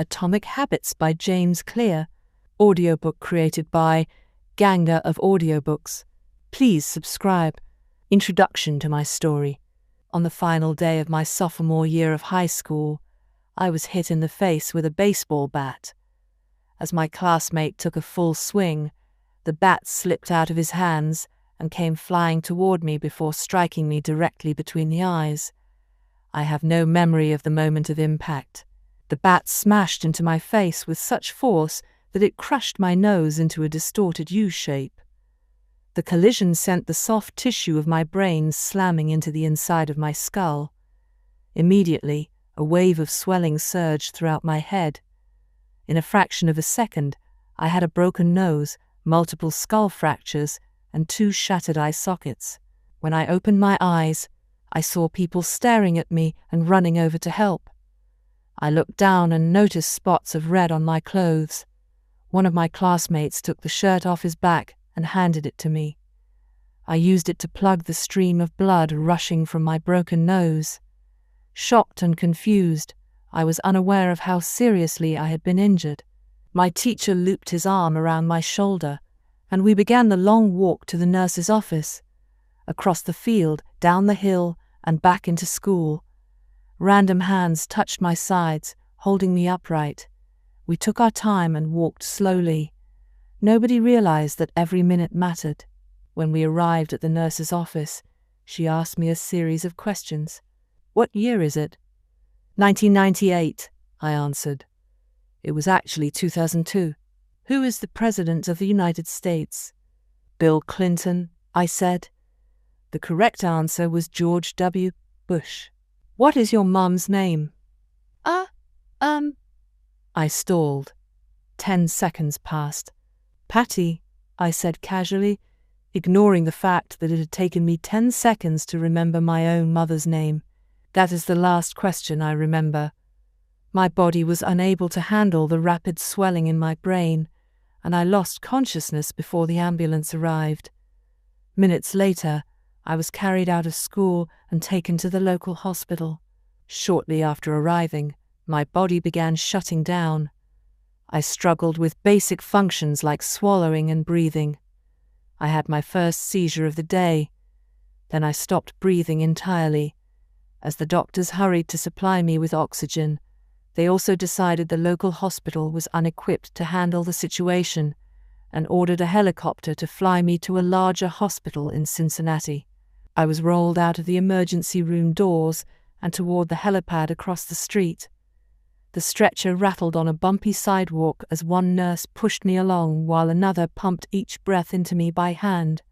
Atomic Habits by James Clear, audiobook created by Ganga of Audiobooks. Please subscribe. Introduction to my story. On the final day of my sophomore year of high school, I was hit in the face with a baseball bat. As my classmate took a full swing, the bat slipped out of his hands and came flying toward me before striking me directly between the eyes. I have no memory of the moment of impact. The bat smashed into my face with such force that it crushed my nose into a distorted U-shape. The collision sent the soft tissue of my brain slamming into the inside of my skull. Immediately, a wave of swelling surged throughout my head. In a fraction of a second, I had a broken nose, multiple skull fractures, and 2 shattered eye sockets. When I opened my eyes, I saw people staring at me and running over to help. I looked down and noticed spots of red on my clothes. One of my classmates took the shirt off his back and handed it to me. I used it to plug the stream of blood rushing from my broken nose. Shocked and confused, I was unaware of how seriously I had been injured. My teacher looped his arm around my shoulder, and we began the long walk to the nurse's office, across the field, down the hill, and back into school. Random hands touched my sides, holding me upright. We took our time and walked slowly. Nobody realized that every minute mattered. When we arrived at the nurse's office, she asked me a series of questions. "What year is it?" 1998, I answered. It was actually 2002. "Who is the President of the United States?" "Bill Clinton," I said. The correct answer was George W. Bush. "What is your mum's name?" I stalled. 10 seconds passed. "Patty," I said casually, ignoring the fact that it had taken me 10 seconds to remember my own mother's name. That is the last question I remember. My body was unable to handle the rapid swelling in my brain, and I lost consciousness before the ambulance arrived. Minutes later, I was carried out of school and taken to the local hospital. Shortly after arriving, my body began shutting down. I struggled with basic functions like swallowing and breathing. I had my first seizure of the day. Then I stopped breathing entirely. As the doctors hurried to supply me with oxygen, they also decided the local hospital was unequipped to handle the situation and ordered a helicopter to fly me to a larger hospital in Cincinnati. I was rolled out of the emergency room doors and toward the helipad across the street. The stretcher rattled on a bumpy sidewalk as one nurse pushed me along while another pumped each breath into me by hand.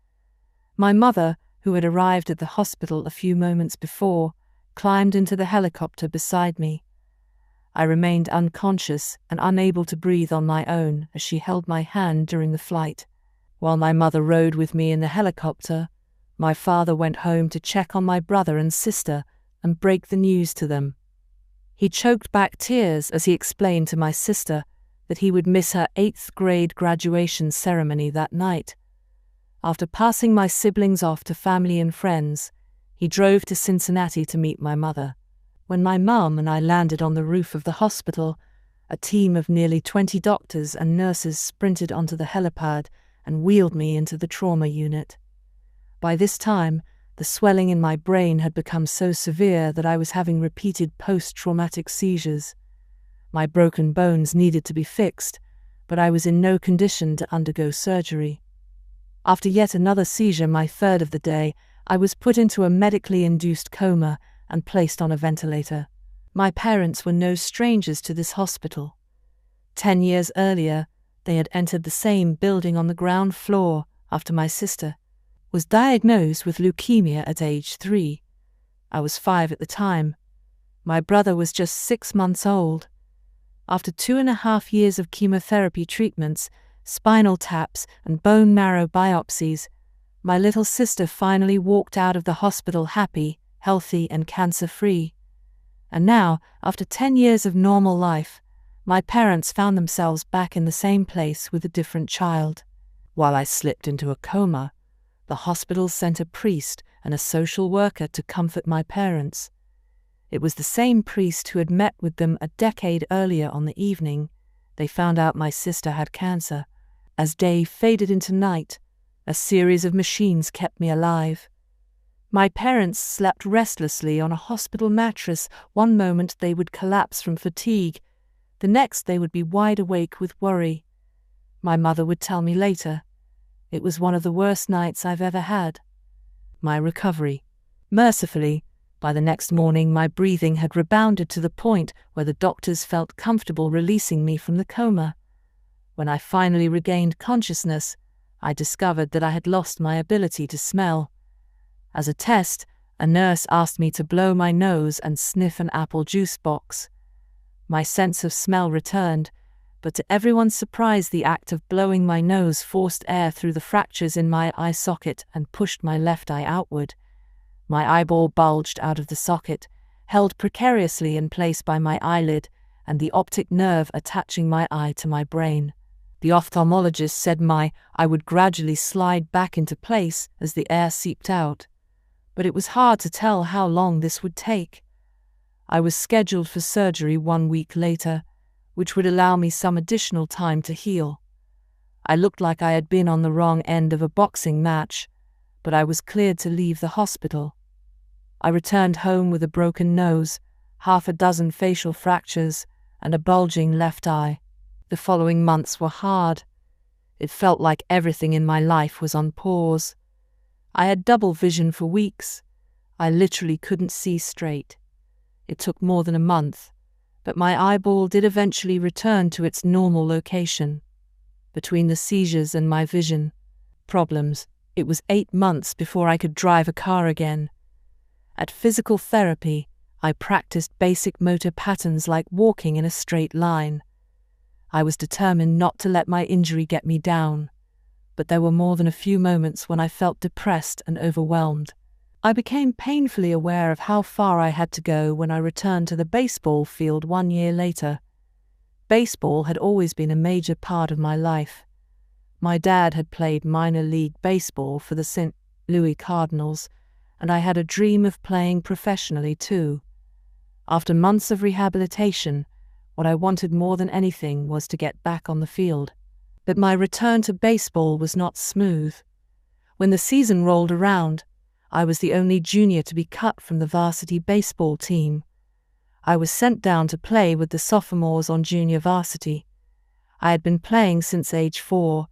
My mother, who had arrived at the hospital a few moments before, climbed into the helicopter beside me. I remained unconscious and unable to breathe on my own as she held my hand during the flight. While my mother rode with me in the helicopter, my father went home to check on my brother and sister and break the news to them. He choked back tears as he explained to my sister that he would miss her 8th grade graduation ceremony that night. After passing my siblings off to family and friends, he drove to Cincinnati to meet my mother. When my mum and I landed on the roof of the hospital, a team of nearly 20 doctors and nurses sprinted onto the helipad and wheeled me into the trauma unit. By this time, the swelling in my brain had become so severe that I was having repeated post-traumatic seizures. My broken bones needed to be fixed, but I was in no condition to undergo surgery. After yet another seizure, my 3rd of the day, I was put into a medically induced coma and placed on a ventilator. My parents were no strangers to this hospital. 10 years earlier, they had entered the same building on the ground floor after my sister was diagnosed with leukemia at age 3. I was 5 at the time. My brother was just 6 months old. After 2.5 years of chemotherapy treatments, spinal taps, and bone marrow biopsies, my little sister finally walked out of the hospital happy, healthy, and cancer-free. And now, after 10 years of normal life, my parents found themselves back in the same place with a different child. While I slipped into a coma, the hospital sent a priest and a social worker to comfort my parents. It was the same priest who had met with them a decade earlier on the evening they found out my sister had cancer. As day faded into night, a series of machines kept me alive. My parents slept restlessly on a hospital mattress. One moment they would collapse from fatigue, the next they would be wide awake with worry. My mother would tell me later, "It was one of the worst nights I've ever had." My recovery. Mercifully, by the next morning my breathing had rebounded to the point where the doctors felt comfortable releasing me from the coma. When I finally regained consciousness, I discovered that I had lost my ability to smell. As a test, a nurse asked me to blow my nose and sniff an apple juice box. My sense of smell returned, but to everyone's surprise the act of blowing my nose forced air through the fractures in my eye socket and pushed my left eye outward. My eyeball bulged out of the socket, held precariously in place by my eyelid and the optic nerve attaching my eye to my brain. The ophthalmologist said my eye would gradually slide back into place as the air seeped out, but it was hard to tell how long this would take. I was scheduled for surgery 1 week later, which would allow me some additional time to heal. I looked like I had been on the wrong end of a boxing match, but I was cleared to leave the hospital. I returned home with a broken nose, 6 facial fractures, and a bulging left eye. The following months were hard. It felt like everything in my life was on pause. I had double vision for weeks. I literally couldn't see straight. It took more than a month, but my eyeball did eventually return to its normal location. Between the seizures and my vision problems, it was 8 months before I could drive a car again. At physical therapy, I practiced basic motor patterns like walking in a straight line. I was determined not to let my injury get me down, but there were more than a few moments when I felt depressed and overwhelmed. I became painfully aware of how far I had to go when I returned to the baseball field 1 year later. Baseball had always been a major part of my life. My dad had played minor league baseball for the St. Louis Cardinals, and I had a dream of playing professionally too. After months of rehabilitation, what I wanted more than anything was to get back on the field. But my return to baseball was not smooth. When the season rolled around, I was the only junior to be cut from the varsity baseball team. I was sent down to play with the sophomores on junior varsity. I had been playing since age 4,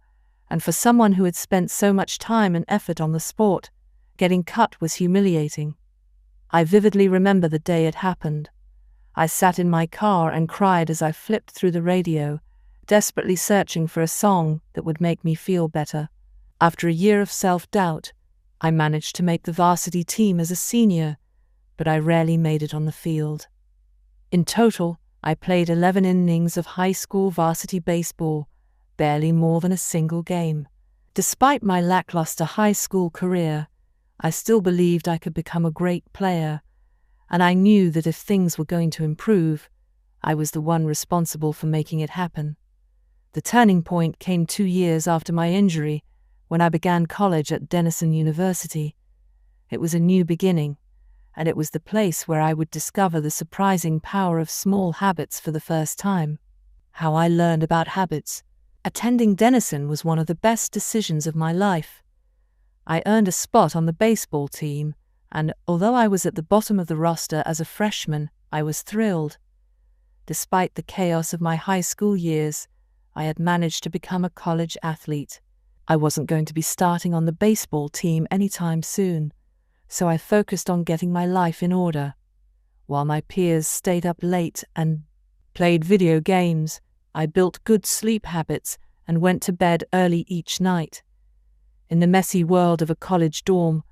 and for someone who had spent so much time and effort on the sport, getting cut was humiliating. I vividly remember the day it happened. I sat in my car and cried as I flipped through the radio, desperately searching for a song that would make me feel better. After a year of self-doubt, I managed to make the varsity team as a senior, but I rarely made it on the field. In total, I played 11 innings of high school varsity baseball, barely more than a single game. Despite my lackluster high school career, I still believed I could become a great player, and I knew that if things were going to improve, I was the one responsible for making it happen. The turning point came 2 years after my injury, when I began college at Denison University. It was a new beginning, and it was the place where I would discover the surprising power of small habits for the first time. How I learned about habits. Attending Denison was one of the best decisions of my life. I earned a spot on the baseball team, and although I was at the bottom of the roster as a freshman, I was thrilled. Despite the chaos of my high school years, I had managed to become a college athlete. I wasn't going to be starting on the baseball team anytime soon, so I focused on getting my life in order. While my peers stayed up late and played video games, I built good sleep habits and went to bed early each night. In the messy world of a college dorm,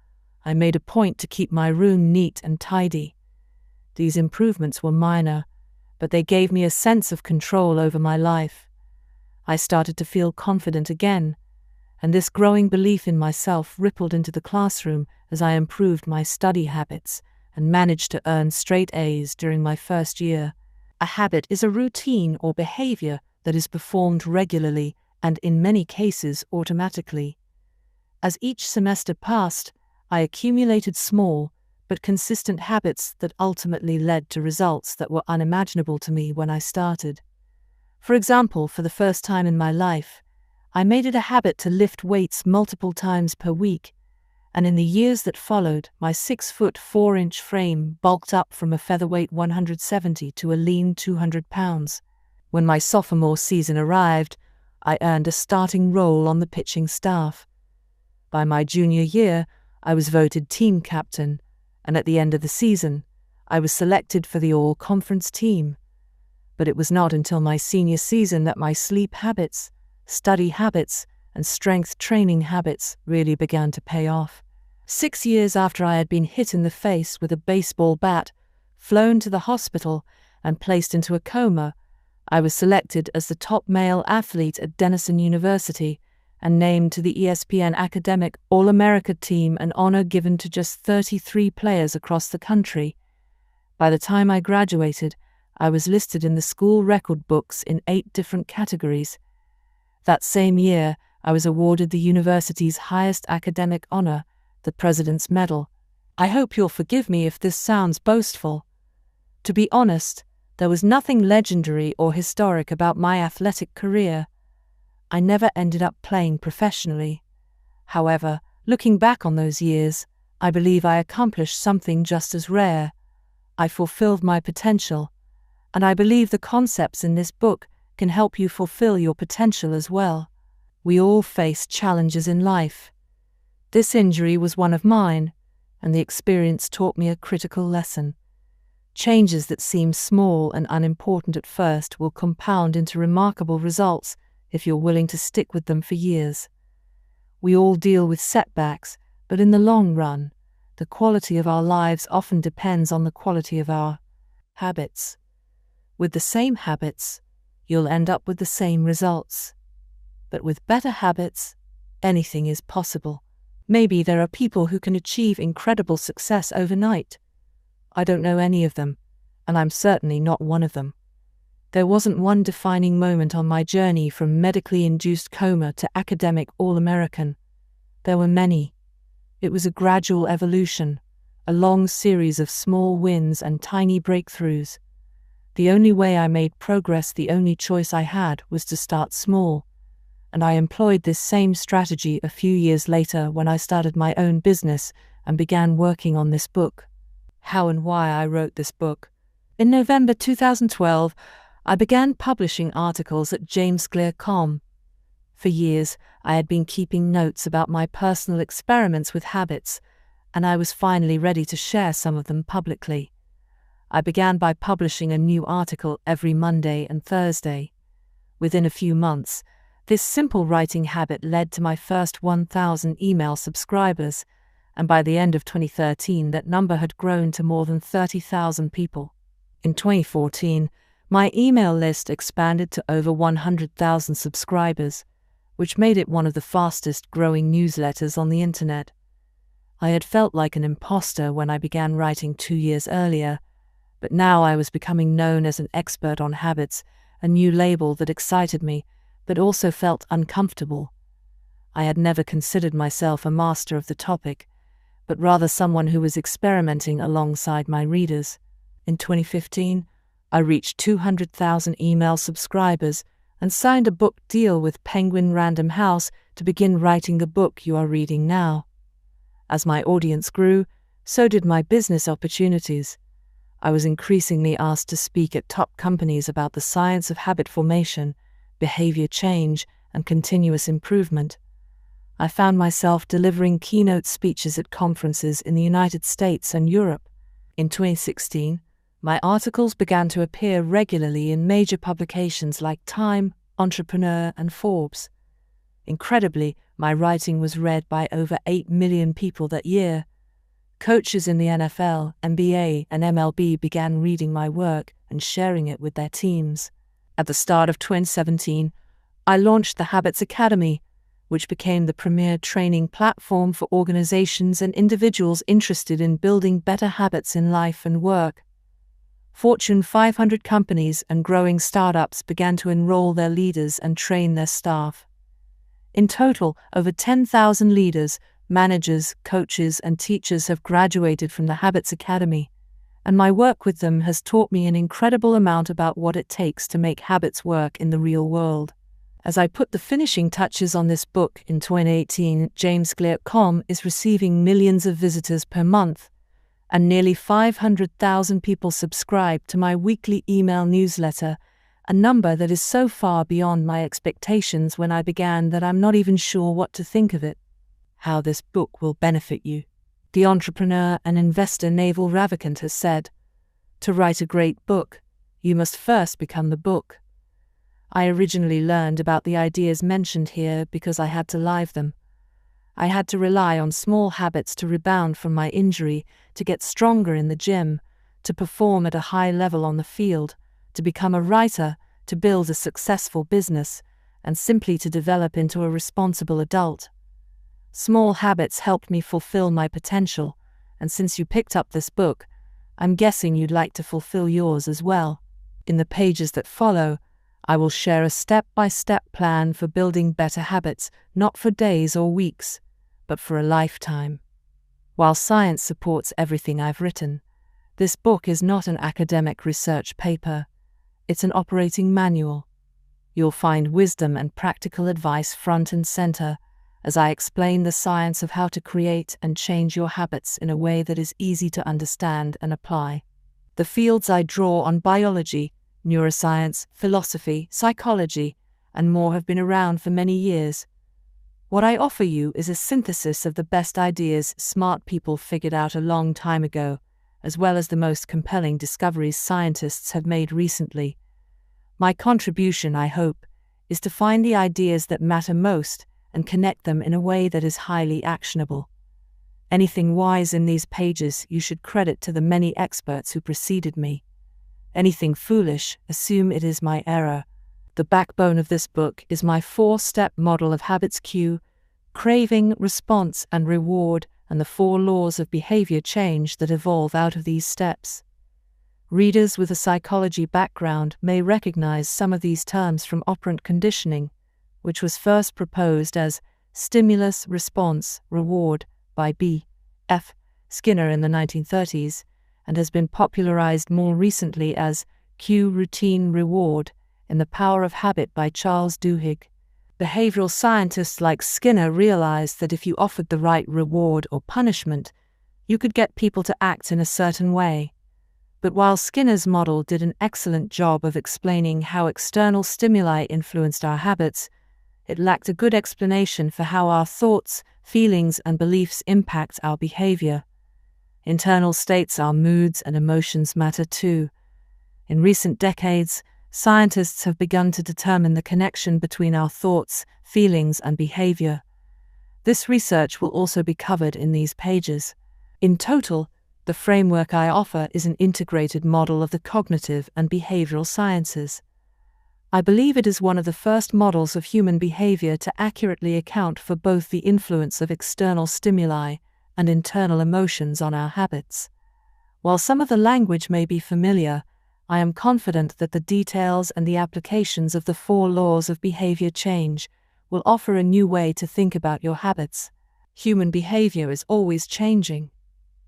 I made a point to keep my room neat and tidy. These improvements were minor, but they gave me a sense of control over my life. I started to feel confident again, and this growing belief in myself rippled into the classroom as I improved my study habits and managed to earn straight A's during my first year. A habit is a routine or behavior that is performed regularly and in many cases automatically. As each semester passed, I accumulated small but consistent habits that ultimately led to results that were unimaginable to me when I started. For example, for the first time in my life, I made it a habit to lift weights multiple times per week, and in the years that followed, my 6'4" frame bulked up from a featherweight 170 to a lean 200 pounds. When my sophomore season arrived, I earned a starting role on the pitching staff. By my junior year, I was voted team captain, and at the end of the season, I was selected for the all-conference team. But it was not until my senior season that my sleep habits, study habits, and strength training habits really began to pay off. 6 years after I had been hit in the face with a baseball bat, flown to the hospital, and placed into a coma, I was selected as the top male athlete at Denison University and named to the ESPN Academic All-America team, an honor given to just 33 players across the country. By the time I graduated, I was listed in the school record books in 8 different categories. That same year, I was awarded the university's highest academic honor, the President's Medal. I hope you'll forgive me if this sounds boastful. To be honest, there was nothing legendary or historic about my athletic career. I never ended up playing professionally. However, looking back on those years, I believe I accomplished something just as rare. I fulfilled my potential, and I believe the concepts in this book can help you fulfill your potential as well. We all face challenges in life. This injury was one of mine, and the experience taught me a critical lesson. Changes that seem small and unimportant at first will compound into remarkable results if you're willing to stick with them for years. We all deal with setbacks, but in the long run, the quality of our lives often depends on the quality of our habits. With the same habits, you'll end up with the same results. But with better habits, anything is possible. Maybe there are people who can achieve incredible success overnight. I don't know any of them, and I'm certainly not one of them. There wasn't one defining moment on my journey from medically induced coma to academic All-American. There were many. It was a gradual evolution, a long series of small wins and tiny breakthroughs. The only way I made progress, the only choice I had, was to start small. And I employed this same strategy a few years later when I started my own business and began working on this book. How and why I wrote this book. In November 2012, I began publishing articles at jamesclear.com. For years, I had been keeping notes about my personal experiments with habits, and I was finally ready to share some of them publicly. I began by publishing a new article every Monday and Thursday. Within a few months, this simple writing habit led to my first 1,000 email subscribers, and by the end of 2013 that number had grown to more than 30,000 people. In 2014, my email list expanded to over 100,000 subscribers, which made it one of the fastest growing newsletters on the internet. I had felt like an imposter when I began writing 2 years earlier, but now I was becoming known as an expert on habits, a new label that excited me, but also felt uncomfortable. I had never considered myself a master of the topic, but rather someone who was experimenting alongside my readers. In 2015, I reached 200,000 email subscribers and signed a book deal with Penguin Random House to begin writing the book you are reading now. As my audience grew, so did my business opportunities. I was increasingly asked to speak at top companies about the science of habit formation, behavior change, and continuous improvement. I found myself delivering keynote speeches at conferences in the United States and Europe. In 2016, my articles began to appear regularly in major publications like Time, Entrepreneur, and Forbes. Incredibly, my writing was read by over 8 million people that year. Coaches in the NFL, NBA, and MLB began reading my work and sharing it with their teams. At the start of 2017, I launched the Habits Academy, which became the premier training platform for organizations and individuals interested in building better habits in life and work. Fortune 500 companies and growing startups began to enroll their leaders and train their staff. In total, over 10,000 leaders, managers, coaches, and teachers have graduated from the Habits Academy, and my work with them has taught me an incredible amount about what it takes to make habits work in the real world. As I put the finishing touches on this book in 2018, jamesclear.com is receiving millions of visitors per month, and nearly 500,000 people subscribe to my weekly email newsletter, a number that is so far beyond my expectations when I began that I'm not even sure what to think of it. How this book will benefit you. The entrepreneur and investor Naval Ravikant has said, "To write a great book, you must first become the book." I originally learned about the ideas mentioned here because I had to live them. I had to rely on small habits to rebound from my injury, to get stronger in the gym, to perform at a high level on the field, to become a writer, to build a successful business, and simply to develop into a responsible adult. Small habits helped me fulfill my potential, and since you picked up this book, I'm guessing you'd like to fulfill yours as well. In the pages that follow, I will share a step-by-step plan for building better habits, not for days or weeks, but for a lifetime. While science supports everything I've written, this book is not an academic research paper. It's an operating manual. You'll find wisdom and practical advice front and center as I explain the science of how to create and change your habits in a way that is easy to understand and apply. The fields I draw on biology, neuroscience, philosophy, psychology, and more have been around for many years. What I offer you is a synthesis of the best ideas smart people figured out a long time ago, as well as the most compelling discoveries scientists have made recently. My contribution, I hope, is to find the ideas that matter most and connect them in a way that is highly actionable. Anything wise in these pages you should credit to the many experts who preceded me. Anything foolish, assume it is my error. The backbone of this book is my 4-step model of habits: cue, craving, response, and reward, and the 4 laws of behavior change that evolve out of these steps. Readers with a psychology background may recognize some of these terms from operant conditioning, which was first proposed as stimulus, response, reward by B.F. Skinner in the 1930s, and has been popularized more recently as cue, routine, reward in The Power of Habit by Charles Duhigg. Behavioral scientists like Skinner realized that if you offered the right reward or punishment, you could get people to act in a certain way. But while Skinner's model did an excellent job of explaining how external stimuli influenced our habits, it lacked a good explanation for how our thoughts, feelings, and beliefs impact our behavior. Internal states, our moods and emotions matter too. In recent decades, scientists have begun to determine the connection between our thoughts, feelings, and behavior. This research will also be covered in these pages. In total, the framework I offer is an integrated model of the cognitive and behavioral sciences. I believe it is one of the first models of human behavior to accurately account for both the influence of external stimuli and internal emotions on our habits. While some of the language may be familiar, I am confident that the details and the applications of the 4 laws of behavior change will offer a new way to think about your habits. Human behavior is always changing,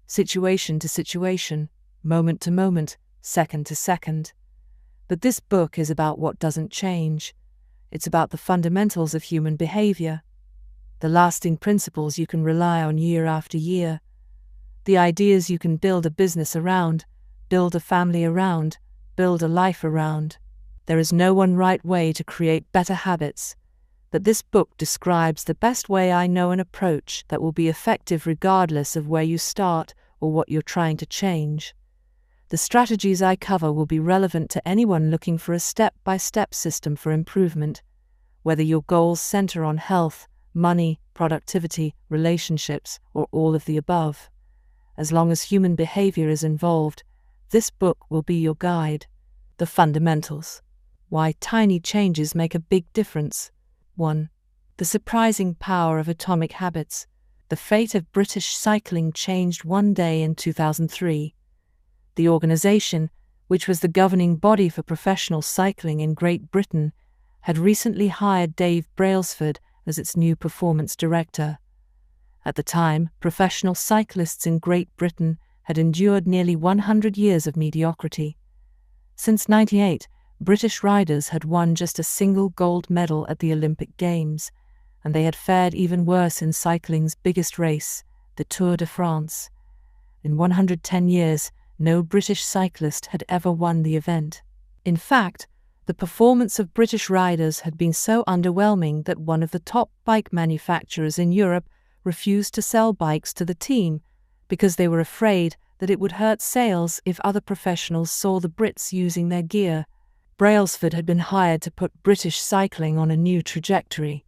situation to situation, moment to moment, second to second. But this book is about what doesn't change. It's about the fundamentals of human behavior, the lasting principles you can rely on year after year, the ideas you can build a business around, build a family around, build a life around. There is no one right way to create better habits, but this book describes the best way I know an approach that will be effective regardless of where you start or what you're trying to change. The strategies I cover will be relevant to anyone looking for a step-by-step system for improvement, whether your goals center on health, money, productivity, relationships, or all of the above. As long as human behavior is involved, this book will be your guide. The fundamentals. Why tiny changes make a big difference. 1. The surprising power of atomic habits. The fate of British cycling changed one day in 2003. The organization, which was the governing body for professional cycling in Great Britain, had recently hired Dave Brailsford as its new performance director. At the time, professional cyclists in Great Britain had endured nearly 100 years of mediocrity. Since '98, British riders had won just a single gold medal at the Olympic Games, and they had fared even worse in cycling's biggest race, the Tour de France. In 110 years, no British cyclist had ever won the event. In fact, the performance of British riders had been so underwhelming that one of the top bike manufacturers in Europe refused to sell bikes to the team because they were afraid that it would hurt sales if other professionals saw the Brits using their gear. Brailsford had been hired to put British cycling on a new trajectory.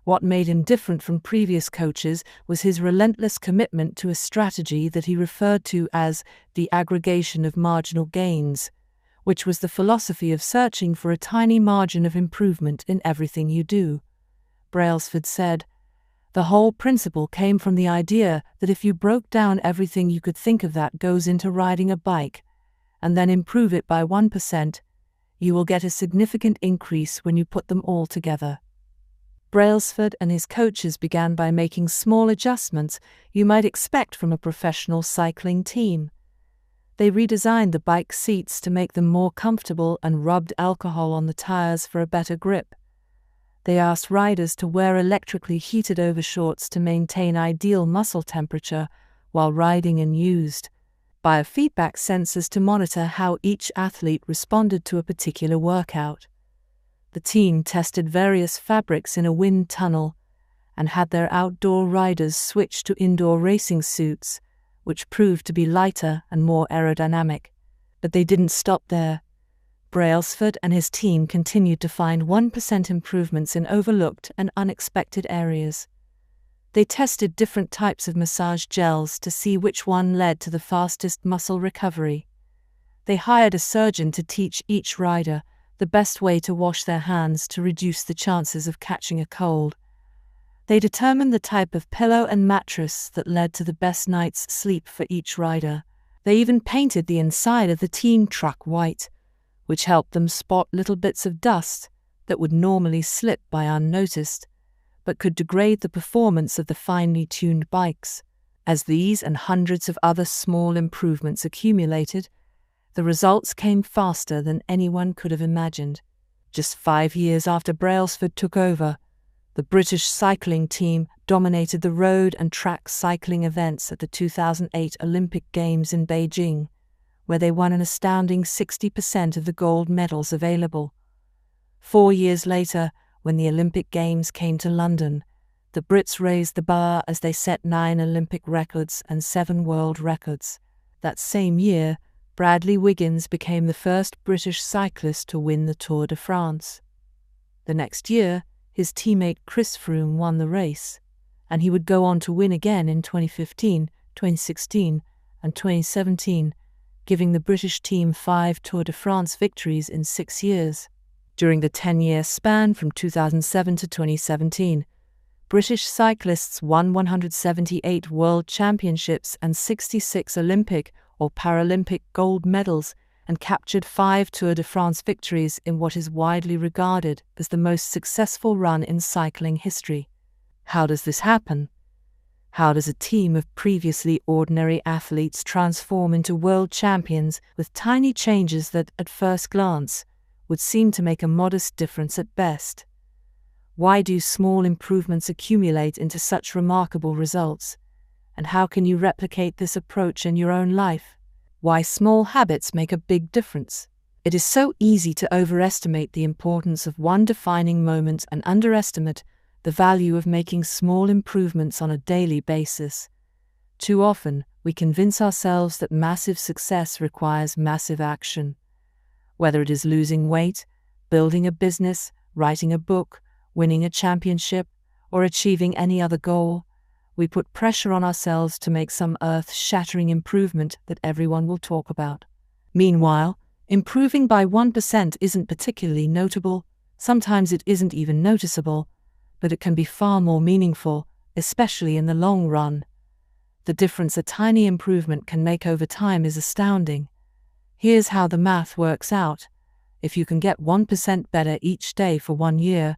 What made him different from previous coaches was his relentless commitment to a strategy that he referred to as the aggregation of marginal gains, which was the philosophy of searching for a tiny margin of improvement in everything you do. Brailsford said, "The whole principle came from the idea that if you broke down everything you could think of that goes into riding a bike, and then improve it by 1%, you will get a significant increase when you put them all together." Brailsford and his coaches began by making small adjustments you might expect from a professional cycling team. They redesigned the bike seats to make them more comfortable and rubbed alcohol on the tires for a better grip. They asked riders to wear electrically heated overshorts to maintain ideal muscle temperature while riding and used biofeedback sensors to monitor how each athlete responded to a particular workout. The team tested various fabrics in a wind tunnel and had their outdoor riders switch to indoor racing suits, which proved to be lighter and more aerodynamic. But they didn't stop there. Brailsford and his team continued to find 1% improvements in overlooked and unexpected areas. They tested different types of massage gels to see which one led to the fastest muscle recovery. They hired a surgeon to teach each rider the best way to wash their hands to reduce the chances of catching a cold. They determined the type of pillow and mattress that led to the best night's sleep for each rider. They even painted the inside of the team truck white, which helped them spot little bits of dust that would normally slip by unnoticed, but could degrade the performance of the finely tuned bikes. As these and hundreds of other small improvements accumulated, the results came faster than anyone could have imagined. Just 5 years after Brailsford took over, the British cycling team dominated the road and track cycling events at the 2008 Olympic Games in Beijing, where they won an astounding 60% of the gold medals available. 4 years later, when the Olympic Games came to London, the Brits raised the bar as they set 9 Olympic records and 7 world records. That same year, Bradley Wiggins became the first British cyclist to win the Tour de France. The next year, his teammate Chris Froome won the race, and he would go on to win again in 2015, 2016, and 2017, giving the British team 5 Tour de France victories in 6 years. During the 10-year span from 2007 to 2017, British cyclists won 178 World Championships and 66 Olympic or Paralympic gold medals and captured 5 Tour de France victories in what is widely regarded as the most successful run in cycling history. How does this happen? How does a team of previously ordinary athletes transform into world champions with tiny changes that, at first glance, would seem to make a modest difference at best? Why do small improvements accumulate into such remarkable results? And how can you replicate this approach in your own life? Why small habits make a big difference? It is so easy to overestimate the importance of one defining moment and underestimate the value of making small improvements on a daily basis. Too often, we convince ourselves that massive success requires massive action. Whether it is losing weight, building a business, writing a book, winning a championship, or achieving any other goal, we put pressure on ourselves to make some earth-shattering improvement that everyone will talk about. Meanwhile, improving by 1% isn't particularly notable, sometimes it isn't even noticeable, but it can be far more meaningful, especially in the long run. The difference a tiny improvement can make over time is astounding. Here's how the math works out. If you can get 1% better each day for 1 year,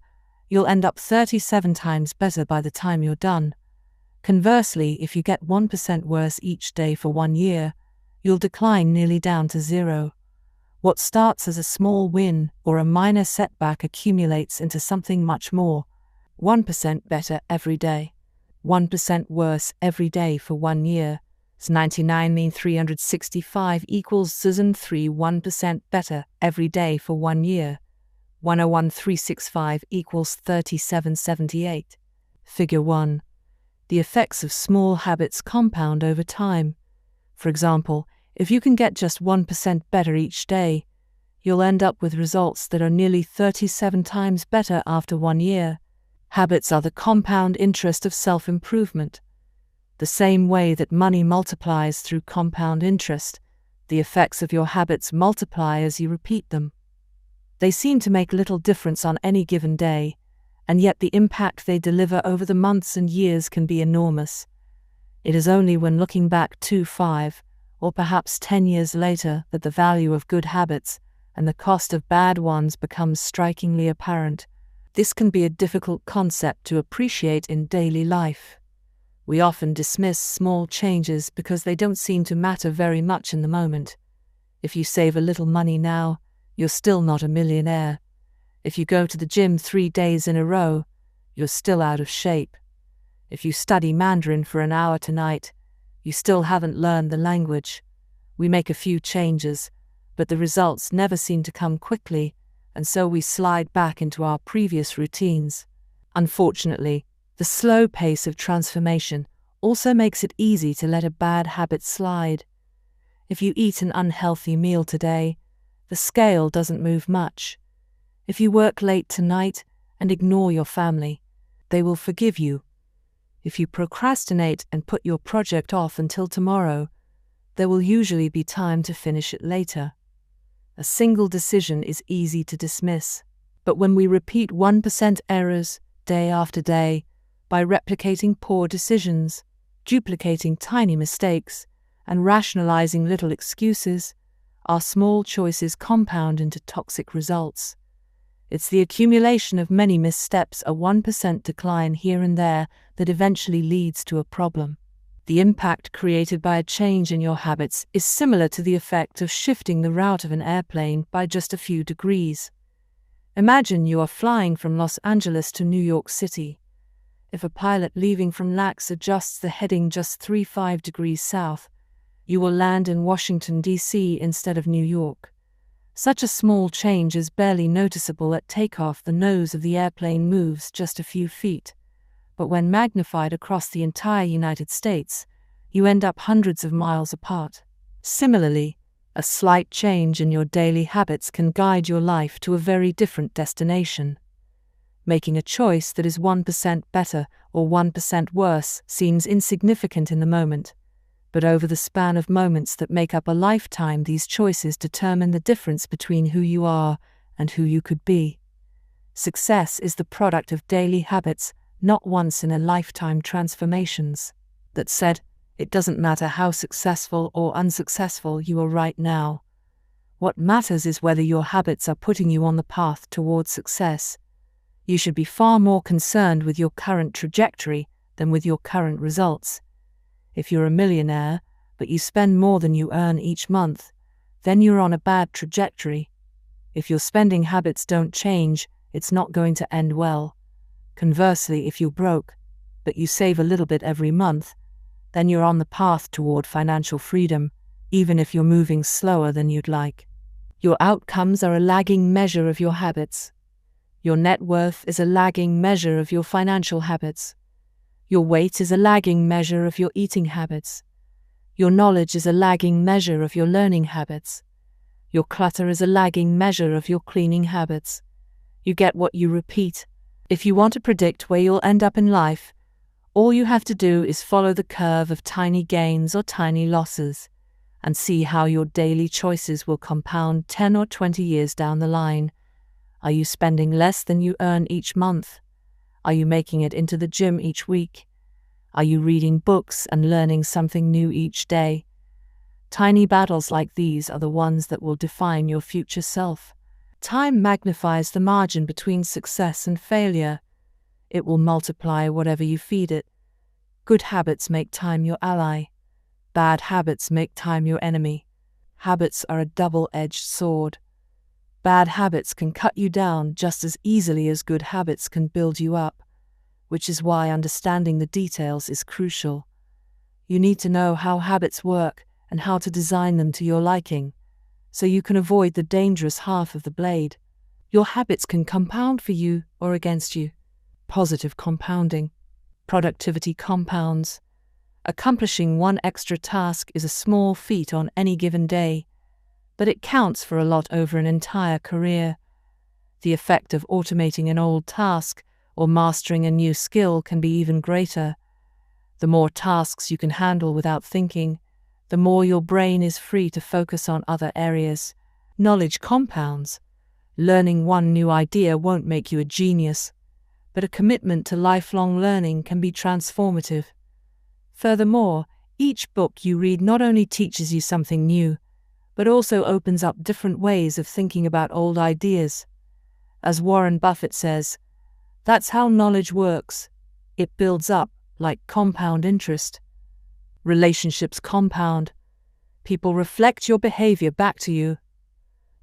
you'll end up 37 times better by the time you're done. Conversely, if you get 1% worse each day for 1 year, you'll decline nearly down to zero. What starts as a small win or a minor setback accumulates into something much more. 1% better every day. 1% worse every day for 1 year. 99 mean 365 equals 3 1% better every day for 1 year. 101,365 equals 3778. Figure 1. The effects of small habits compound over time. For example, if you can get just 1% better each day, you'll end up with results that are nearly 37 times better after 1 year. Habits are the compound interest of self-improvement. The same way that money multiplies through compound interest, the effects of your habits multiply as you repeat them. They seem to make little difference on any given day, and yet the impact they deliver over the months and years can be enormous. It is only when looking back 2, 5, or perhaps 10 years later that the value of good habits and the cost of bad ones becomes strikingly apparent. This can be a difficult concept to appreciate in daily life. We often dismiss small changes because they don't seem to matter very much in the moment. If you save a little money now, you're still not a millionaire. If you go to the gym 3 days in a row, you're still out of shape. If you study Mandarin for an hour tonight, you still haven't learned the language. We make a few changes, but the results never seem to come quickly, and so we slide back into our previous routines. Unfortunately, the slow pace of transformation also makes it easy to let a bad habit slide. If you eat an unhealthy meal today, the scale doesn't move much. If you work late tonight and ignore your family, they will forgive you. If you procrastinate and put your project off until tomorrow, there will usually be time to finish it later. A single decision is easy to dismiss, but when we repeat 1% errors day after day, by replicating poor decisions, duplicating tiny mistakes, and rationalizing little excuses, our small choices compound into toxic results. It's the accumulation of many missteps, a 1% decline here and there, that eventually leads to a problem. The impact created by a change in your habits is similar to the effect of shifting the route of an airplane by just a few degrees. Imagine you are flying from Los Angeles to New York City. If a pilot leaving from LAX adjusts the heading just 3-5 degrees south, you will land in Washington, D.C. instead of New York. Such a small change is barely noticeable at takeoff. The nose of the airplane moves just a few feet. But when magnified across the entire United States, you end up hundreds of miles apart. Similarly, a slight change in your daily habits can guide your life to a very different destination. Making a choice that is 1% better or 1% worse seems insignificant in the moment, but over the span of moments that make up a lifetime, these choices determine the difference between who you are and who you could be. Success is the product of daily habits, not once-in-a-lifetime transformations. That said, it doesn't matter how successful or unsuccessful you are right now. What matters is whether your habits are putting you on the path towards success. You should be far more concerned with your current trajectory than with your current results. If you're a millionaire, but you spend more than you earn each month, then you're on a bad trajectory. If your spending habits don't change, it's not going to end well. Conversely, if you're broke, but you save a little bit every month, then you're on the path toward financial freedom, even if you're moving slower than you'd like. Your outcomes are a lagging measure of your habits. Your net worth is a lagging measure of your financial habits. Your weight is a lagging measure of your eating habits. Your knowledge is a lagging measure of your learning habits. Your clutter is a lagging measure of your cleaning habits. You get what you repeat. If you want to predict where you'll end up in life, all you have to do is follow the curve of tiny gains or tiny losses, and see how your daily choices will compound 10 or 20 years down the line. Are you spending less than you earn each month? Are you making it into the gym each week? Are you reading books and learning something new each day? Tiny battles like these are the ones that will define your future self. Time magnifies the margin between success and failure. It will multiply whatever you feed it. Good habits make time your ally. Bad habits make time your enemy. Habits are a double-edged sword. Bad habits can cut you down just as easily as good habits can build you up, which is why understanding the details is crucial. You need to know how habits work and how to design them to your liking, so you can avoid the dangerous half of the blade. Your habits can compound for you or against you. Positive compounding. Productivity compounds. Accomplishing one extra task is a small feat on any given day, but it counts for a lot over an entire career. The effect of automating an old task or mastering a new skill can be even greater. The more tasks you can handle without thinking, the more your brain is free to focus on other areas. Knowledge compounds. Learning one new idea won't make you a genius, but a commitment to lifelong learning can be transformative. Furthermore, each book you read not only teaches you something new, but also opens up different ways of thinking about old ideas. As Warren Buffett says, that's how knowledge works. It builds up, like compound interest. Relationships compound. People reflect your behavior back to you.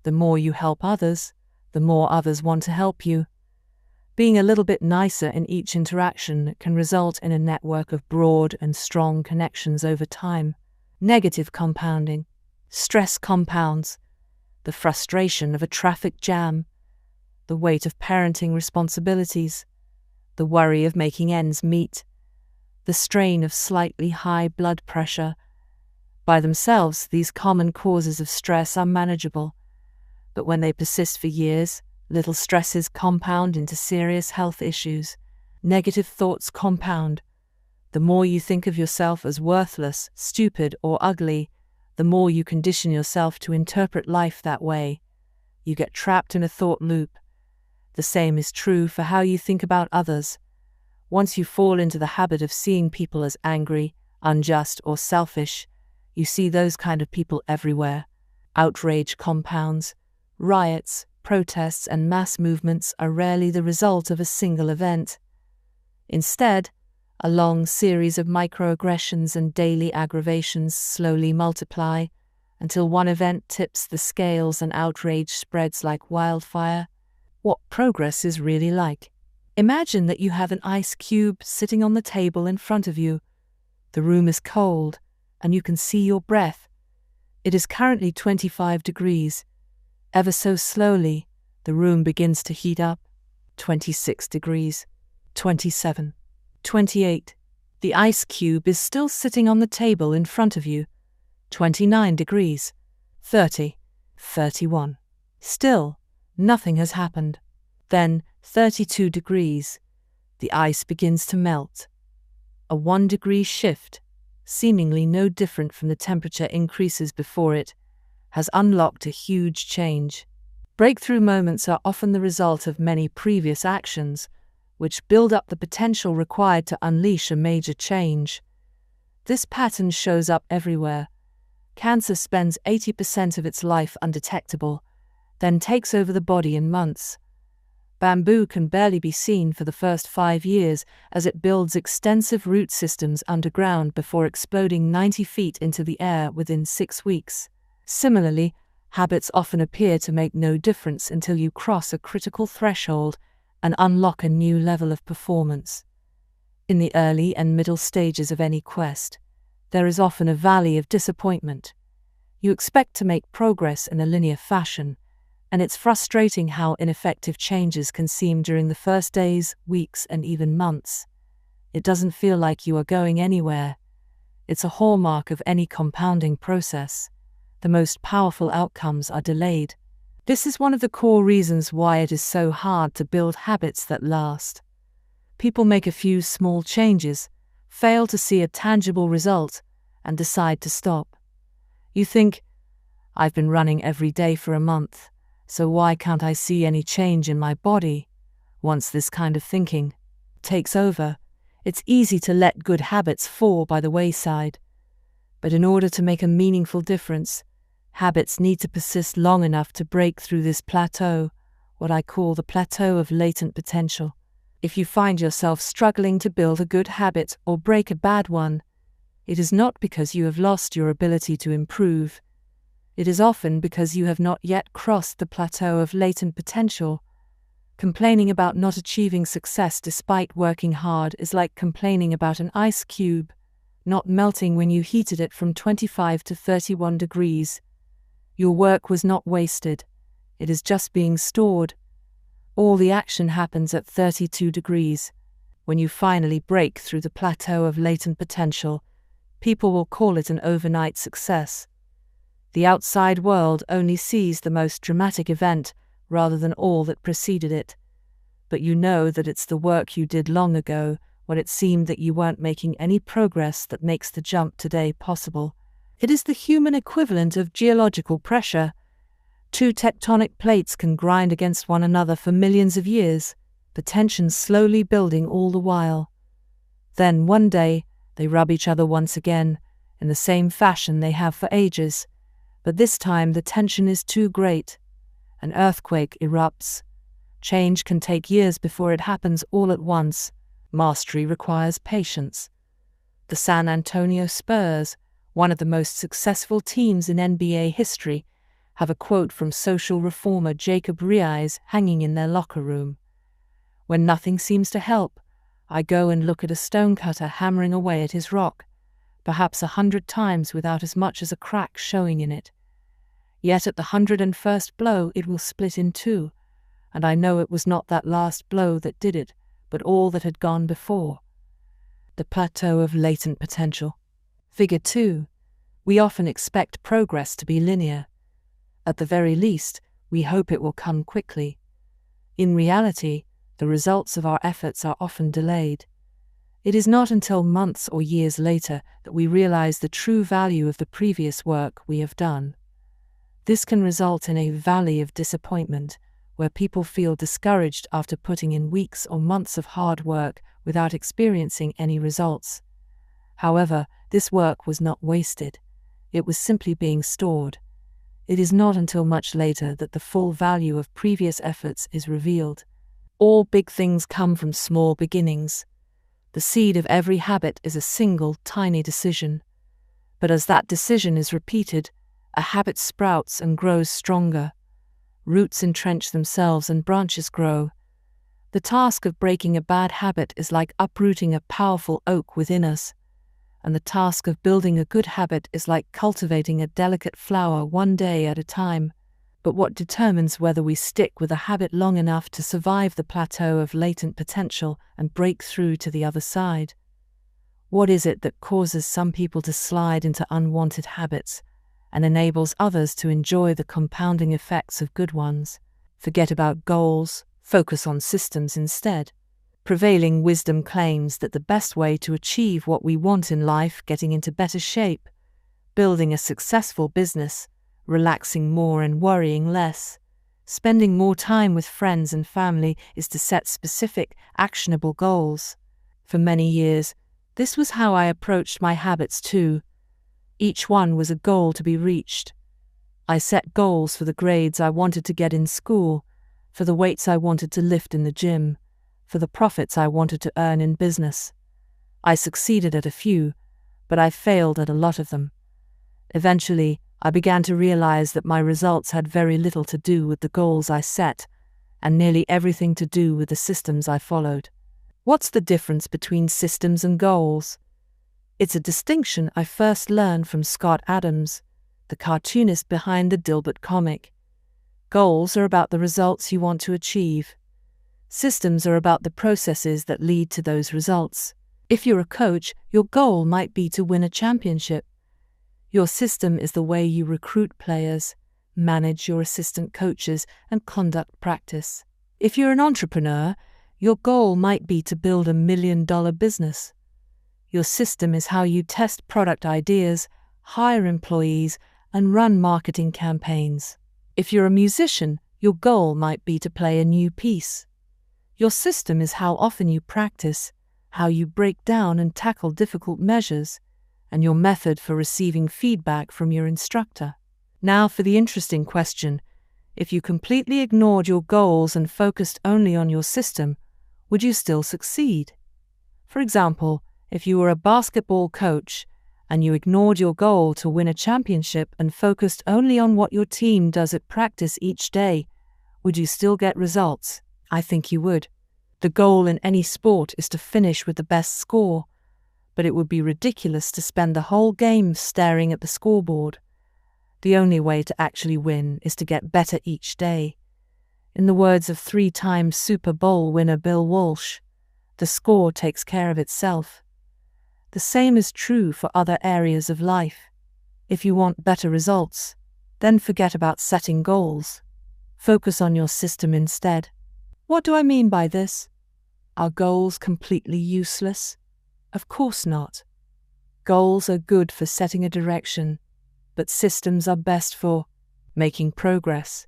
The more you help others, the more others want to help you. Being a little bit nicer in each interaction can result in a network of broad and strong connections over time. Negative compounding. Stress compounds. The frustration of a traffic jam, the weight of parenting responsibilities, the worry of making ends meet, the strain of slightly high blood pressure. By themselves, these common causes of stress are manageable, but when they persist for years, little stresses compound into serious health issues. Negative thoughts compound. The more you think of yourself as worthless, stupid, or ugly, the more you condition yourself to interpret life that way. You get trapped in a thought loop. The same is true for how you think about others. Once you fall into the habit of seeing people as angry, unjust, or selfish, you see those kind of people everywhere. Outrage compounds. Riots, protests, and mass movements are rarely the result of a single event. Instead, a long series of microaggressions and daily aggravations slowly multiply until one event tips the scales and outrage spreads like wildfire. What progress is really like. Imagine that you have an ice cube sitting on the table in front of you. The room is cold, and you can see your breath. It is currently 25 degrees. Ever so slowly, the room begins to heat up. 26 degrees. 27. 28. The ice cube is still sitting on the table in front of you. 29 degrees. 30. 31. Still, nothing has happened. Then, 32 degrees. The ice begins to melt. A 1-degree shift, seemingly no different from the temperature increases before it, has unlocked a huge change. Breakthrough moments are often the result of many previous actions, which build up the potential required to unleash a major change. This pattern shows up everywhere. Cancer spends 80% of its life undetectable, then takes over the body in months. Bamboo can barely be seen for the first 5 years as it builds extensive root systems underground before exploding 90 feet into the air within 6 weeks. Similarly, habits often appear to make no difference until you cross a critical threshold and unlock a new level of performance. In the early and middle stages of any quest, there is often a valley of disappointment. You expect to make progress in a linear fashion, and it's frustrating how ineffective changes can seem during the first days, weeks, and even months. It doesn't feel like you are going anywhere. It's a hallmark of any compounding process. The most powerful outcomes are delayed. This is one of the core reasons why it is so hard to build habits that last. People make a few small changes, fail to see a tangible result, and decide to stop. You think, I've been running every day for a month, so why can't I see any change in my body? Once this kind of thinking takes over, it's easy to let good habits fall by the wayside. But in order to make a meaningful difference, habits need to persist long enough to break through this plateau, what I call the plateau of latent potential. If you find yourself struggling to build a good habit or break a bad one, it is not because you have lost your ability to improve. It is often because you have not yet crossed the plateau of latent potential. Complaining about not achieving success despite working hard is like complaining about an ice cube not melting when you heated it from 25 to 31 degrees. Your work was not wasted. It is just being stored. All the action happens at 32 degrees. When you finally break through the plateau of latent potential, people will call it an overnight success. The outside world only sees the most dramatic event rather than all that preceded it. But you know that it's the work you did long ago, when it seemed that you weren't making any progress, that makes the jump today possible. It is the human equivalent of geological pressure. Two tectonic plates can grind against one another for millions of years, the tension slowly building all the while. Then one day, they rub each other once again, in the same fashion they have for ages. But this time the tension is too great. An earthquake erupts. Change can take years before it happens all at once. Mastery requires patience. The San Antonio Spurs, one of the most successful teams in NBA history, have a quote from social reformer Jacob Riis hanging in their locker room. "When nothing seems to help, I go and look at a stonecutter hammering away at his rock, perhaps 100 times without as much as a crack showing in it. Yet at the 101st blow it will split in two, and I know it was not that last blow that did it, but all that had gone before." The plateau of latent potential. Figure 2. We often expect progress to be linear. At the very least, we hope it will come quickly. In reality, the results of our efforts are often delayed. It is not until months or years later that we realize the true value of the previous work we have done. This can result in a valley of disappointment, where people feel discouraged after putting in weeks or months of hard work without experiencing any results. However, this work was not wasted. It was simply being stored. It is not until much later that the full value of previous efforts is revealed. All big things come from small beginnings. The seed of every habit is a single, tiny decision. But as that decision is repeated, a habit sprouts and grows stronger. Roots entrench themselves and branches grow. The task of breaking a bad habit is like uprooting a powerful oak within us, and the task of building a good habit is like cultivating a delicate flower one day at a time. But what determines whether we stick with a habit long enough to survive the plateau of latent potential and break through to the other side? What is it that causes some people to slide into unwanted habits and enables others to enjoy the compounding effects of good ones? Forget about goals, focus on systems instead. Prevailing wisdom claims that the best way to achieve what we want in life, getting into better shape, building a successful business, relaxing more and worrying less, spending more time with friends and family, is to set specific, actionable goals. For many years, this was how I approached my habits too. Each one was a goal to be reached. I set goals for the grades I wanted to get in school, for the weights I wanted to lift in the gym, for the profits I wanted to earn in business. I succeeded at a few, but I failed at a lot of them. Eventually, I began to realize that my results had very little to do with the goals I set, and nearly everything to do with the systems I followed. What's the difference between systems and goals? It's a distinction I first learned from Scott Adams, the cartoonist behind the Dilbert comic. Goals are about the results you want to achieve. Systems are about the processes that lead to those results. If you're a coach, your goal might be to win a championship. Your system is the way you recruit players, manage your assistant coaches, and conduct practice. If you're an entrepreneur, your goal might be to build $1 million business. Your system is how you test product ideas, hire employees, and run marketing campaigns. If you're a musician, your goal might be to play a new piece. Your system is how often you practice, how you break down and tackle difficult measures, and your method for receiving feedback from your instructor. Now for the interesting question. If you completely ignored your goals and focused only on your system, would you still succeed? For example, if you were a basketball coach and you ignored your goal to win a championship and focused only on what your team does at practice each day, would you still get results? I think you would. The goal in any sport is to finish with the best score, but it would be ridiculous to spend the whole game staring at the scoreboard. The only way to actually win is to get better each day. In the words of 3-time Super Bowl winner Bill Walsh, the score takes care of itself. The same is true for other areas of life. If you want better results, then forget about setting goals. Focus on your system instead. What do I mean by this? Are goals completely useless? Of course not. Goals are good for setting a direction, but systems are best for making progress.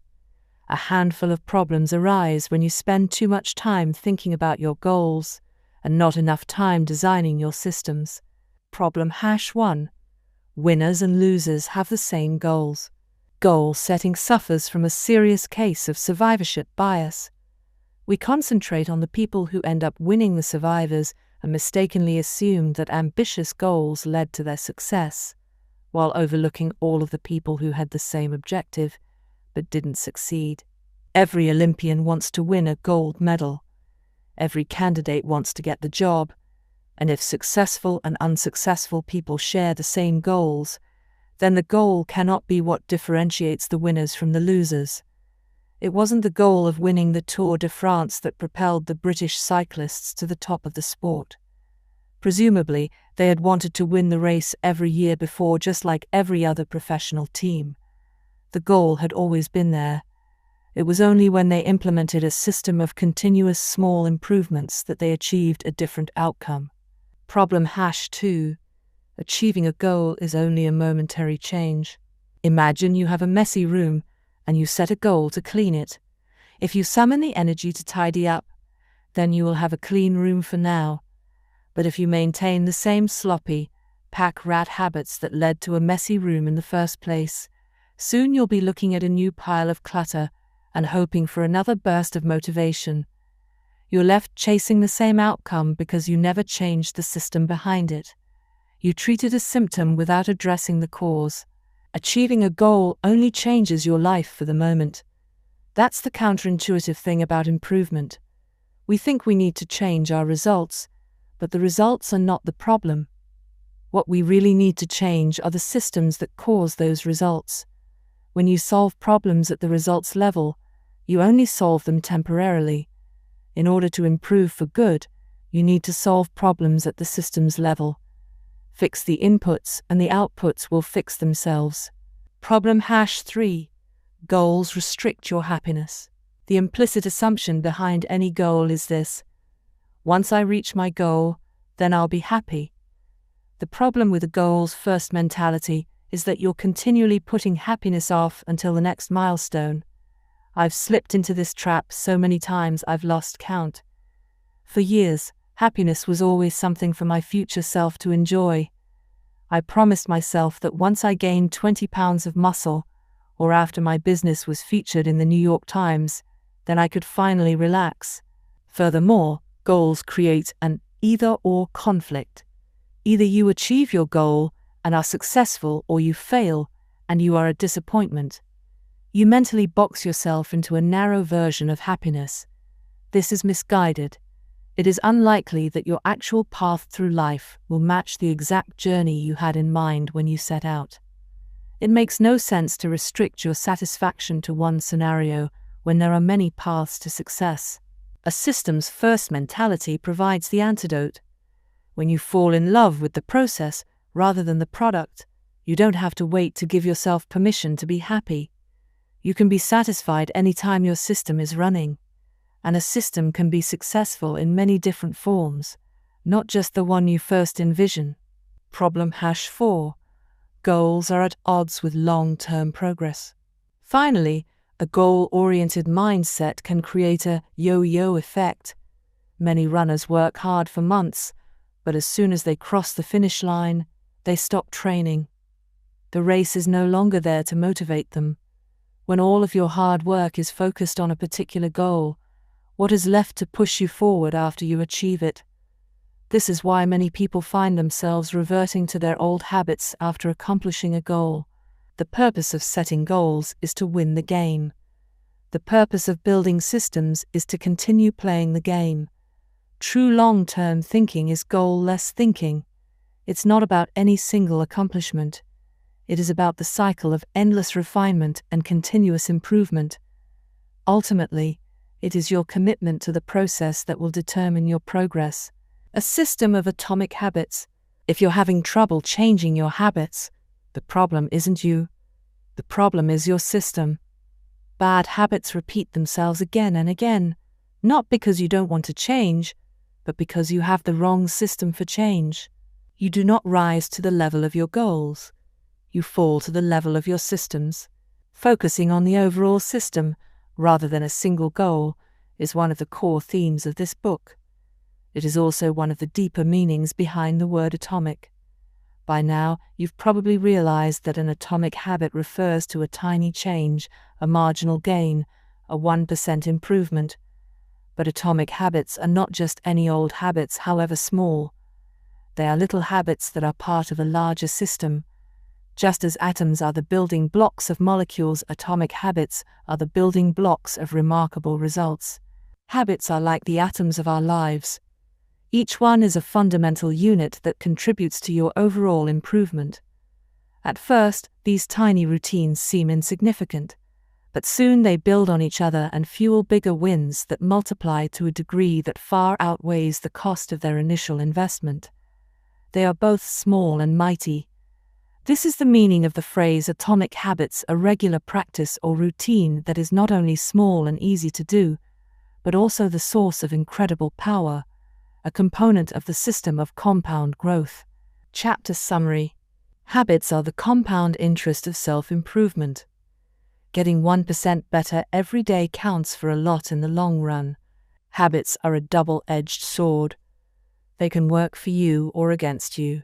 A handful of problems arise when you spend too much time thinking about your goals and not enough time designing your systems. Problem #1. Winners and losers have the same goals. Goal setting suffers from a serious case of survivorship bias. We concentrate on the people who end up winning the survivors and mistakenly assume that ambitious goals led to their success, while overlooking all of the people who had the same objective but didn't succeed. Every Olympian wants to win a gold medal. Every candidate wants to get the job, and if successful and unsuccessful people share the same goals, then the goal cannot be what differentiates the winners from the losers. It wasn't the goal of winning the Tour de France that propelled the British cyclists to the top of the sport. Presumably, they had wanted to win the race every year before, just like every other professional team. The goal had always been there. It was only when they implemented a system of continuous small improvements that they achieved a different outcome. Problem #2. Achieving a goal is only a momentary change. Imagine you have a messy room and you set a goal to clean it. If you summon the energy to tidy up, then you will have a clean room for now. But if you maintain the same sloppy, pack-rat habits that led to a messy room in the first place, soon you'll be looking at a new pile of clutter and hoping for another burst of motivation. You're left chasing the same outcome because you never changed the system behind it. You treated a symptom without addressing the cause. Achieving a goal only changes your life for the moment. That's the counterintuitive thing about improvement. We think we need to change our results, but the results are not the problem. What we really need to change are the systems that cause those results. When you solve problems at the results level, you only solve them temporarily. In order to improve for good, you need to solve problems at the systems level. Fix the inputs and the outputs will fix themselves. Problem #3. Goals restrict your happiness. The implicit assumption behind any goal is this: once I reach my goal, then I'll be happy. The problem with a goals first mentality is that you're continually putting happiness off until the next milestone. I've slipped into this trap so many times I've lost count. For years, happiness was always something for my future self to enjoy. I promised myself that once I gained 20 pounds of muscle, or after my business was featured in the New York Times, then I could finally relax. Furthermore, goals create an either-or conflict. Either you achieve your goal and are successful, or you fail and you are a disappointment. You mentally box yourself into a narrow version of happiness. This is misguided. It is unlikely that your actual path through life will match the exact journey you had in mind when you set out. It makes no sense to restrict your satisfaction to one scenario when there are many paths to success. A systems-first mentality provides the antidote. When you fall in love with the process rather than the product, you don't have to wait to give yourself permission to be happy. You can be satisfied anytime your system is running. And a system can be successful in many different forms, not just the one you first envision. Problem #4. Goals are at odds with long-term progress. Finally, a goal-oriented mindset can create a yo-yo effect. Many runners work hard for months, but as soon as they cross the finish line, they stop training. The race is no longer there to motivate them. When all of your hard work is focused on a particular goal, What is left to push you forward after you achieve it? This is why many people find themselves reverting to their old habits after accomplishing a goal. The purpose of setting goals is to win the game. The purpose of building systems is to continue playing the game. True long-term thinking is goal-less thinking. It's not about any single accomplishment. It is about the cycle of endless refinement and continuous improvement. Ultimately, it is your commitment to the process that will determine your progress. A system of atomic habits. If you're having trouble changing your habits, the problem isn't you. The problem is your system. Bad habits repeat themselves again and again, not because you don't want to change, but because you have the wrong system for change. You do not rise to the level of your goals. You fall to the level of your systems. Focusing on the overall system, rather than a single goal, is one of the core themes of this book. It is also one of the deeper meanings behind the word atomic. By now, you've probably realized that an atomic habit refers to a tiny change, a marginal gain, a 1% improvement. But atomic habits are not just any old habits, however small. They are little habits that are part of a larger system. Just as atoms are the building blocks of molecules, atomic habits are the building blocks of remarkable results. Habits are like the atoms of our lives. Each one is a fundamental unit that contributes to your overall improvement. At first, these tiny routines seem insignificant, but soon they build on each other and fuel bigger wins that multiply to a degree that far outweighs the cost of their initial investment. They are both small and mighty. This is the meaning of the phrase atomic habits, a regular practice or routine that is not only small and easy to do, but also the source of incredible power, a component of the system of compound growth. Chapter summary. Habits are the compound interest of self-improvement. Getting 1% better every day counts for a lot in the long run. Habits are a double-edged sword. They can work for you or against you,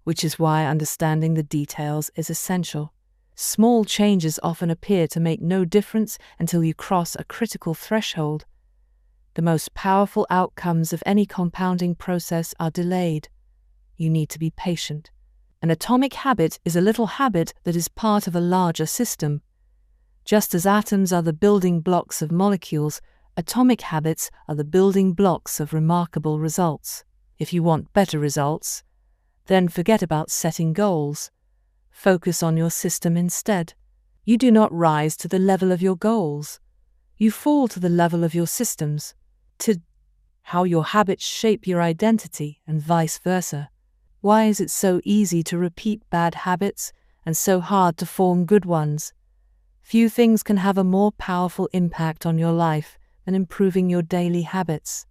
which is why understanding the details is essential. Small changes often appear to make no difference until you cross a critical threshold. The most powerful outcomes of any compounding process are delayed. You need to be patient. An atomic habit is a little habit that is part of a larger system. Just as atoms are the building blocks of molecules, atomic habits are the building blocks of remarkable results. If you want better results, then forget about setting goals. Focus on your system instead. You do not rise to the level of your goals. You fall to the level of your systems. To how your habits shape your identity and vice versa. Why is it so easy to repeat bad habits and so hard to form good ones? Few things can have a more powerful impact on your life than improving your daily habits.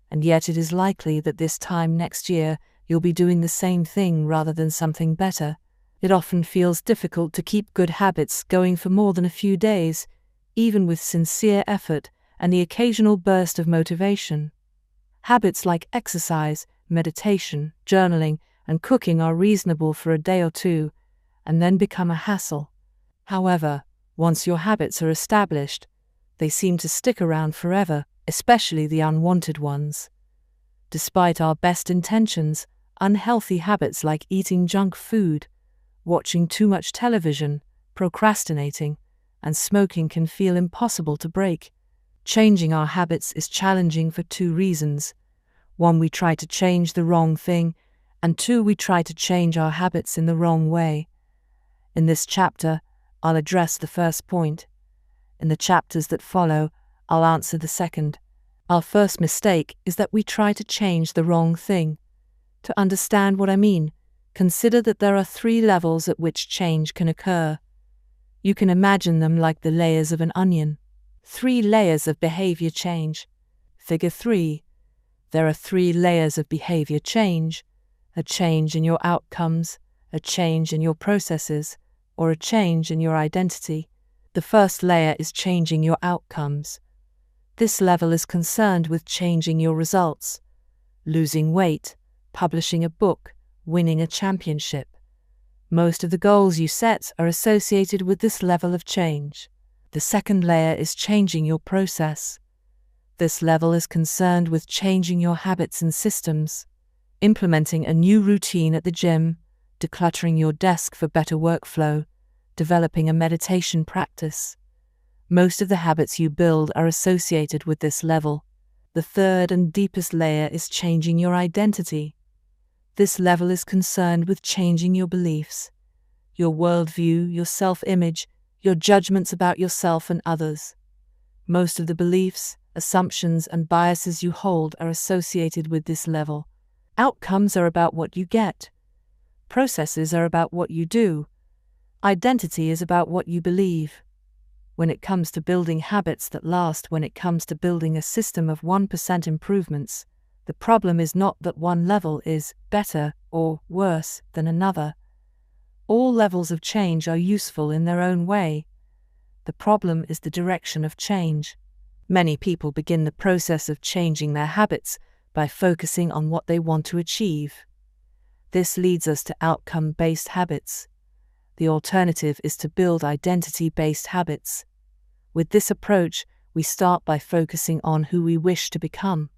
And yet it is likely that this time next year you'll be doing the same thing rather than something better. It often feels difficult to keep good habits going for more than a few days, even with sincere effort and the occasional burst of motivation. Habits like exercise, meditation, journaling, and cooking are reasonable for a day or two, and then become a hassle. However, once your habits are established, they seem to stick around forever, especially the unwanted ones. Despite our best intentions, unhealthy habits like eating junk food, watching too much television, procrastinating, and smoking can feel impossible to break. Changing our habits is challenging for two reasons. One, we try to change the wrong thing, and two, we try to change our habits in the wrong way. In this chapter, I'll address the first point. In the chapters that follow, I'll answer the second. Our first mistake is that we try to change the wrong thing. To understand what I mean, consider that there are 3 levels at which change can occur. You can imagine them like the layers of an onion. 3 layers of behavior change. Figure 3. There are 3 layers of behavior change: a change in your outcomes, a change in your processes, or a change in your identity. The first layer is changing your outcomes. This level is concerned with changing your results: losing weight, publishing a book, winning a championship. Most of the goals you set are associated with this level of change. The second layer is changing your process. This level is concerned with changing your habits and systems, implementing a new routine at the gym, decluttering your desk for better workflow, developing a meditation practice. Most of the habits you build are associated with this level. The third and deepest layer is changing your identity. This level is concerned with changing your beliefs, your worldview, your self-image, your judgments about yourself and others. Most of the beliefs, assumptions, and biases you hold are associated with this level. Outcomes are about what you get. Processes are about what you do. Identity is about what you believe. When it comes to building habits that last, when it comes to building a system of 1% improvements, the problem is not that one level is better or worse than another. All levels of change are useful in their own way. The problem is the direction of change. Many people begin the process of changing their habits by focusing on what they want to achieve. This leads us to outcome-based habits. The alternative is to build identity-based habits. With this approach, we start by focusing on who we wish to become.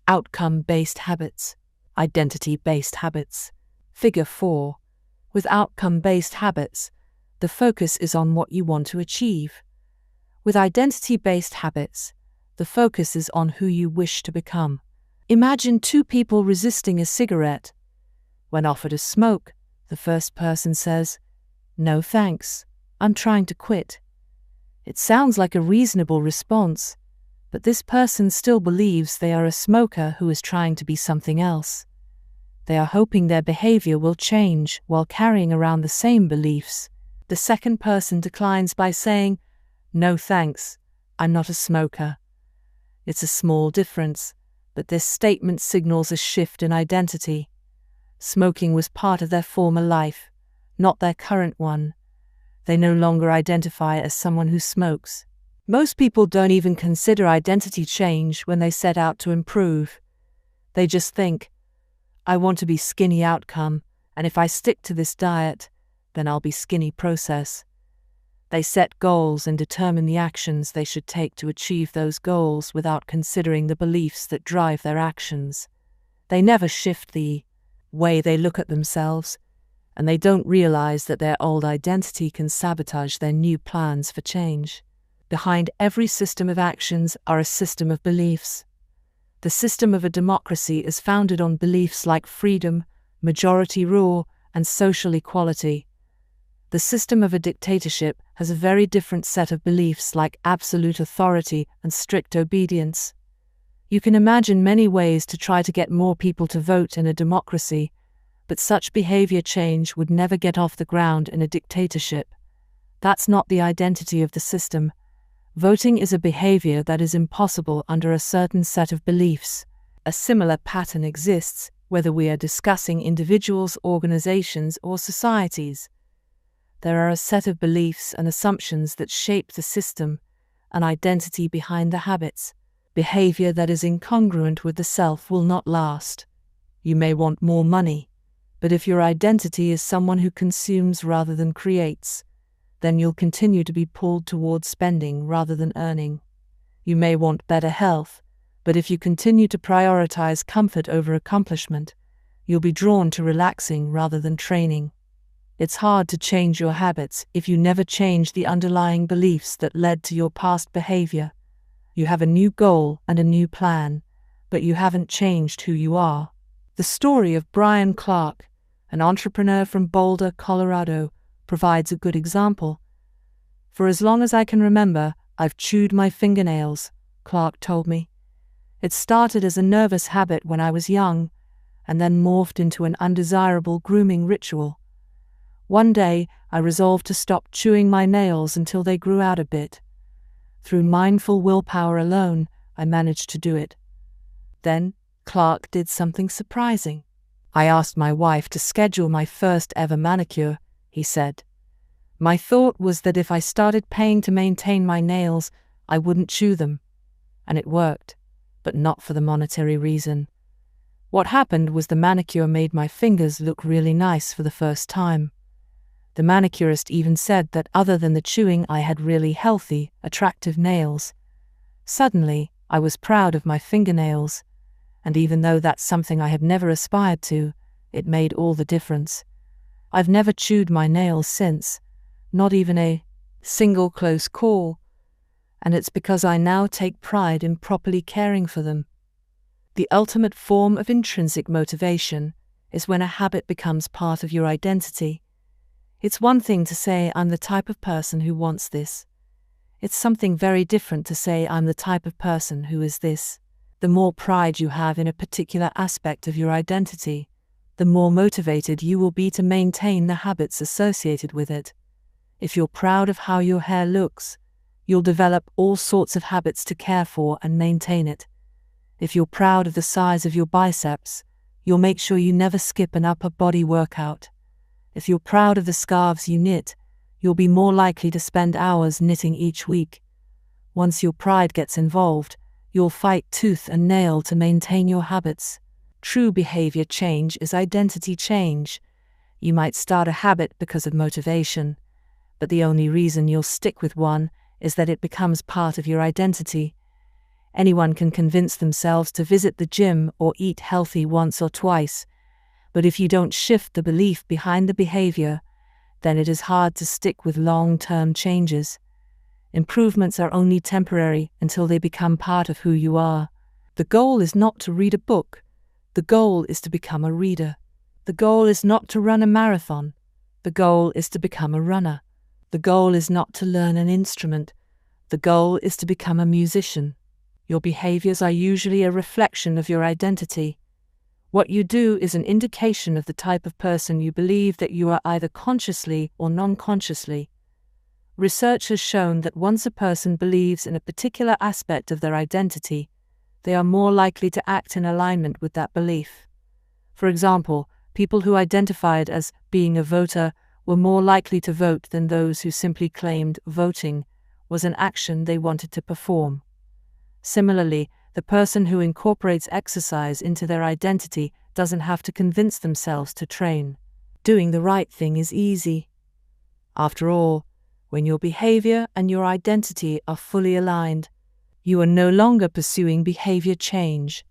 Outcome-based habits, identity-based habits. Figure 4. With outcome-based habits, the focus is on what you want to achieve. With identity-based habits, the focus is on who you wish to become. Imagine two people resisting a cigarette. When offered a smoke, the first person says, "No thanks, I'm trying to quit." It sounds like a reasonable response, but this person still believes they are a smoker who is trying to be something else. They are hoping their behavior will change while carrying around the same beliefs. The second person declines by saying, "No thanks, I'm not a smoker." It's a small difference, but this statement signals a shift in identity. Smoking was part of their former life, not their current one. They no longer identify as someone who smokes. Most people don't even consider identity change when they set out to improve. They just think, "I want to be skinny outcome, and if I stick to this diet, then I'll be skinny process." They set goals and determine the actions they should take to achieve those goals without considering the beliefs that drive their actions. They never shift the way they look at themselves, and they don't realize that their old identity can sabotage their new plans for change. Behind every system of actions are a system of beliefs. The system of a democracy is founded on beliefs like freedom, majority rule, and social equality. The system of a dictatorship has a very different set of beliefs like absolute authority and strict obedience. You can imagine many ways to try to get more people to vote in a democracy, but such behavior change would never get off the ground in a dictatorship. That's not the identity of the system. Voting is a behavior that is impossible under a certain set of beliefs. A similar pattern exists whether we are discussing individuals, organizations, or societies. There are a set of beliefs and assumptions that shape the system, an identity behind the habits. Behavior that is incongruent with the self will not last. You may want more money, but if your identity is someone who consumes rather than creates, then you'll continue to be pulled towards spending rather than earning. You may want better health, but if you continue to prioritize comfort over accomplishment, you'll be drawn to relaxing rather than training. It's hard to change your habits if you never change the underlying beliefs that led to your past behavior. You have a new goal and a new plan, but you haven't changed who you are. The story of Brian Clark, an entrepreneur from Boulder, Colorado, provides a good example. "For as long as I can remember, I've chewed my fingernails," Clark told me. "It started as a nervous habit when I was young, and then morphed into an undesirable grooming ritual. One day, I resolved to stop chewing my nails until they grew out a bit. Through mindful willpower alone, I managed to do it. Then, Clark did something surprising. I asked my wife to schedule my first ever manicure," he said. "My thought was that if I started paying to maintain my nails, I wouldn't chew them. And it worked, but not for the monetary reason. What happened was the manicure made my fingers look really nice for the first time. The manicurist even said that other than the chewing I had really healthy, attractive nails. Suddenly, I was proud of my fingernails, and even though that's something I had never aspired to, it made all the difference. I've never chewed my nails since, not even a single close call, and it's because I now take pride in properly caring for them. The ultimate form of intrinsic motivation is when a habit becomes part of your identity. It's one thing to say, I'm the type of person who wants this. It's something very different to say, I'm the type of person who is this. The more pride you have in a particular aspect of your identity, the more motivated you will be to maintain the habits associated with it. If you're proud of how your hair looks, you'll develop all sorts of habits to care for and maintain it. If you're proud of the size of your biceps, you'll make sure you never skip an upper body workout. If you're proud of the scarves you knit, you'll be more likely to spend hours knitting each week. Once your pride gets involved, you'll fight tooth and nail to maintain your habits. True behavior change is identity change. You might start a habit because of motivation, but the only reason you'll stick with one is that it becomes part of your identity. Anyone can convince themselves to visit the gym or eat healthy once or twice, but if you don't shift the belief behind the behavior, then it is hard to stick with long-term changes. Improvements are only temporary until they become part of who you are. The goal is not to read a book. The goal is to become a reader. The goal is not to run a marathon. The goal is to become a runner. The goal is not to learn an instrument. The goal is to become a musician. Your behaviors are usually a reflection of your identity. What you do is an indication of the type of person you believe that you are, either consciously or non-consciously. Research has shown that once a person believes in a particular aspect of their identity, they are more likely to act in alignment with that belief. For example, people who identified as being a voter were more likely to vote than those who simply claimed voting was an action they wanted to perform. Similarly, the person who incorporates exercise into their identity doesn't have to convince themselves to train. Doing the right thing is easy. After all, when your behavior and your identity are fully aligned, you are no longer pursuing behavior change.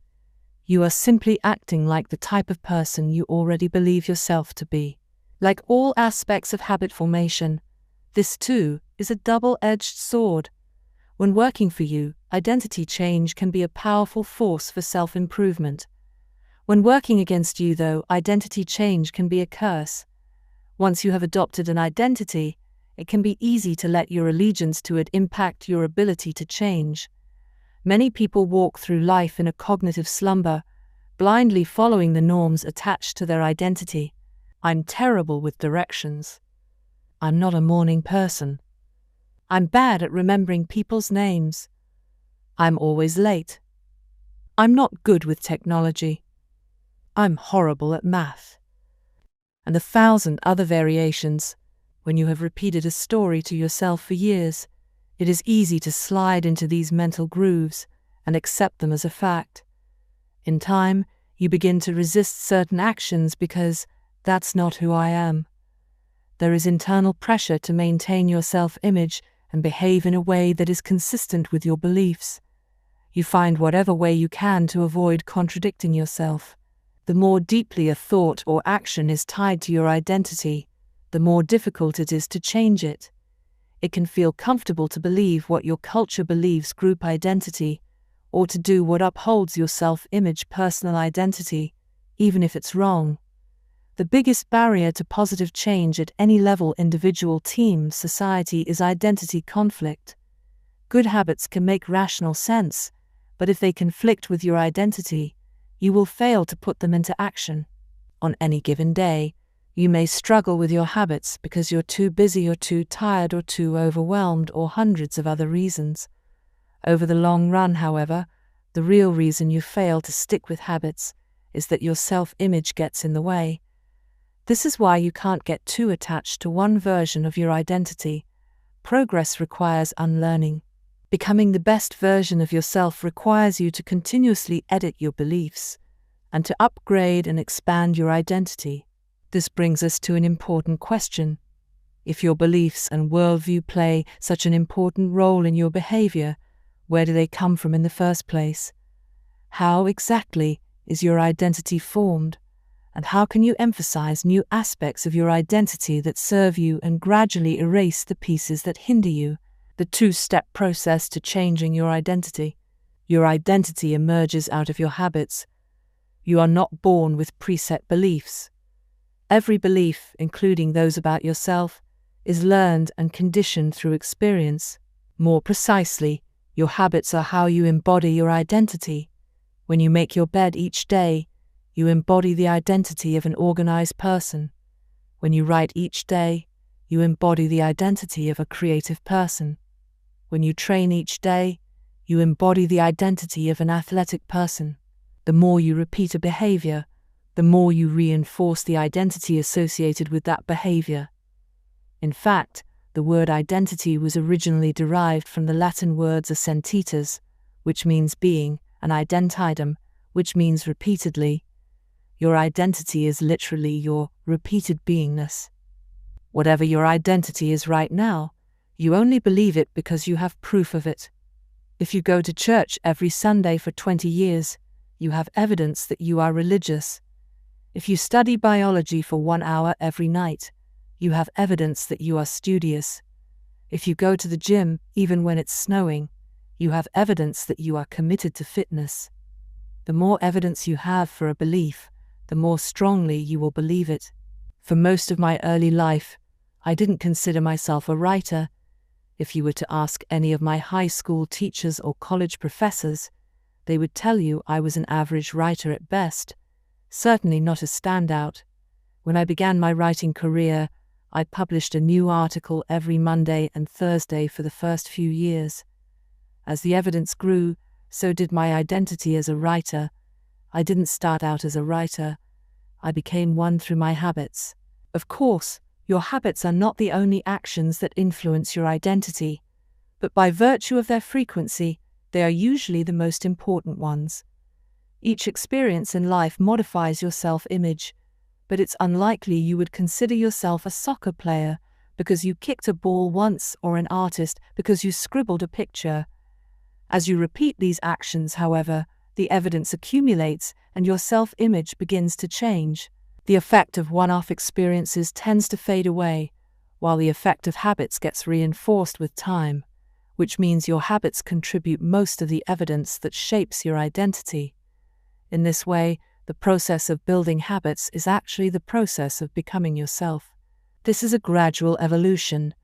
You are simply acting like the type of person you already believe yourself to be. Like all aspects of habit formation, this too is a double-edged sword. When working for you, identity change can be a powerful force for self-improvement. When working against you, though, identity change can be a curse. Once you have adopted an identity, it can be easy to let your allegiance to it impact your ability to change. Many people walk through life in a cognitive slumber, blindly following the norms attached to their identity. I'm terrible with directions. I'm not a morning person. I'm bad at remembering people's names. I'm always late. I'm not good with technology. I'm horrible at math. And 1,000 other variations. When you have repeated a story to yourself for years, it is easy to slide into these mental grooves and accept them as a fact. In time, you begin to resist certain actions because that's not who I am. There is internal pressure to maintain your self-image and behave in a way that is consistent with your beliefs. You find whatever way you can to avoid contradicting yourself. The more deeply a thought or action is tied to your identity, the more difficult it is to change it. It can feel comfortable to believe what your culture believes group identity, or to do what upholds your self-image personal identity, even if it's wrong. The biggest barrier to positive change at any level, individual, team, society, is identity conflict. Good habits can make rational sense, but if they conflict with your identity, you will fail to put them into action. On any given day, you may struggle with your habits because you're too busy or too tired or too overwhelmed or hundreds of other reasons. Over the long run, however, the real reason you fail to stick with habits is that your self-image gets in the way. This is why you can't get too attached to one version of your identity. Progress requires unlearning. Becoming the best version of yourself requires you to continuously edit your beliefs and to upgrade and expand your identity. This brings us to an important question. If your beliefs and worldview play such an important role in your behavior, Where do they come from in the first place? How exactly is your identity formed? And how can you emphasize new aspects of your identity that serve you and gradually erase the pieces that hinder you? The two-step process to changing your identity. Your identity emerges out of your habits. You are not born with preset beliefs. Every belief, including those about yourself, is learned and conditioned through experience. More precisely, your habits are how you embody your identity. When you make your bed each day, you embody the identity of an organized person. When you write each day, you embody the identity of a creative person. When you train each day, you embody the identity of an athletic person. The more you repeat a behavior, the more you reinforce the identity associated with that behavior. In fact, the word identity was originally derived from the Latin words assentitas, which means being, and identidem, which means repeatedly. Your identity is literally your repeated beingness. Whatever your identity is right now, you only believe it because you have proof of it. If you go to church every Sunday for 20 years, you have evidence that you are religious. If you study biology for 1 hour every night, you have evidence that you are studious. If you go to the gym, even when it's snowing, you have evidence that you are committed to fitness. The more evidence you have for a belief, the more strongly you will believe it. For most of my early life, I didn't consider myself a writer. If you were to ask any of my high school teachers or college professors, they would tell you I was an average writer at best, certainly not a standout. When I began my writing career, I published a new article every Monday and Thursday for the first few years. As the evidence grew, so did my identity as a writer. I didn't start out as a writer. I became one through my habits. Of course, your habits are not the only actions that influence your identity, but by virtue of their frequency, they are usually the most important ones. Each experience in life modifies your self-image, but it's unlikely you would consider yourself a soccer player because you kicked a ball once or an artist because you scribbled a picture. As you repeat these actions, however, the evidence accumulates and your self-image begins to change. The effect of one-off experiences tends to fade away, while the effect of habits gets reinforced with time, which means your habits contribute most of the evidence that shapes your identity. In this way, the process of building habits is actually the process of becoming yourself. This is a gradual evolution.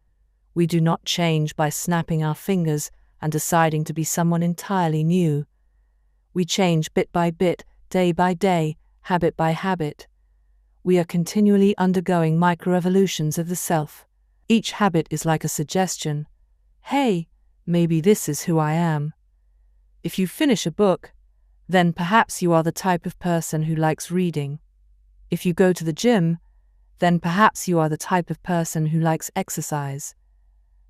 We do not change by snapping our fingers and deciding to be someone entirely new. We change bit by bit, day by day, habit by habit. We are continually undergoing microevolutions of the self. Each habit is like a suggestion. Hey, maybe this is who I am. If you finish a book, then perhaps you are the type of person who likes reading. If you go to the gym, then perhaps you are the type of person who likes exercise.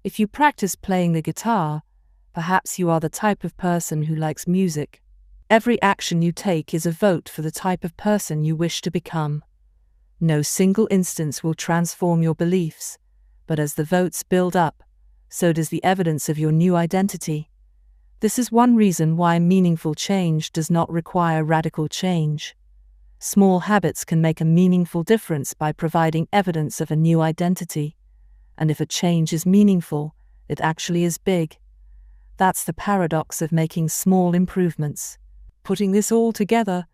If you practice playing the guitar, perhaps you are the type of person who likes music. Every action you take is a vote for the type of person you wish to become. No single instance will transform your beliefs, but as the votes build up, so does the evidence of your new identity. This is one reason why meaningful change does not require radical change. Small habits can make a meaningful difference by providing evidence of a new identity. And if a change is meaningful, it actually is big. That's the paradox of making small improvements. Putting this all together,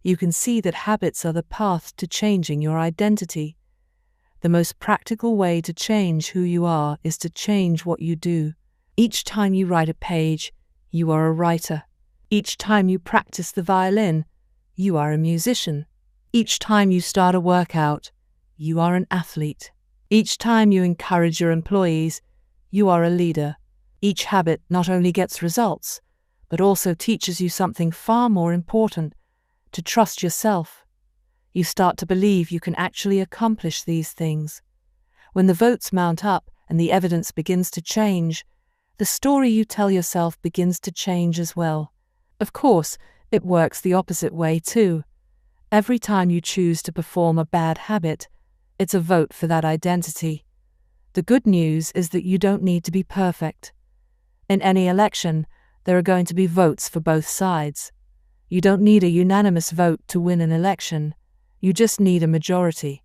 you can see that habits are the path to changing your identity. The most practical way to change who you are is to change what you do. Each time you write a page, you are a writer. Each time you practice the violin, you are a musician. Each time you start a workout, you are an athlete. Each time you encourage your employees, you are a leader. Each habit not only gets results, but also teaches you something far more important: to trust yourself. You start to believe you can actually accomplish these things. When the votes mount up and the evidence begins to change, the story you tell yourself begins to change as well. Of course, it works the opposite way too. Every time you choose to perform a bad habit, it's a vote for that identity. The good news is that you don't need to be perfect. In any election, there are going to be votes for both sides. You don't need a unanimous vote to win an election. You just need a majority.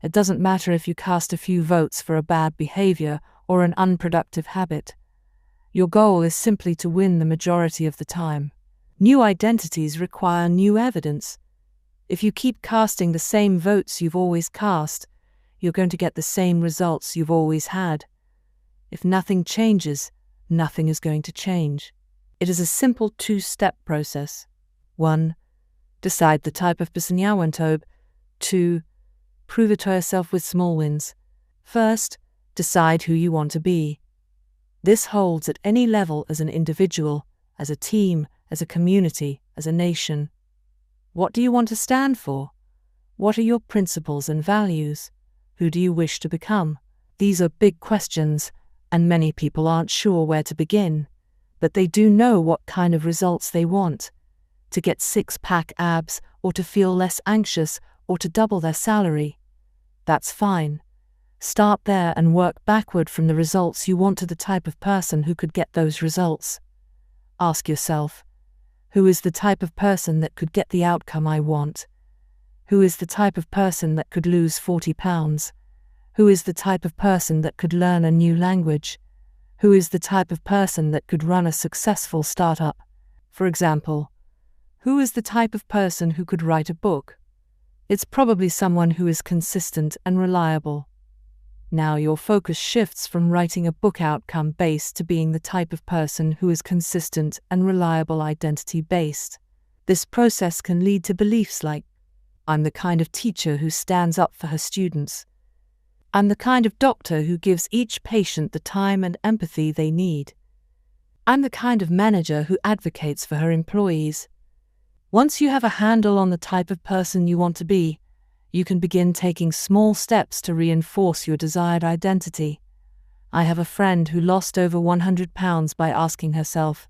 It doesn't matter if you cast a few votes for a bad behavior or an unproductive habit. Your goal is simply to win the majority of the time. New identities require new evidence. If you keep casting the same votes you've always cast, you're going to get the same results you've always had. If nothing changes, nothing is going to change. It is a simple two-step process. 1. Decide the type of person you want to be. 2. Prove it to yourself with small wins. First, decide who you want to be. This holds at any level as an individual, as a team, as a community, as a nation. What do you want to stand for? What are your principles and values? Who do you wish to become? These are big questions, and many people aren't sure where to begin. But they do know what kind of results they want. To get six-pack abs, or to feel less anxious, or to double their salary. That's fine. Start there and work backward from the results you want to the type of person who could get those results. Ask yourself, who is the type of person that could get the outcome I want? Who is the type of person that could lose 40 pounds? Who is the type of person that could learn a new language? Who is the type of person that could run a successful startup? For example, who is the type of person who could write a book? It's probably someone who is consistent and reliable. Now your focus shifts from writing a book outcome-based to being the type of person who is consistent and reliable identity-based. This process can lead to beliefs like, I'm the kind of teacher who stands up for her students. I'm the kind of doctor who gives each patient the time and empathy they need. I'm the kind of manager who advocates for her employees. Once you have a handle on the type of person you want to be, you can begin taking small steps to reinforce your desired identity. I have a friend who lost over 100 pounds by asking herself,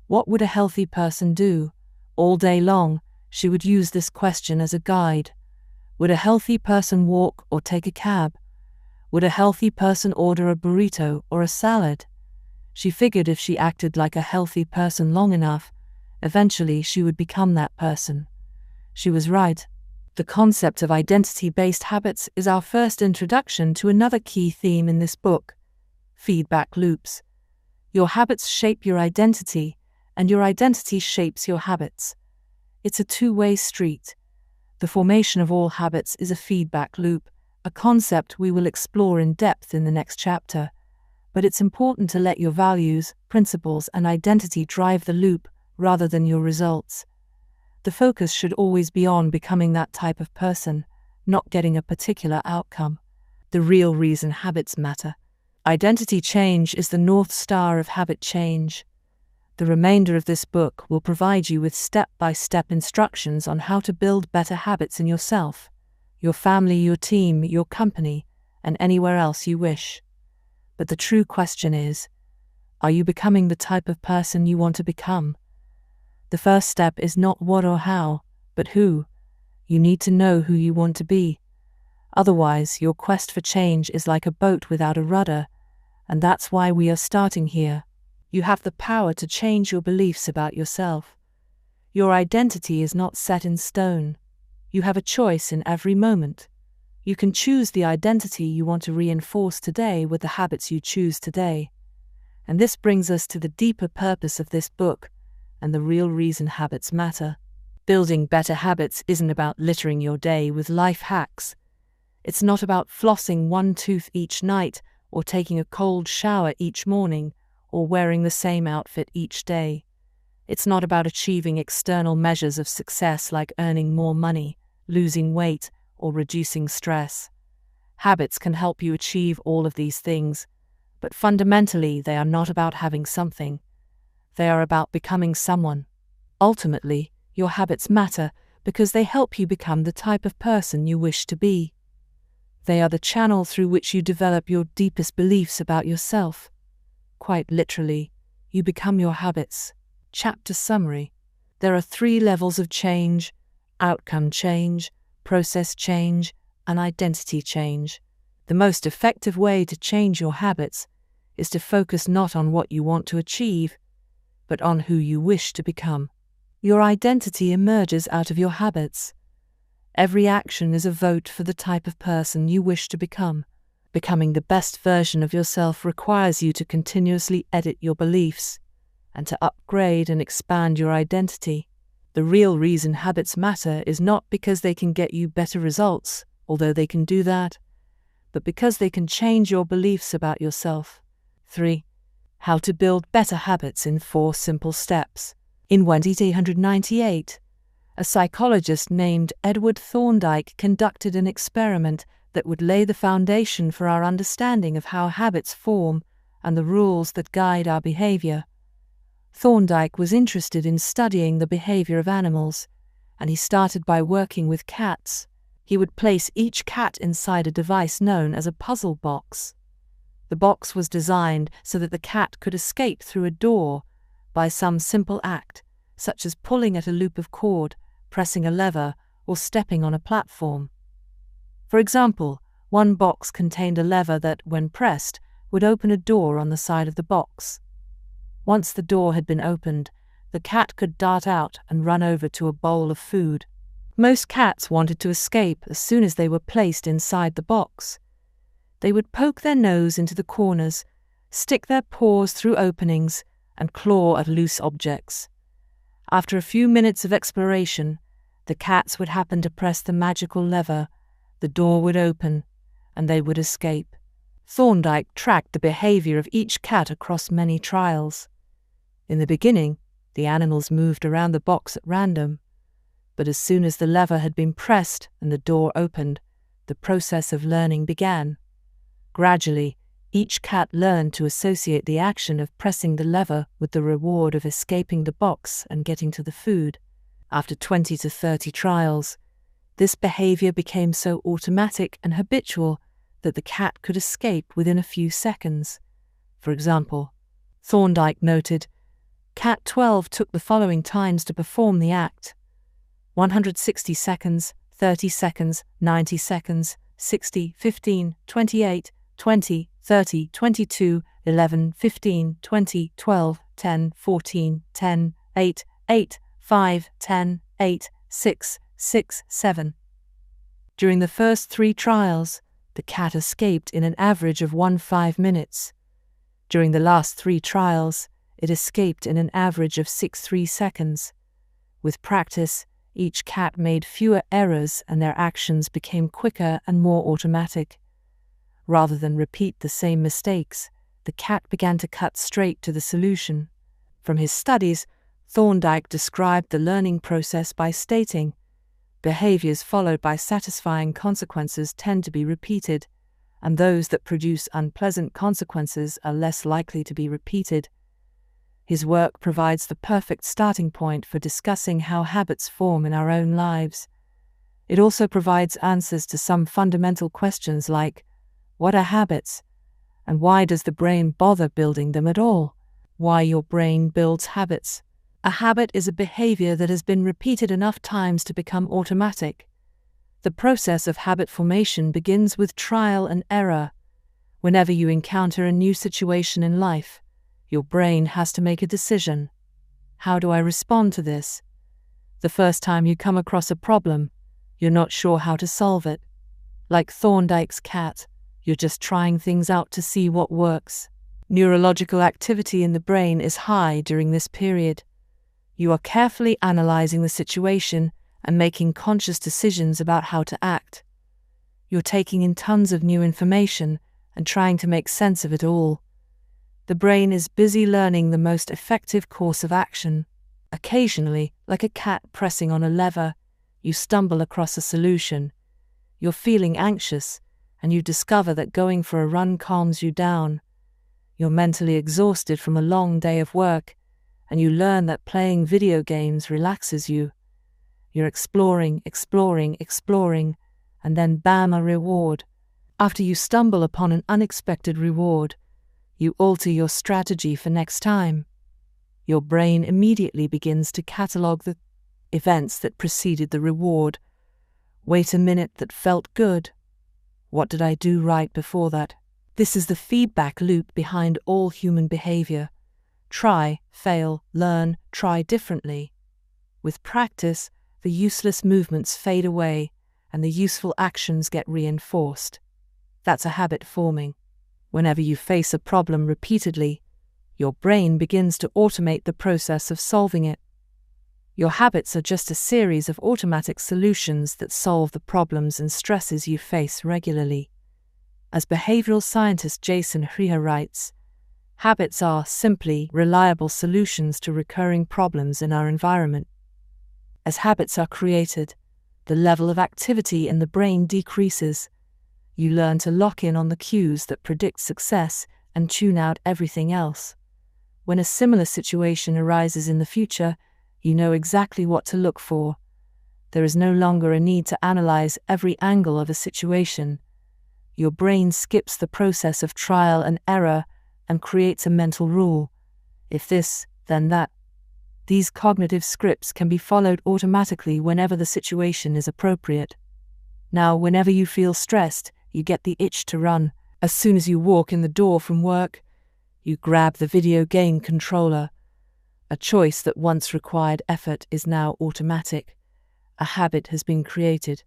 what would a healthy person do? All day long, she would use this question as a guide. Would a healthy person walk or take a cab? Would a healthy person order a burrito or a salad? She figured if she acted like a healthy person long enough, eventually she would become that person. She was right. The concept of identity-based habits is our first introduction to another key theme in this book: feedback loops. Your habits shape your identity, and your identity shapes your habits. It's a two-way street. The formation of all habits is a feedback loop, a concept we will explore in depth in the next chapter. But it's important to let your values, principles, and identity drive the loop, rather than your results. The focus should always be on becoming that type of person, not getting a particular outcome. The real reason habits matter. Identity change is the North Star of habit change. The remainder of this book will provide you with step-by-step instructions on how to build better habits in yourself, your family, your team, your company, and anywhere else you wish. But the true question is, are you becoming the type of person you want to become? The first step is not what or how, but who. You need to know who you want to be. Otherwise, your quest for change is like a boat without a rudder, and that's why we are starting here. You have the power to change your beliefs about yourself. Your identity is not set in stone. You have a choice in every moment. You can choose the identity you want to reinforce today with the habits you choose today. And this brings us to the deeper purpose of this book, and the real reason habits matter. Building better habits isn't about littering your day with life hacks. It's not about flossing one tooth each night, or taking a cold shower each morning, or wearing the same outfit each day. It's not about achieving external measures of success like earning more money, losing weight, or reducing stress. Habits can help you achieve all of these things, but fundamentally they are not about having something. They are about becoming someone. Ultimately, your habits matter because they help you become the type of person you wish to be. They are the channel through which you develop your deepest beliefs about yourself. Quite literally, you become your habits. Chapter summary. There are 3 levels of change: outcome change, process change, and identity change. The most effective way to change your habits is to focus not on what you want to achieve. but on who you wish to become. Your identity emerges out of your habits. Every action is a vote for the type of person you wish to become. Becoming the best version of yourself requires you to continuously edit your beliefs and to upgrade and expand your identity. The real reason habits matter is not because they can get you better results, although they can do that, but because they can change your beliefs about yourself. 3. How to build better habits in 4 simple steps. In 1898, a psychologist named Edward Thorndike conducted an experiment that would lay the foundation for our understanding of how habits form and the rules that guide our behavior. Thorndike was interested in studying the behavior of animals, and he started by working with cats. He would place each cat inside a device known as a puzzle box. The box was designed so that the cat could escape through a door by some simple act, such as pulling at a loop of cord, pressing a lever, or stepping on a platform. For example, one box contained a lever that, when pressed, would open a door on the side of the box. Once the door had been opened, the cat could dart out and run over to a bowl of food. Most cats wanted to escape as soon as they were placed inside the box. They would poke their nose into the corners, stick their paws through openings, and claw at loose objects. After a few minutes of exploration, the cats would happen to press the magical lever, the door would open, and they would escape. Thorndike tracked the behavior of each cat across many trials. In the beginning, the animals moved around the box at random, but as soon as the lever had been pressed and the door opened, the process of learning began. Gradually, each cat learned to associate the action of pressing the lever with the reward of escaping the box and getting to the food. After 20 to 30 trials, this behavior became so automatic and habitual that the cat could escape within a few seconds. For example, Thorndike noted, Cat 12 took the following times to perform the act: 160 seconds, 30 seconds, 90 seconds, 60, 15, 28, 20, 30, 22, 11, 15, 20, 12, 10, 14, 10, 8, 8, 5, 10, 8, 6, 6, 7. During the first 3 trials, the cat escaped in an average of 15 minutes. During the last 3 trials, it escaped in an average of 63 seconds. With practice, each cat made fewer errors and their actions became quicker and more automatic. Rather than repeat the same mistakes, the cat began to cut straight to the solution. From his studies, Thorndike described the learning process by stating, behaviors followed by satisfying consequences tend to be repeated, and those that produce unpleasant consequences are less likely to be repeated. His work provides the perfect starting point for discussing how habits form in our own lives. It also provides answers to some fundamental questions like, what are habits? And why does the brain bother building them at all? Why your brain builds habits. A habit is a behavior that has been repeated enough times to become automatic. The process of habit formation begins with trial and error. Whenever you encounter a new situation in life, your brain has to make a decision. How do I respond to this? The first time you come across a problem, you're not sure how to solve it. Like Thorndike's cat, you're just trying things out to see what works. Neurological activity in the brain is high during this period. You are carefully analyzing the situation and making conscious decisions about how to act. You're taking in tons of new information and trying to make sense of it all. The brain is busy learning the most effective course of action. Occasionally, like a cat pressing on a lever, you stumble across a solution. You're feeling anxious, and you discover that going for a run calms you down. You're mentally exhausted from a long day of work, and you learn that playing video games relaxes you. You're exploring, and then bam, a reward. After you stumble upon an unexpected reward, you alter your strategy for next time. Your brain immediately begins to catalog the events that preceded the reward. Wait a minute, that felt good. What did I do right before that? This is the feedback loop behind all human behavior. Try, fail, learn, try differently. With practice, the useless movements fade away and the useful actions get reinforced. That's a habit forming. Whenever you face a problem repeatedly, your brain begins to automate the process of solving it. Your habits are just a series of automatic solutions that solve the problems and stresses you face regularly. As behavioral scientist Jason Hriha writes, habits are simply reliable solutions to recurring problems in our environment. As habits are created, the level of activity in the brain decreases. You learn to lock in on the cues that predict success and tune out everything else. When a similar situation arises in the future, you know exactly what to look for. There is no longer a need to analyze every angle of a situation. Your brain skips the process of trial and error and creates a mental rule. If this, then that. These cognitive scripts can be followed automatically whenever the situation is appropriate. Now, whenever you feel stressed, you get the itch to run. As soon as you walk in the door from work, you grab the video game controller. A choice that once required effort is now automatic. A habit has been created.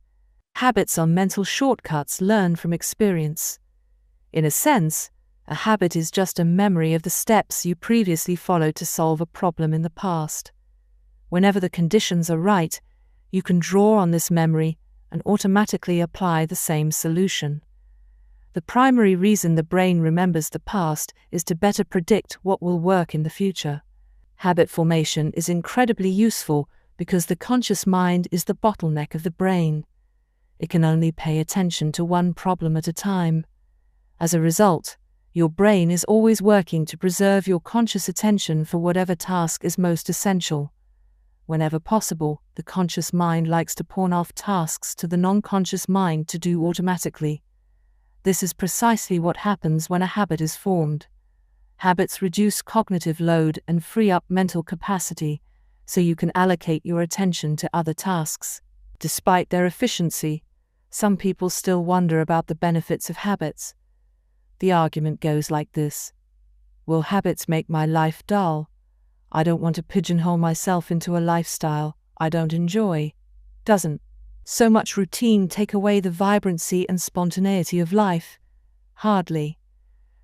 Habits are mental shortcuts learned from experience. In a sense, a habit is just a memory of the steps you previously followed to solve a problem in the past. Whenever the conditions are right, you can draw on this memory and automatically apply the same solution. The primary reason the brain remembers the past is to better predict what will work in the future. Habit formation is incredibly useful because the conscious mind is the bottleneck of the brain. It can only pay attention to one problem at a time. As a result, your brain is always working to preserve your conscious attention for whatever task is most essential. Whenever possible, the conscious mind likes to pawn off tasks to the non-conscious mind to do automatically. This is precisely what happens when a habit is formed. Habits reduce cognitive load and free up mental capacity, so you can allocate your attention to other tasks. Despite their efficiency, some people still wonder about the benefits of habits. The argument goes like this: will habits make my life dull? I don't want to pigeonhole myself into a lifestyle I don't enjoy. Doesn't so much routine take away the vibrancy and spontaneity of life? Hardly.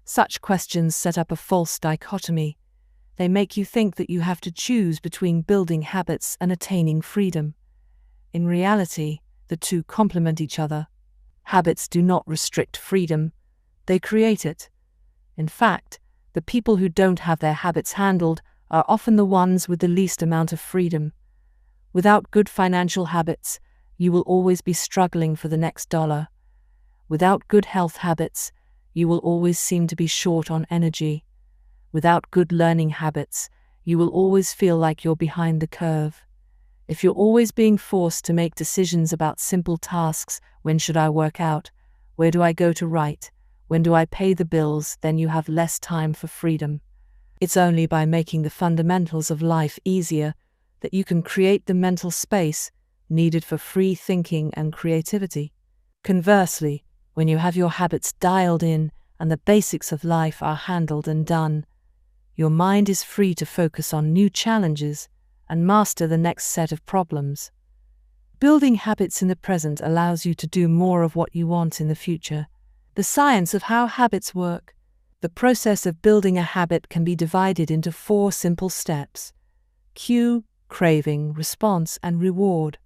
Such questions set up a false dichotomy. They make you think that you have to choose between building habits and attaining freedom. In reality, the two complement each other. Habits do not restrict freedom, they create it. In fact, the people who don't have their habits handled are often the ones with the least amount of freedom. Without good financial habits, you will always be struggling for the next dollar. Without good health habits, you will always seem to be short on energy. Without good learning habits, you will always feel like you're behind the curve. If you're always being forced to make decisions about simple tasks, when should I work out? Where do I go to write? When do I pay the bills? Then you have less time for freedom. It's only by making the fundamentals of life easier that you can create the mental space needed for free thinking and creativity. Conversely, when you have your habits dialed in and the basics of life are handled and done, your mind is free to focus on new challenges and master the next set of problems. Building habits in the present allows you to do more of what you want in the future. The science of how habits work. The process of building a habit can be divided into 4 simple steps: cue, craving, response, and reward.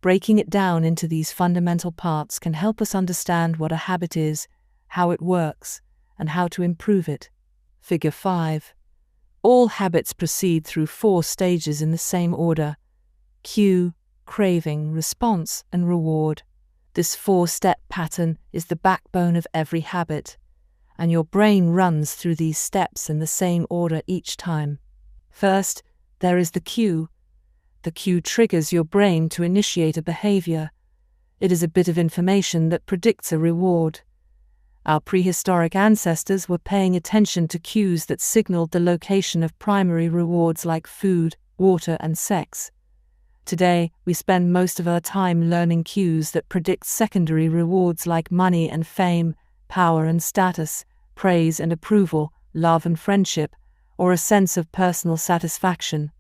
Breaking it down into these fundamental parts can help us understand what a habit is, how it works, and how to improve it. Figure 5. All habits proceed through 4 stages in the same order: cue, craving, response, and reward. This 4-step pattern is the backbone of every habit, and your brain runs through these steps in the same order each time. First, there is the cue. The cue triggers your brain to initiate a behavior. It is a bit of information that predicts a reward. Our prehistoric ancestors were paying attention to cues that signaled the location of primary rewards like food, water, and sex. Today, we spend most of our time learning cues that predict secondary rewards like money and fame, power and status, praise and approval, love and friendship, or a sense of personal satisfaction.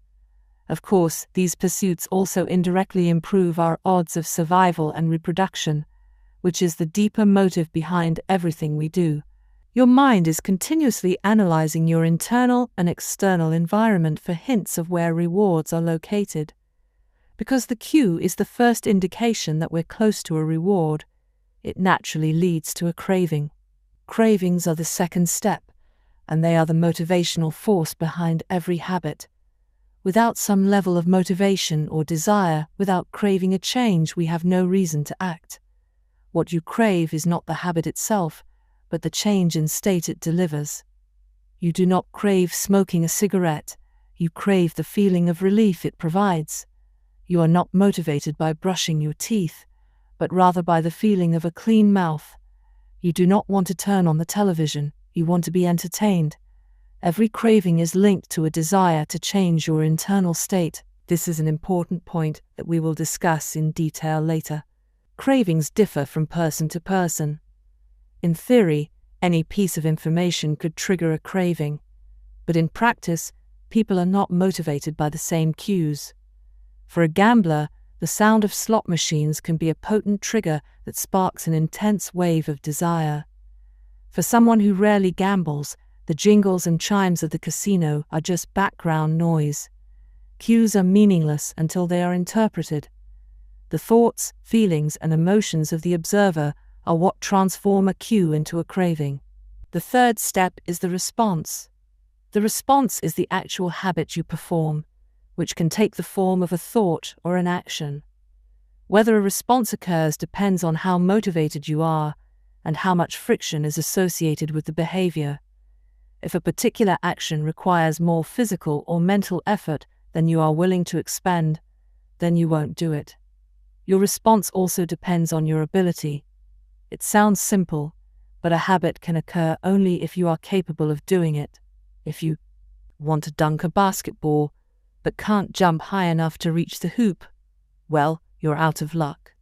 Of course, these pursuits also indirectly improve our odds of survival and reproduction, which is the deeper motive behind everything we do. Your mind is continuously analyzing your internal and external environment for hints of where rewards are located. Because the cue is the first indication that we're close to a reward, it naturally leads to a craving. Cravings are the second step, and they are the motivational force behind every habit. Without some level of motivation or desire, without craving a change, we have no reason to act. What you crave is not the habit itself, but the change in state it delivers. You do not crave smoking a cigarette, you crave the feeling of relief it provides. You are not motivated by brushing your teeth, but rather by the feeling of a clean mouth. You do not want to turn on the television, you want to be entertained. Every craving is linked to a desire to change your internal state. This is an important point that we will discuss in detail later. Cravings differ from person to person. In theory, any piece of information could trigger a craving, but in practice, people are not motivated by the same cues. For a gambler, the sound of slot machines can be a potent trigger that sparks an intense wave of desire. For someone who rarely gambles, the jingles and chimes of the casino are just background noise. Cues are meaningless until they are interpreted. The thoughts, feelings, and emotions of the observer are what transform a cue into a craving. The third step is the response. The response is the actual habit you perform, which can take the form of a thought or an action. Whether a response occurs depends on how motivated you are and how much friction is associated with the behavior. If a particular action requires more physical or mental effort than you are willing to expend, then you won't do it. Your response also depends on your ability. It sounds simple, but a habit can occur only if you are capable of doing it. If you want to dunk a basketball, but can't jump high enough to reach the hoop, well, you're out of luck.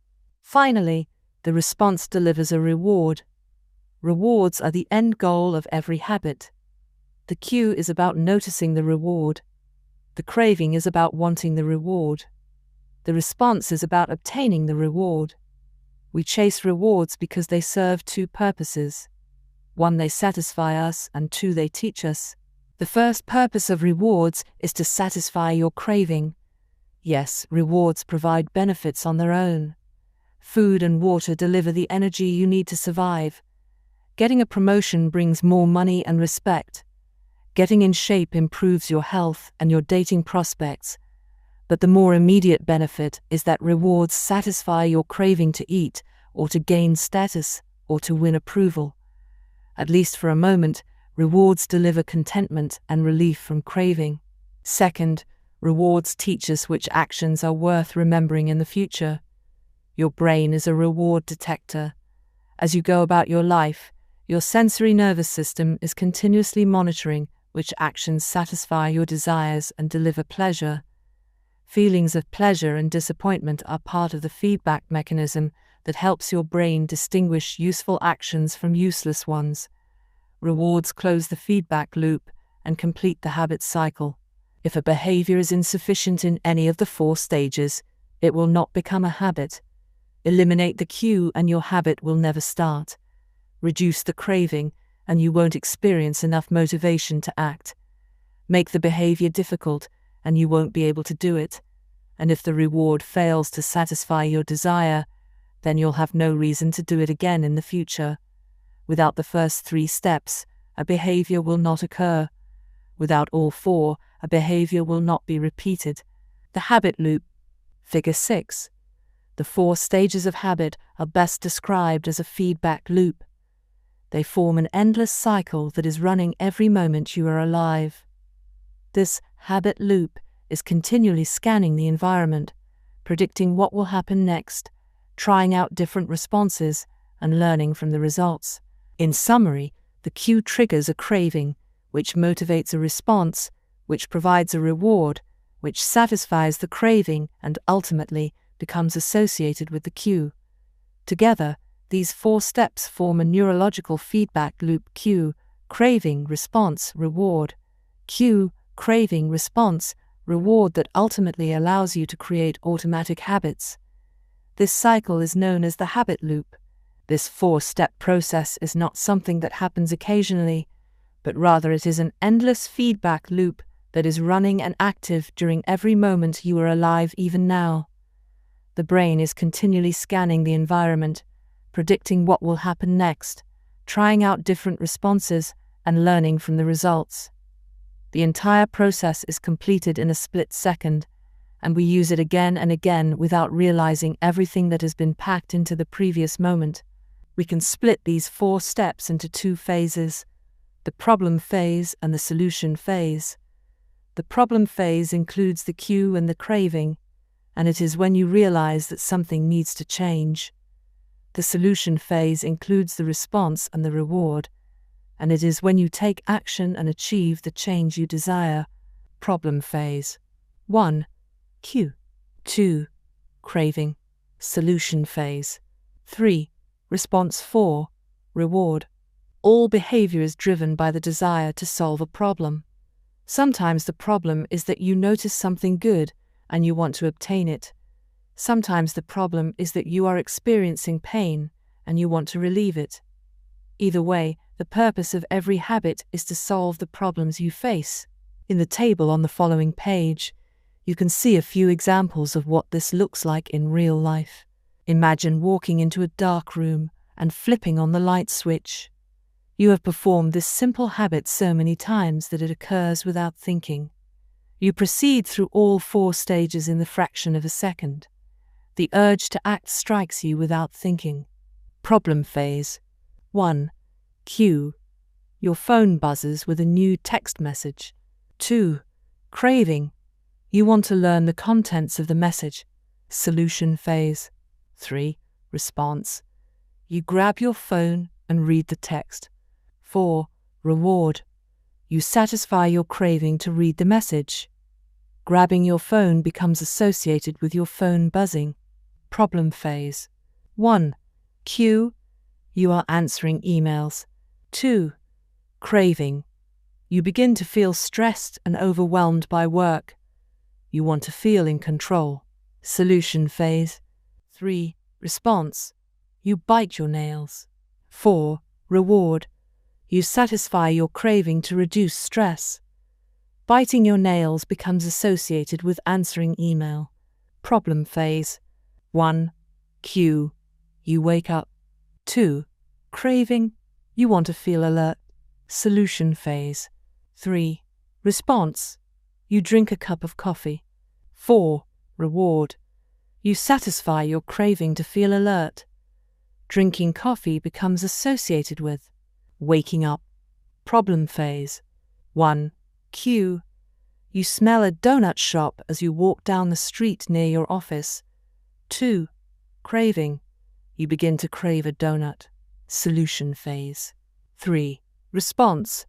Finally, the response delivers a reward. Rewards are the end goal of every habit. The cue is about noticing the reward. The craving is about wanting the reward. The response is about obtaining the reward. We chase rewards because they serve two purposes. One, they satisfy us, and two, they teach us. The first purpose of rewards is to satisfy your craving. Yes, rewards provide benefits on their own. Food and water deliver the energy you need to survive. Getting a promotion brings more money and respect. Getting in shape improves your health and your dating prospects. But the more immediate benefit is that rewards satisfy your craving to eat, or to gain status, or to win approval. At least for a moment, rewards deliver contentment and relief from craving. Second, rewards teach us which actions are worth remembering in the future. Your brain is a reward detector. As you go about your life, your sensory nervous system is continuously monitoring which actions satisfy your desires and deliver pleasure. Feelings of pleasure and disappointment are part of the feedback mechanism that helps your brain distinguish useful actions from useless ones. Rewards close the feedback loop and complete the habit cycle. If a behavior is insufficient in any of the 4 stages, it will not become a habit. Eliminate the cue and your habit will never start. Reduce the craving and you won't experience enough motivation to act. Make the behavior difficult and you won't be able to do it. And if the reward fails to satisfy your desire, then you'll have no reason to do it again in the future. Without the first 3 steps, a behavior will not occur. Without all 4, a behavior will not be repeated. The habit loop. Figure 6. The 4 stages of habit are best described as a feedback loop. They form an endless cycle that is running every moment you are alive. This habit loop is continually scanning the environment, predicting what will happen next, trying out different responses, and learning from the results. In summary, the cue triggers a craving, which motivates a response, which provides a reward, which satisfies the craving and ultimately becomes associated with the cue. Together, these 4 steps form a neurological feedback loop: cue, craving, response, reward. Cue, craving, response, reward that ultimately allows you to create automatic habits. This cycle is known as the habit loop. This 4-step process is not something that happens occasionally, but rather it is an endless feedback loop that is running and active during every moment you are alive even now. The brain is continually scanning the environment, predicting what will happen next, trying out different responses, and learning from the results. The entire process is completed in a split second, and we use it again and again without realizing everything that has been packed into the previous moment. We can split these 4 steps into 2 phases: the problem phase and the solution phase. The problem phase includes the cue and the craving, and it is when you realize that something needs to change. The solution phase includes the response and the reward, and it is when you take action and achieve the change you desire. Problem phase. 1. Cue. 2. Craving. Solution phase. 3. Response. 4. Reward. All behavior is driven by the desire to solve a problem. Sometimes the problem is that you notice something good and you want to obtain it. Sometimes the problem is that you are experiencing pain and you want to relieve it. Either way, the purpose of every habit is to solve the problems you face. In the table on the following page, you can see a few examples of what this looks like in real life. Imagine walking into a dark room and flipping on the light switch. You have performed this simple habit so many times that it occurs without thinking. You proceed through all 4 stages in the fraction of a second. The urge to act strikes you without thinking. Problem phase. 1. Cue. Your phone buzzes with a new text message. 2. Craving. You want to learn the contents of the message. Solution phase. 3. Response. You grab your phone and read the text. 4. Reward. You satisfy your craving to read the message. Grabbing your phone becomes associated with your phone buzzing. Problem phase. 1. Cue. You are answering emails. 2. Craving. You begin to feel stressed and overwhelmed by work. You want to feel in control. Solution phase. 3. Response. You bite your nails. 4. Reward. You satisfy your craving to reduce stress. Biting your nails becomes associated with answering email. Problem phase. 1. Cue. You wake up. 2. Craving. You want to feel alert. Solution phase. 3. Response. You drink a cup of coffee. 4. Reward. You satisfy your craving to feel alert. Drinking coffee becomes associated with waking up. Problem phase. 1. Cue. You smell a donut shop as you walk down the street near your office. 2. Craving. You begin to crave a donut. Solution phase. 3. Response.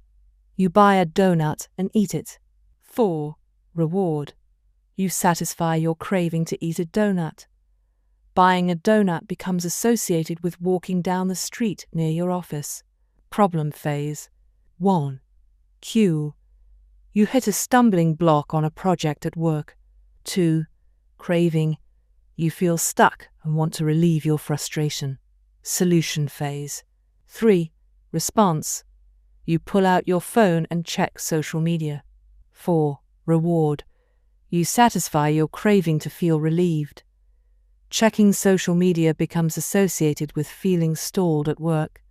You buy a donut and eat it. 4. Reward. You satisfy your craving to eat a donut. Buying a donut becomes associated with walking down the street near your office. Problem phase. 1. Cue. You hit a stumbling block on a project at work. 2. Craving. You feel stuck and want to relieve your frustration. Solution phase. 3. Response. You pull out your phone and check social media. 4. Reward. You satisfy your craving to feel relieved. Checking social media becomes associated with feeling stalled at work.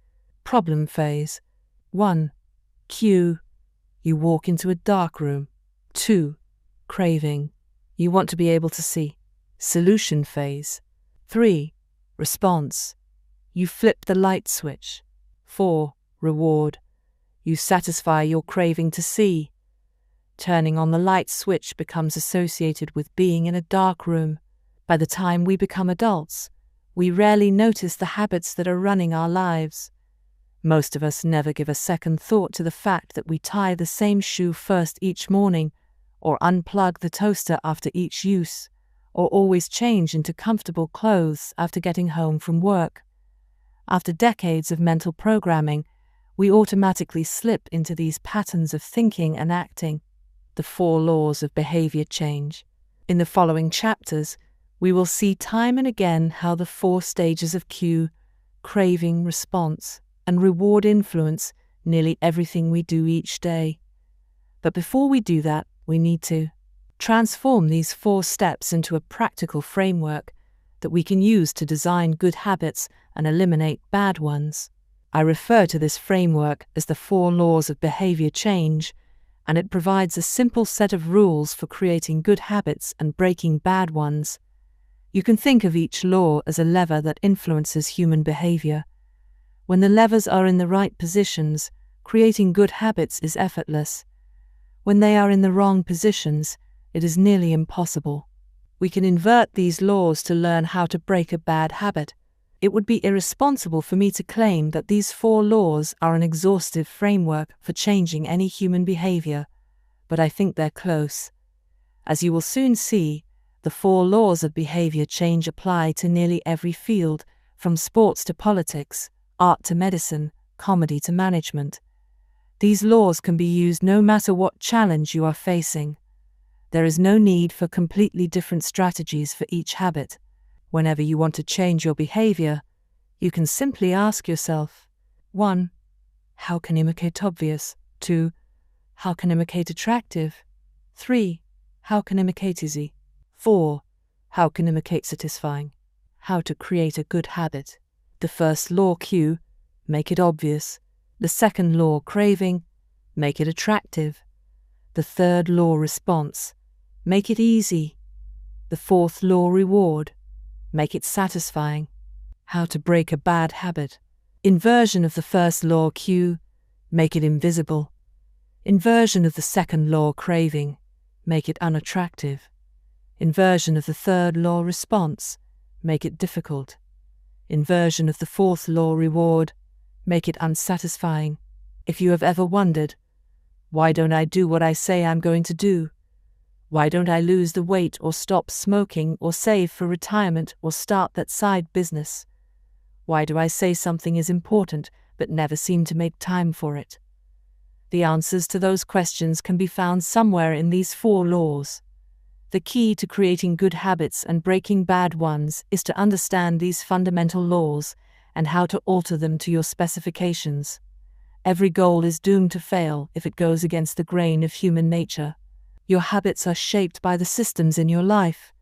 Problem phase. 1. Cue. You walk into a dark room. 2. Craving. You want to be able to see. Solution phase. 3. Response. You flip the light switch. 4. Reward. You satisfy your craving to see. Turning on the light switch becomes associated with being in a dark room. By the time we become adults, we rarely notice the habits that are running our lives. Most of us never give a second thought to the fact that we tie the same shoe first each morning, or unplug the toaster after each use, or always change into comfortable clothes after getting home from work. After decades of mental programming, we automatically slip into these patterns of thinking and acting, the 4 laws of behavior change. In the following chapters, we will see time and again how the 4 stages of cue, craving, response, and reward influence nearly everything we do each day. But before we do that, we need to transform these 4 steps into a practical framework that we can use to design good habits and eliminate bad ones. I refer to this framework as the 4 laws of behavior change, and it provides a simple set of rules for creating good habits and breaking bad ones. You can think of each law as a lever that influences human behavior. When the levers are in the right positions, creating good habits is effortless. When they are in the wrong positions, it is nearly impossible. We can invert these laws to learn how to break a bad habit. It would be irresponsible for me to claim that these 4 laws are an exhaustive framework for changing any human behavior, but I think they're close. As you will soon see, the 4 laws of behavior change apply to nearly every field, from sports to politics, art to medicine, comedy to management. These laws can be used no matter what challenge you are facing. There is no need for completely different strategies for each habit. Whenever you want to change your behavior, you can simply ask yourself, 1. How can I make it obvious? 2. How can I make it attractive? 3. How can I make it easy? 4. How can I make it satisfying? How to create a good habit. The first law, cue, make it obvious. The second law, craving, make it attractive. The third law, response, make it easy. The fourth law, reward, make it satisfying. How to break a bad habit. Inversion of the first law, cue, make it invisible. Inversion of the second law, craving, make it unattractive. Inversion of the third law, response, make it difficult. Inversion of the fourth law, reward, make it unsatisfying. If you have ever wondered, why don't I do what I say I'm going to do? Why don't I lose the weight or stop smoking or save for retirement or start that side business? Why do I say something is important but never seem to make time for it? The answers to those questions can be found somewhere in these 4 laws. The key to creating good habits and breaking bad ones is to understand these fundamental laws and how to alter them to your specifications. Every goal is doomed to fail if it goes against the grain of human nature. Your habits are shaped by the systems in your life.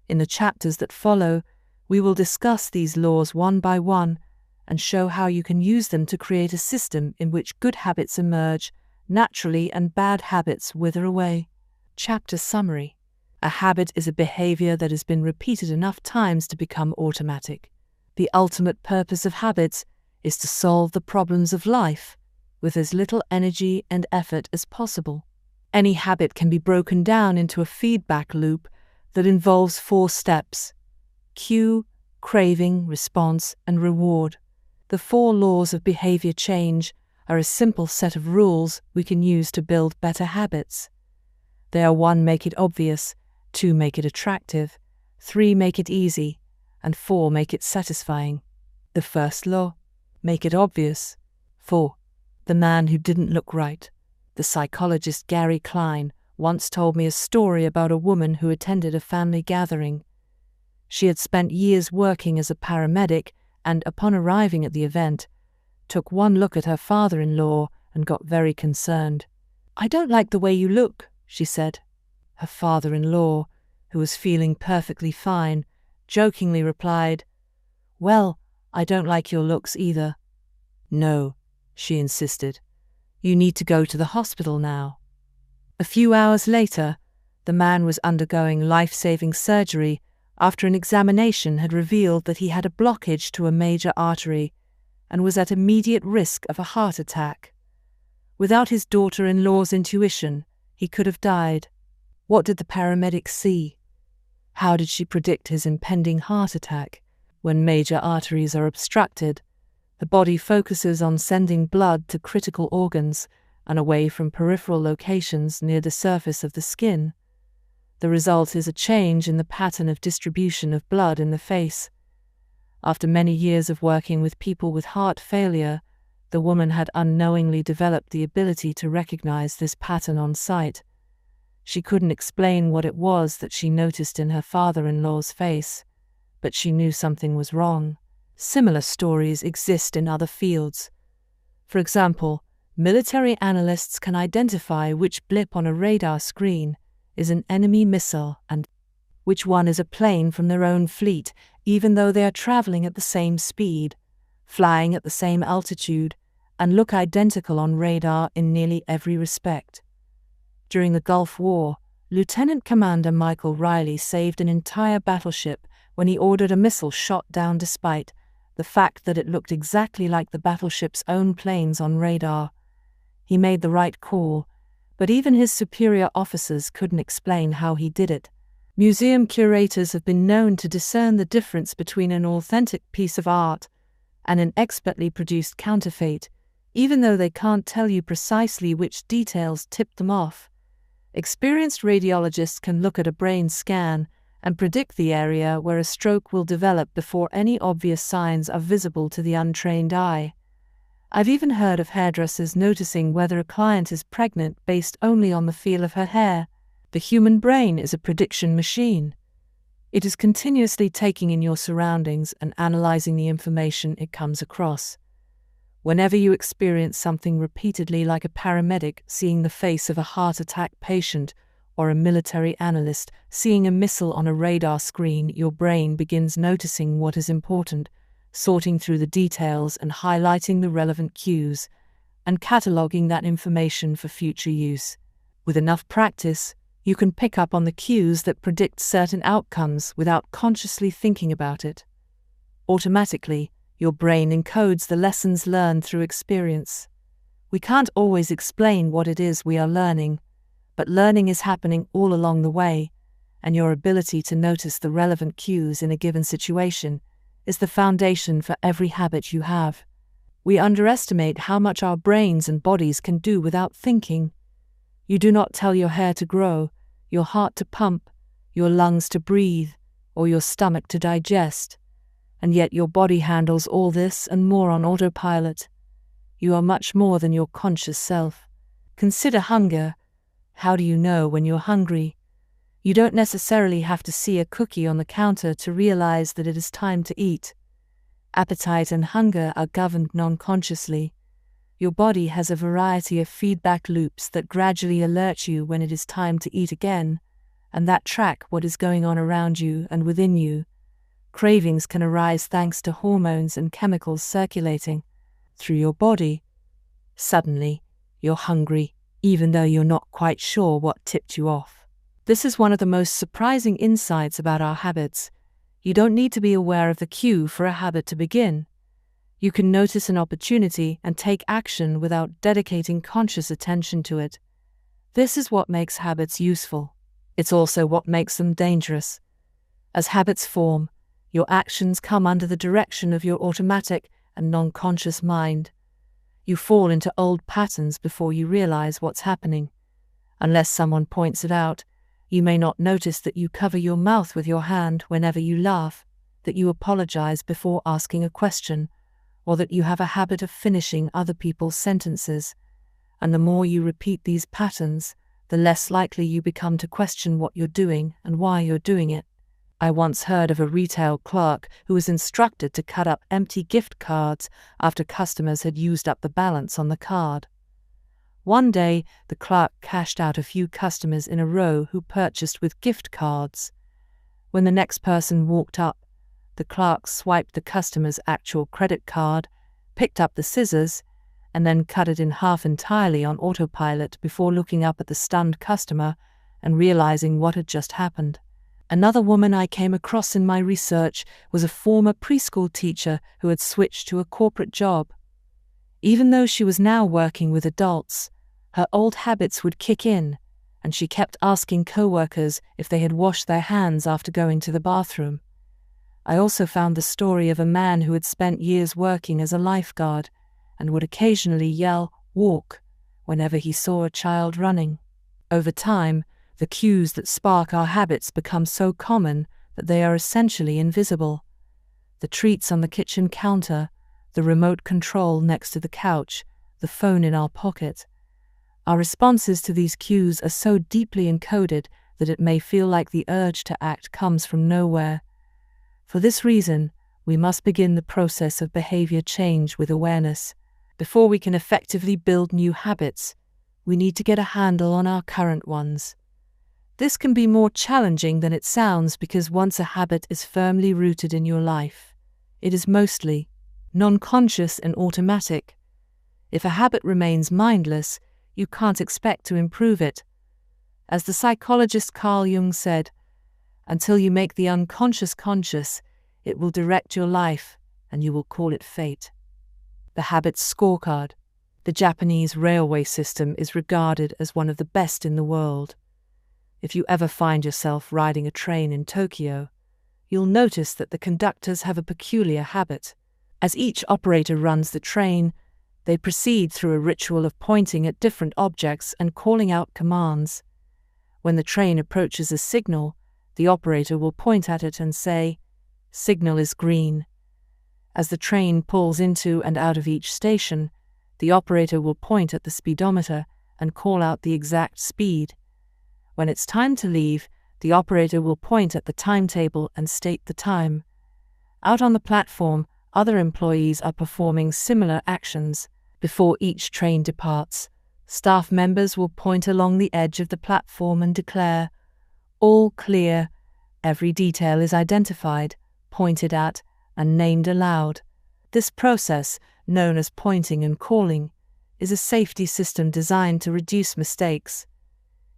In the chapters that follow, we will discuss these laws one by one and show how you can use them to create a system in which good habits emerge naturally and bad habits wither away. Chapter summary. A habit is a behavior that has been repeated enough times to become automatic. The ultimate purpose of habits is to solve the problems of life with as little energy and effort as possible. Any habit can be broken down into a feedback loop that involves 4 steps: cue, craving, response, and reward. The 4 laws of behavior change are a simple set of rules we can use to build better habits. They are 1. Make it obvious, 2. Make it attractive, 3. Make it easy, and 4. Make it satisfying. The first law, make it obvious. 4. The man who didn't look right. The psychologist Gary Klein once told me a story about a woman who attended a family gathering. She had spent years working as a paramedic and, upon arriving at the event, took one look at her father-in-law and got very concerned. "I don't like the way you look," she said. Her father-in-law, who was feeling perfectly fine, jokingly replied, "Well, I don't like your looks either." "No," she insisted. "You need to go to the hospital now." A few hours later, the man was undergoing life-saving surgery after an examination had revealed that he had a blockage to a major artery and was at immediate risk of a heart attack. Without his daughter-in-law's intuition, he could have died. What did the paramedic see? How did she predict his impending heart attack? When major arteries are obstructed, the body focuses on sending blood to critical organs and away from peripheral locations near the surface of the skin. The result is a change in the pattern of distribution of blood in the face. After many years of working with people with heart failure, The woman had unknowingly developed the ability to recognize this pattern on sight. She couldn't explain what it was that she noticed in her father-in-law's face, but she knew something was wrong. Similar stories exist in other fields. For example, military analysts can identify which blip on a radar screen is an enemy missile and which one is a plane from their own fleet, even though they are traveling at the same speed, flying at the same altitude, and look identical on radar in nearly every respect. During the Gulf War, Lieutenant Commander Michael Riley saved an entire battleship when he ordered a missile shot down despite the fact that it looked exactly like the battleship's own planes on radar. He made the right call, but even his superior officers couldn't explain how he did it. Museum curators have been known to discern the difference between an authentic piece of art and an expertly produced counterfeit, even though they can't tell you precisely which details tipped them off. Experienced radiologists can look at a brain scan and predict the area where a stroke will develop before any obvious signs are visible to the untrained eye. I've even heard of hairdressers noticing whether a client is pregnant based only on the feel of her hair. The human brain is a prediction machine. It is continuously taking in your surroundings and analyzing the information it comes across. Whenever you experience something repeatedly, like a paramedic seeing the face of a heart attack patient or a military analyst seeing a missile on a radar screen, your brain begins noticing what is important, sorting through the details and highlighting the relevant cues, and cataloging that information for future use. With enough practice, you can pick up on the cues that predict certain outcomes without consciously thinking about it. Automatically, your brain encodes the lessons learned through experience. We can't always explain what it is we are learning, but learning is happening all along the way, and your ability to notice the relevant cues in a given situation is the foundation for every habit you have. We underestimate how much our brains and bodies can do without thinking. You do not tell your hair to grow, your heart to pump, your lungs to breathe, or your stomach to digest, and yet your body handles all this and more on autopilot. You are much more than your conscious self. Consider hunger. How do you know when you're hungry? You don't necessarily have to see a cookie on the counter to realize that it is time to eat. Appetite and hunger are governed non-consciously. Your body has a variety of feedback loops that gradually alert you when it is time to eat again, and that track what is going on around you and within you. Cravings can arise thanks to hormones and chemicals circulating through your body. Suddenly, you're hungry, even though you're not quite sure what tipped you off. This is one of the most surprising insights about our habits. You don't need to be aware of the cue for a habit to begin. You can notice an opportunity and take action without dedicating conscious attention to it. This is what makes habits useful. It's also what makes them dangerous. As habits form, your actions come under the direction of your automatic and non-conscious mind. You fall into old patterns before you realize what's happening. Unless someone points it out, you may not notice that you cover your mouth with your hand whenever you laugh, that you apologize before asking a question, or that you have a habit of finishing other people's sentences. And the more you repeat these patterns, the less likely you become to question what you're doing and why you're doing it. I once heard of a retail clerk who was instructed to cut up empty gift cards after customers had used up the balance on the card. One day, the clerk cashed out a few customers in a row who purchased with gift cards. When the next person walked up, the clerk swiped the customer's actual credit card, picked up the scissors, and then cut it in half entirely on autopilot before looking up at the stunned customer and realizing what had just happened. Another woman I came across in my research was a former preschool teacher who had switched to a corporate job. Even though she was now working with adults, her old habits would kick in, and she kept asking coworkers if they had washed their hands after going to the bathroom. I also found the story of a man who had spent years working as a lifeguard and would occasionally yell, "Walk," whenever he saw a child running. Over time, the cues that spark our habits become so common that they are essentially invisible. The treats on the kitchen counter, the remote control next to the couch, the phone in our pocket. Our responses to these cues are so deeply encoded that it may feel like the urge to act comes from nowhere. For this reason, we must begin the process of behavior change with awareness. Before we can effectively build new habits, we need to get a handle on our current ones. This can be more challenging than it sounds because once a habit is firmly rooted in your life, it is mostly non-conscious and automatic. If a habit remains mindless, you can't expect to improve it. As the psychologist Carl Jung said, until you make the unconscious conscious, it will direct your life, and you will call it fate. The Habits Scorecard. The Japanese railway system is regarded as one of the best in the world. If you ever find yourself riding a train in Tokyo, you'll notice that the conductors have a peculiar habit. As each operator runs the train, they proceed through a ritual of pointing at different objects and calling out commands. When the train approaches a signal, the operator will point at it and say, "Signal is green." As the train pulls into and out of each station, the operator will point at the speedometer and call out the exact speed. When it's time to leave, the operator will point at the timetable and state the time. Out on the platform, other employees are performing similar actions. Before each train departs, staff members will point along the edge of the platform and declare, "All clear." Every detail is identified, pointed at, and named aloud. This process, known as pointing and calling, is a safety system designed to reduce mistakes.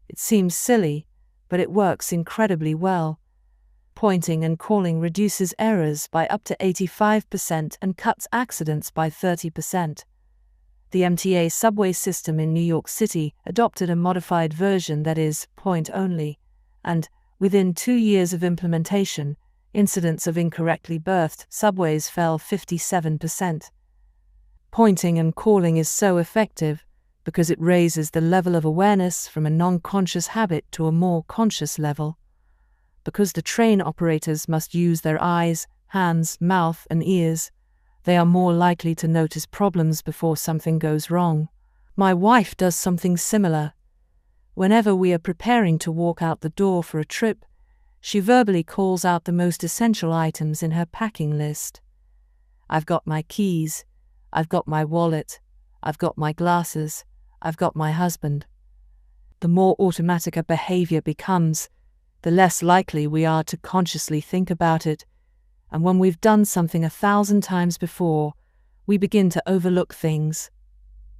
It seems silly, but it works incredibly well. Pointing and calling reduces errors by up to 85% and cuts accidents by 30%. The MTA subway system in New York City adopted a modified version that is point only, and, within 2 years of implementation, incidents of incorrectly berthed subways fell 57%. Pointing and calling is so effective because it raises the level of awareness from a non-conscious habit to a more conscious level. Because the train operators must use their eyes, hands, mouth, and ears, they are more likely to notice problems before something goes wrong. My wife does something similar. Whenever we are preparing to walk out the door for a trip, she verbally calls out the most essential items in her packing list. I've got my keys, I've got my wallet, I've got my glasses, I've got my husband. The more automatic a behavior becomes, the less likely we are to consciously think about it, and when we've done something 1,000 times before, we begin to overlook things.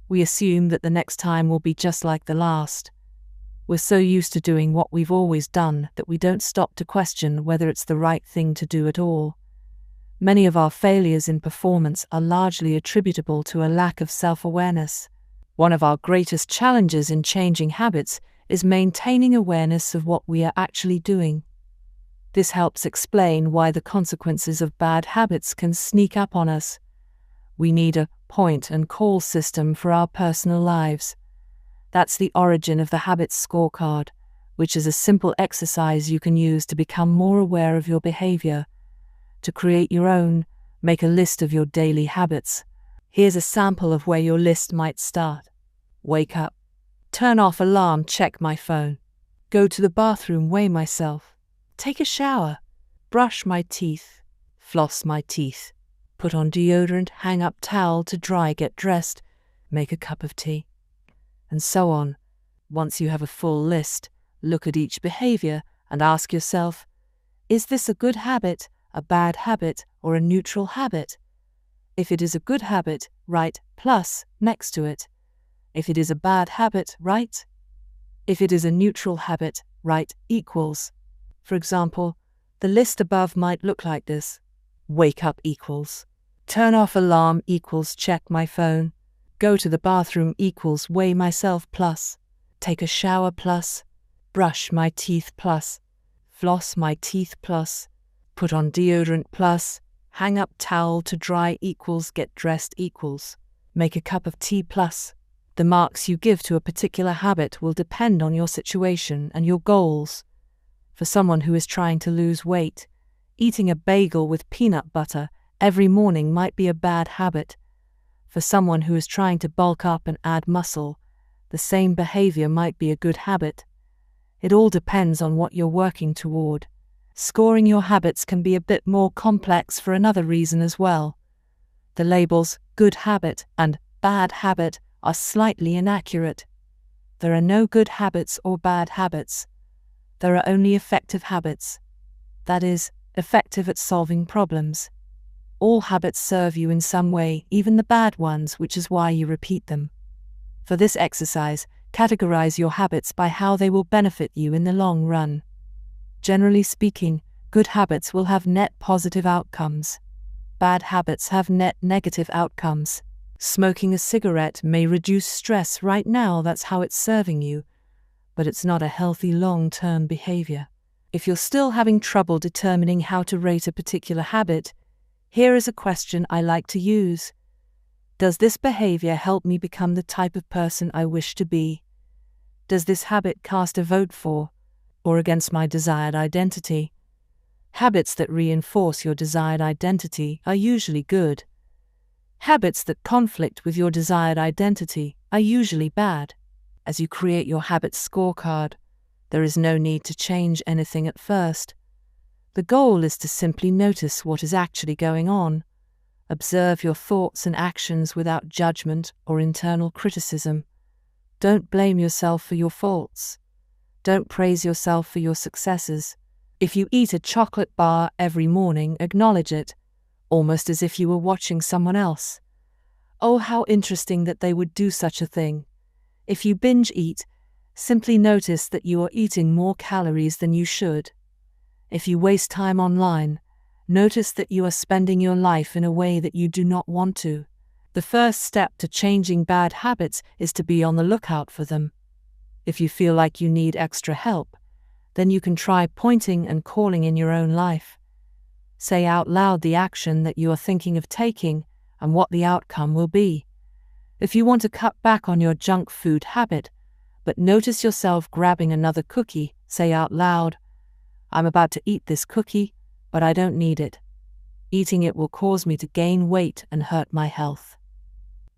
We assume that the next time will be just like the last. We're so used to doing what we've always done that we don't stop to question whether it's the right thing to do at all. Many of our failures in performance are largely attributable to a lack of self-awareness. One of our greatest challenges in changing habits is maintaining awareness of what we are actually doing. This helps explain why the consequences of bad habits can sneak up on us. We need a point and call system for our personal lives. That's the origin of the Habits Scorecard, which is a simple exercise you can use to become more aware of your behavior. To create your own, make a list of your daily habits. Here's a sample of where your list might start. Wake up. Turn off alarm, check my phone. Go to the bathroom, weigh myself. Take a shower. Brush my teeth. Floss my teeth. Put on deodorant, hang up towel to dry, get dressed. Make a cup of tea. And so on. Once you have a full list, look at each behavior and ask yourself, is this a good habit, a bad habit, or a neutral habit? If it is a good habit, write plus next to it. If it is a bad habit, write. If it is a neutral habit, write equals. For example, the list above might look like this. Wake up equals. Turn off alarm equals check my phone. Go to the bathroom equals weigh myself plus. Take a shower plus. Brush my teeth plus. Floss my teeth plus. Put on deodorant plus. Hang up towel to dry equals get dressed equals. Make a cup of tea plus. The marks you give to a particular habit will depend on your situation and your goals. For someone who is trying to lose weight, eating a bagel with peanut butter Every morning might be a bad habit. For someone who is trying to bulk up and add muscle, the same behavior might be a good habit. It all depends on what you're working toward. Scoring your habits can be a bit more complex for another reason as well. The labels good habit and bad habit are slightly inaccurate. There are no good habits or bad habits. There are only effective habits. That is, effective at solving problems. All habits serve you in some way, even the bad ones, which is why you repeat them. For this exercise, categorize your habits by how they will benefit you in the long run. Generally speaking, good habits will have net positive outcomes. Bad habits have net negative outcomes. Smoking a cigarette may reduce stress right now, that's how it's serving you, but it's not a healthy long-term behavior. If you're still having trouble determining how to rate a particular habit, here is a question I like to use. Does this behavior help me become the type of person I wish to be? Does this habit cast a vote for or against my desired identity? Habits that reinforce your desired identity are usually good. Habits that conflict with your desired identity are usually bad. As you create your habits scorecard, there is no need to change anything at first. The goal is to simply notice what is actually going on. Observe your thoughts and actions without judgment or internal criticism. Don't blame yourself for your faults. Don't praise yourself for your successes. If you eat a chocolate bar every morning, acknowledge it, almost as if you were watching someone else. Oh, how interesting that they would do such a thing. If you binge eat, simply notice that you are eating more calories than you should. If you waste time online, notice that you are spending your life in a way that you do not want to. The first step to changing bad habits is to be on the lookout for them. If you feel like you need extra help, then you can try pointing and calling in your own life. Say out loud the action that you are thinking of taking and what the outcome will be. If you want to cut back on your junk food habit, but notice yourself grabbing another cookie, say out loud, "I'm about to eat this cookie, but I don't need it. Eating it will cause me to gain weight and hurt my health."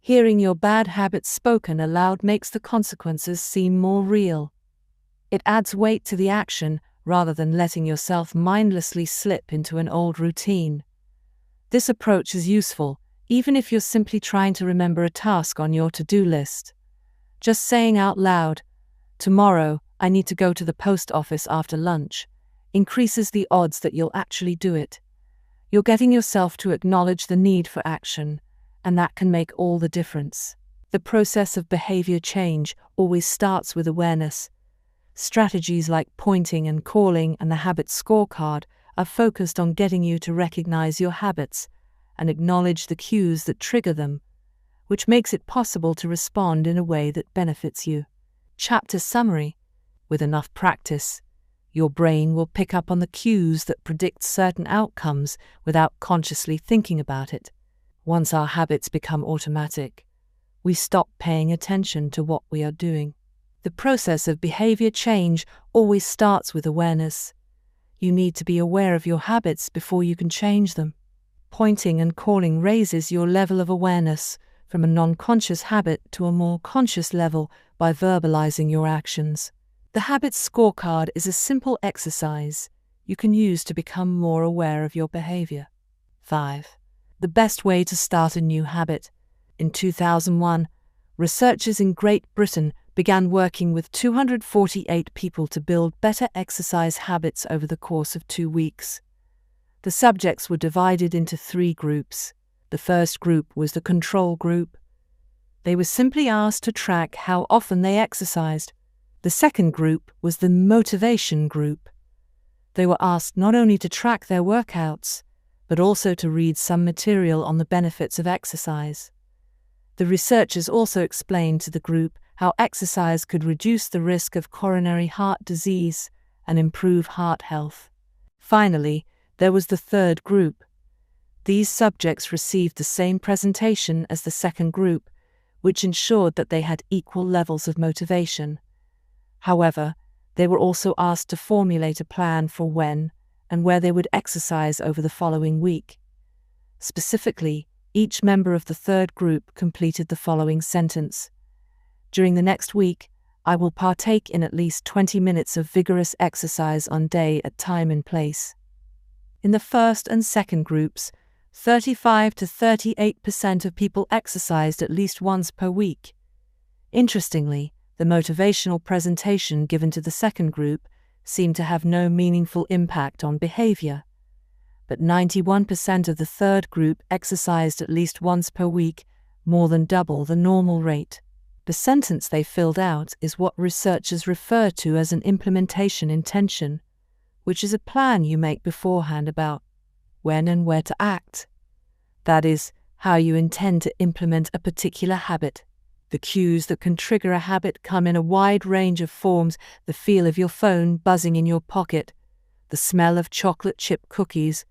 Hearing your bad habits spoken aloud makes the consequences seem more real. It adds weight to the action rather than letting yourself mindlessly slip into an old routine. This approach is useful, even if you're simply trying to remember a task on your to-do list. Just saying out loud, "Tomorrow, I need to go to the post office after lunch," increases the odds that you'll actually do it. You're getting yourself to acknowledge the need for action, and that can make all the difference. The process of behavior change always starts with awareness. Strategies like pointing and calling and the habit scorecard are focused on getting you to recognize your habits and acknowledge the cues that trigger them, which makes it possible to respond in a way that benefits you. Chapter summary. With enough practice, your brain will pick up on the cues that predict certain outcomes without consciously thinking about it. Once our habits become automatic, we stop paying attention to what we are doing. The process of behavior change always starts with awareness. You need to be aware of your habits before you can change them. Pointing and calling raises your level of awareness from a non-conscious habit to a more conscious level by verbalizing your actions. The habits scorecard is a simple exercise you can use to become more aware of your behavior. 5. The best way to start a new habit. In 2001, researchers in Great Britain began working with 248 people to build better exercise habits over the course of 2 weeks. The subjects were divided into 3 groups. The first group was the control group. They were simply asked to track how often they exercised. The second group was the motivation group. They were asked not only to track their workouts, but also to read some material on the benefits of exercise. The researchers also explained to the group how exercise could reduce the risk of coronary heart disease and improve heart health. Finally, there was the third group. These subjects received the same presentation as the second group, which ensured that they had equal levels of motivation. However, they were also asked to formulate a plan for when and where they would exercise over the following week. Specifically, each member of the third group completed the following sentence. During the next week, I will partake in at least 20 minutes of vigorous exercise on day at time and place. In the first and second groups, 35 to 38% of people exercised at least once per week. Interestingly, the motivational presentation given to the second group seemed to have no meaningful impact on behavior. But 91% of the third group exercised at least once per week, more than double the normal rate. The sentence they filled out is what researchers refer to as an implementation intention, which is a plan you make beforehand about when and where to act. That is, how you intend to implement a particular habit. The cues that can trigger a habit come in a wide range of forms: the feel of your phone buzzing in your pocket, the smell of chocolate chip cookies,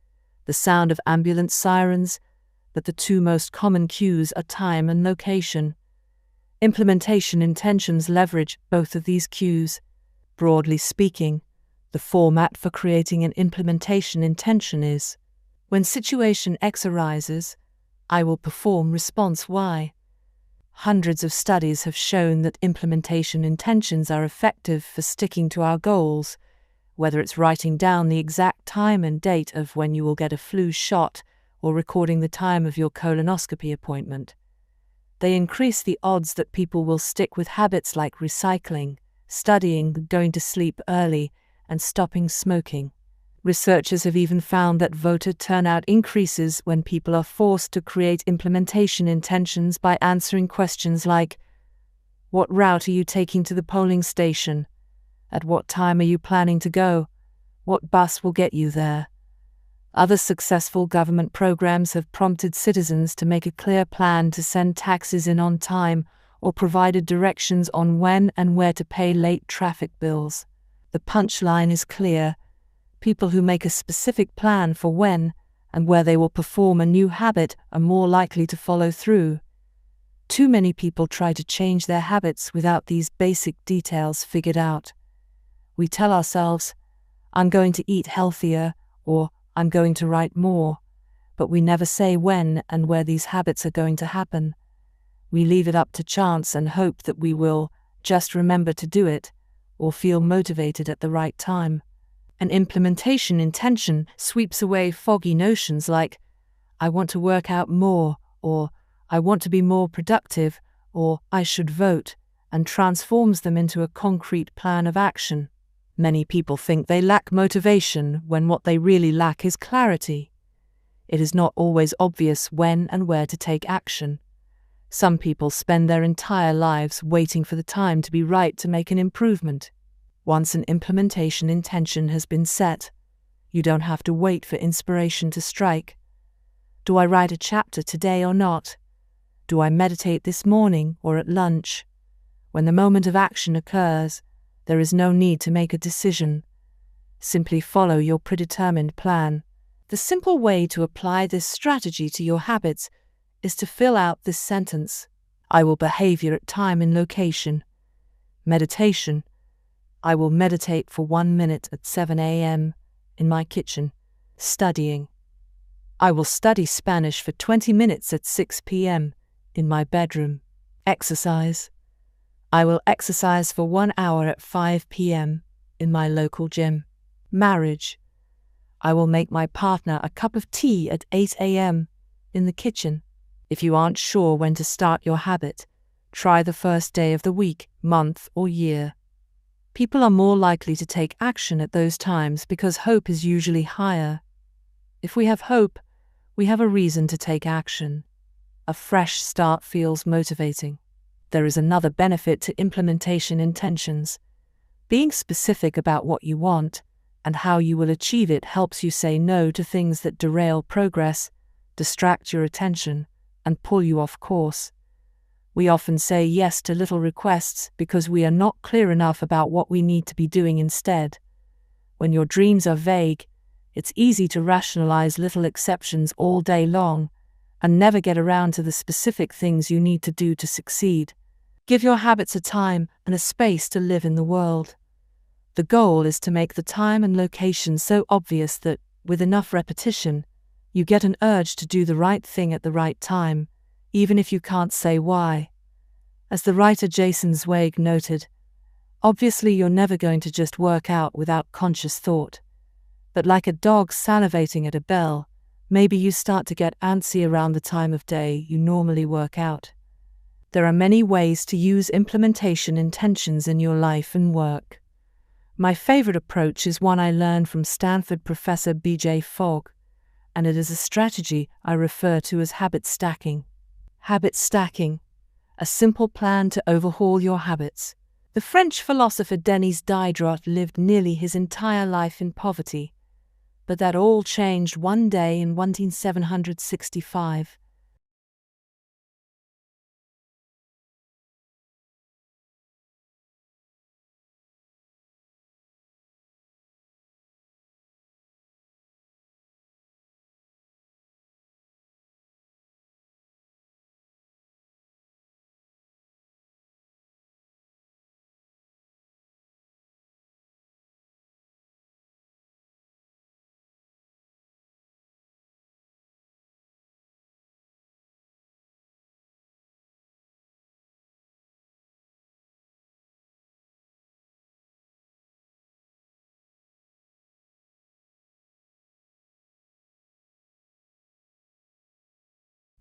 the sound of ambulance sirens, but the two most common cues are time and location. Implementation intentions leverage both of these cues. Broadly speaking, the format for creating an implementation intention is: when situation X arises, I will perform response Y. Hundreds of studies have shown that implementation intentions are effective for sticking to our goals, whether it's writing down the exact time and date of when you will get a flu shot or recording the time of your colonoscopy appointment. They increase the odds that people will stick with habits like recycling, studying, going to sleep early, and stopping smoking. Researchers have even found that voter turnout increases when people are forced to create implementation intentions by answering questions like, what route are you taking to the polling station? At what time are you planning to go? What bus will get you there? Other successful government programs have prompted citizens to make a clear plan to send taxes in on time, or provided directions on when and where to pay late traffic bills. The punchline is clear. People who make a specific plan for when and where they will perform a new habit are more likely to follow through. Too many people try to change their habits without these basic details figured out. We tell ourselves, I'm going to eat healthier, or I'm going to write more, but we never say when and where these habits are going to happen. We leave it up to chance and hope that we will just remember to do it, or feel motivated at the right time. An implementation intention sweeps away foggy notions like, I want to work out more, or I want to be more productive, or I should vote, and transforms them into a concrete plan of action. Many people think they lack motivation when what they really lack is clarity. It is not always obvious when and where to take action. Some people spend their entire lives waiting for the time to be right to make an improvement. Once an implementation intention has been set, you don't have to wait for inspiration to strike. Do I write a chapter today or not? Do I meditate this morning or at lunch? When the moment of action occurs, there is no need to make a decision. Simply follow your predetermined plan. The simple way to apply this strategy to your habits is to fill out this sentence. I will behave at time and location. Meditation. I will meditate for 1 minute at 7 a.m. in my kitchen. Studying. I will study Spanish for 20 minutes at 6 p.m. in my bedroom. Exercise. I will exercise for 1 hour at 5 p.m. in my local gym. Marriage. I will make my partner a cup of tea at 8 a.m. in the kitchen. If you aren't sure when to start your habit, try the first day of the week, month, or year. People are more likely to take action at those times because hope is usually higher. If we have hope, we have a reason to take action. A fresh start feels motivating. There is another benefit to implementation intentions. Being specific about what you want and how you will achieve it helps you say no to things that derail progress, distract your attention, and pull you off course. We often say yes to little requests because we are not clear enough about what we need to be doing instead. When your dreams are vague, it's easy to rationalize little exceptions all day long and never get around to the specific things you need to do to succeed. Give your habits a time and a space to live in the world. The goal is to make the time and location so obvious that, with enough repetition, You get an urge to do the right thing at the right time, even if you can't say why. As the writer Jason Zweig noted, obviously you're never going to just work out without conscious thought. But like a dog salivating at a bell, maybe you start to get antsy around the time of day you normally work out. There are many ways to use implementation intentions in your life and work. My favorite approach is one I learned from Stanford professor B.J. Fogg, and it is a strategy I refer to as habit stacking. Habit stacking, a simple plan to overhaul your habits. The French philosopher Denis Diderot lived nearly his entire life in poverty, but that all changed one day in 1765.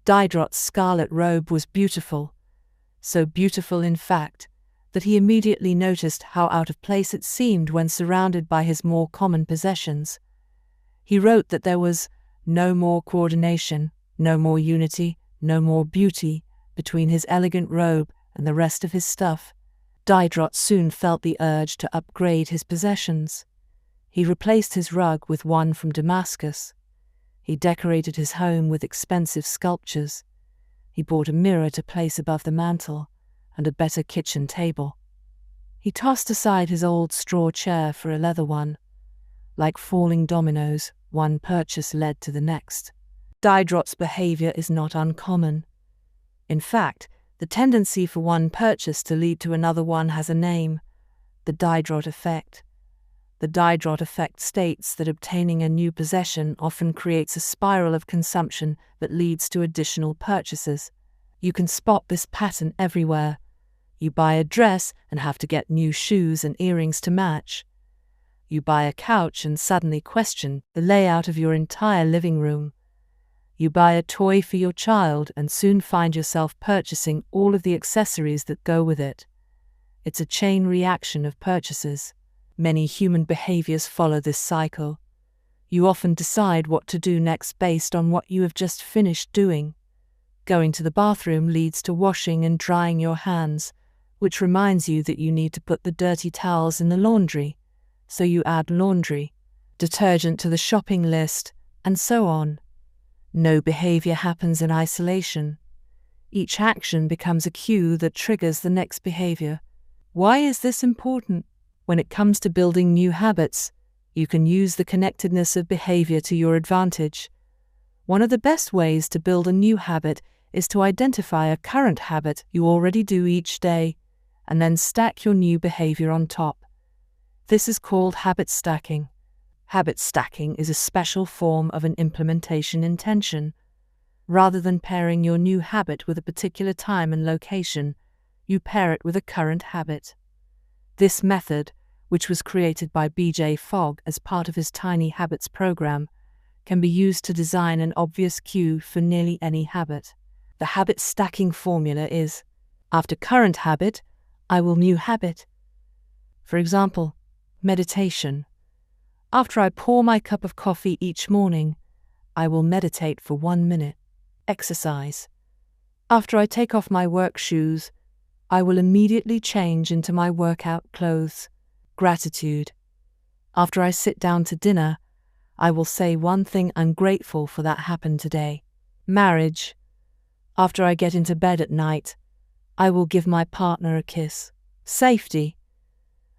Diderot's scarlet robe was beautiful, so beautiful in fact, that he immediately noticed how out of place it seemed when surrounded by his more common possessions. He wrote that there was no more coordination, no more unity, no more beauty between his elegant robe and the rest of his stuff. Diderot soon felt the urge to upgrade his possessions. He replaced his rug with one from Damascus. He decorated his home with expensive sculptures. He bought a mirror to place above the mantel and a better kitchen table. He tossed aside his old straw chair for a leather one. Like falling dominoes, one purchase led to the next. Diderot's behavior is not uncommon. In fact, the tendency for one purchase to lead to another one has a name: the Diderot effect. The Diderot effect states that obtaining a new possession often creates a spiral of consumption that leads to additional purchases. You can spot this pattern everywhere. You buy a dress and have to get new shoes and earrings to match. You buy a couch and suddenly question the layout of your entire living room. You buy a toy for your child and soon find yourself purchasing all of the accessories that go with it. It's a chain reaction of purchases. Many human behaviors follow this cycle. You often decide what to do next based on what you have just finished doing. Going to the bathroom leads to washing and drying your hands, which reminds you that you need to put the dirty towels in the laundry, so you add laundry, detergent to the shopping list, and so on. No behavior happens in isolation. Each action becomes a cue that triggers the next behavior. Why is this important? When it comes to building new habits, you can use the connectedness of behavior to your advantage. One of the best ways to build a new habit is to identify a current habit you already do each day, and then stack your new behavior on top. This is called habit stacking. Habit stacking is a special form of an implementation intention. Rather than pairing your new habit with a particular time and location, you pair it with a current habit. This method, which was created by B.J. Fogg as part of his Tiny Habits program, can be used to design an obvious cue for nearly any habit. The habit stacking formula is: after current habit, I will new habit. For example, meditation. After I pour my cup of coffee each morning, I will meditate for 1 minute. Exercise. After I take off my work shoes, I will immediately change into my workout clothes. Gratitude. After I sit down to dinner, I will say one thing I'm grateful for that happened today. Marriage. After I get into bed at night, I will give my partner a kiss. Safety.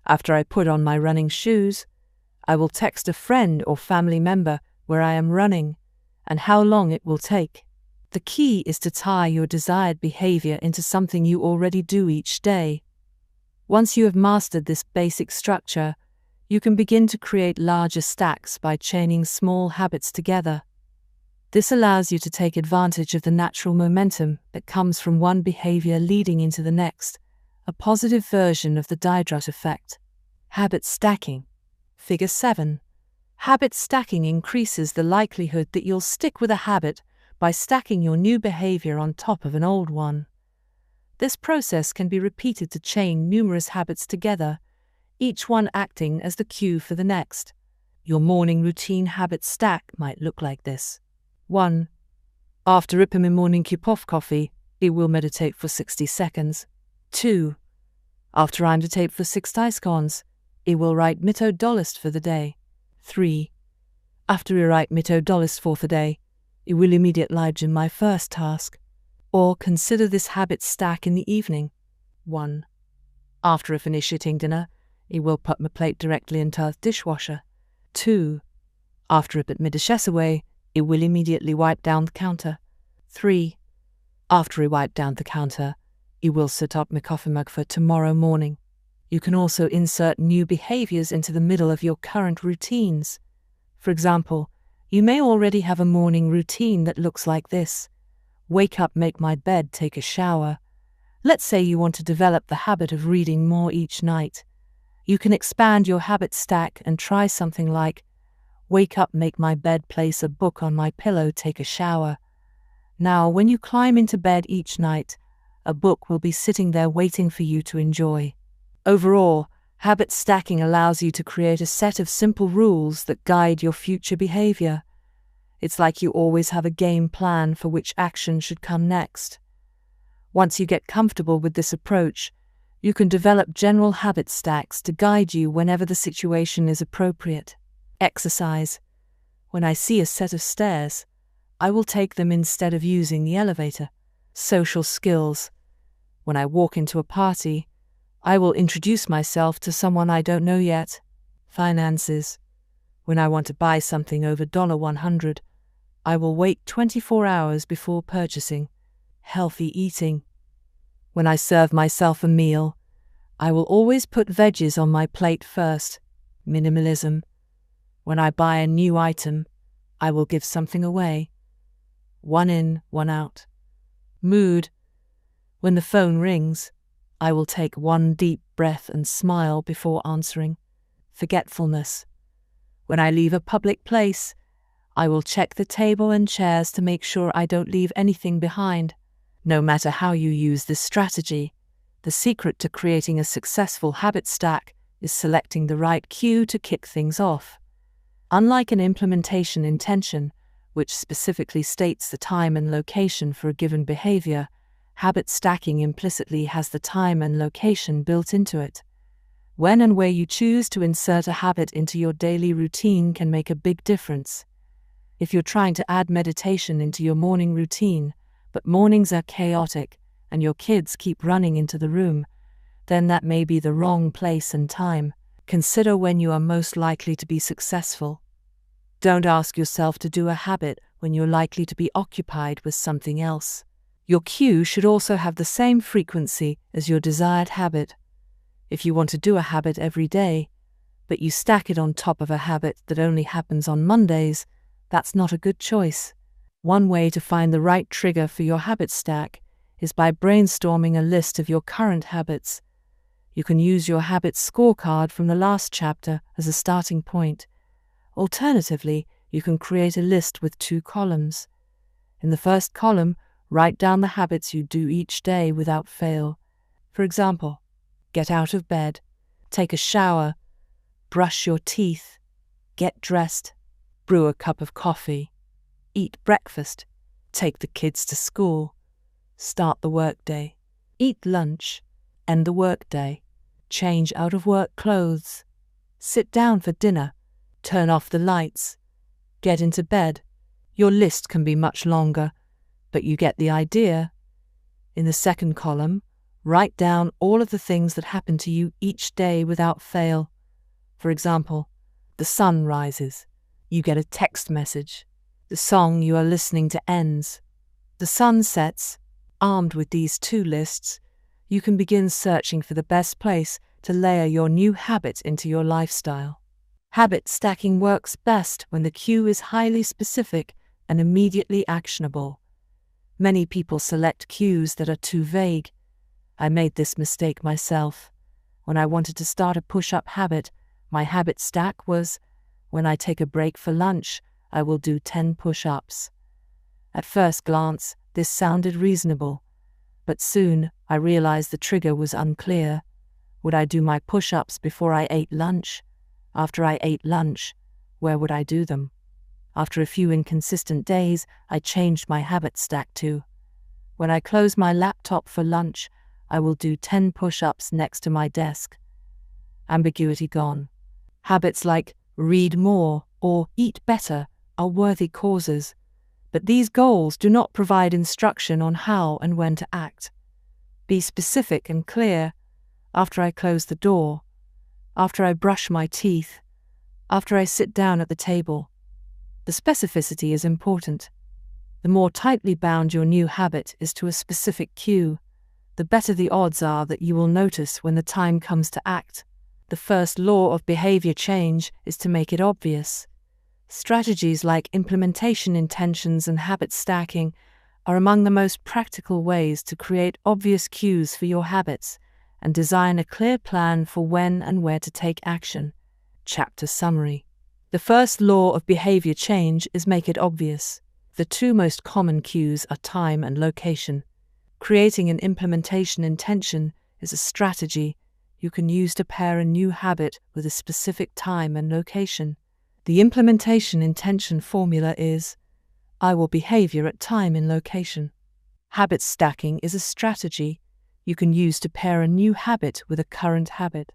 After I put on my running shoes, I will text a friend or family member where I am running and how long it will take. The key is to tie your desired behavior into something you already do each day. Once you have mastered this basic structure, you can begin to create larger stacks by chaining small habits together. This allows you to take advantage of the natural momentum that comes from one behavior leading into the next, a positive version of the Deirdre effect. Habit stacking. Figure 7. Habit stacking increases the likelihood that you'll stick with a habit by stacking your new behavior on top of an old one. This process can be repeated to chain numerous habits together, each one acting as the cue for the next. Your morning routine habit stack might look like this. 1. After ripping my morning cup of coffee, I will meditate for 60 seconds. 2. After I meditate for 6 ice cones, I will write my to-do list for the day. 3. After I write my to-do list for the day, I will immediately lodge in my first task. Or consider this habit stack in the evening. 1. After I finish eating dinner, I will put my plate directly into the dishwasher. 2. After I put my dishes away, I will immediately wipe down the counter. 3. After I wipe down the counter, I will set up my coffee mug for tomorrow morning. You can also insert new behaviors into the middle of your current routines. For example, you may already have a morning routine that looks like this. Wake up, make my bed, take a shower. Let's say you want to develop the habit of reading more each night. You can expand your habit stack and try something like, wake up, make my bed, place a book on my pillow, take a shower. Now, when you climb into bed each night, a book will be sitting there waiting for you to enjoy. Overall, habit stacking allows you to create a set of simple rules that guide your future behavior. It's like you always have a game plan for which action should come next. Once you get comfortable with this approach, you can develop general habit stacks to guide you whenever the situation is appropriate. Exercise. When I see a set of stairs, I will take them instead of using the elevator. Social skills. When I walk into a party, I will introduce myself to someone I don't know yet. Finances. When I want to buy something over $100, I will wait 24 hours before purchasing. Healthy eating. When I serve myself a meal, I will always put veggies on my plate first. Minimalism. When I buy a new item, I will give something away. One in, one out. Mood. When the phone rings, I will take one deep breath and smile before answering. Forgetfulness. When I leave a public place, I will check the table and chairs to make sure I don't leave anything behind. No matter how you use this strategy, the secret to creating a successful habit stack is selecting the right cue to kick things off. Unlike an implementation intention, which specifically states the time and location for a given behavior, habit stacking implicitly has the time and location built into it. When and where you choose to insert a habit into your daily routine can make a big difference. If you're trying to add meditation into your morning routine, but mornings are chaotic and your kids keep running into the room, then that may be the wrong place and time. Consider when you are most likely to be successful. Don't ask yourself to do a habit when you're likely to be occupied with something else. Your cue should also have the same frequency as your desired habit. If you want to do a habit every day, but you stack it on top of a habit that only happens on Mondays, that's not a good choice. One way to find the right trigger for your habit stack is by brainstorming a list of your current habits. You can use your habit scorecard from the last chapter as a starting point. Alternatively, you can create a list with 2 columns. In the first column, write down the habits you do each day without fail. For example, get out of bed, take a shower, brush your teeth, get dressed, brew a cup of coffee, eat breakfast, take the kids to school, start the workday, eat lunch, end the workday, change out of work clothes, sit down for dinner, turn off the lights, get into bed. Your list can be much longer, but you get the idea. In the second column, write down all of the things that happen to you each day without fail. For example, the sun rises. You get a text message. The song you are listening to ends. The sun sets. Armed with these 2 lists, you can begin searching for the best place to layer your new habit into your lifestyle. Habit stacking works best when the cue is highly specific and immediately actionable. Many people select cues that are too vague. I made this mistake myself. When I wanted to start a push-up habit, my habit stack was, when I take a break for lunch, I will do 10 push-ups. At first glance, this sounded reasonable, but soon I realized the trigger was unclear. Would I do my push-ups before I ate lunch? After I ate lunch, where would I do them? After a few inconsistent days, I changed my habit stack to, when I close my laptop for lunch, I will do 10 push-ups next to my desk. Ambiguity gone. Habits like read more or eat better are worthy causes, but these goals do not provide instruction on how and when to act. Be specific and clear. After I close the door, after I brush my teeth, after I sit down at the table. The specificity is important. The more tightly bound your new habit is to a specific cue, the better the odds are that you will notice when the time comes to act. The first law of behavior change is to make it obvious. Strategies like implementation intentions and habit stacking are among the most practical ways to create obvious cues for your habits and design a clear plan for when and where to take action. Chapter summary. The first law of behavior change is make it obvious. The two most common cues are time and location. Creating an implementation intention is a strategy you can use to pair a new habit with a specific time and location. The implementation intention formula is, I will behavior at time in location. Habit stacking is a strategy you can use to pair a new habit with a current habit.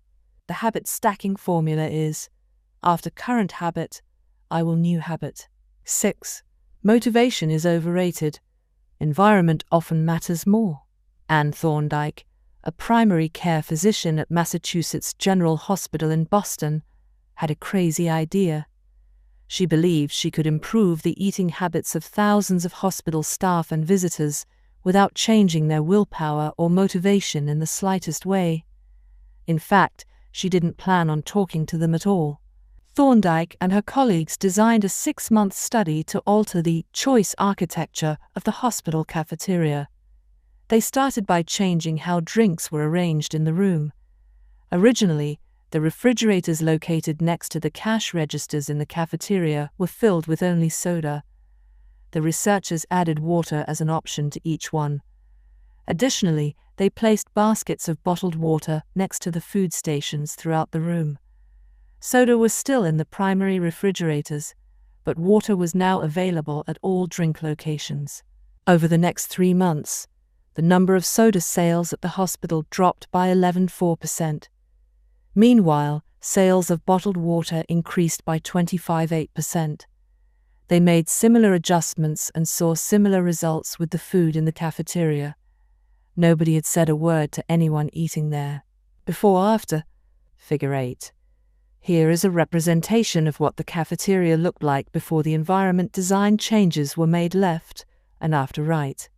The habit stacking formula is, after current habit, I will new habit. 6. Motivation is overrated. Environment often matters more. Anne Thorndike, a primary care physician at Massachusetts General Hospital in Boston, had a crazy idea. She believed she could improve the eating habits of thousands of hospital staff and visitors without changing their willpower or motivation in the slightest way. In fact, she didn't plan on talking to them at all. Thorndike and her colleagues designed a 6-month study to alter the choice architecture of the hospital cafeteria. They started by changing how drinks were arranged in the room. Originally, the refrigerators located next to the cash registers in the cafeteria were filled with only soda. The researchers added water as an option to each one. Additionally, they placed baskets of bottled water next to the food stations throughout the room. Soda was still in the primary refrigerators, but water was now available at all drink locations. Over the next 3 months, the number of soda sales at the hospital dropped by 11.4%. Meanwhile, sales of bottled water increased by 25.8%. They made similar adjustments and saw similar results with the food in the cafeteria. Nobody had said a word to anyone eating there. Before or after? Figure 8. Here is a representation of what the cafeteria looked like before the environment design changes were made left and after right.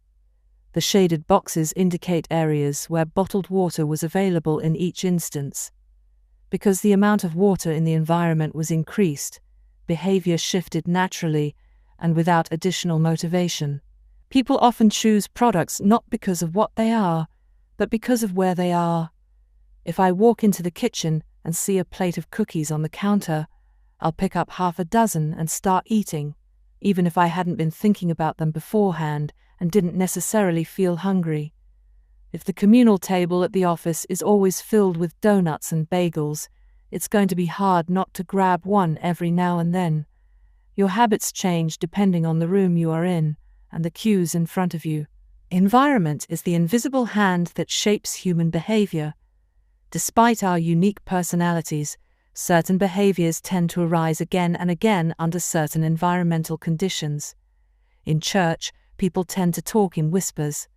The shaded boxes indicate areas where bottled water was available in each instance. Because the amount of water in the environment was increased, behavior shifted naturally and without additional motivation. People often choose products not because of what they are, but because of where they are. If I walk into the kitchen and see a plate of cookies on the counter, I'll pick up half a dozen and start eating, even if I hadn't been thinking about them beforehand and didn't necessarily feel hungry. If the communal table at the office is always filled with donuts and bagels, it's going to be hard not to grab one every now and then. Your habits change depending on the room you are in and the cues in front of you. Environment is the invisible hand that shapes human behavior. Despite our unique personalities, certain behaviors tend to arise again and again under certain environmental conditions. In church, people tend to talk in whispers.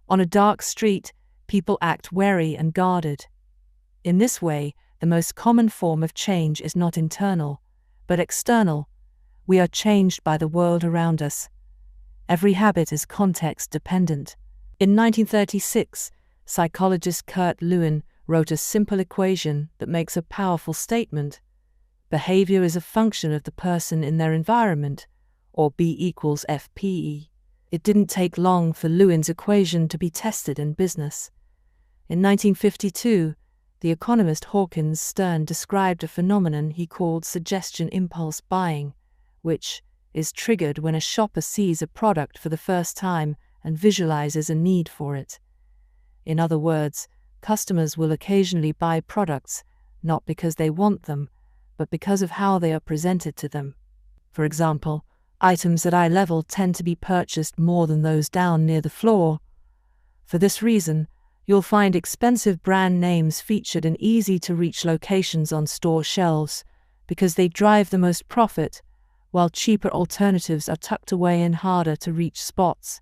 On a dark street, people act wary and guarded. In this way, the most common form of change is not internal, but external. We are changed by the world around us. Every habit is context-dependent. In 1936, psychologist Kurt Lewin wrote a simple equation that makes a powerful statement. Behavior is a function of the person in their environment, or B equals FPE. It didn't take long for Lewin's equation to be tested in business. In 1952, the economist Hawkins Stern described a phenomenon he called suggestion impulse buying, which is triggered when a shopper sees a product for the first time and visualizes a need for it. In other words, customers will occasionally buy products not because they want them, but because of how they are presented to them. For example, items at eye level tend to be purchased more than those down near the floor. For this reason, you'll find expensive brand names featured in easy-to-reach locations on store shelves because they drive the most profit, while cheaper alternatives are tucked away in harder-to-reach spots.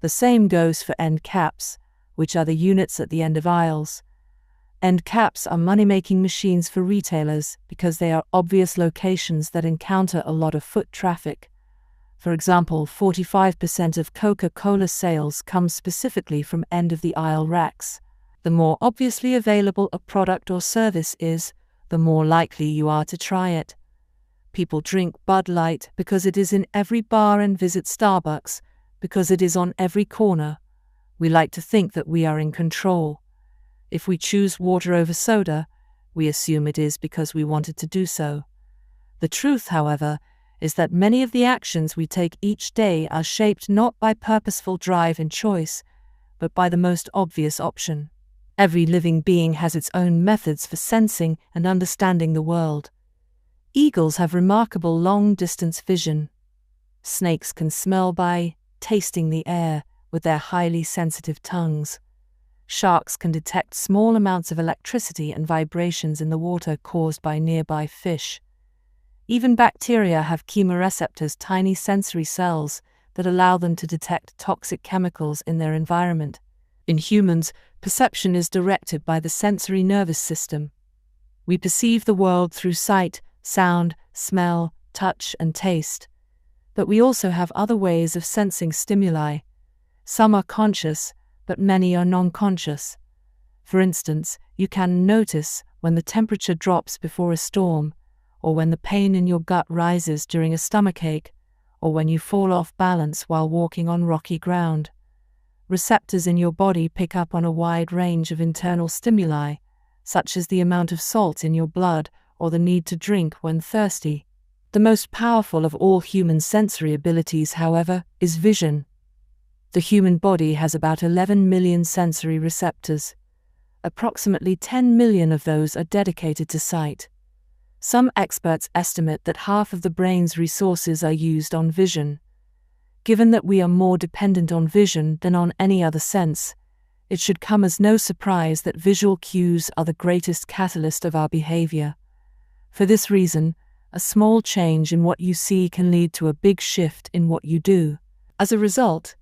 The same goes for end caps, which are the units at the end of aisles. End caps are money-making machines for retailers because they are obvious locations that encounter a lot of foot traffic. For example, 45% of Coca-Cola sales come specifically from end-of-the-aisle racks. The more obviously available a product or service is, the more likely you are to try it. People drink Bud Light because it is in every bar and visit Starbucks because it is on every corner. We like to think that we are in control. If we choose water over soda, we assume it is because we wanted to do so. The truth, however, is that many of the actions we take each day are shaped not by purposeful drive and choice, but by the most obvious option. Every living being has its own methods for sensing and understanding the world. Eagles have remarkable long-distance vision. Snakes can smell by tasting the air with their highly sensitive tongues. Sharks can detect small amounts of electricity and vibrations in the water caused by nearby fish. Even bacteria have chemoreceptors, tiny sensory cells that allow them to detect toxic chemicals in their environment. In humans, perception is directed by the sensory nervous system. We perceive the world through sight, sound, smell, touch, and taste. But we also have other ways of sensing stimuli. Some are conscious, but many are non-conscious. For instance, you can notice when the temperature drops before a storm, or when the pain in your gut rises during a stomachache, or when you fall off balance while walking on rocky ground. Receptors in your body pick up on a wide range of internal stimuli, such as the amount of salt in your blood or the need to drink when thirsty. The most powerful of all human sensory abilities, however, is vision. The human body has about 11 million sensory receptors. Approximately 10 million of those are dedicated to sight. Some experts estimate that half of the brain's resources are used on vision. Given that we are more dependent on vision than on any other sense, it should come as no surprise that visual cues are the greatest catalyst of our behavior. For this reason, a small change in what you see can lead to a big shift in what you do. As a result,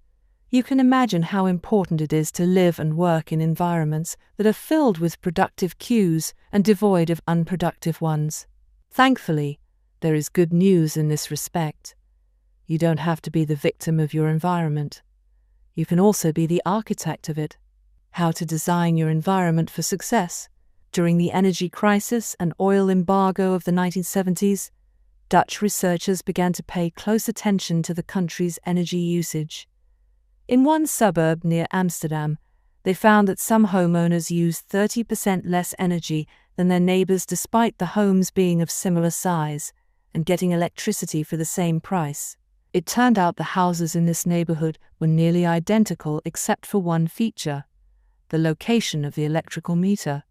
you can imagine how important it is to live and work in environments that are filled with productive cues and devoid of unproductive ones. Thankfully, there is good news in this respect. You don't have to be the victim of your environment. You can also be the architect of it. How to design your environment for success. During the energy crisis and oil embargo of the 1970s, Dutch researchers began to pay close attention to the country's energy usage. In one suburb near Amsterdam, they found that some homeowners used 30% less energy than their neighbors despite the homes being of similar size and getting electricity for the same price. It turned out the houses in this neighborhood were nearly identical except for one feature: the location of the electrical meter.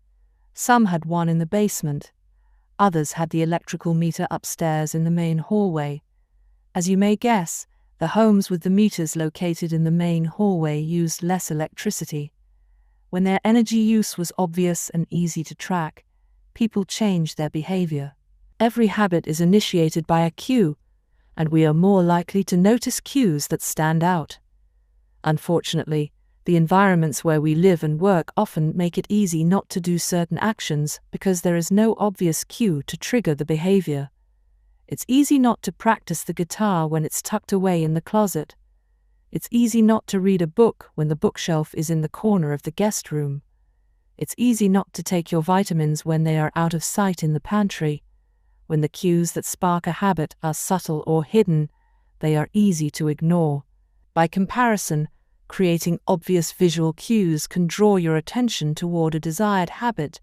Some had one in the basement. Others had the electrical meter upstairs in the main hallway. As you may guess, the homes with the meters located in the main hallway used less electricity. When their energy use was obvious and easy to track, people changed their behavior. Every habit is initiated by a cue, and we are more likely to notice cues that stand out. Unfortunately, the environments where we live and work often make it easy not to do certain actions because there is no obvious cue to trigger the behavior. It's easy not to practice the guitar when it's tucked away in the closet. It's easy not to read a book when the bookshelf is in the corner of the guest room. It's easy not to take your vitamins when they are out of sight in the pantry. When the cues that spark a habit are subtle or hidden, they are easy to ignore. By comparison, creating obvious visual cues can draw your attention toward a desired habit.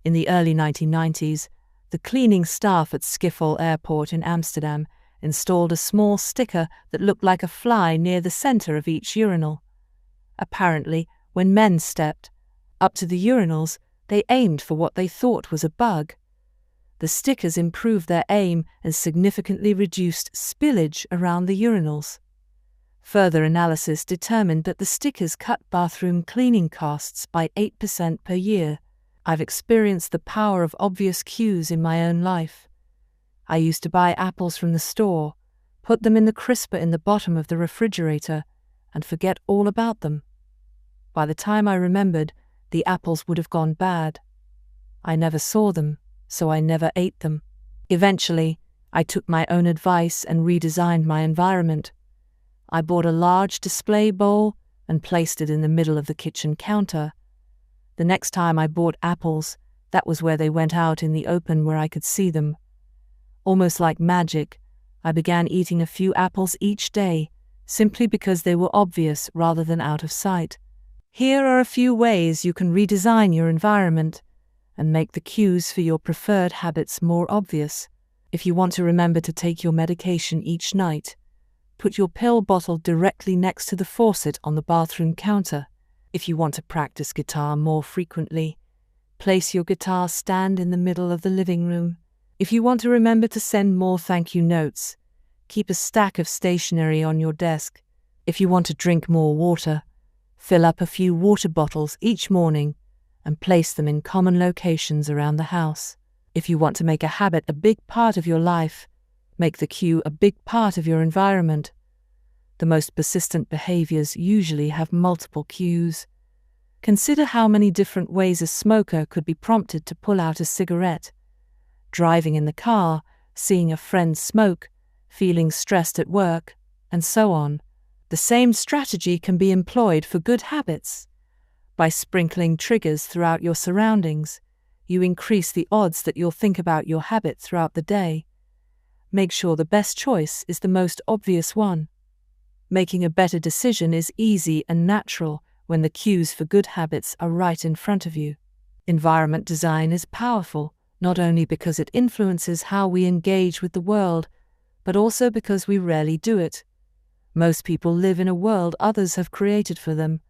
In the early 1990s, the cleaning staff at Schiphol Airport in Amsterdam installed a small sticker that looked like a fly near the center of each urinal. Apparently, when men stepped up to the urinals, they aimed for what they thought was a bug. The stickers improved their aim and significantly reduced spillage around the urinals. Further analysis determined that the stickers cut bathroom cleaning costs by 8% per year. I've experienced the power of obvious cues in my own life. I used to buy apples from the store, put them in the crisper in the bottom of the refrigerator, and forget all about them. By the time I remembered, the apples would have gone bad. I never saw them, so I never ate them. Eventually, I took my own advice and redesigned my environment. I bought a large display bowl and placed it in the middle of the kitchen counter. The next time I bought apples, that was where they went out in the open where I could see them. Almost like magic, I began eating a few apples each day, simply because they were obvious rather than out of sight. Here are a few ways you can redesign your environment and make the cues for your preferred habits more obvious. If you want to remember to take your medication each night, put your pill bottle directly next to the faucet on the bathroom counter. If you want to practice guitar more frequently, place your guitar stand in the middle of the living room. If you want to remember to send more thank you notes, keep a stack of stationery on your desk. If you want to drink more water, fill up a few water bottles each morning and place them in common locations around the house. If you want to make a habit a big part of your life, make the cue a big part of your environment. The most persistent behaviors usually have multiple cues. Consider how many different ways a smoker could be prompted to pull out a cigarette. Driving in the car, seeing a friend smoke, feeling stressed at work, and so on. The same strategy can be employed for good habits. By sprinkling triggers throughout your surroundings, you increase the odds that you'll think about your habit throughout the day. Make sure the best choice is the most obvious one. Making a better decision is easy and natural when the cues for good habits are right in front of you. Environment design is powerful, not only because it influences how we engage with the world, but also because we rarely do it. Most people live in a world others have created for them,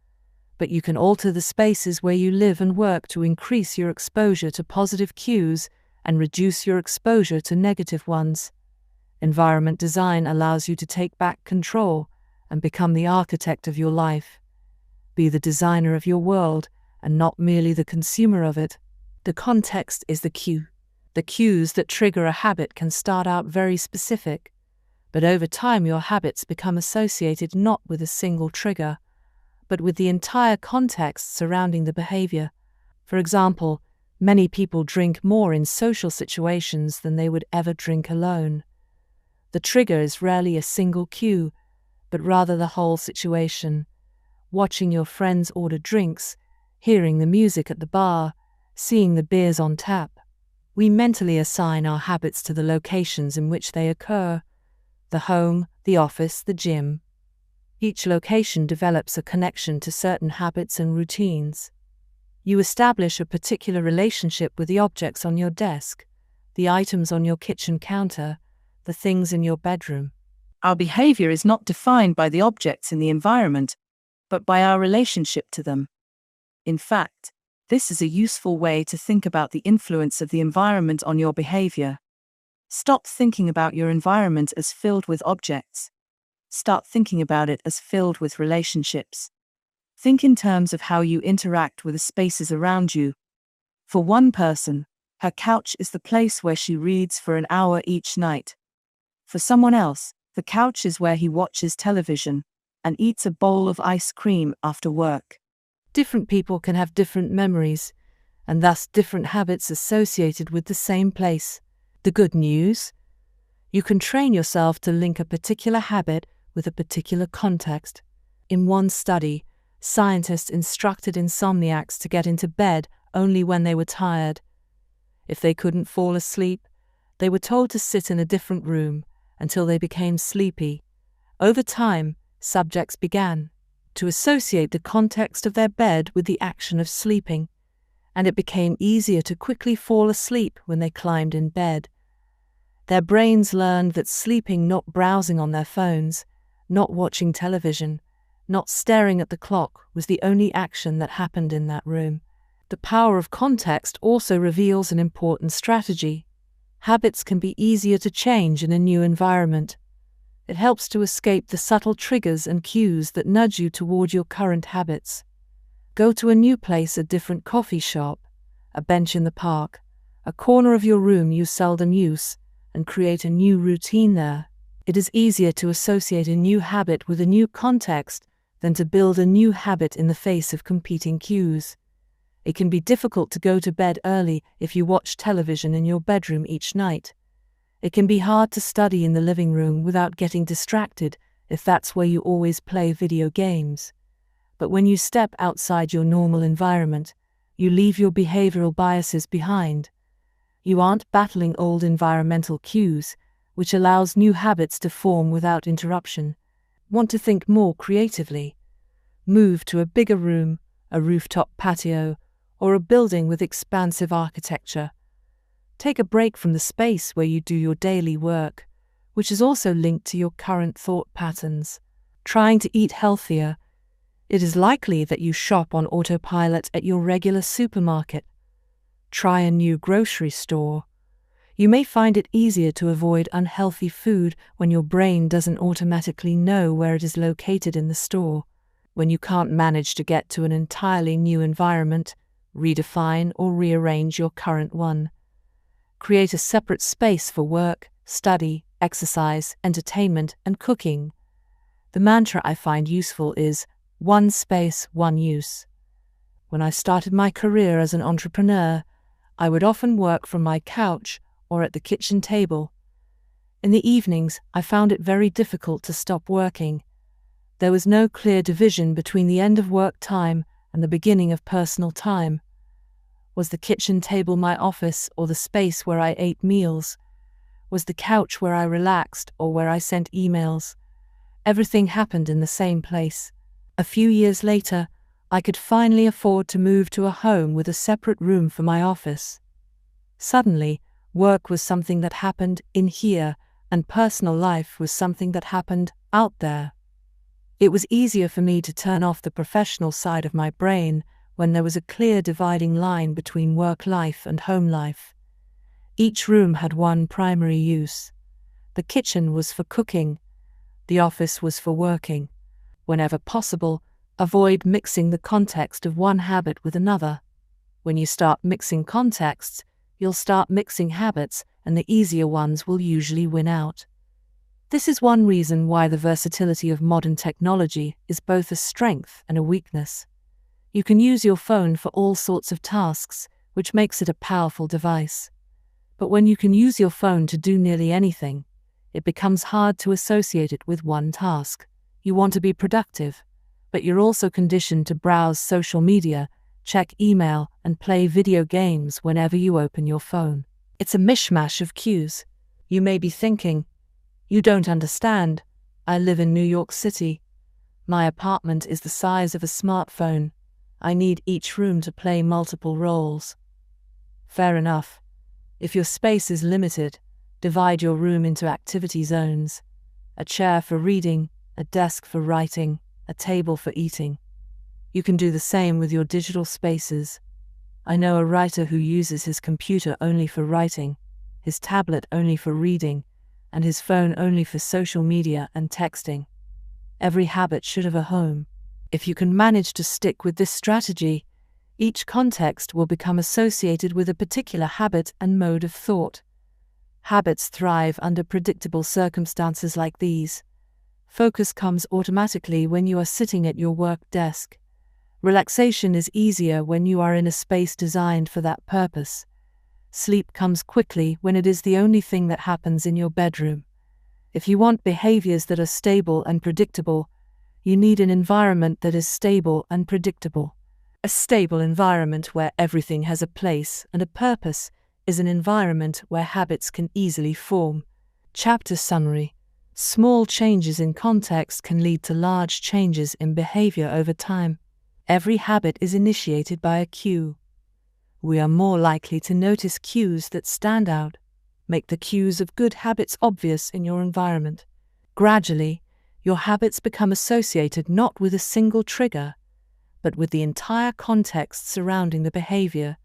but you can alter the spaces where you live and work to increase your exposure to positive cues and reduce your exposure to negative ones. Environment design allows you to take back control and become the architect of your life. Be the designer of your world and not merely the consumer of it. The context is the cue. The cues that trigger a habit can start out very specific, but over time your habits become associated not with a single trigger, but with the entire context surrounding the behavior. For example, many people drink more in social situations than they would ever drink alone. The trigger is rarely a single cue, but rather the whole situation. Watching your friends order drinks, hearing the music at the bar, seeing the beers on tap. We mentally assign our habits to the locations in which they occur: the home, the office, the gym. Each location develops a connection to certain habits and routines. You establish a particular relationship with the objects on your desk, the items on your kitchen counter, the things in your bedroom. Our behavior is not defined by the objects in the environment, but by our relationship to them. In fact, this is a useful way to think about the influence of the environment on your behavior. Stop thinking about your environment as filled with objects. Start thinking about it as filled with relationships. Think in terms of how you interact with the spaces around you. For one person, her couch is the place where she reads for an hour each night. For someone else, the couch is where he watches television and eats a bowl of ice cream after work. Different people can have different memories, and thus different habits associated with the same place. The good news? You can train yourself to link a particular habit with a particular context. In one study, scientists instructed insomniacs to get into bed only when they were tired. If they couldn't fall asleep, they were told to sit in a different room until they became sleepy. Over time, subjects began to associate the context of their bed with the action of sleeping, and it became easier to quickly fall asleep when they climbed in bed. Their brains learned that sleeping, not browsing on their phones, not watching television, not staring at the clock, was the only action that happened in that room. The power of context also reveals an important strategy. Habits can be easier to change in a new environment. It helps to escape the subtle triggers and cues that nudge you toward your current habits. Go to a new place, a different coffee shop, a bench in the park, a corner of your room you seldom use, and create a new routine there. It is easier to associate a new habit with a new context than to build a new habit in the face of competing cues. It can be difficult to go to bed early if you watch television in your bedroom each night. It can be hard to study in the living room without getting distracted if that's where you always play video games. But when you step outside your normal environment, you leave your behavioral biases behind. You aren't battling old environmental cues, which allows new habits to form without interruption. Want to think more creatively? Move to a bigger room, a rooftop patio, or a building with expansive architecture. Take a break from the space where you do your daily work, which is also linked to your current thought patterns. Trying to eat healthier. It is likely that you shop on autopilot at your regular supermarket. Try a new grocery store. You may find it easier to avoid unhealthy food when your brain doesn't automatically know where it is located in the store. When you can't manage to get to an entirely new environment, redefine or rearrange your current one. Create a separate space for work, study, exercise, entertainment, and cooking. The mantra I find useful is one space, one use. When I started my career as an entrepreneur, I would often work from my couch or at the kitchen table. In the evenings, I found it very difficult to stop working. There was no clear division between the end of work time and the beginning of personal time. Was the kitchen table my office or the space where I ate meals? Was the couch where I relaxed or where I sent emails? Everything happened in the same place. A few years later, I could finally afford to move to a home with a separate room for my office. Suddenly, work was something that happened in here, and personal life was something that happened out there. It was easier for me to turn off the professional side of my brain when there was a clear dividing line between work life and home life. Each room had one primary use. The kitchen was for cooking. The office was for working. Whenever possible, avoid mixing the context of one habit with another. When you start mixing contexts, you'll start mixing habits, and the easier ones will usually win out. This is one reason why the versatility of modern technology is both a strength and a weakness. You can use your phone for all sorts of tasks, which makes it a powerful device. But when you can use your phone to do nearly anything, it becomes hard to associate it with one task. You want to be productive, but you're also conditioned to browse social media, check email, and play video games whenever you open your phone. It's a mishmash of cues. You may be thinking, "You don't understand. I live in New York City. My apartment is the size of a smartphone. I need each room to play multiple roles." Fair enough. If your space is limited, divide your room into activity zones: a chair for reading, a desk for writing, a table for eating. You can do the same with your digital spaces. I know a writer who uses his computer only for writing, his tablet only for reading, and his phone only for social media and texting. Every habit should have a home. If you can manage to stick with this strategy, each context will become associated with a particular habit and mode of thought. Habits thrive under predictable circumstances like these. Focus comes automatically when you are sitting at your work desk. Relaxation is easier when you are in a space designed for that purpose. Sleep comes quickly when it is the only thing that happens in your bedroom. If you want behaviors that are stable and predictable, you need an environment that is stable and predictable. A stable environment where everything has a place and a purpose is an environment where habits can easily form. Chapter summary. Small changes in context can lead to large changes in behavior over time. Every habit is initiated by a cue. We are more likely to notice cues that stand out. Make the cues of good habits obvious in your environment. Gradually, your habits become associated not with a single trigger, but with the entire context surrounding the behavior.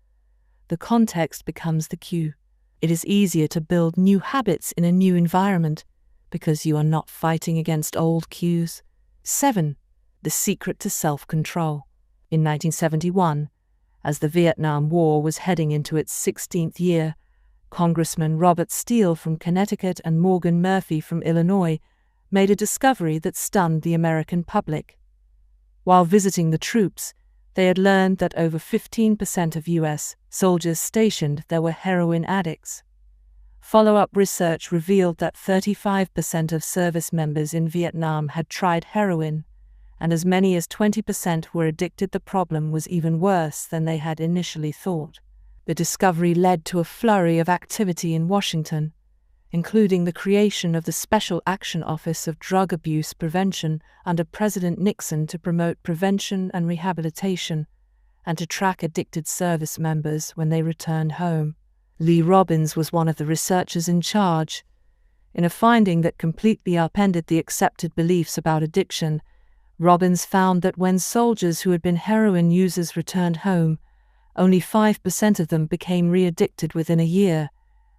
The context becomes the cue. It is easier to build new habits in a new environment because you are not fighting against old cues. 7. The secret to self-control. In 1971, as the Vietnam War was heading into its 16th year, Congressman Robert Steele from Connecticut and Morgan Murphy from Illinois made a discovery that stunned the American public. While visiting the troops, they had learned that over 15% of U.S. soldiers stationed there were heroin addicts. Follow-up research revealed that 35% of service members in Vietnam had tried heroin, and as many as 20% were addicted. The problem was even worse than they had initially thought. The discovery led to a flurry of activity in Washington, including the creation of the Special Action Office of Drug Abuse Prevention under President Nixon to promote prevention and rehabilitation, and to track addicted service members when they returned home. Lee Robbins was one of the researchers in charge. In a finding that completely upended the accepted beliefs about addiction, Robbins found that when soldiers who had been heroin users returned home, only 5% of them became re-addicted within a year,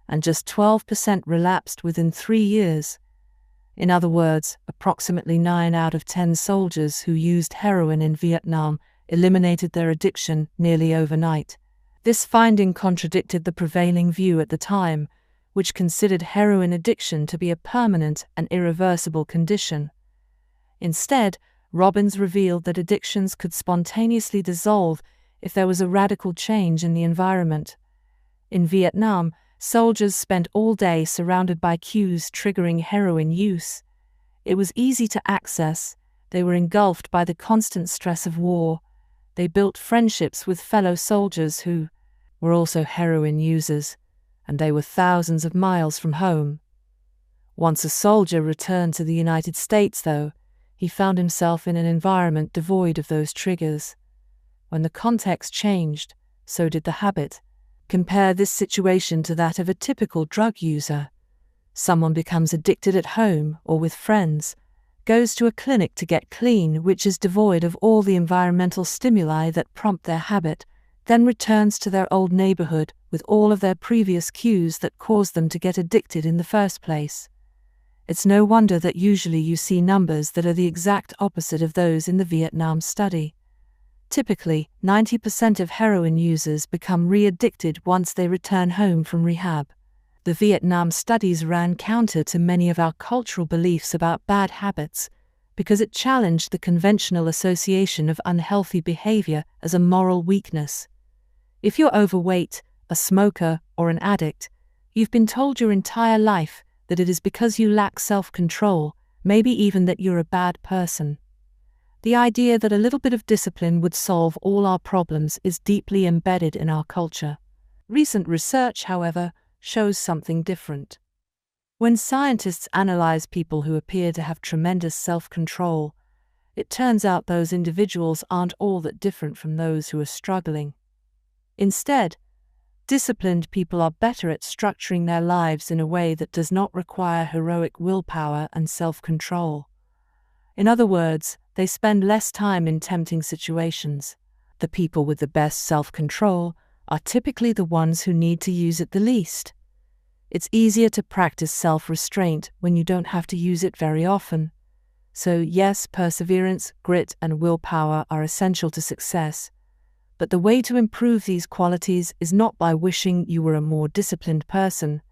and just 12% relapsed within 3 years. In other words, approximately 9 out of 10 soldiers who used heroin in Vietnam eliminated their addiction nearly overnight. This finding contradicted the prevailing view at the time, which considered heroin addiction to be a permanent and irreversible condition. Instead, Robbins revealed that addictions could spontaneously dissolve if there was a radical change in the environment. In Vietnam, soldiers spent all day surrounded by cues triggering heroin use. It was easy to access. They were engulfed by the constant stress of war. They built friendships with fellow soldiers who were also heroin users, and they were thousands of miles from home. Once a soldier returned to the United States, though, he found himself in an environment devoid of those triggers. When the context changed, so did the habit. Compare this situation to that of a typical drug user. Someone becomes addicted at home or with friends, goes to a clinic to get clean, which is devoid of all the environmental stimuli that prompt their habit, then returns to their old neighborhood with all of their previous cues that caused them to get addicted in the first place. It's no wonder that usually you see numbers that are the exact opposite of those in the Vietnam study. Typically, 90% of heroin users become re-addicted once they return home from rehab. The Vietnam studies ran counter to many of our cultural beliefs about bad habits, because it challenged the conventional association of unhealthy behavior as a moral weakness. If you're overweight, a smoker, or an addict, you've been told your entire life that it is because you lack self-control, maybe even that you're a bad person. The idea that a little bit of discipline would solve all our problems is deeply embedded in our culture. Recent research, however, shows something different. When scientists analyze people who appear to have tremendous self-control, it turns out those individuals aren't all that different from those who are struggling. Instead, disciplined people are better at structuring their lives in a way that does not require heroic willpower and self-control. In other words, they spend less time in tempting situations. The people with the best self-control are typically the ones who need to use it the least. It's easier to practice self-restraint when you don't have to use it very often. So yes, perseverance, grit, and willpower are essential to success. But the way to improve these qualities is not by wishing you were a more disciplined person,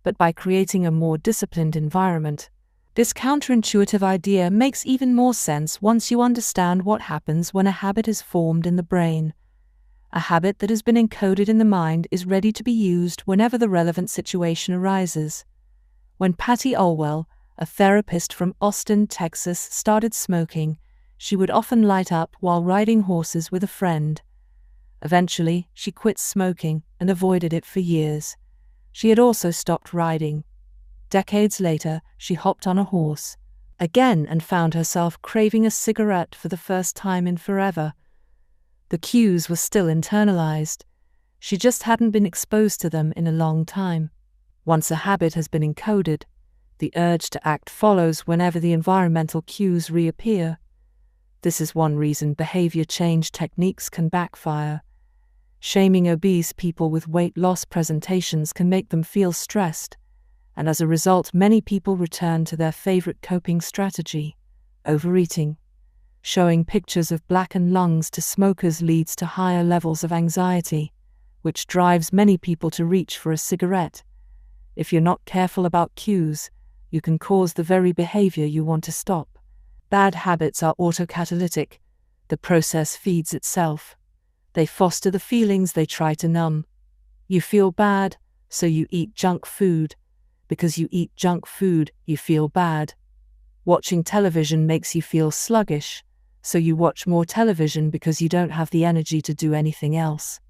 but by creating a more disciplined environment. This counterintuitive idea makes even more sense once you understand what happens when a habit is formed in the brain. A habit that has been encoded in the mind is ready to be used whenever the relevant situation arises. When Patty Olwell, a therapist from Austin, Texas, started smoking, she would often light up while riding horses with a friend. Eventually, she quit smoking and avoided it for years. She had also stopped riding. Decades later, she hopped on a horse again and found herself craving a cigarette for the first time in forever. The cues were still internalized. She just hadn't been exposed to them in a long time. Once a habit has been encoded, the urge to act follows whenever the environmental cues reappear. This is one reason behavior change techniques can backfire. Shaming obese people with weight loss presentations can make them feel stressed, and as a result, many people return to their favorite coping strategy, overeating. Showing pictures of blackened lungs to smokers leads to higher levels of anxiety, which drives many people to reach for a cigarette. If you're not careful about cues, you can cause the very behavior you want to stop. Bad habits are autocatalytic. The process feeds itself. They foster the feelings they try to numb. You feel bad, so you eat junk food. Because you eat junk food, you feel bad. Watching television makes you feel sluggish, so you watch more television because you don't have the energy to do anything else.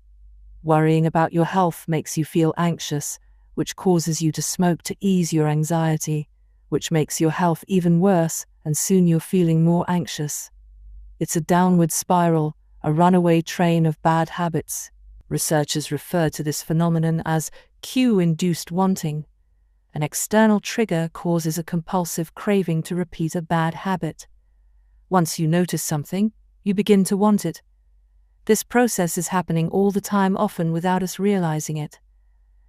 Worrying about your health makes you feel anxious, which causes you to smoke to ease your anxiety, which makes your health even worse, and soon you're feeling more anxious. It's a downward spiral, a runaway train of bad habits. Researchers refer to this phenomenon as cue-induced wanting. An external trigger causes a compulsive craving to repeat a bad habit. Once you notice something, you begin to want it. This process is happening all the time, often without us realizing it.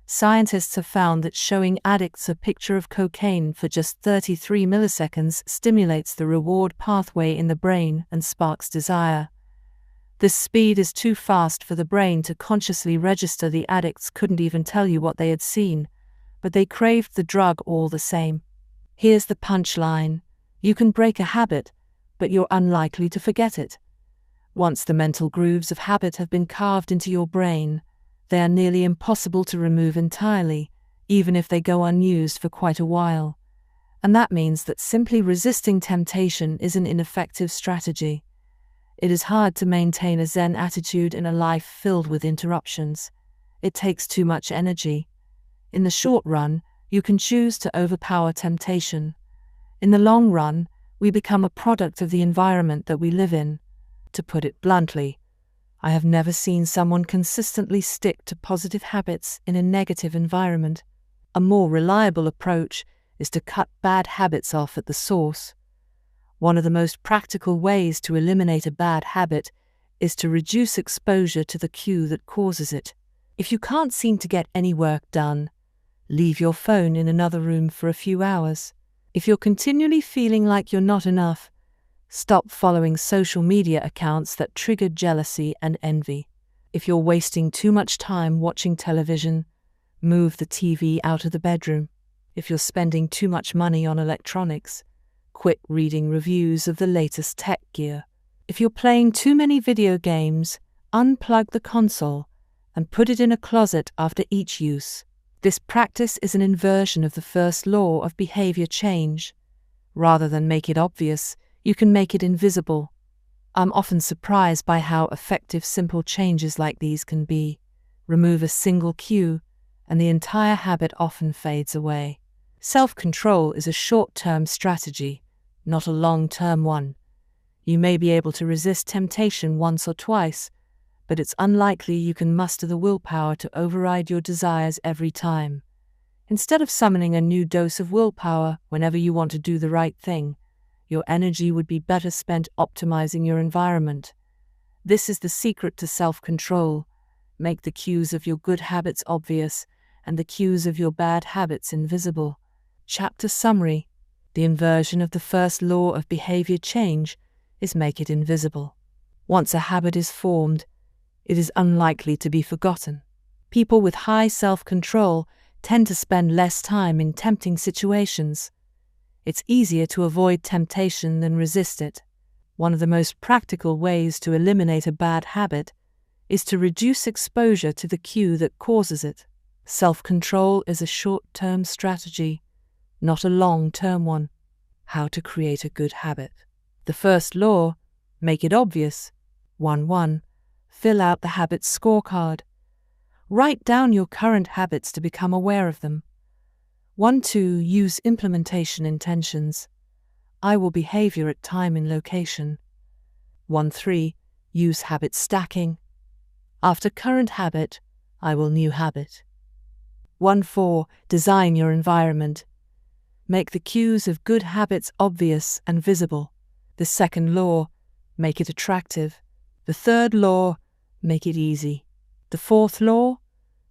Scientists have found that showing addicts a picture of cocaine for just 33 milliseconds stimulates the reward pathway in the brain and sparks desire. This speed is too fast for the brain to consciously register. The addicts couldn't even tell you what they had seen, but they craved the drug all the same. Here's the punchline: you can break a habit, but you're unlikely to forget it. Once the mental grooves of habit have been carved into your brain, they are nearly impossible to remove entirely, even if they go unused for quite a while. And that means that simply resisting temptation is an ineffective strategy. It is hard to maintain a Zen attitude in a life filled with interruptions. It takes too much energy. In the short run, you can choose to overpower temptation. In the long run, we become a product of the environment that we live in. To put it bluntly, I have never seen someone consistently stick to positive habits in a negative environment. A more reliable approach is to cut bad habits off at the source. One of the most practical ways to eliminate a bad habit is to reduce exposure to the cue that causes it. If you can't seem to get any work done, leave your phone in another room for a few hours. If you're continually feeling like you're not enough, stop following social media accounts that trigger jealousy and envy. If you're wasting too much time watching television, move the TV out of the bedroom. If you're spending too much money on electronics, quit reading reviews of the latest tech gear. If you're playing too many video games, unplug the console and put it in a closet after each use. This practice is an inversion of the first law of behavior change. Rather than make it obvious, you can make it invisible. I'm often surprised by how effective simple changes like these can be. Remove a single cue, and the entire habit often fades away. Self-control is a short-term strategy, not a long-term one. You may be able to resist temptation once or twice, but it's unlikely you can muster the willpower to override your desires every time. Instead of summoning a new dose of willpower whenever you want to do the right thing, your energy would be better spent optimizing your environment. This is the secret to self-control. Make the cues of your good habits obvious and the cues of your bad habits invisible. Chapter summary: the inversion of the first law of behavior change is make it invisible. Once a habit is formed, it is unlikely to be forgotten. People with high self-control tend to spend less time in tempting situations. It's easier to avoid temptation than resist it. One of the most practical ways to eliminate a bad habit is to reduce exposure to the cue that causes it. Self-control is a short-term strategy, not a long-term one. How to create a good habit. The first law: make it obvious. 1.1. Fill out the habits scorecard. Write down your current habits to become aware of them. 1-2 Use implementation intentions. I will behavior at time and location. 1-3 Use habit stacking. After current habit, I will new habit. 1-4 Design your environment. Make the cues of good habits obvious and visible. The second law, make it attractive. The third law, make it easy. The fourth law,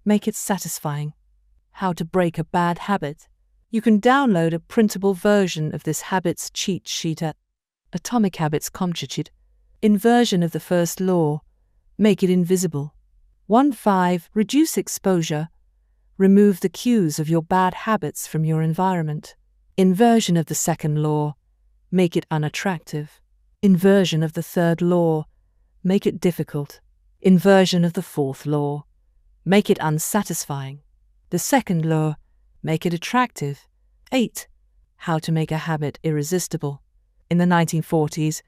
make it satisfying. How to break a bad habit. You can download a printable version of this habits cheat sheet at atomichabits.com. Inversion of the first law, make it invisible. 1-5 Reduce exposure. Remove the cues of your bad habits from your environment. Inversion of the second law, make it unattractive. Inversion of the third law, make it difficult. Inversion of the fourth law, make it unsatisfying. The second law, make it attractive. 8. How to make a habit irresistible. In the 1940s,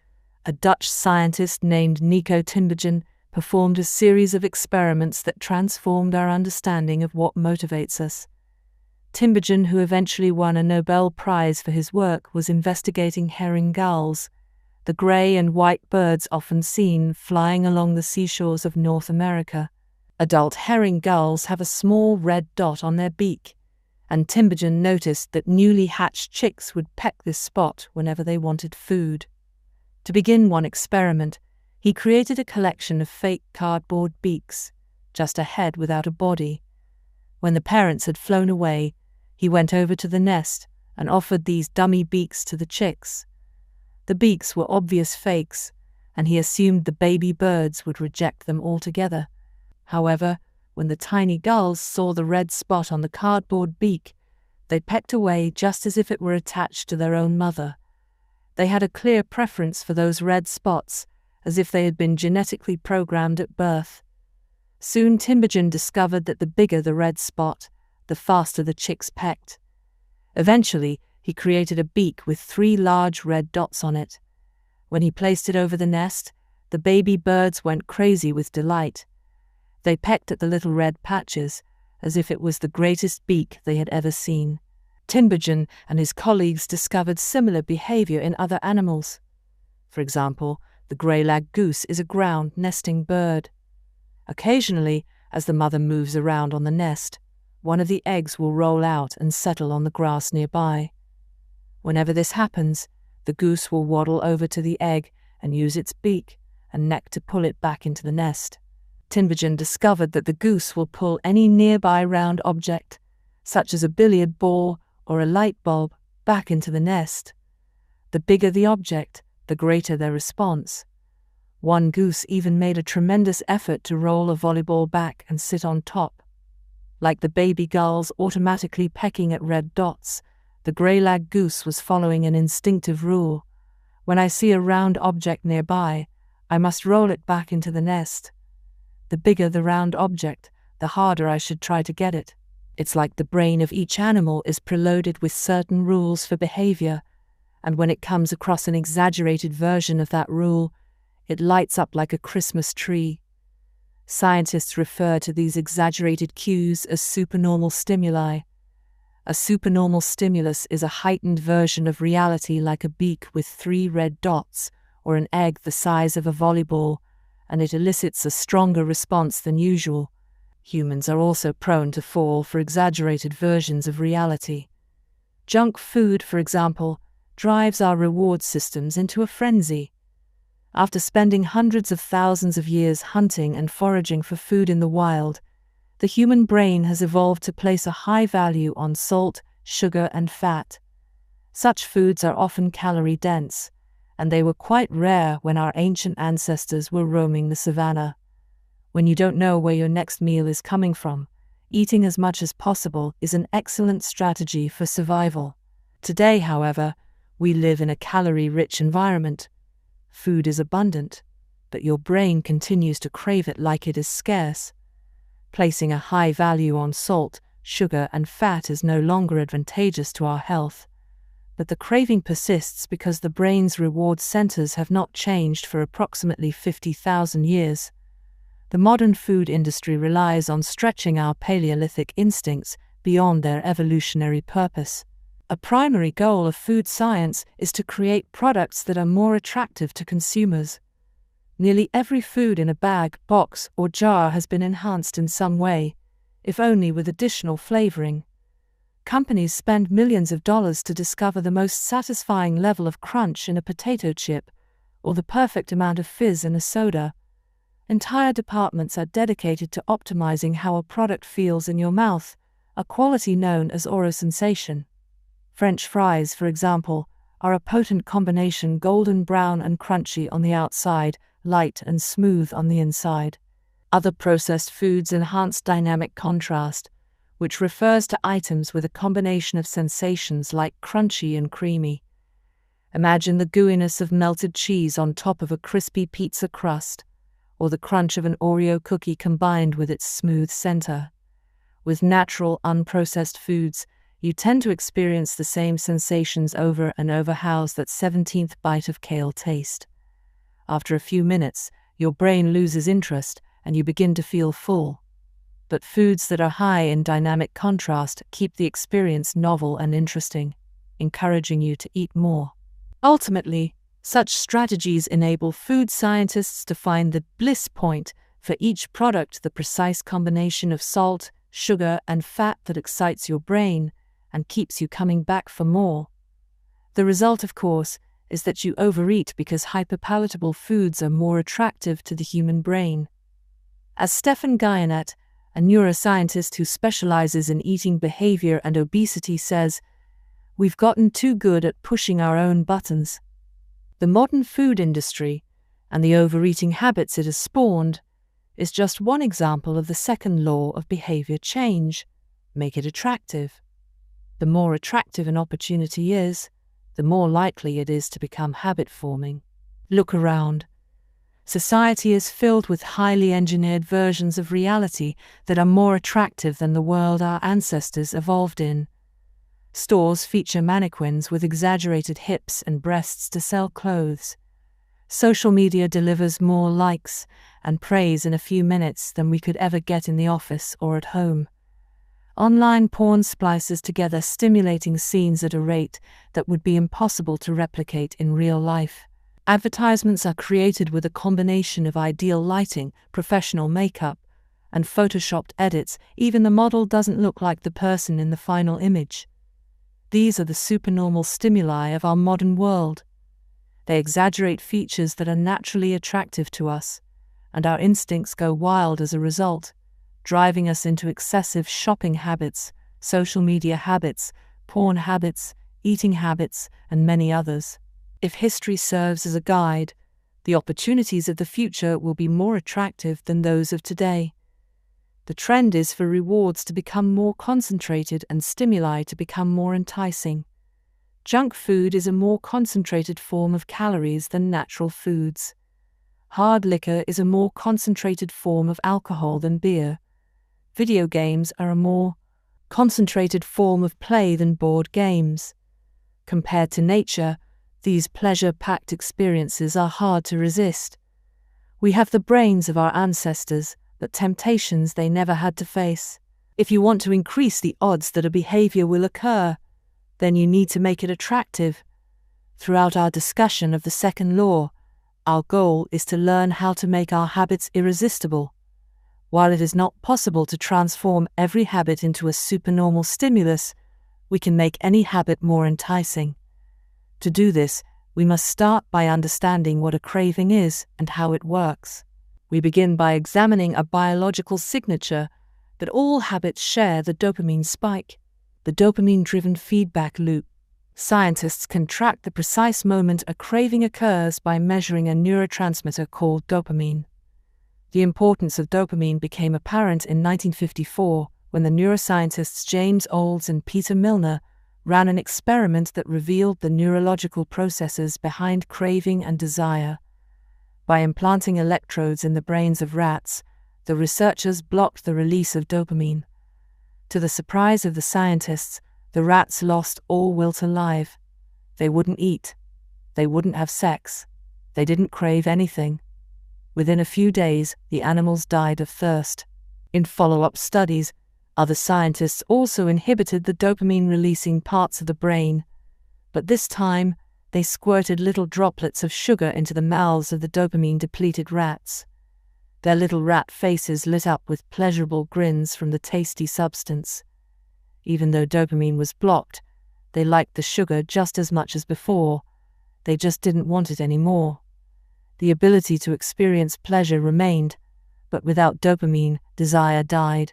a Dutch scientist named Nico Tinbergen performed a series of experiments that transformed our understanding of what motivates us. Tinbergen, who eventually won a Nobel Prize for his work, was investigating herring gulls, the grey and white birds often seen flying along the seashores of North America. Adult herring gulls have a small red dot on their beak, and Tinbergen noticed that newly hatched chicks would peck this spot whenever they wanted food. To begin one experiment, he created a collection of fake cardboard beaks, just a head without a body. When the parents had flown away, he went over to the nest and offered these dummy beaks to the chicks. The beaks were obvious fakes, and he assumed the baby birds would reject them altogether. However, when the tiny gulls saw the red spot on the cardboard beak, they pecked away just as if it were attached to their own mother. They had a clear preference for those red spots, as if they had been genetically programmed at birth. Soon Tinbergen discovered that the bigger the red spot, the faster the chicks pecked. Eventually, he created a beak with 3 large red dots on it. When he placed it over the nest, the baby birds went crazy with delight. They pecked at the little red patches, as if it was the greatest beak they had ever seen. Tinbergen and his colleagues discovered similar behavior in other animals. For example, the grey-lag goose is a ground nesting bird. Occasionally, as the mother moves around on the nest, one of the eggs will roll out and settle on the grass nearby. Whenever this happens, the goose will waddle over to the egg and use its beak and neck to pull it back into the nest. Tinbergen discovered that the goose will pull any nearby round object, such as a billiard ball or a light bulb, back into the nest. The bigger the object, the greater their response. One goose even made a tremendous effort to roll a volleyball back and sit on top. Like the baby gulls automatically pecking at red dots, the grey-lag goose was following an instinctive rule. When I see a round object nearby, I must roll it back into the nest. The bigger the round object, the harder I should try to get it. It's like the brain of each animal is preloaded with certain rules for behavior, and when it comes across an exaggerated version of that rule, it lights up like a Christmas tree. Scientists refer to these exaggerated cues as supernormal stimuli. A supernormal stimulus is a heightened version of reality, like a beak with 3 red dots or an egg the size of a volleyball, and it elicits a stronger response than usual. Humans are also prone to fall for exaggerated versions of reality. Junk food, for example, drives our reward systems into a frenzy. After spending hundreds of thousands of years hunting and foraging for food in the wild, the human brain has evolved to place a high value on salt, sugar, and fat. Such foods are often calorie-dense, and they were quite rare when our ancient ancestors were roaming the savannah. When you don't know where your next meal is coming from, eating as much as possible is an excellent strategy for survival. Today, however, we live in a calorie-rich environment. Food is abundant, but your brain continues to crave it like it is scarce. Placing a high value on salt, sugar, and fat is no longer advantageous to our health. But the craving persists because the brain's reward centers have not changed for approximately 50,000 years. The modern food industry relies on stretching our Paleolithic instincts beyond their evolutionary purpose. A primary goal of food science is to create products that are more attractive to consumers. Nearly every food in a bag, box, or jar has been enhanced in some way, if only with additional flavoring. Companies spend millions of dollars to discover the most satisfying level of crunch in a potato chip, or the perfect amount of fizz in a soda. Entire departments are dedicated to optimizing how a product feels in your mouth, a quality known as oral sensation. French fries, for example, are a potent combination, golden brown and crunchy on the outside, light and smooth on the inside. Other processed foods enhance dynamic contrast, which refers to items with a combination of sensations like crunchy and creamy. Imagine the gooiness of melted cheese on top of a crispy pizza crust, or the crunch of an Oreo cookie combined with its smooth center. With natural, unprocessed foods, you tend to experience the same sensations over and over. How's that 17th bite of kale taste? After a few minutes, your brain loses interest and you begin to feel full. But foods that are high in dynamic contrast keep the experience novel and interesting, encouraging you to eat more. Ultimately, such strategies enable food scientists to find the bliss point for each product, the precise combination of salt, sugar, and fat that excites your brain and keeps you coming back for more. The result, of course, is that you overeat because hyperpalatable foods are more attractive to the human brain. As Stephan Guyenet, a neuroscientist who specializes in eating behavior and obesity, says, "We've gotten too good at pushing our own buttons." The modern food industry, and the overeating habits it has spawned, is just one example of the second law of behavior change: make it attractive. The more attractive an opportunity is, the more likely it is to become habit-forming. Look around. Society is filled with highly engineered versions of reality that are more attractive than the world our ancestors evolved in. Stores feature mannequins with exaggerated hips and breasts to sell clothes. Social media delivers more likes and praise in a few minutes than we could ever get in the office or at home. Online porn splices together stimulating scenes at a rate that would be impossible to replicate in real life. Advertisements are created with a combination of ideal lighting, professional makeup, and photoshopped edits. Even the model doesn't look like the person in the final image. These are the supernormal stimuli of our modern world. They exaggerate features that are naturally attractive to us, and our instincts go wild as a result, driving us into excessive shopping habits, social media habits, porn habits, eating habits, and many others. If history serves as a guide, the opportunities of the future will be more attractive than those of today. The trend is for rewards to become more concentrated and stimuli to become more enticing. Junk food is a more concentrated form of calories than natural foods. Hard liquor is a more concentrated form of alcohol than beer. Video games are a more concentrated form of play than board games. Compared to nature, these pleasure-packed experiences are hard to resist. We have the brains of our ancestors, but temptations they never had to face. If you want to increase the odds that a behavior will occur, then you need to make it attractive. Throughout our discussion of the second law, our goal is to learn how to make our habits irresistible. While it is not possible to transform every habit into a supernormal stimulus, we can make any habit more enticing. To do this, we must start by understanding what a craving is and how it works. We begin by examining a biological signature that all habits share: the dopamine spike, the dopamine-driven feedback loop. Scientists can track the precise moment a craving occurs by measuring a neurotransmitter called dopamine. The importance of dopamine became apparent in 1954 when the neuroscientists James Olds and Peter Milner ran an experiment that revealed the neurological processes behind craving and desire. By implanting electrodes in the brains of rats, the researchers blocked the release of dopamine. To the surprise of the scientists, the rats lost all will to live. They wouldn't eat. They wouldn't have sex. They didn't crave anything. Within a few days, the animals died of thirst. In follow-up studies, Other scientists also inhibited the dopamine-releasing parts of the brain, but this time they squirted little droplets of sugar into the mouths of the dopamine-depleted rats. Their little rat faces lit up with pleasurable grins from the tasty substance. Even though dopamine was blocked, they liked the sugar just as much as before. They just didn't want it anymore. The ability to experience pleasure remained, but without dopamine, desire died,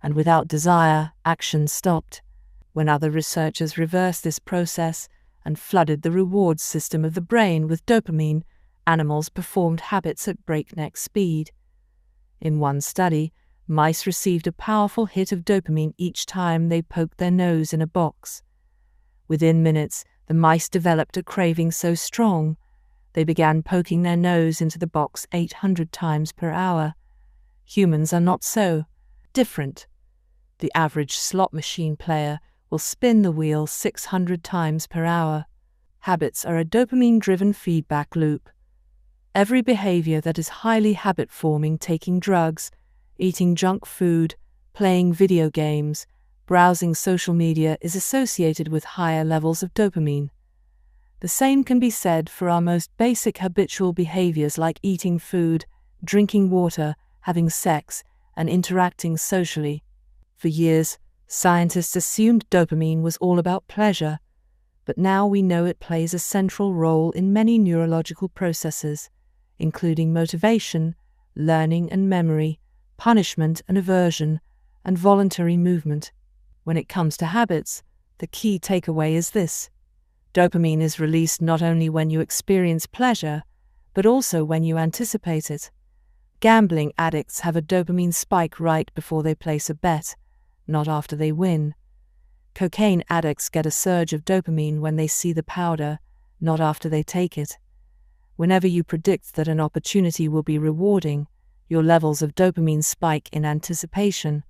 and without desire, action stopped. When other researchers reversed this process and flooded the reward system of the brain with dopamine, animals performed habits at breakneck speed. In one study, mice received a powerful hit of dopamine each time they poked their nose in a box. Within minutes, the mice developed a craving so strong, they began poking their nose into the box 800 times per hour. Humans are not so different. The average slot machine player will spin the wheel 600 times per hour. Habits are a dopamine-driven feedback loop. Every behavior that is highly habit-forming, taking drugs, eating junk food, playing video games, browsing social media, is associated with higher levels of dopamine. The same can be said for our most basic habitual behaviors like eating food, drinking water, having sex, and interacting socially. For years, scientists assumed dopamine was all about pleasure, but now we know it plays a central role in many neurological processes, including motivation, learning and memory, punishment and aversion, and voluntary movement. When it comes to habits, the key takeaway is this: dopamine is released not only when you experience pleasure, but also when you anticipate it. Gambling addicts have a dopamine spike right before they place a bet, not after they win. Cocaine addicts get a surge of dopamine when they see the powder, not after they take it. Whenever you predict that an opportunity will be rewarding, your levels of dopamine spike in anticipation,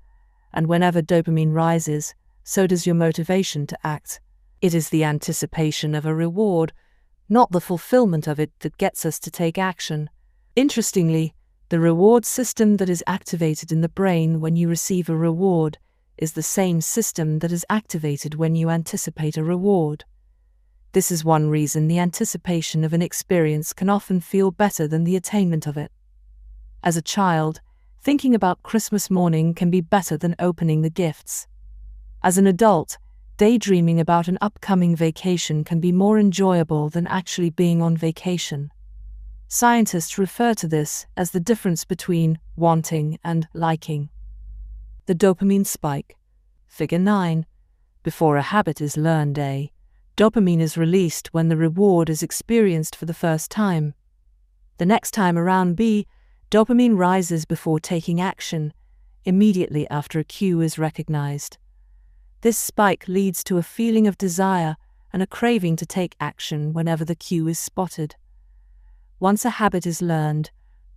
and whenever dopamine rises, so does your motivation to act. It is the anticipation of a reward, not the fulfillment of it, that gets us to take action. Interestingly, the reward system that is activated in the brain when you receive a reward is the same system that is activated when you anticipate a reward. This is one reason the anticipation of an experience can often feel better than the attainment of it. As a child, thinking about Christmas morning can be better than opening the gifts. As an adult, daydreaming about an upcoming vacation can be more enjoyable than actually being on vacation. Scientists refer to this as the difference between wanting and liking. The dopamine spike. Figure 9. Before a habit is learned, A, dopamine is released when the reward is experienced for the first time. The next time around, B, dopamine rises before taking action, immediately after a cue is recognized. This spike leads to a feeling of desire and a craving to take action whenever the cue is spotted. Once a habit is learned,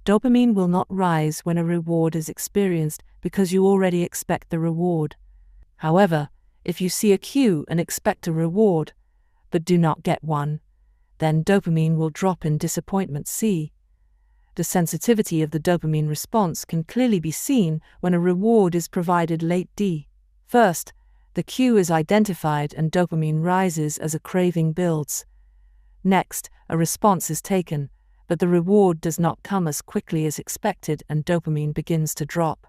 dopamine will not rise when a reward is experienced because you already expect the reward. However, if you see a cue and expect a reward, but do not get one, then dopamine will drop in disappointment. C. The sensitivity of the dopamine response can clearly be seen when a reward is provided late. D. First, the cue is identified and dopamine rises as a craving builds. Next, a response is taken, but the reward does not come as quickly as expected and dopamine begins to drop.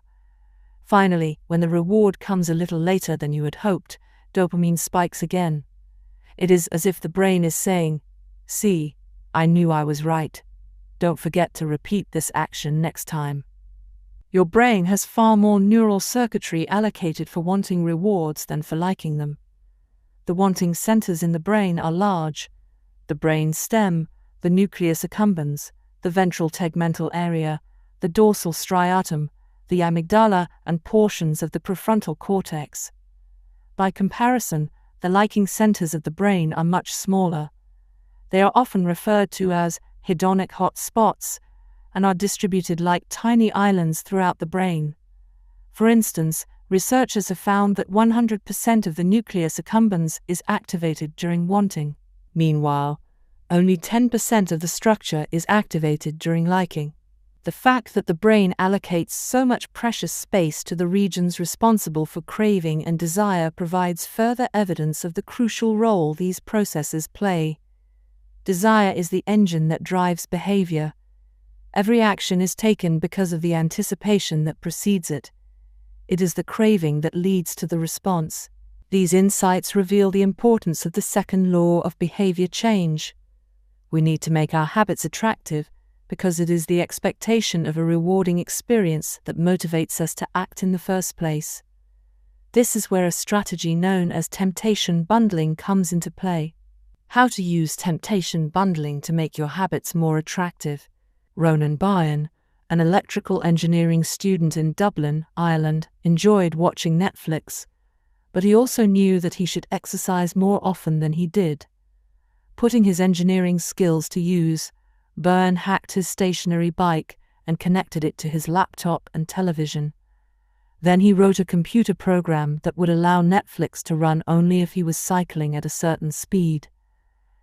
Finally, when the reward comes a little later than you had hoped, dopamine spikes again. It is as if the brain is saying, "See, I knew I was right. Don't forget to repeat this action next time." Your brain has far more neural circuitry allocated for wanting rewards than for liking them. The wanting centers in the brain are large: the brain stem, the nucleus accumbens, the ventral tegmental area, the dorsal striatum, the amygdala, and portions of the prefrontal cortex. By comparison, the liking centers of the brain are much smaller. They are often referred to as hedonic hot spots and are distributed like tiny islands throughout the brain. For instance, researchers have found that 100% of the nucleus accumbens is activated during wanting. Meanwhile, only 10% of the structure is activated during liking. The fact that the brain allocates so much precious space to the regions responsible for craving and desire provides further evidence of the crucial role these processes play. Desire is the engine that drives behavior. Every action is taken because of the anticipation that precedes it. It is the craving that leads to the response. These insights reveal the importance of the second law of behavior change. We need to make our habits attractive because it is the expectation of a rewarding experience that motivates us to act in the first place. This is where a strategy known as temptation bundling comes into play. How to use temptation bundling to make your habits more attractive. Ronan Byrne, an electrical engineering student in Dublin, Ireland, enjoyed watching Netflix, but he also knew that he should exercise more often than he did. Putting his engineering skills to use, Byrne hacked his stationary bike and connected it to his laptop and television. Then he wrote a computer program that would allow Netflix to run only if he was cycling at a certain speed.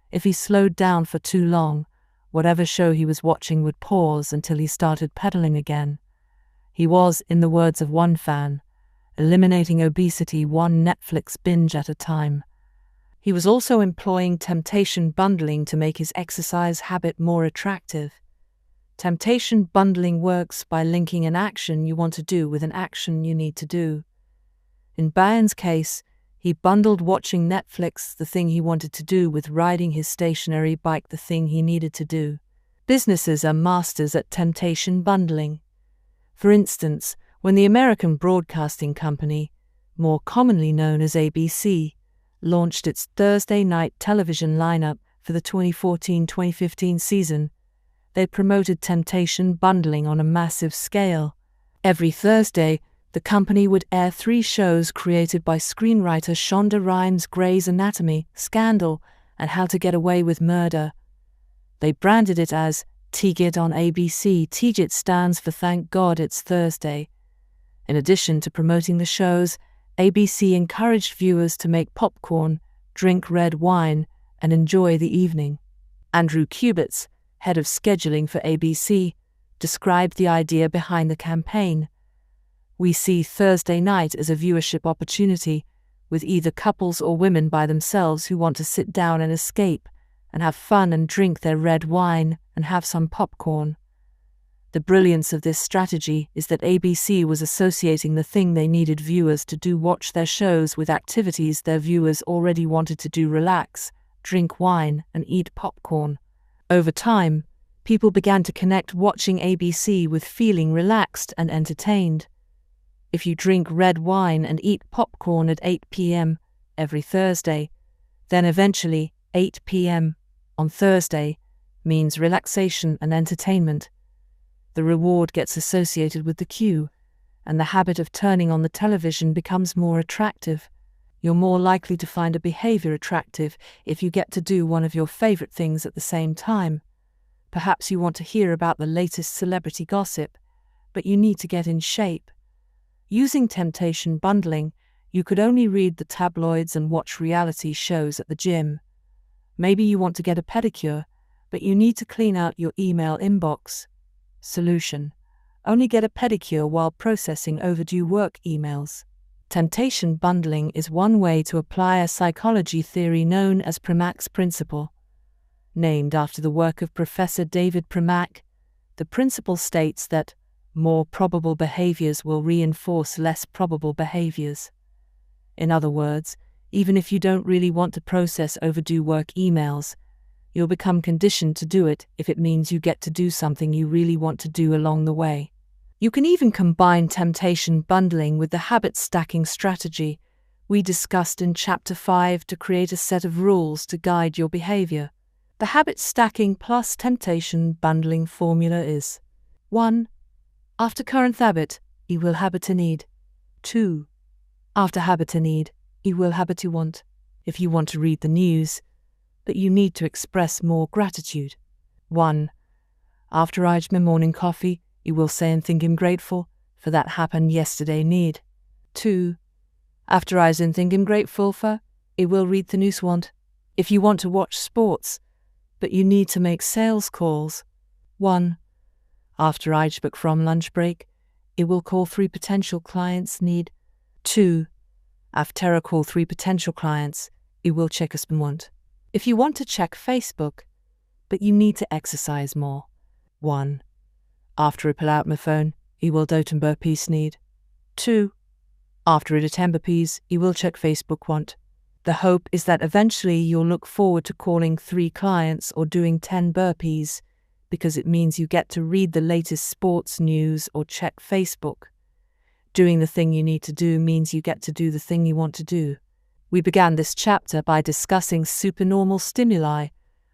If he slowed down for too long, whatever show he was watching would pause until he started pedaling again. He was, in the words of one fan, eliminating obesity one Netflix binge at a time. He was also employing temptation bundling to make his exercise habit more attractive. Temptation bundling works by linking an action you want to do with an action you need to do. In Byrne's case, he bundled watching Netflix, the thing he wanted to do, with riding his stationary bike, the thing he needed to do. Businesses are masters at temptation bundling. For instance, when the American Broadcasting Company, more commonly known as ABC, launched its Thursday night television lineup for the 2014-2015 season, they promoted temptation bundling on a massive scale. Every Thursday, the company would air 3 shows created by screenwriter Shonda Rhimes: Grey's Anatomy, Scandal, and How to Get Away with Murder. They branded it as TGIT on ABC. TGIT stands for Thank God It's Thursday. In addition to promoting the shows, ABC encouraged viewers to make popcorn, drink red wine, and enjoy the evening. Andrew Kubitz, head of scheduling for ABC, described the idea behind the campaign. We see Thursday night as a viewership opportunity, with either couples or women by themselves who want to sit down and escape, and have fun and drink their red wine and have some popcorn. The brilliance of this strategy is that ABC was associating the thing they needed viewers to do, watch their shows, with activities their viewers already wanted to do: relax, drink wine, and eat popcorn. Over time, people began to connect watching ABC with feeling relaxed and entertained. If you drink red wine and eat popcorn at 8 p.m. every Thursday, then eventually 8 p.m. on Thursday means relaxation and entertainment. The reward gets associated with the cue, and the habit of turning on the television becomes more attractive. You're more likely to find a behavior attractive if you get to do one of your favorite things at the same time. Perhaps you want to hear about the latest celebrity gossip, but you need to get in shape. Using temptation bundling, you could only read the tabloids and watch reality shows at the gym. Maybe you want to get a pedicure, but you need to clean out your email inbox. Solution: only get a pedicure while processing overdue work emails. Temptation bundling is one way to apply a psychology theory known as Primak's principle. Named after the work of Professor David Primak, the principle states that more probable behaviors will reinforce less probable behaviors. In other words, even if you don't really want to process overdue work emails, you'll become conditioned to do it if it means you get to do something you really want to do along the way. You can even combine temptation bundling with the habit stacking strategy we discussed in Chapter 5 to create a set of rules to guide your behavior. The habit stacking plus temptation bundling formula is: 1. After current habit, equal habit to need. 2. After habit to need, equal habit to want. If you want to read the news, but you need to express more gratitude. 1. After I had my morning coffee, you will say and think I'm grateful for that happened yesterday need. 2. After I was think I'm grateful for, it will read the news want. If you want to watch sports, but you need to make sales calls. 1. After each book from lunch break, it will call 3 potential clients need. 2. After a call 3 potential clients, it will check a spam want. If you want to check Facebook, but you need to exercise more. 1. After it pull out my phone, it will do and burpees need. 2. After it attend burpees, it will check Facebook want. The hope is that eventually you'll look forward to calling 3 clients or doing 10 burpees, because it means you get to read the latest sports news or check Facebook. Doing the thing you need to do means you get to do the thing you want to do. We began this chapter by discussing supernormal stimuli,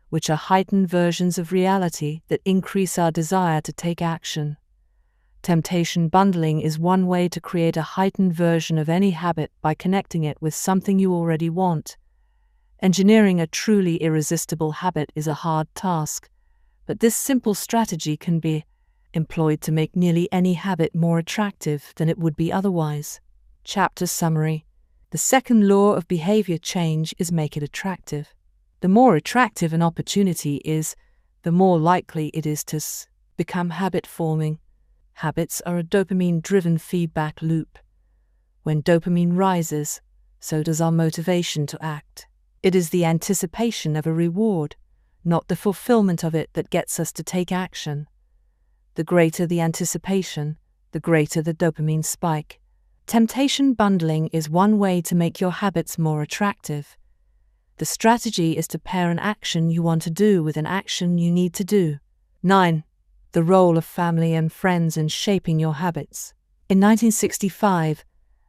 which are heightened versions of reality that increase our desire to take action. Temptation bundling is one way to create a heightened version of any habit by connecting it with something you already want. Engineering a truly irresistible habit is a hard task, but this simple strategy can be employed to make nearly any habit more attractive than it would be otherwise. Chapter summary. The second law of behavior change is make it attractive. The more attractive an opportunity is, the more likely it is to become habit-forming. Habits are a dopamine-driven feedback loop. When dopamine rises, so does our motivation to act. It is the anticipation of a reward, not the fulfillment of it, that gets us to take action. The greater the anticipation, the greater the dopamine spike. Temptation bundling is one way to make your habits more attractive. The strategy is to pair an action you want to do with an action you need to do. 9. The role of family and friends in shaping your habits. In 1965,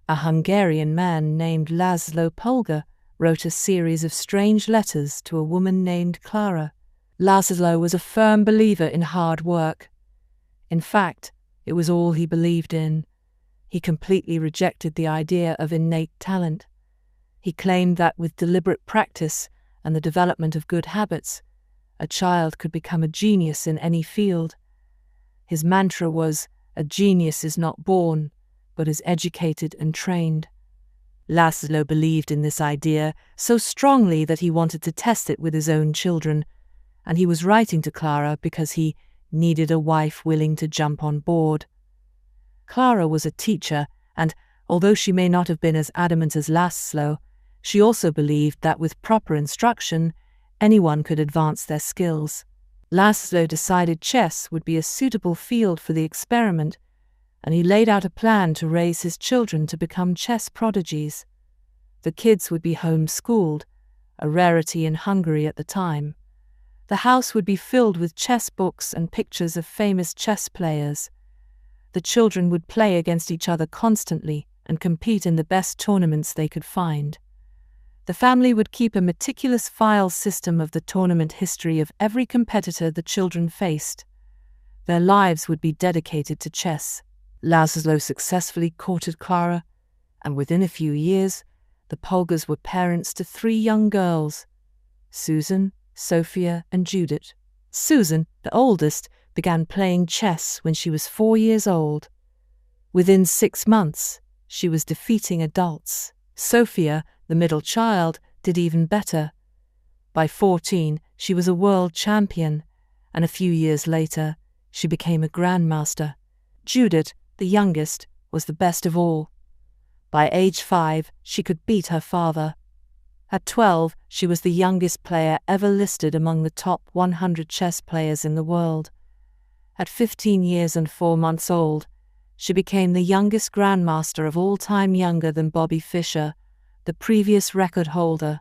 a Hungarian man named Laszlo Polgar wrote a series of strange letters to a woman named Clara. Laszlo was a firm believer in hard work. In fact, it was all he believed in. He completely rejected the idea of innate talent. He claimed that with deliberate practice and the development of good habits, a child could become a genius in any field. His mantra was, "A genius is not born, but is educated and trained." Laszlo believed in this idea so strongly that he wanted to test it with his own children, and he was writing to Clara because he needed a wife willing to jump on board. Clara was a teacher, and although she may not have been as adamant as Laszlo, she also believed that with proper instruction, anyone could advance their skills. Laszlo decided chess would be a suitable field for the experiment, and he laid out a plan to raise his children to become chess prodigies. The kids would be homeschooled, a rarity in Hungary at the time. The house would be filled with chess books and pictures of famous chess players. The children would play against each other constantly and compete in the best tournaments they could find. The family would keep a meticulous file system of the tournament history of every competitor the children faced. Their lives would be dedicated to chess. Laszlo successfully courted Clara, and within a few years, the Polgars were parents to 3 young girls, Susan, Sophia, and Judith. Susan, the oldest, began playing chess when she was 4 years old. Within 6 months, she was defeating adults. Sophia, the middle child, did even better. By 14, she was a world champion, and a few years later, she became a grandmaster. Judith, the youngest, was the best of all. By age 5, she could beat her father. At 12, she was the youngest player ever listed among the top 100 chess players in the world. At 15 years and 4 months old, she became the youngest grandmaster of all time, younger than Bobby Fischer, the previous record holder.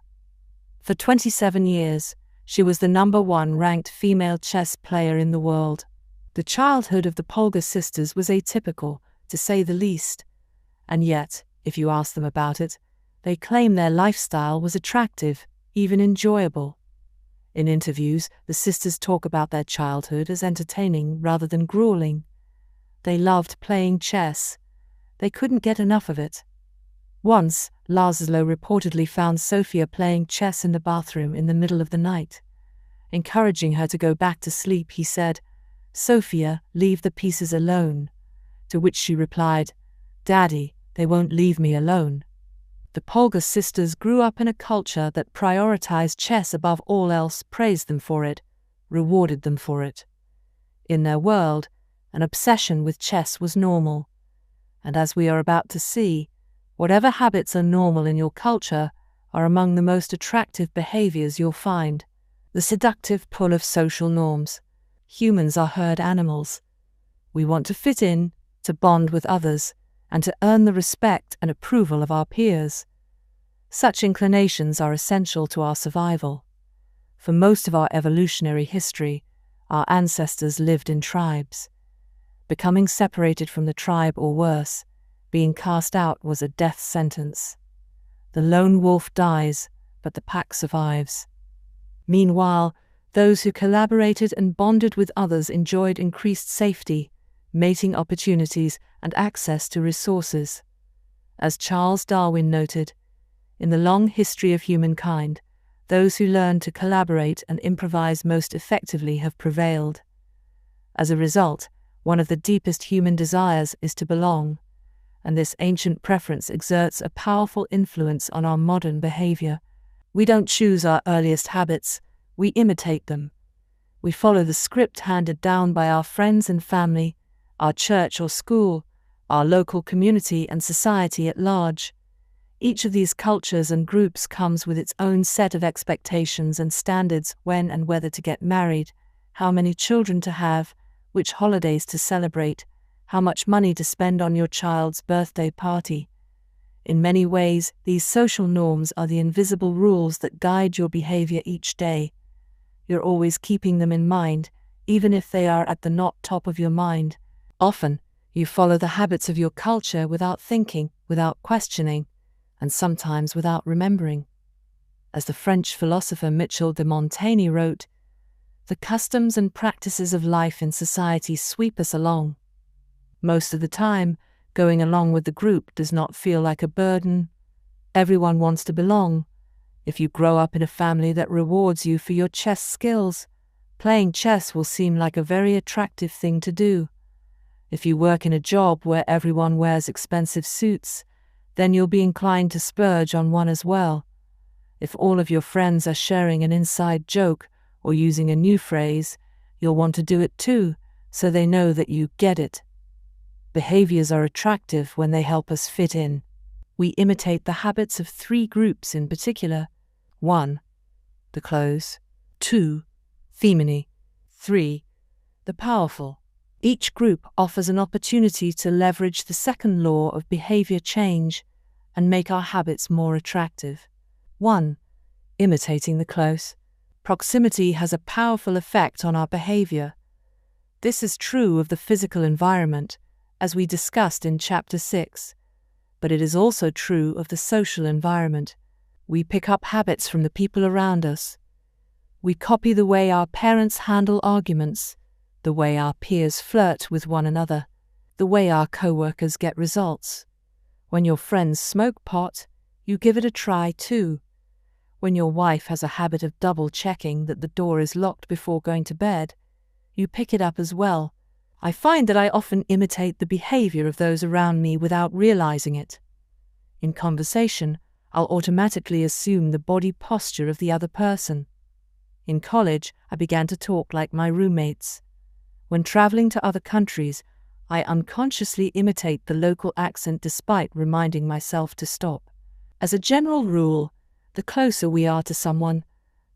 For 27 years, she was the #1 ranked female chess player in the world. The childhood of the Polgar sisters was atypical, to say the least, and yet, if you ask them about it, they claim their lifestyle was attractive, even enjoyable. In interviews, the sisters talk about their childhood as entertaining rather than grueling. They loved playing chess. They couldn't get enough of it. Once, Laszlo reportedly found Sophia playing chess in the bathroom in the middle of the night. Encouraging her to go back to sleep, he said, "Sophia, leave the pieces alone." To which she replied, "Daddy, they won't leave me alone." The Polgar sisters grew up in a culture that prioritized chess above all else, praised them for it, rewarded them for it. In their world, An obsession with chess was normal. And as we are about to see, whatever habits are normal in your culture are among the most attractive behaviors you'll find. The seductive pull of social norms. Humans are herd animals. We want to fit in, to bond with others, and to earn the respect and approval of our peers. Such inclinations are essential to our survival. For most of our evolutionary history, our ancestors lived in tribes. Becoming separated from the tribe, or worse, being cast out, was a death sentence. The lone wolf dies, but the pack survives. Meanwhile, those who collaborated and bonded with others enjoyed increased safety, mating opportunities, and access to resources. As Charles Darwin noted, in the long history of humankind, those who learn to collaborate and improvise most effectively have prevailed. As a result, one of the deepest human desires is to belong, and this ancient preference exerts a powerful influence on our modern behavior. We don't choose our earliest habits, we imitate them. We follow the script handed down by our friends and family, our church or school, our local community and society at large. Each of these cultures and groups comes with its own set of expectations and standards: when and whether to get married, how many children to have, which holidays to celebrate, how much money to spend on your child's birthday party. In many ways, these social norms are the invisible rules that guide your behavior each day. You're always keeping them in mind, even if they are at the not top of your mind. Often, you follow the habits of your culture without thinking, without questioning, and sometimes without remembering. As the French philosopher Michel de Montaigne wrote, "The customs and practices of life in society sweep us along. Most of the time, going along with the group does not feel like a burden. Everyone wants to belong. If you grow up in a family that rewards you for your chess skills, playing chess will seem like a very attractive thing to do. If you work in a job where everyone wears expensive suits, then you'll be inclined to splurge on one as well. If all of your friends are sharing an inside joke or using a new phrase, you'll want to do it too, so they know that you get it." Behaviors are attractive when they help us fit in. We imitate the habits of 3 groups in particular. 1. The close. 2. Femini. 3. The powerful. Each group offers an opportunity to leverage the second law of behavior change and make our habits more attractive. 1. Imitating the close. Proximity has a powerful effect on our behavior. This is true of the physical environment, as we discussed in Chapter 6, but it is also true of the social environment. We pick up habits from the people around us. We copy the way our parents handle arguments, the way our peers flirt with one another, the way our co-workers get results. When your friends smoke pot, you give it a try too. When your wife has a habit of double-checking that the door is locked before going to bed, you pick it up as well. I find that I often imitate the behavior of those around me without realizing it. In conversation, I'll automatically assume the body posture of the other person. In college, I began to talk like my roommates. When traveling to other countries, I unconsciously imitate the local accent despite reminding myself to stop. As a general rule, the closer we are to someone,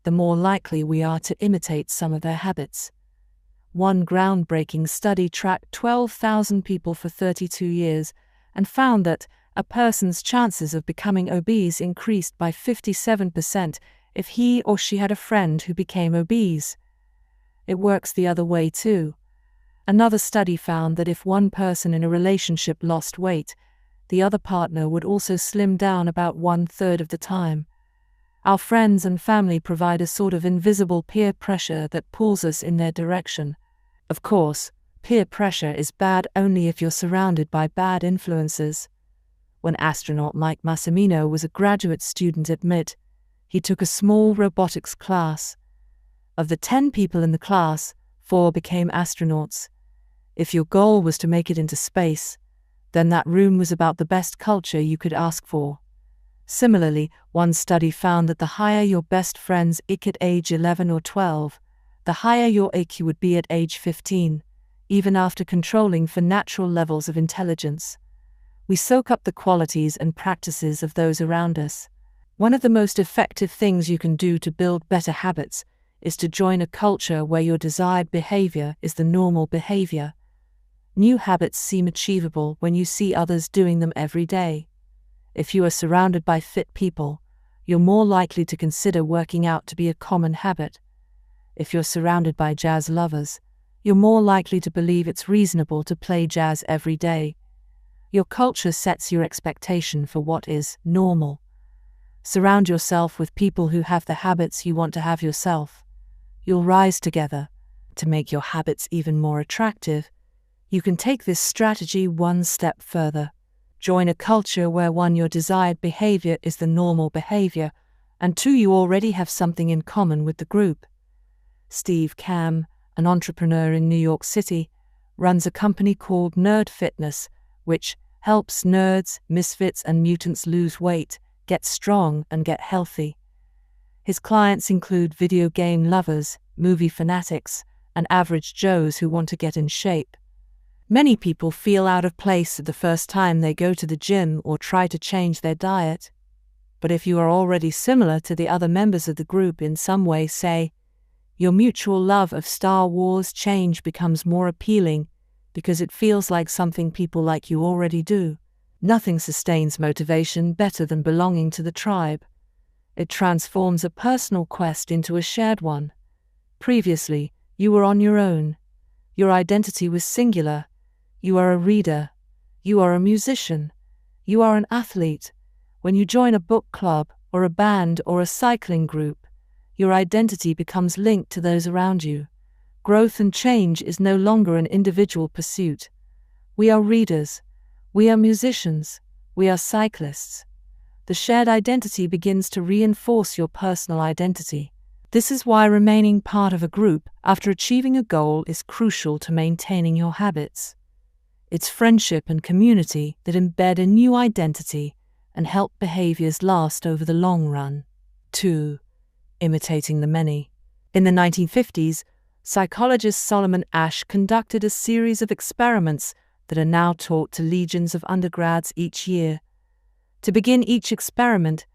the more likely we are to imitate some of their habits. One groundbreaking study tracked 12,000 people for 32 years and found that a person's chances of becoming obese increased by 57% if he or she had a friend who became obese. It works the other way too. Another study found that if one person in a relationship lost weight, the other partner would also slim down about 1/3 of the time. Our friends and family provide a sort of invisible peer pressure that pulls us in their direction. Of course, peer pressure is bad only if you're surrounded by bad influences. When astronaut Mike Massimino was a graduate student at MIT, he took a small robotics class. Of the 10 people in the class, 4 became astronauts. If your goal was to make it into space, then that room was about the best culture you could ask for. Similarly, one study found that the higher your best friend's IQ at age 11 or 12, the higher your IQ would be at age 15. even after controlling for natural levels of intelligence. We soak up the qualities and practices of those around us. One of the most effective things you can do to build better habits is to join a culture where your desired behavior is the normal behavior. New habits seem achievable when you see others doing them every day. If you are surrounded by fit people, you're more likely to consider working out to be a common habit. If you're surrounded by jazz lovers, you're more likely to believe it's reasonable to play jazz every day. Your culture sets your expectation for what is normal. Surround yourself with people who have the habits you want to have yourself. You'll rise together. To make your habits even more attractive, you can take this strategy one step further. Join a culture where 1. Your desired behavior is the normal behavior, and 2. You already have something in common with the group. Steve Kamb, an entrepreneur in New York City, runs a company called Nerd Fitness, which helps nerds, misfits, and mutants lose weight, get strong, and get healthy. His clients include video game lovers, movie fanatics, and average Joes who want to get in shape. Many people feel out of place the first time they go to the gym or try to change their diet. But if you are already similar to the other members of the group in some way, say, your mutual love of Star Wars, change becomes more appealing because it feels like something people like you already do. Nothing sustains motivation better than belonging to the tribe. It transforms a personal quest into a shared one. Previously, you were on your own. Your identity was singular. You are a reader. You are a musician. You are an athlete. When you join a book club, or a band, or a cycling group, your identity becomes linked to those around you. Growth and change is no longer an individual pursuit. We are readers. We are musicians. We are cyclists. The shared identity begins to reinforce your personal identity. This is why remaining part of a group after achieving a goal is crucial to maintaining your habits. It's friendship and community that embed a new identity and help behaviors last over the long run. 2. Imitating the many. In the 1950s, psychologist Solomon Asch conducted a series of experiments that are now taught to legions of undergrads each year. To begin each experiment,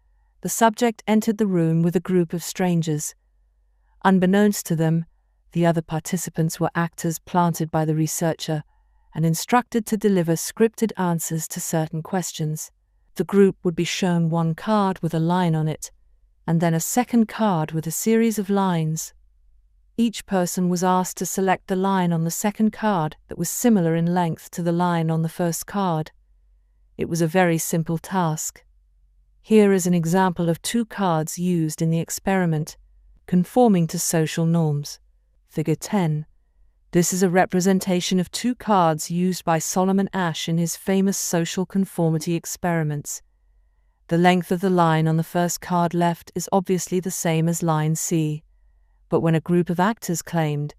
the subject entered the room with a group of strangers. Unbeknownst to them, the other participants were actors planted by the researcher and instructed to deliver scripted answers to certain questions. The group would be shown one card with a line on it, and then a second card with a series of lines. Each person was asked to select the line on the second card that was similar in length to the line on the first card. It was a very simple task. Here is an example of 2 cards used in the experiment, conforming to social norms. Figure 10. This is a representation of 2 cards used by Solomon Asch in his famous social conformity experiments. The length of the line on the first card left is obviously the same as line C, but when a group of actors claimed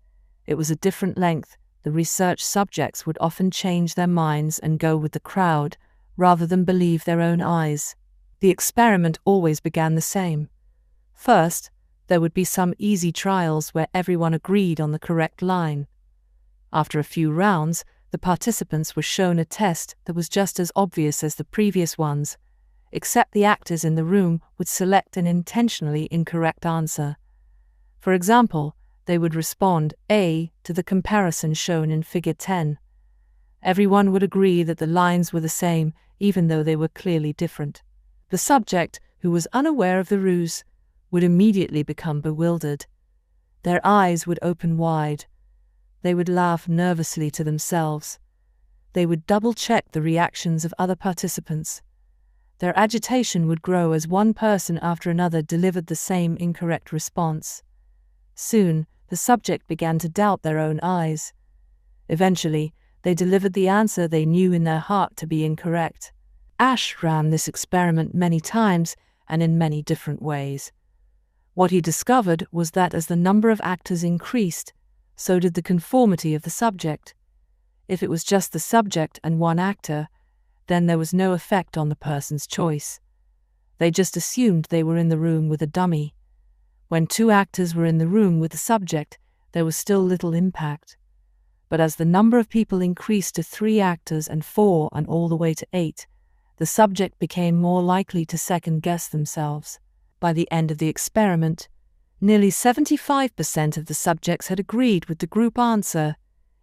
it was a different length, the research subjects would often change their minds and go with the crowd rather than believe their own eyes. The experiment always began the same. First, there would be some easy trials where everyone agreed on the correct line. After a few rounds, the participants were shown a test that was just as obvious as the previous ones, except the actors in the room would select an intentionally incorrect answer. For example, they would respond A to the comparison shown in Figure 10. Everyone would agree that the lines were the same, even though they were clearly different. The subject, who was unaware of the ruse, would immediately become bewildered. Their eyes would open wide. They would laugh nervously to themselves. They would double-check the reactions of other participants. Their agitation would grow as one person after another delivered the same incorrect response. Soon, the subject began to doubt their own eyes. Eventually, they delivered the answer they knew in their heart to be incorrect. Asch ran this experiment many times and in many different ways. What he discovered was that as the number of actors increased, so did the conformity of the subject. If it was just the subject and one actor, then there was no effect on the person's choice. They just assumed they were in the room with a dummy. When 2 actors were in the room with the subject, there was still little impact. But as the number of people increased to 3 actors and 4 and all the way to 8, the subject became more likely to second-guess themselves. By the end of the experiment, nearly 75% of the subjects had agreed with the group answer,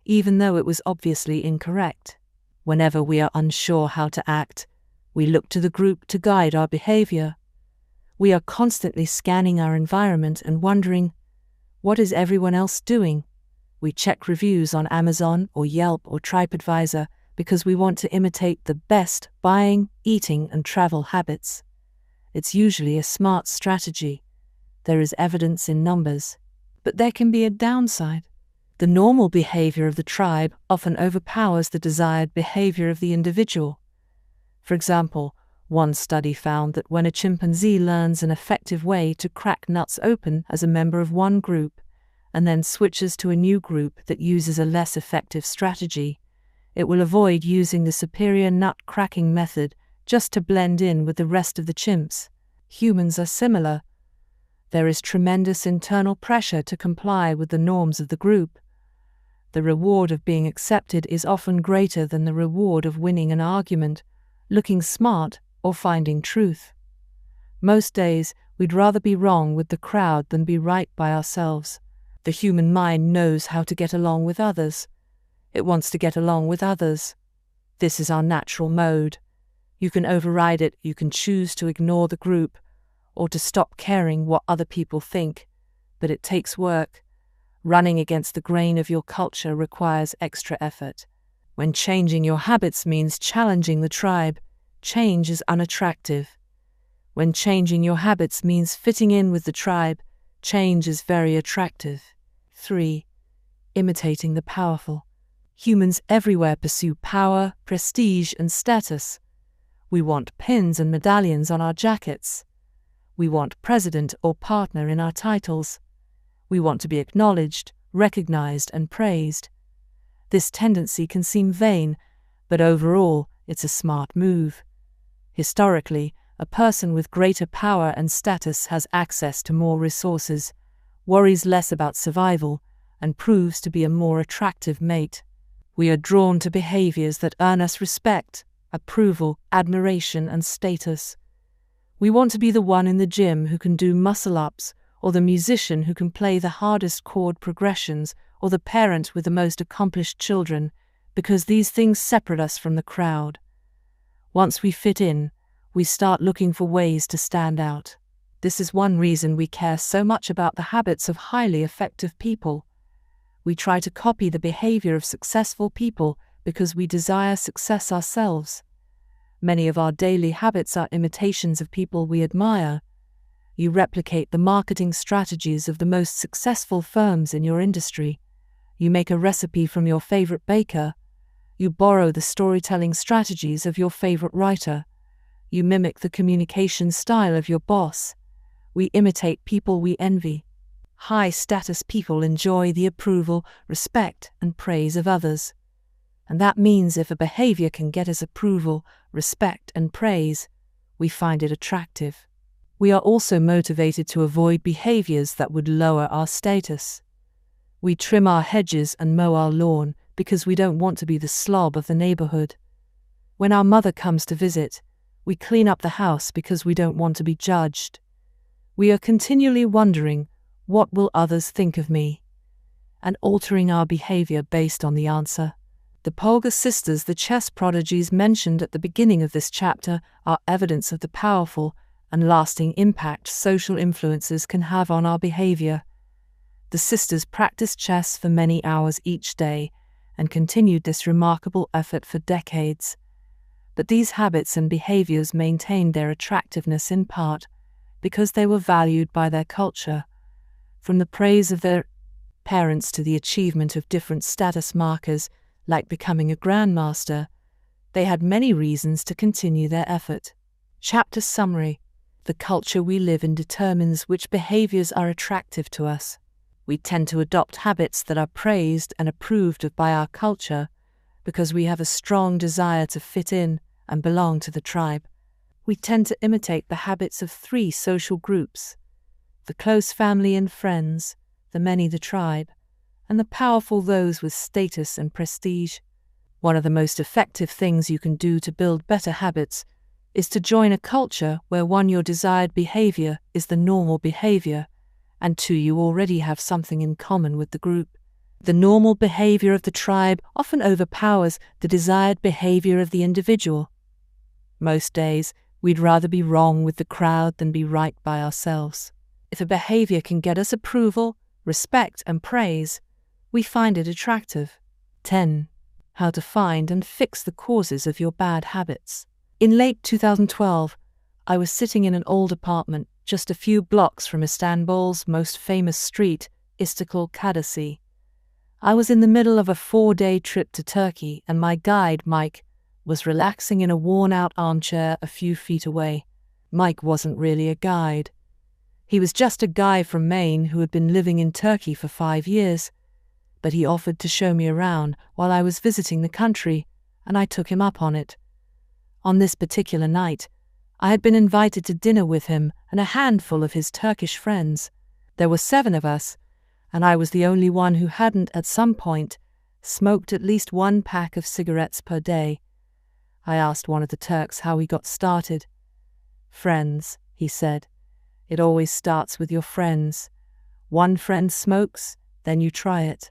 even though it was obviously incorrect. Whenever we are unsure how to act, we look to the group to guide our behavior. We are constantly scanning our environment and wondering, what is everyone else doing? We check reviews on Amazon or Yelp or TripAdvisor because we want to imitate the best buying, eating, and travel habits. It's usually a smart strategy. There is evidence in numbers. But there can be a downside. The normal behavior of the tribe often overpowers the desired behavior of the individual. For example, one study found that when a chimpanzee learns an effective way to crack nuts open as a member of one group, and then switches to a new group that uses a less effective strategy, it will avoid using the superior nut-cracking method just to blend in with the rest of the chimps. Humans are similar. There is tremendous internal pressure to comply with the norms of the group. The reward of being accepted is often greater than the reward of winning an argument, looking smart, or finding truth. Most days, we'd rather be wrong with the crowd than be right by ourselves. The human mind knows how to get along with others. It wants to get along with others. This is our natural mode. You can override it, you can choose to ignore the group, or to stop caring what other people think, but it takes work. Running against the grain of your culture requires extra effort. When changing your habits means challenging the tribe, change is unattractive. When changing your habits means fitting in with the tribe, change is very attractive. 3. Imitating the powerful. Humans everywhere pursue power, prestige, and status. We want pins and medallions on our jackets. We want president or partner in our titles. We want to be acknowledged, recognized, and praised. This tendency can seem vain, but overall, it's a smart move. Historically, a person with greater power and status has access to more resources, worries less about survival, and proves to be a more attractive mate. We are drawn to behaviors that earn us respect, approval, admiration, and status. We want to be the one in the gym who can do muscle-ups, or the musician who can play the hardest chord progressions, or the parent with the most accomplished children, because these things separate us from the crowd. Once we fit in, we start looking for ways to stand out. This is one reason we care so much about the habits of highly effective people. We try to copy the behavior of successful people because we desire success ourselves. Many of our daily habits are imitations of people we admire. You replicate the marketing strategies of the most successful firms in your industry. You make a recipe from your favorite baker. You borrow the storytelling strategies of your favorite writer. You mimic the communication style of your boss. We imitate people we envy. High-status people enjoy the approval, respect, and praise of others. And that means if a behavior can get us approval, respect, and praise, we find it attractive. We are also motivated to avoid behaviors that would lower our status. We trim our hedges and mow our lawn because we don't want to be the slob of the neighborhood. When our mother comes to visit, we clean up the house because we don't want to be judged. We are continually wondering, what will others think of me? And altering our behavior based on the answer. The Polgar sisters, the chess prodigies mentioned at the beginning of this chapter, are evidence of the powerful and lasting impact social influences can have on our behavior. The sisters practiced chess for many hours each day and continued this remarkable effort for decades. But these habits and behaviors maintained their attractiveness in part because they were valued by their culture. From the praise of their parents to the achievement of different status markers, like becoming a grandmaster, they had many reasons to continue their effort. Chapter summary. The culture we live in determines which behaviors are attractive to us. We tend to adopt habits that are praised and approved of by our culture because we have a strong desire to fit in and belong to the tribe. We tend to imitate the habits of 3 social groups: the close family and friends, the many the tribe, and the powerful those with status and prestige. One of the most effective things you can do to build better habits is to join a culture where 1, your desired behavior is the normal behavior, and 2, you already have something in common with the group. The normal behavior of the tribe often overpowers the desired behavior of the individual. Most days, we'd rather be wrong with the crowd than be right by ourselves. If a behavior can get us approval, respect, and praise, we find it attractive. 10. How to find and fix the causes of your bad habits. In late 2012, I was sitting in an old apartment just a few blocks from Istanbul's most famous street, Istiklal Caddesi. I was in the middle of a 4-day trip to Turkey, and my guide, Mike, was relaxing in a worn-out armchair a few feet away. Mike wasn't really a guide. He was just a guy from Maine who had been living in Turkey for 5 years, but he offered to show me around while I was visiting the country, and I took him up on it. On this particular night, I had been invited to dinner with him and a handful of his Turkish friends. There were 7 of us, and I was the only one who hadn't, at some point, smoked at least 1 pack of cigarettes per day. I asked one of the Turks how he got started. "Friends," he said. "It always starts with your friends. 1 friend smokes, then you try it."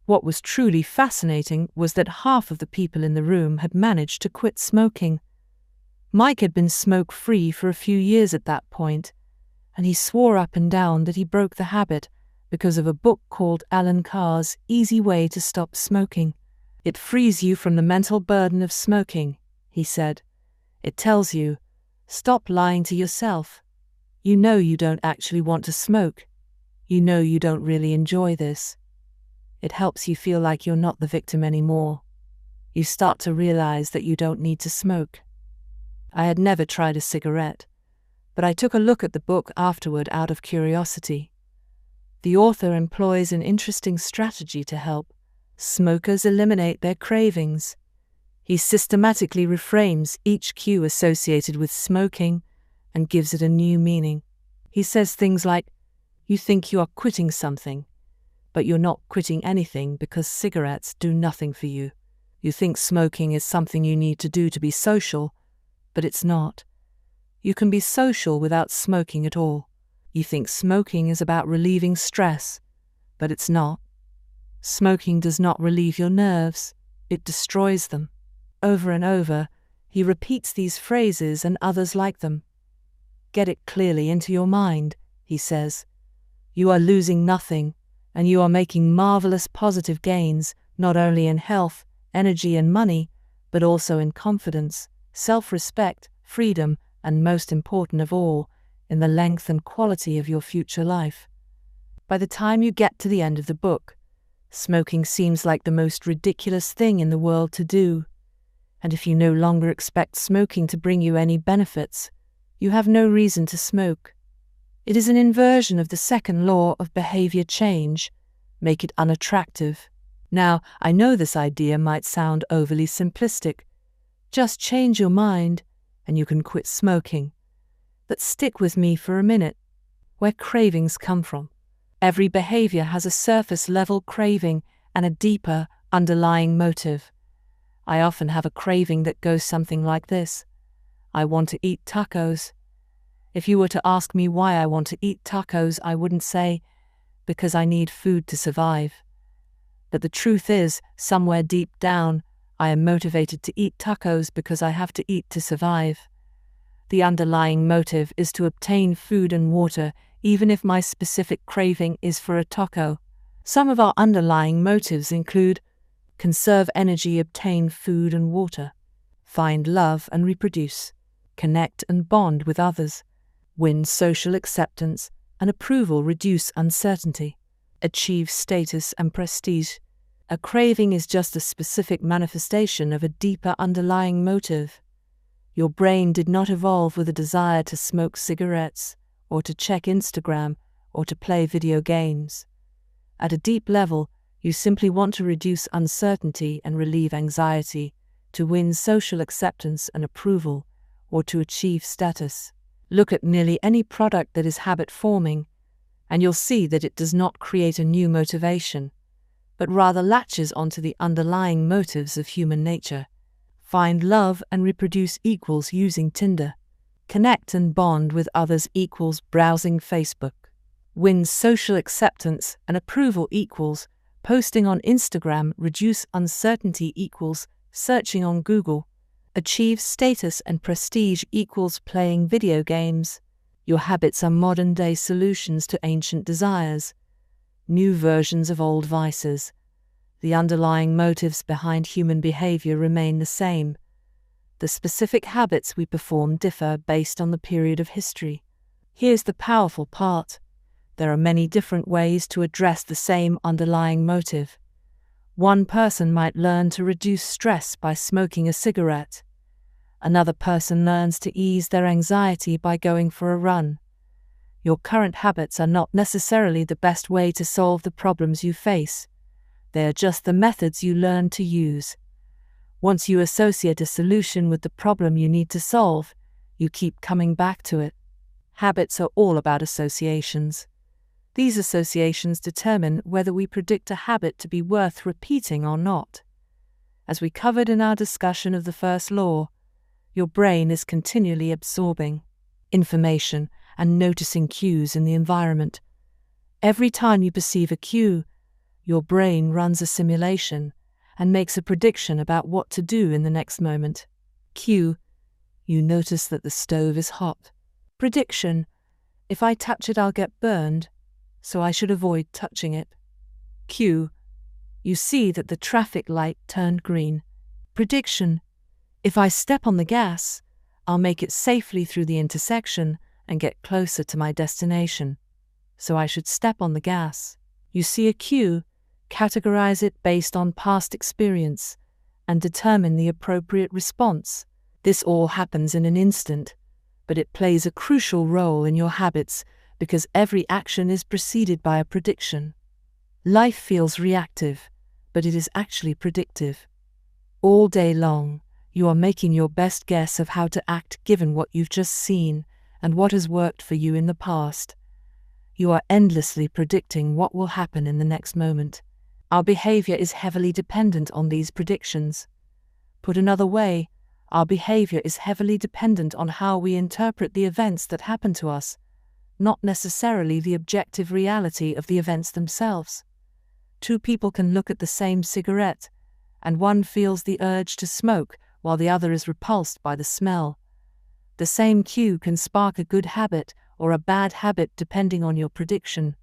What was truly fascinating was that half of the people in the room had managed to quit smoking. Mike had been smoke-free for a few years at that point, and he swore up and down that he broke the habit because of a book called Alan Carr's Easy Way to Stop Smoking. "It frees you from the mental burden of smoking," he said. "It tells you, stop lying to yourself. You know you don't actually want to smoke. You know you don't really enjoy this. It helps you feel like you're not the victim anymore. You start to realize that you don't need to smoke." I had never tried a cigarette, but I took a look at the book afterward out of curiosity. The author employs an interesting strategy to help smokers eliminate their cravings. He systematically reframes each cue associated with smoking and gives it a new meaning. He says things like, "You think you are quitting something, but you're not quitting anything because cigarettes do nothing for you. You think smoking is something you need to do to be social, but it's not. You can be social without smoking at all. You think smoking is about relieving stress, but it's not. Smoking does not relieve your nerves, it destroys them." Over and over, he repeats these phrases and others like them. "Get it clearly into your mind," he says. "You are losing nothing, and you are making marvelous positive gains, not only in health, energy, and money, but also in confidence, self-respect, freedom, and most important of all, in the length and quality of your future life." By the time you get to the end of the book, smoking seems like the most ridiculous thing in the world to do. And if you no longer expect smoking to bring you any benefits, you have no reason to smoke. It is an inversion of the second law of behavior change: make it unattractive. Now, I know this idea might sound overly simplistic. Just change your mind, and you can quit smoking. But stick with me for a minute. Where cravings come from. Every behavior has a surface-level craving and a deeper, underlying motive. I often have a craving that goes something like this: I want to eat tacos. If you were to ask me why I want to eat tacos, I wouldn't say, because I need food to survive. But the truth is, somewhere deep down, I am motivated to eat tacos because I have to eat to survive. The underlying motive is to obtain food and water, even if my specific craving is for a taco. Some of our underlying motives include conserve energy, obtain food and water, find love and reproduce, connect and bond with others, win social acceptance and approval, reduce uncertainty, achieve status and prestige. A craving is just a specific manifestation of a deeper underlying motive. Your brain did not evolve with a desire to smoke cigarettes, or to check Instagram, or to play video games. At a deep level, you simply want to reduce uncertainty and relieve anxiety, to win social acceptance and approval, or to achieve status. Look at nearly any product that is habit-forming, and you'll see that it does not create a new motivation. but rather latches onto the underlying motives of human nature. Find love and reproduce equals using Tinder. Connect and bond with others equals browsing Facebook. Win social acceptance and approval equals posting on Instagram. Reduce uncertainty equals searching on Google. Achieve status and prestige equals playing video games. Your habits are modern-day solutions to ancient desires, new versions of old vices. The underlying motives behind human behavior remain the same. The specific habits we perform differ based on the period of history. Here's the powerful part. There are many different ways to address the same underlying motive. One person might learn to reduce stress by smoking a cigarette. Another person learns to ease their anxiety by going for a run. Your current habits are not necessarily the best way to solve the problems you face. They are just the methods you learn to use. Once you associate a solution with the problem you need to solve, you keep coming back to it. Habits are all about associations. These associations determine whether we predict a habit to be worth repeating or not. As we covered in our discussion of the first law, your brain is continually absorbing information and noticing cues in the environment. Every time you perceive a cue, your brain runs a simulation and makes a prediction about what to do in the next moment. Cue: you notice that the stove is hot. Prediction: if I touch it, I'll get burned, so I should avoid touching it. Cue: you see that the traffic light turned green. Prediction: if I step on the gas, I'll make it safely through the intersection and get closer to my destination, so I should step on the gas. You see a cue, categorize it based on past experience, and determine the appropriate response. This all happens in an instant, but it plays a crucial role in your habits because every action is preceded by a prediction. Life feels reactive, but it is actually predictive. All day long, you are making your best guess of how to act given what you've just seen and what has worked for you in the past. You are endlessly predicting what will happen in the next moment. Our behavior is heavily dependent on these predictions. Put another way, our behavior is heavily dependent on how we interpret the events that happen to us, not necessarily the objective reality of the events themselves. Two people can look at the same cigarette, and one feels the urge to smoke while the other is repulsed by the smell. The same cue can spark a good habit or a bad habit depending on your prediction.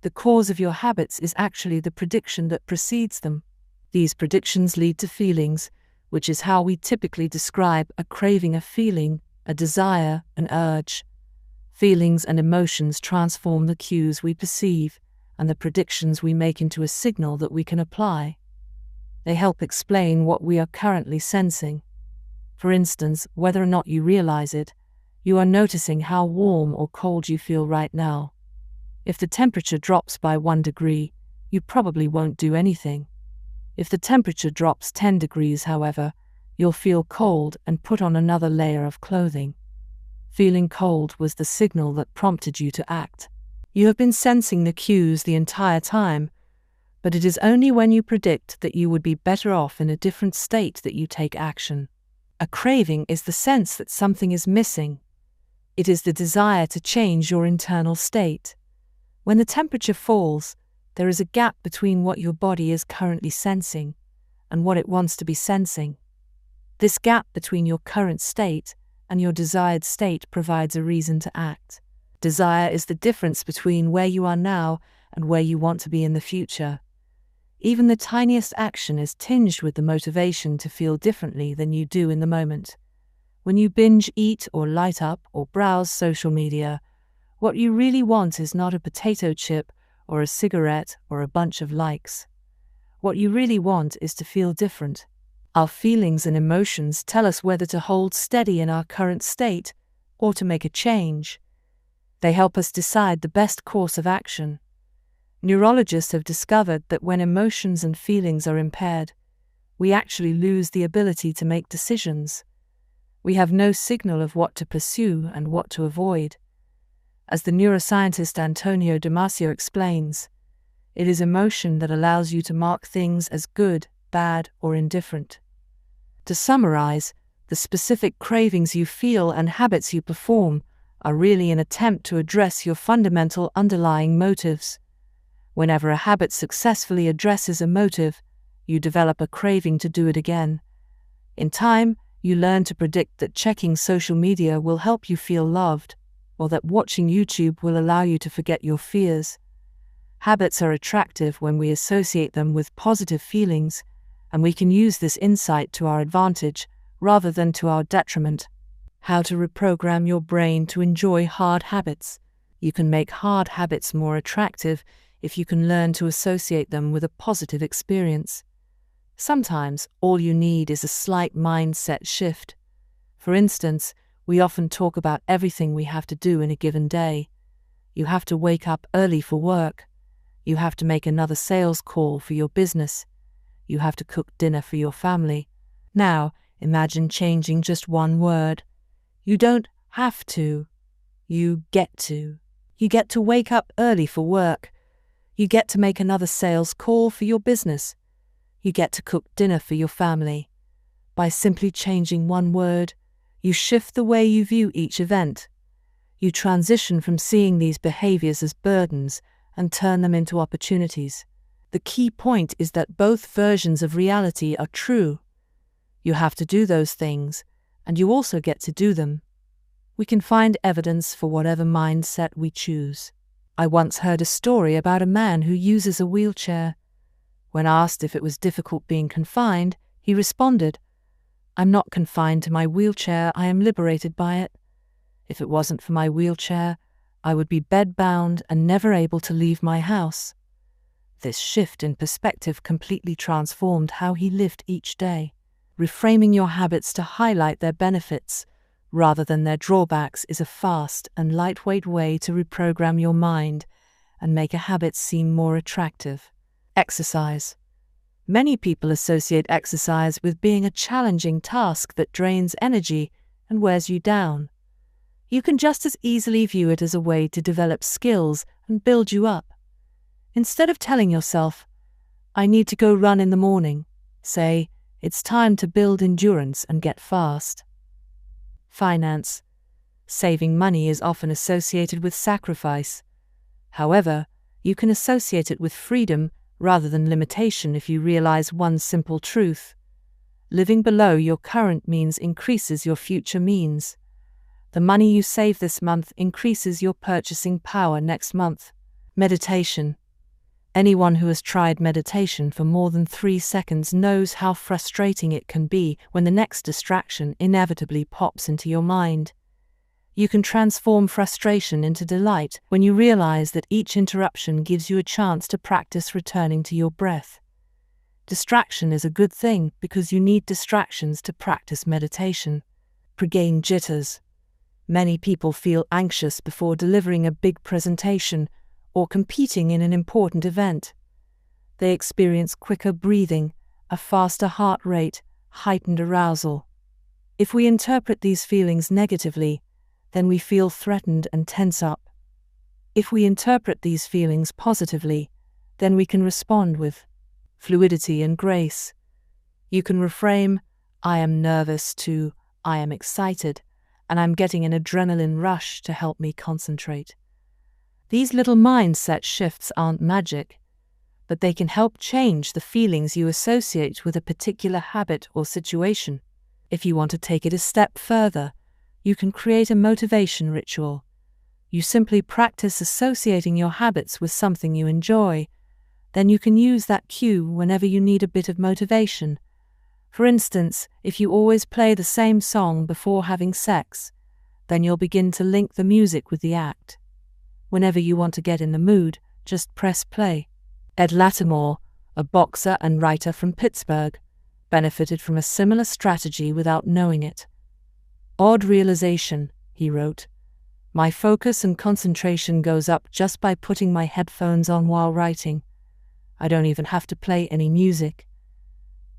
The cause of your habits is actually the prediction that precedes them. These predictions lead to feelings, which is how we typically describe a craving, a feeling, a desire, an urge. Feelings and emotions transform the cues we perceive and the predictions we make into a signal that we can apply. They help explain what we are currently sensing. For instance, whether or not you realize it, you are noticing how warm or cold you feel right now. If the temperature drops by 1 degree, you probably won't do anything. If the temperature drops 10 degrees, however, you'll feel cold and put on another layer of clothing. Feeling cold was the signal that prompted you to act. You have been sensing the cues the entire time, but it is only when you predict that you would be better off in a different state that you take action. A craving is the sense that something is missing. It is the desire to change your internal state. When the temperature falls, there is a gap between what your body is currently sensing and what it wants to be sensing. This gap between your current state and your desired state provides a reason to act. Desire is the difference between where you are now and where you want to be in the future. Even the tiniest action is tinged with the motivation to feel differently than you do in the moment. When you binge eat or light up or browse social media, what you really want is not a potato chip or a cigarette or a bunch of likes. What you really want is to feel different. Our feelings and emotions tell us whether to hold steady in our current state or to make a change. They help us decide the best course of action. Neurologists have discovered that when emotions and feelings are impaired, we actually lose the ability to make decisions. We have no signal of what to pursue and what to avoid. As the neuroscientist Antonio Damasio explains, It is emotion that allows you to mark things as good, bad, or indifferent. To summarize, the specific cravings you feel and habits you perform are really an attempt to address your fundamental underlying motives. Whenever a habit successfully addresses a motive, you develop a craving to do it again. In time, you learn to predict that checking social media will help you feel loved, or that watching YouTube will allow you to forget your fears. Habits are attractive when we associate them with positive feelings, and we can use this insight to our advantage rather than to our detriment. How to reprogram your brain to enjoy hard habits. You can make hard habits more attractive if you can learn to associate them with a positive experience. Sometimes all you need is a slight mindset shift. For instance, we often talk about everything we have to do in a given day. You have to wake up early for work. You have to make another sales call for your business. You have to cook dinner for your family. Now, imagine changing just one word. You don't have to. You get to. You get to wake up early for work. You get to make another sales call for your business. You get to cook dinner for your family. By simply changing one word, you shift the way you view each event. You transition from seeing these behaviors as burdens and turn them into opportunities. The key point is that both versions of reality are true. You have to do those things, and you also get to do them. We can find evidence for whatever mindset we choose. I once heard a story about a man who uses a wheelchair. When asked if it was difficult being confined, he responded, "I'm not confined to my wheelchair, I am liberated by it. If it wasn't for my wheelchair, I would be bedbound and never able to leave my house." This shift in perspective completely transformed how he lived each day. Reframing your habits to highlight their benefits rather than their drawbacks is a fast and lightweight way to reprogram your mind and make a habit seem more attractive. Exercise. Many people associate exercise with being a challenging task that drains energy and wears you down. You can just as easily view it as a way to develop skills and build you up. Instead of telling yourself, "I need to go run in the morning," say, "It's time to build endurance and get fast." Finance. Saving money is often associated with sacrifice. However, you can associate it with freedom rather than limitation if you realize one simple truth. Living below your current means increases your future means. The money you save this month increases your purchasing power next month. Meditation. Anyone who has tried meditation for more than 3 seconds knows how frustrating it can be when the next distraction inevitably pops into your mind. You can transform frustration into delight when you realize that each interruption gives you a chance to practice returning to your breath. Distraction is a good thing because you need distractions to practice meditation. Pre-game jitters. Many people feel anxious before delivering a big presentation or competing in an important event. They experience quicker breathing, a faster heart rate, heightened arousal. If we interpret these feelings negatively, then we feel threatened and tense up. If we interpret these feelings positively, then we can respond with fluidity and grace. You can reframe, "I am nervous," to "I am excited, and I'm getting an adrenaline rush to help me concentrate." These little mindset shifts aren't magic, but they can help change the feelings you associate with a particular habit or situation. If you want to take it a step further, you can create a motivation ritual. You simply practice associating your habits with something you enjoy. Then you can use that cue whenever you need a bit of motivation. For instance, if you always play the same song before having sex, then you'll begin to link the music with the act. Whenever you want to get in the mood, just press play. Ed Latimore, a boxer and writer from Pittsburgh, benefited from a similar strategy without knowing it. "Odd realization," he wrote. "My focus and concentration goes up just by putting my headphones on while writing. I don't even have to play any music."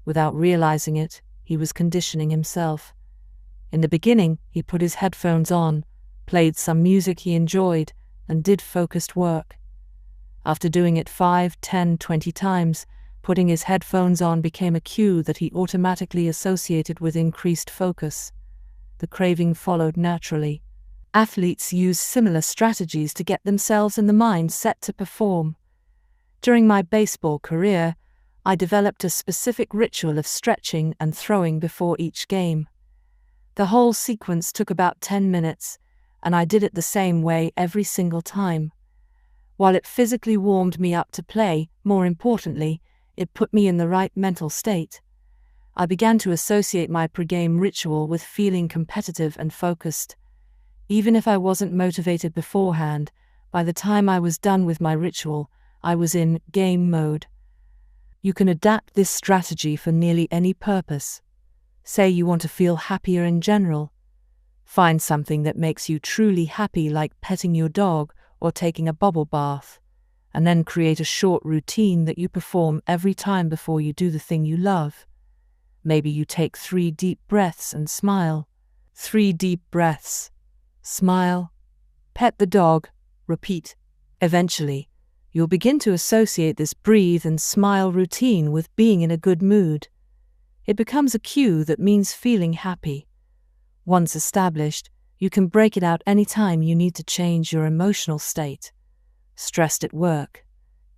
Without realizing it, he was conditioning himself. In the beginning, he put his headphones on, played some music he enjoyed, and did focused work. After doing it 5, 10, 20 times, putting his headphones on became a cue that he automatically associated with increased focus. The craving followed naturally. Athletes use similar strategies to get themselves in the mind set to perform. During my baseball career, I developed a specific ritual of stretching and throwing before each game. The whole sequence took about 10 minutes, and I did it the same way every single time. While it physically warmed me up to play, more importantly, it put me in the right mental state. I began to associate my pre-game ritual with feeling competitive and focused. Even if I wasn't motivated beforehand, by the time I was done with my ritual, I was in game mode. You can adapt this strategy for nearly any purpose. Say you want to feel happier in general. Find something that makes you truly happy, like petting your dog or taking a bubble bath, and then create a short routine that you perform every time before you do the thing you love. Maybe you take 3 deep breaths and smile. 3 deep breaths. Smile. Pet the dog. Repeat. Eventually, you'll begin to associate this breathe and smile routine with being in a good mood. It becomes a cue that means feeling happy. Once established, you can break it out anytime you need to change your emotional state. Stressed at work,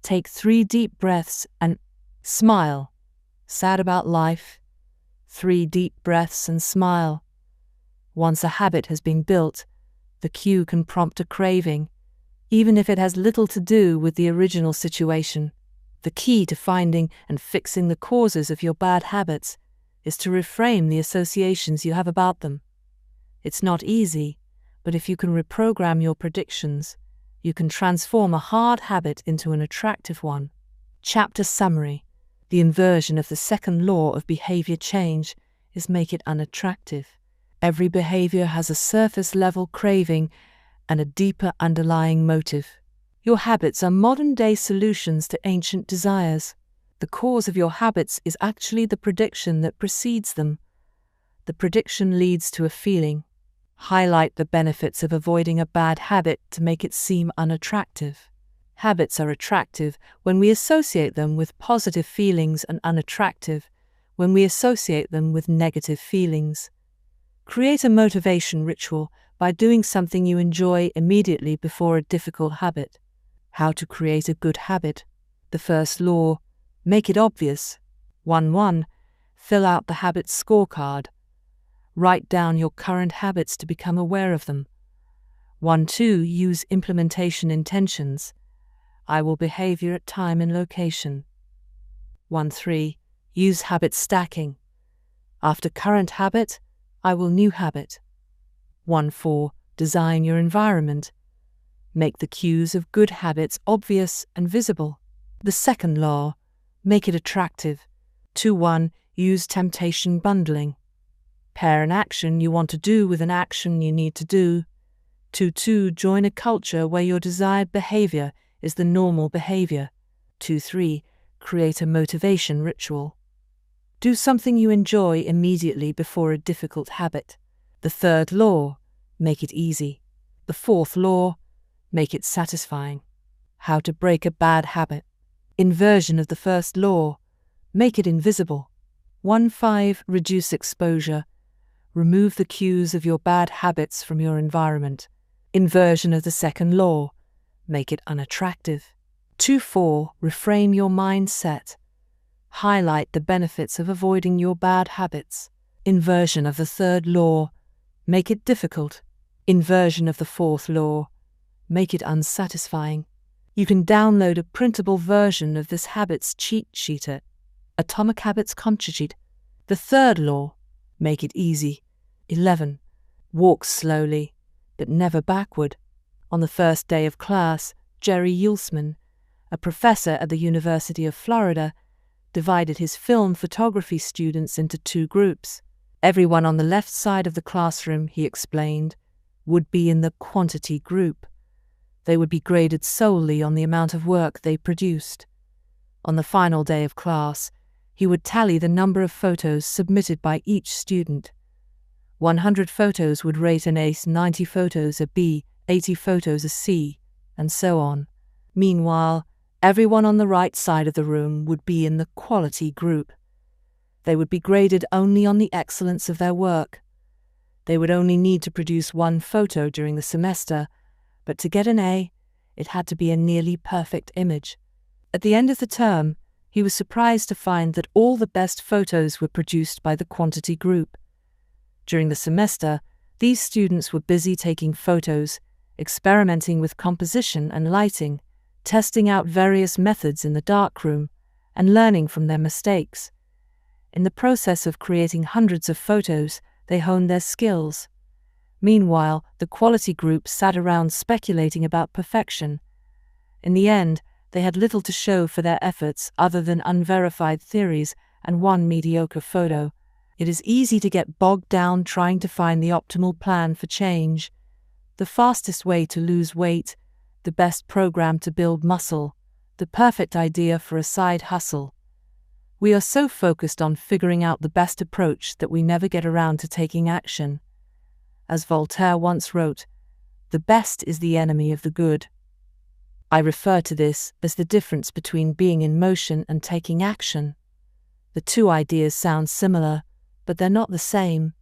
take 3 deep breaths and smile. Sad about life, 3 deep breaths and smile. Once a habit has been built, the cue can prompt a craving, even if it has little to do with the original situation. The key to finding and fixing the causes of your bad habits is to reframe the associations you have about them. It's not easy, but if you can reprogram your predictions, you can transform a hard habit into an attractive one. Chapter summary. The inversion of the second law of behavior change is make it unattractive. Every behavior has a surface-level craving and a deeper underlying motive. Your habits are modern-day solutions to ancient desires. The cause of your habits is actually the prediction that precedes them. The prediction leads to a feeling. Highlight the benefits of avoiding a bad habit to make it seem unattractive. Habits are attractive when we associate them with positive feelings and unattractive when we associate them with negative feelings. Create a motivation ritual by doing something you enjoy immediately before a difficult habit. How to create a good habit. The first law, make it obvious. 1.1. Fill out the habit scorecard. Write down your current habits to become aware of them. 1.2. Use implementation intentions. I will behavior at time and location. 1.3. Use habit stacking. After current habit, I will new habit. 1.4. Design your environment. Make the cues of good habits obvious and visible. The second law, make it attractive. 2.1. Use temptation bundling. Pair an action you want to do with an action you need to do. 2.2. Join a culture where your desired behavior is the normal behavior. 2.3. Create a motivation ritual. Do something you enjoy immediately before a difficult habit. The third law, make it easy. The fourth law, make it satisfying. How to break a bad habit. Inversion of the first law, make it invisible. 1.5. Reduce exposure. Remove the cues of your bad habits from your environment. Inversion of the second law, make it unattractive. 2.4. Reframe your mindset. Highlight the benefits of avoiding your bad habits. Inversion of the third law, make it difficult. Inversion of the fourth law, make it unsatisfying. You can download a printable version of this habits cheat sheet at Atomic Habits Contra Sheet. The third law, make it easy. 11. Walk slowly, but never backward. On the first day of class, Jerry Yulsman, a professor at the University of Florida, divided his film photography students into 2 groups. Everyone on the left side of the classroom, he explained, would be in the quantity group. They would be graded solely on the amount of work they produced. On the final day of class, he would tally the number of photos submitted by each student. 100 photos would rate an A, 90 photos a B, 80 photos a C, and so on. Meanwhile, Everyone on the right side of the room would be in the quality group. They would be graded only on the excellence of their work. They would only need to produce one photo during the semester, but to get an A, it had to be a nearly perfect image. At the end of the term, he was surprised to find that all the best photos were produced by the quantity group. During the semester, these students were busy taking photos, experimenting with composition and lighting, testing out various methods in the darkroom, and learning from their mistakes. In the process of creating hundreds of photos, they honed their skills. Meanwhile, the quality group sat around speculating about perfection. In the end, they had little to show for their efforts other than unverified theories and one mediocre photo. It is easy to get bogged down trying to find the optimal plan for change, the fastest way to lose weight, the best program to build muscle, the perfect idea for a side hustle. We are so focused on figuring out the best approach that we never get around to taking action. As Voltaire once wrote, "The best is the enemy of the good." I refer to this as the difference between being in motion and taking action. The two ideas sound similar, but they're not the same.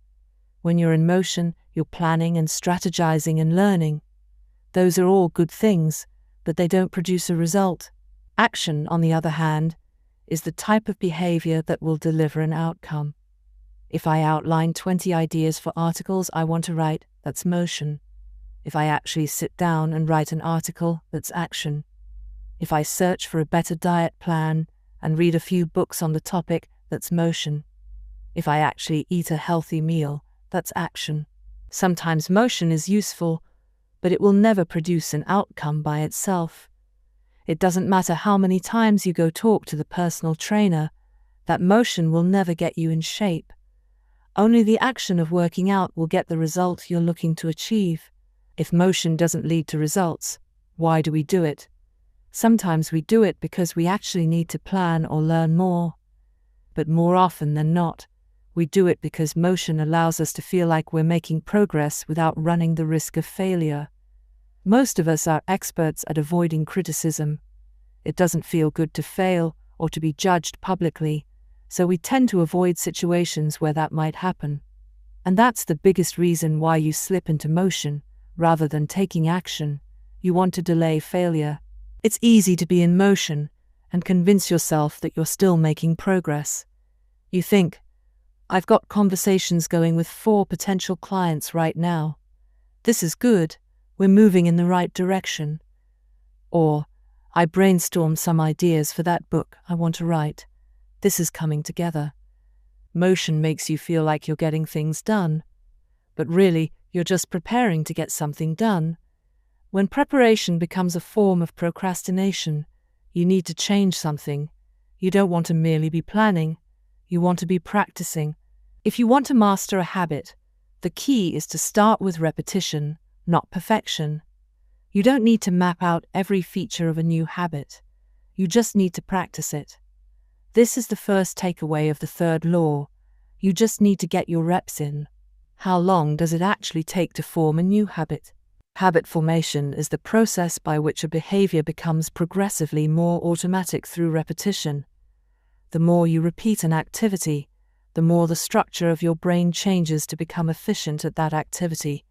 When you're in motion, you're planning and strategizing and learning. Those are all good things, but they don't produce a result. Action, on the other hand, is the type of behavior that will deliver an outcome. If I outline 20 ideas for articles I want to write, that's motion. If I actually sit down and write an article, that's action. If I search for a better diet plan and read a few books on the topic, that's motion. If I actually eat a healthy meal, that's action. Sometimes motion is useful, but it will never produce an outcome by itself. It doesn't matter how many times you go talk to the personal trainer, that motion will never get you in shape. Only the action of working out will get the result you're looking to achieve. If motion doesn't lead to results, why do we do it? Sometimes we do it because we actually need to plan or learn more. But more often than not, we do it because motion allows us to feel like we're making progress without running the risk of failure. Most of us are experts at avoiding criticism. It doesn't feel good to fail or to be judged publicly, so we tend to avoid situations where that might happen. And that's the biggest reason why you slip into motion, rather than taking action. You want to delay failure. It's easy to be in motion and convince yourself that you're still making progress. You think, "I've got conversations going with 4 potential clients right now. This is good. We're moving in the right direction." Or, "I brainstormed some ideas for that book I want to write. This is coming together." Motion makes you feel like you're getting things done, but really, you're just preparing to get something done. When preparation becomes a form of procrastination, you need to change something. You don't want to merely be planning, you want to be practicing. If you want to master a habit, the key is to start with repetition, not perfection. You don't need to map out every feature of a new habit. You just need to practice it. This is the first takeaway of the third law. You just need to get your reps in. How long does it actually take to form a new habit? Habit formation is the process by which a behavior becomes progressively more automatic through repetition. The more you repeat an activity, the more the structure of your brain changes to become efficient at that activity.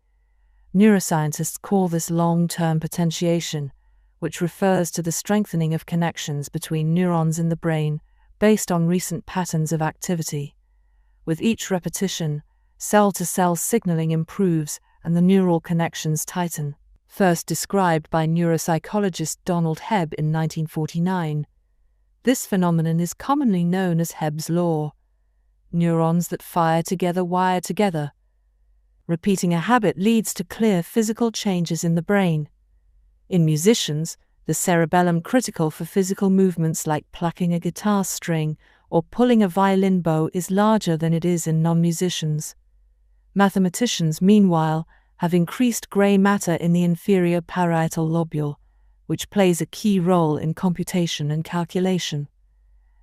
Neuroscientists call this long-term potentiation, which refers to the strengthening of connections between neurons in the brain based on recent patterns of activity. With each repetition, cell-to-cell signaling improves and the neural connections tighten. First described by neuropsychologist Donald Hebb in 1949. This phenomenon is commonly known as Hebb's law. Neurons that fire together wire together. Repeating a habit leads to clear physical changes in the brain. In musicians, the cerebellum critical for physical movements like plucking a guitar string or pulling a violin bow is larger than it is in non-musicians. Mathematicians, meanwhile, have increased gray matter in the inferior parietal lobule, which plays a key role in computation and calculation.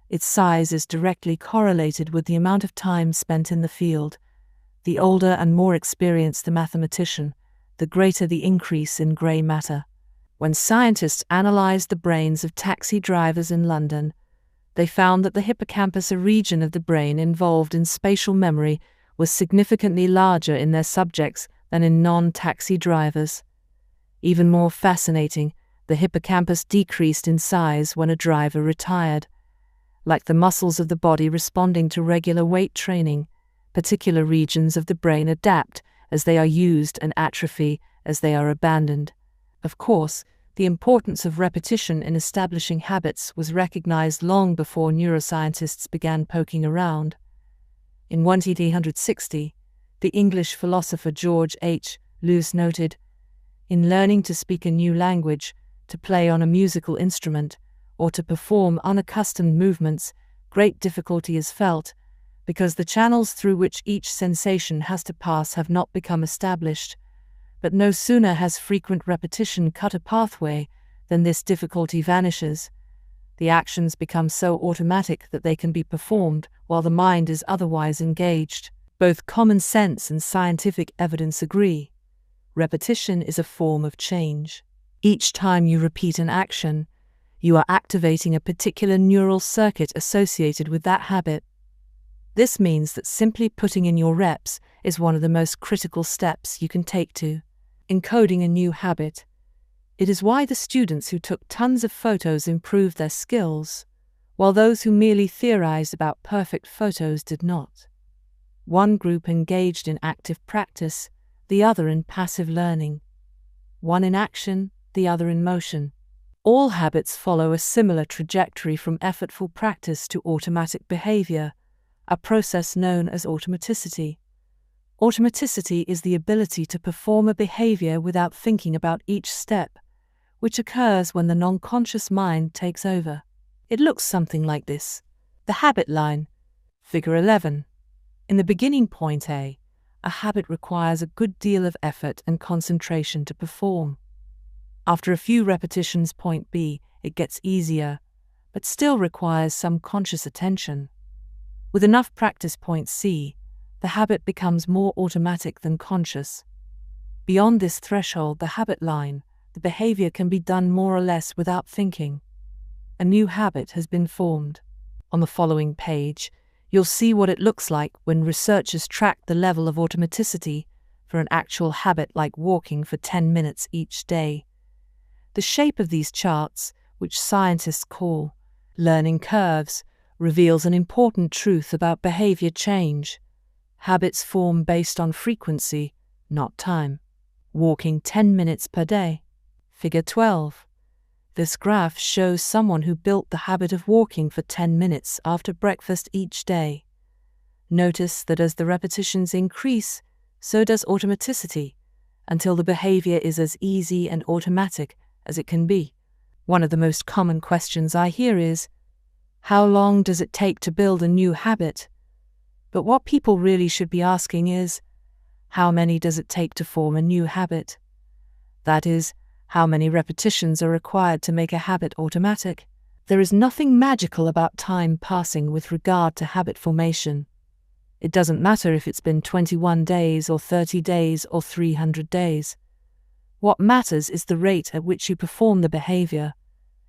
Its size is directly correlated with the amount of time spent in the field. The older and more experienced the mathematician, the greater the increase in gray matter. When scientists analyzed the brains of taxi drivers in London, they found that the hippocampus, a region of the brain involved in spatial memory, was significantly larger in their subjects than in non-taxi drivers. Even more fascinating, the hippocampus decreased in size when a driver retired. Like the muscles of the body responding to regular weight training, particular regions of the brain adapt as they are used and atrophy as they are abandoned. Of course, the importance of repetition in establishing habits was recognized long before neuroscientists began poking around. In 1860, the English philosopher George H. Lewes noted, "In learning to speak a new language, to play on a musical instrument, or to perform unaccustomed movements, great difficulty is felt, because the channels through which each sensation has to pass have not become established. But no sooner has frequent repetition cut a pathway than this difficulty vanishes. The actions become so automatic that they can be performed while the mind is otherwise engaged." Both common sense and scientific evidence agree. Repetition is a form of change. Each time you repeat an action, you are activating a particular neural circuit associated with that habit. This means that simply putting in your reps is one of the most critical steps you can take to encoding a new habit. It is why the students who took tons of photos improved their skills, while those who merely theorized about perfect photos did not. One group engaged in active practice, the other in passive learning. One in action, the other in motion. All habits follow a similar trajectory from effortful practice to automatic behavior, a process known as automaticity. Automaticity is the ability to perform a behavior without thinking about each step, which occurs when the non-conscious mind takes over. It looks something like this. The habit line, figure 11. In the beginning point A, a habit requires a good deal of effort and concentration to perform. After a few repetitions, point B, it gets easier, but still requires some conscious attention. With enough practice, point C, the habit becomes more automatic than conscious. Beyond this threshold, the habit line, the behavior can be done more or less without thinking. A new habit has been formed. On the following page, you'll see what it looks like when researchers track the level of automaticity for an actual habit like walking for 10 minutes each day. The shape of these charts, which scientists call learning curves, reveals an important truth about behavior change. Habits form based on frequency, not time. Walking 10 minutes per day. Figure 12. This graph shows someone who built the habit of walking for 10 minutes after breakfast each day. Notice that as the repetitions increase, so does automaticity, until the behavior is as easy and automatic as it can be. One of the most common questions I hear is, how long does it take to build a new habit? But what people really should be asking is, how many does it take to form a new habit? That is, how many repetitions are required to make a habit automatic? There is nothing magical about time passing with regard to habit formation. It doesn't matter if it's been 21 days or 30 days or 300 days. What matters is the rate at which you perform the behavior.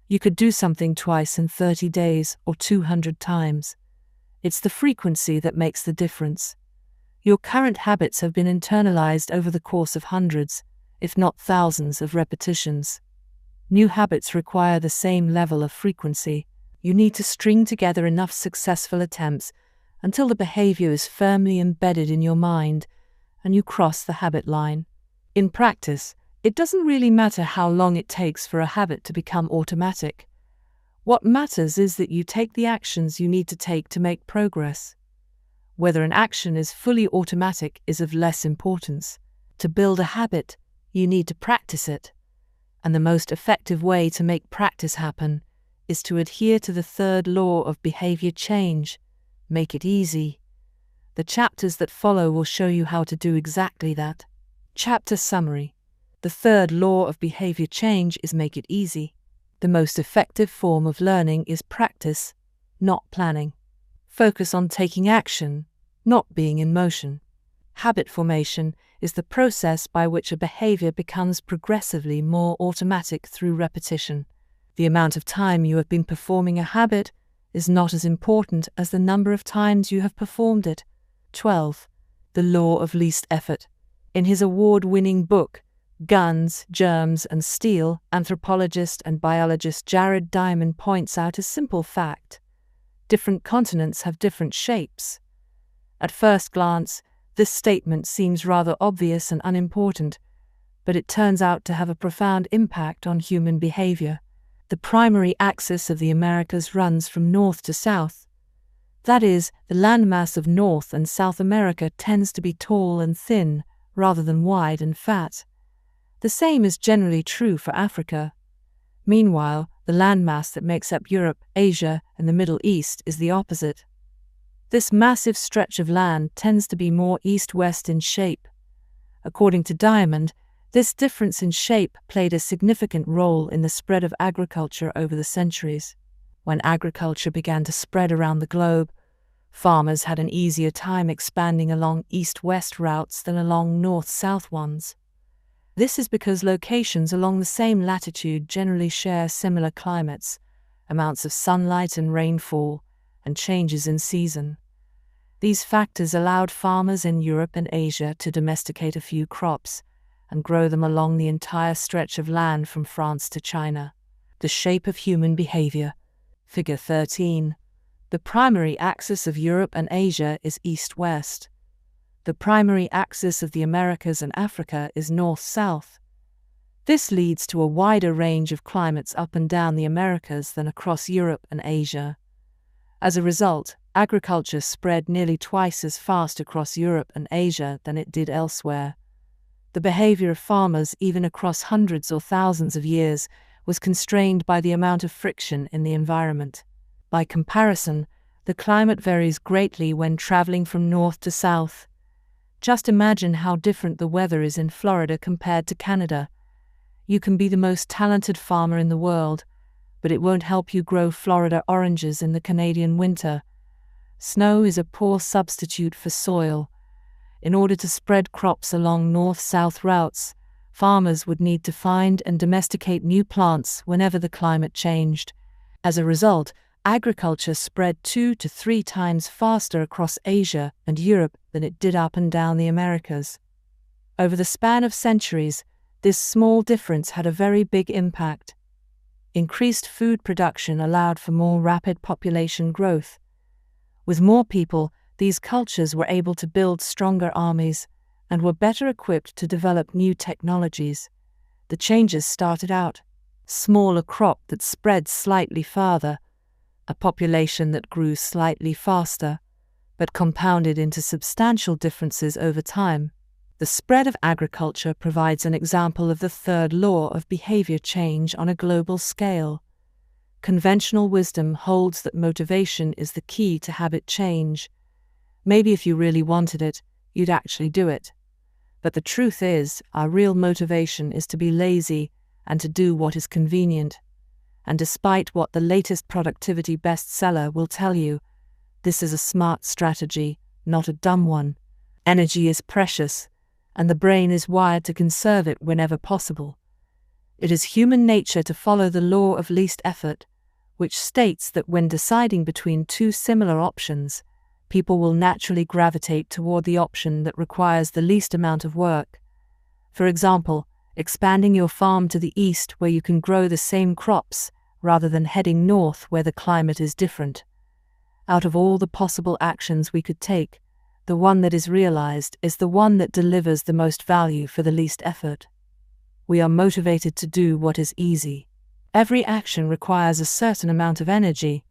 You could do something twice in 30 days or 200 times. It's the frequency that makes the difference. Your current habits have been internalized over the course of hundreds, if not thousands, of repetitions. New habits require the same level of frequency. You need to string together enough successful attempts until the behavior is firmly embedded in your mind and you cross the habit line. In practice, it doesn't really matter how long it takes for a habit to become automatic. What matters is that you take the actions you need to take to make progress. Whether an action is fully automatic is of less importance. To build a habit, you need to practice it. And the most effective way to make practice happen is to adhere to the third law of behavior change. Make it easy. The chapters that follow will show you how to do exactly that. Chapter summary. The third law of behavior change is make it easy. The most effective form of learning is practice, not planning. Focus on taking action, not being in motion. Habit formation is the process by which a behavior becomes progressively more automatic through repetition. The amount of time you have been performing a habit is not as important as the number of times you have performed it. 12. The law of least effort. In his award-winning book, Guns, Germs, and Steel, anthropologist and biologist Jared Diamond points out a simple fact. Different continents have different shapes. At first glance, this statement seems rather obvious and unimportant, but it turns out to have a profound impact on human behavior. The primary axis of the Americas runs from north to south. That is, the landmass of North and South America tends to be tall and thin, rather than wide and fat. The same is generally true for Africa. Meanwhile, the landmass that makes up Europe, Asia, and the Middle East is the opposite. This massive stretch of land tends to be more east-west in shape. According to Diamond, this difference in shape played a significant role in the spread of agriculture over the centuries. When agriculture began to spread around the globe, farmers had an easier time expanding along east-west routes than along north-south ones. This is because locations along the same latitude generally share similar climates, amounts of sunlight and rainfall, and changes in season. These factors allowed farmers in Europe and Asia to domesticate a few crops and grow them along the entire stretch of land from France to China. The shape of human behavior. Figure 13. The primary axis of Europe and Asia is east-west. The primary axis of the Americas and Africa is north-south. This leads to a wider range of climates up and down the Americas than across Europe and Asia. As a result, agriculture spread nearly twice as fast across Europe and Asia than it did elsewhere. The behavior of farmers, even across hundreds or thousands of years, was constrained by the amount of friction in the environment. By comparison, the climate varies greatly when traveling from north to south. Just imagine how different the weather is in Florida compared to Canada. You can be the most talented farmer in the world, but it won't help you grow Florida oranges in the Canadian winter. Snow is a poor substitute for soil. In order to spread crops along north-south routes, farmers would need to find and domesticate new plants whenever the climate changed. As a result, agriculture spread 2 to 3 times faster across Asia and Europe than it did up and down the Americas. Over the span of centuries, this small difference had a very big impact. Increased food production allowed for more rapid population growth. With more people, these cultures were able to build stronger armies and were better equipped to develop new technologies. The changes started out: smaller crop that spread slightly farther, a population that grew slightly faster, but compounded into substantial differences over time. The spread of agriculture provides an example of the third law of behavior change on a global scale. Conventional wisdom holds that motivation is the key to habit change. Maybe if you really wanted it, you'd actually do it. But the truth is, our real motivation is to be lazy and to do what is convenient. And despite what the latest productivity bestseller will tell you, this is a smart strategy, not a dumb one. Energy is precious, and the brain is wired to conserve it whenever possible. It is human nature to follow the law of least effort, which states that when deciding between two similar options, people will naturally gravitate toward the option that requires the least amount of work. For example, expanding your farm to the east where you can grow the same crops, rather than heading north where the climate is different. Out of all the possible actions we could take, the one that is realized is the one that delivers the most value for the least effort. We are motivated to do what is easy. Every action requires a certain amount of energy.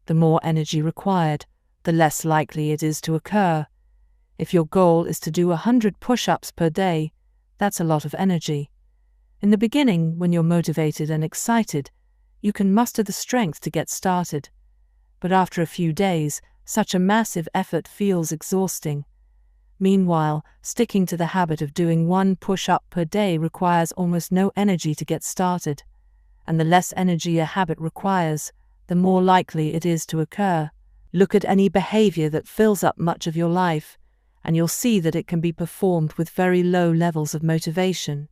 The more energy required, the less likely it is to occur. If your goal is to do 100 push-ups per day, that's a lot of energy. In the beginning, when you're motivated and excited, you can muster the strength to get started. But after a few days, such a massive effort feels exhausting. Meanwhile, sticking to the habit of doing 1 push-up per day requires almost no energy to get started. And the less energy a habit requires, the more likely it is to occur. Look at any behavior that fills up much of your life, and you'll see that it can be performed with very low levels of motivation.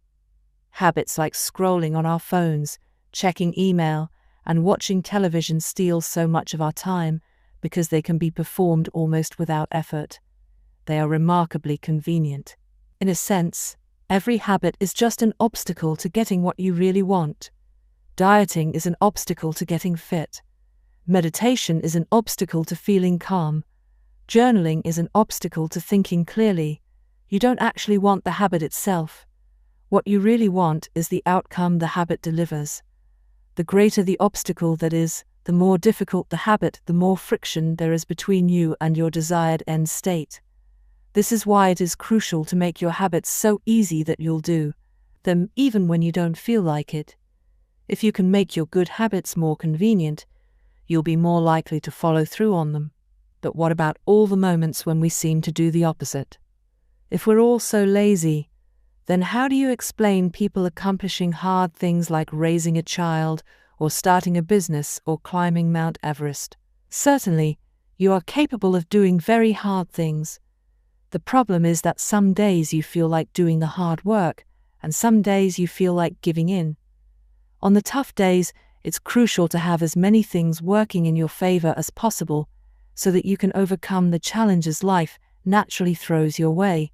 Habits like scrolling on our phones, checking email, and watching television steal so much of our time because they can be performed almost without effort. They are remarkably convenient. In a sense, every habit is just an obstacle to getting what you really want. Dieting is an obstacle to getting fit. Meditation is an obstacle to feeling calm. Journaling is an obstacle to thinking clearly. You don't actually want the habit itself. What you really want is the outcome the habit delivers. The greater the obstacle that is, the more difficult the habit, the more friction there is between you and your desired end state. This is why it is crucial to make your habits so easy that you'll do them even when you don't feel like it. If you can make your good habits more convenient, you'll be more likely to follow through on them. But what about all the moments when we seem to do the opposite? If we're all so lazy, then how do you explain people accomplishing hard things like raising a child, or starting a business, or climbing Mount Everest? Certainly, you are capable of doing very hard things. The problem is that some days you feel like doing the hard work, and some days you feel like giving in. On the tough days, it's crucial to have as many things working in your favor as possible, so that you can overcome the challenges life naturally throws your way.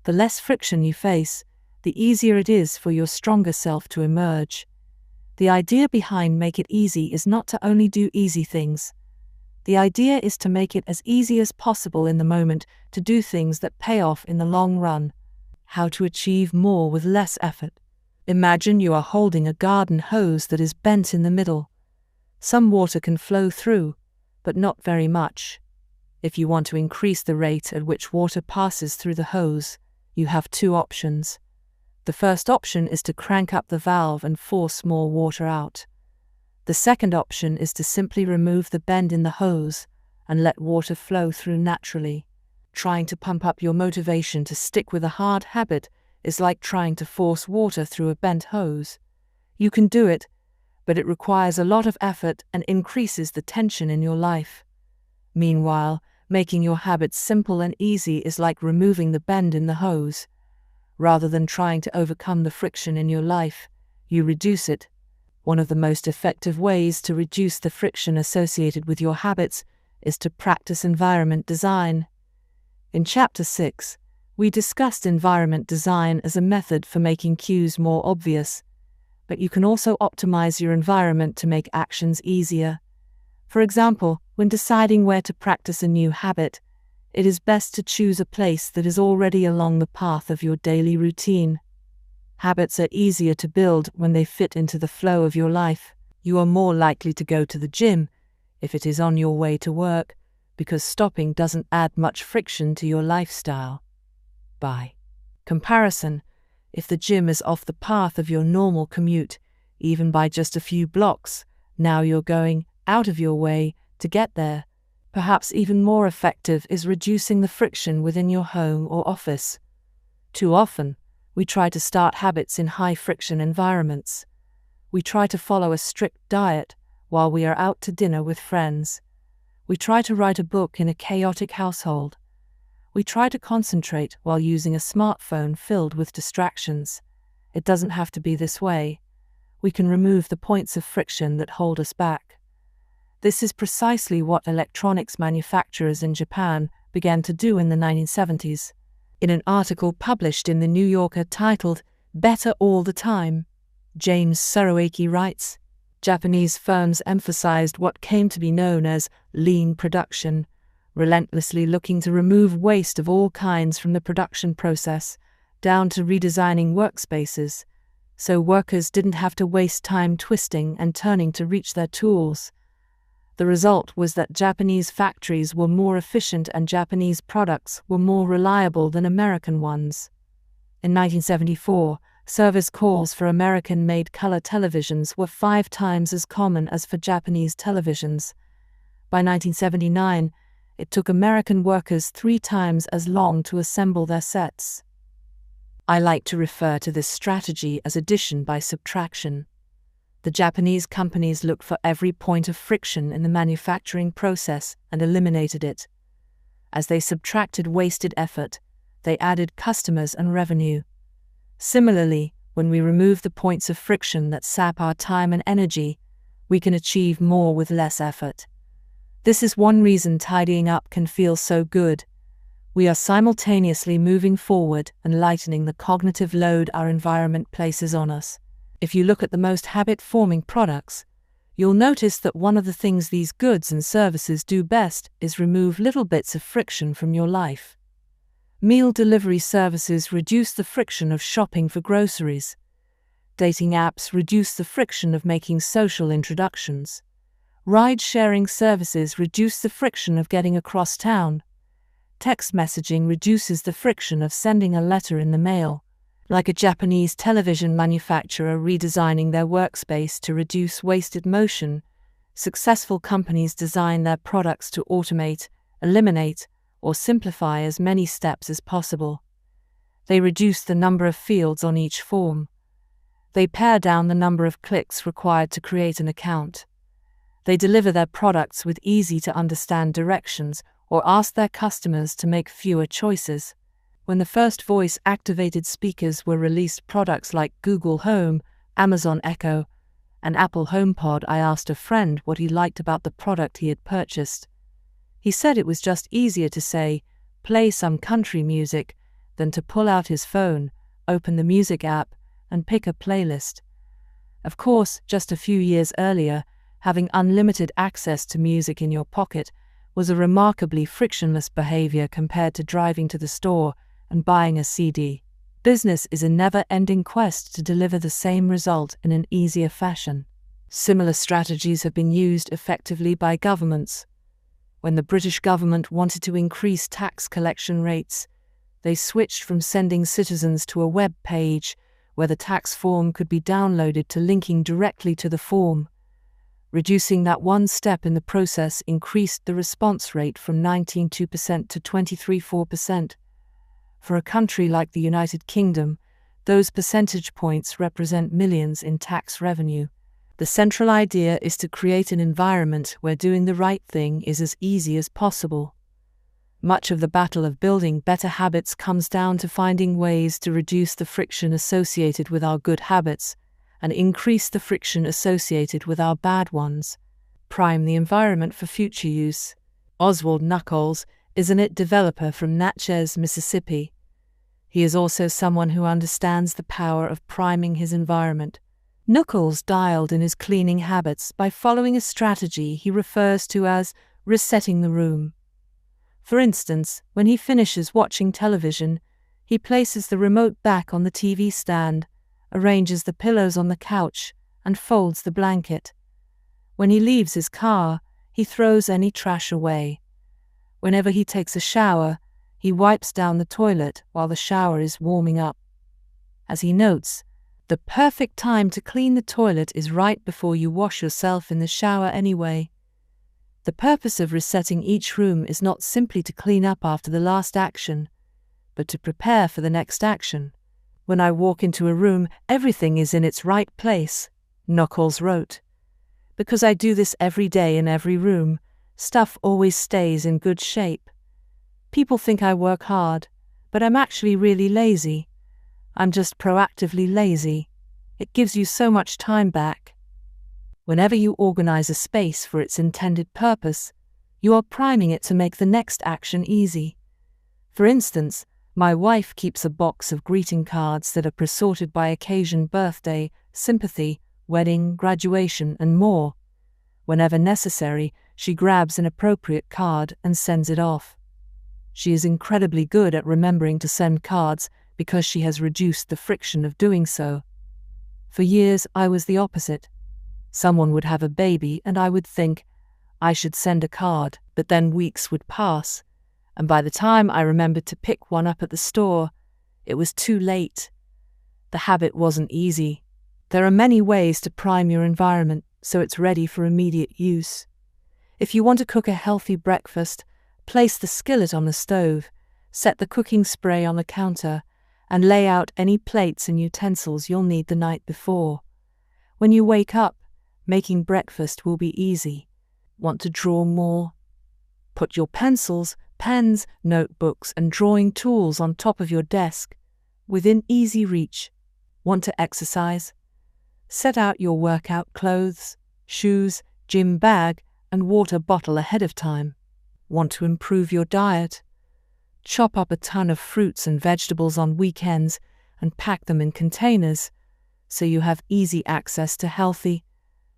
The less friction you face, the easier it is for your stronger self to emerge. The idea behind Make It Easy is not to only do easy things. The idea is to make it as easy as possible in the moment to do things that pay off in the long run. How to achieve more with less effort. Imagine you are holding a garden hose that is bent in the middle. Some water can flow through, but not very much. If you want to increase the rate at which water passes through the hose, you have two options. The first option is to crank up the valve and force more water out. The second option is to simply remove the bend in the hose and let water flow through naturally. Trying to pump up your motivation to stick with a hard habit is like trying to force water through a bent hose. You can do it, but it requires a lot of effort and increases the tension in your life. Meanwhile, making your habits simple and easy is like removing the bend in the hose. Rather than trying to overcome the friction in your life, you reduce it. One of the most effective ways to reduce the friction associated with your habits is to practice environment design. In Chapter 6, we discussed environment design as a method for making cues more obvious, but you can also optimize your environment to make actions easier. For example, when deciding where to practice a new habit, it is best to choose a place that is already along the path of your daily routine. Habits are easier to build when they fit into the flow of your life. You are more likely to go to the gym if it is on your way to work, because stopping doesn't add much friction to your lifestyle. By comparison, if the gym is off the path of your normal commute, even by just a few blocks, now you're going out of your way to get there. Perhaps even more effective is reducing the friction within your home or office. Too often, we try to start habits in high-friction environments. We try to follow a strict diet while we are out to dinner with friends. We try to write a book in a chaotic household. We try to concentrate while using a smartphone filled with distractions. It doesn't have to be this way. We can remove the points of friction that hold us back. This is precisely what electronics manufacturers in Japan began to do in the 1970s. In an article published in The New Yorker titled, "Better All the Time," James Suroaki writes, Japanese firms emphasized what came to be known as lean production, relentlessly looking to remove waste of all kinds from the production process, down to redesigning workspaces, so workers didn't have to waste time twisting and turning to reach their tools. The result was that Japanese factories were more efficient and Japanese products were more reliable than American ones. In 1974, service calls for American-made color televisions were 5 times as common as for Japanese televisions. By 1979, it took American workers 3 times as long to assemble their sets. I like to refer to this strategy as addition by subtraction. The Japanese companies looked for every point of friction in the manufacturing process and eliminated it. As they subtracted wasted effort, they added customers and revenue. Similarly, when we remove the points of friction that sap our time and energy, we can achieve more with less effort. This is one reason tidying up can feel so good. We are simultaneously moving forward and lightening the cognitive load our environment places on us. If you look at the most habit-forming products, you'll notice that one of the things these goods and services do best is remove little bits of friction from your life. Meal delivery services reduce the friction of shopping for groceries. Dating apps reduce the friction of making social introductions. Ride-sharing services reduce the friction of getting across town. Text messaging reduces the friction of sending a letter in the mail. Like a Japanese television manufacturer redesigning their workspace to reduce wasted motion, successful companies design their products to automate, eliminate, or simplify as many steps as possible. They reduce the number of fields on each form. They pare down the number of clicks required to create an account. They deliver their products with easy-to-understand directions or ask their customers to make fewer choices. When the first voice-activated speakers were released, products like Google Home, Amazon Echo, and Apple HomePod, I asked a friend what he liked about the product he had purchased. He said it was just easier to say, "Play some country music," than to pull out his phone, open the music app, and pick a playlist. Of course, just a few years earlier, having unlimited access to music in your pocket was a remarkably frictionless behavior compared to driving to the store and buying a CD. Business is a never-ending quest to deliver the same result in an easier fashion. Similar strategies have been used effectively by governments. When the British government wanted to increase tax collection rates, they switched from sending citizens to a web page where the tax form could be downloaded to linking directly to the form. Reducing that one step in the process increased the response rate from 19.2% to 23.4%. For a country like the United Kingdom, those percentage points represent millions in tax revenue. The central idea is to create an environment where doing the right thing is as easy as possible. Much of the battle of building better habits comes down to finding ways to reduce the friction associated with our good habits and increase the friction associated with our bad ones. Prime the environment for future use. Oswald Knuckles is an IT developer from Natchez, Mississippi. He is also someone who understands the power of priming his environment. Knuckles dialed in his cleaning habits by following a strategy he refers to as resetting the room. For instance, when he finishes watching television, he places the remote back on the TV stand, arranges the pillows on the couch, and folds the blanket. When he leaves his car, he throws any trash away. Whenever he takes a shower, he wipes down the toilet while the shower is warming up. As he notes, the perfect time to clean the toilet is right before you wash yourself in the shower anyway. The purpose of resetting each room is not simply to clean up after the last action, but to prepare for the next action. When I walk into a room, everything is in its right place, Knuckles wrote. Because I do this every day in every room, stuff always stays in good shape. People think I work hard, but I'm actually really lazy. I'm just proactively lazy. It gives you so much time back. Whenever you organize a space for its intended purpose, you are priming it to make the next action easy. For instance, my wife keeps a box of greeting cards that are presorted by occasion: birthday, sympathy, wedding, graduation, and more. Whenever necessary, she grabs an appropriate card and sends it off. She is incredibly good at remembering to send cards because she has reduced the friction of doing so. For years, I was the opposite. Someone would have a baby and I would think, I should send a card, but then weeks would pass, and by the time I remembered to pick one up at the store, it was too late. The habit wasn't easy. There are many ways to prime your environment so it's ready for immediate use. If you want to cook a healthy breakfast, place the skillet on the stove, set the cooking spray on the counter, and lay out any plates and utensils you'll need the night before. When you wake up, making breakfast will be easy. Want to draw more? Put your pencils, pens, notebooks, and drawing tools on top of your desk, within easy reach. Want to exercise? Set out your workout clothes, shoes, gym bag, and water bottle ahead of time. Want to improve your diet? Chop up a ton of fruits and vegetables on weekends and pack them in containers so you have easy access to healthy,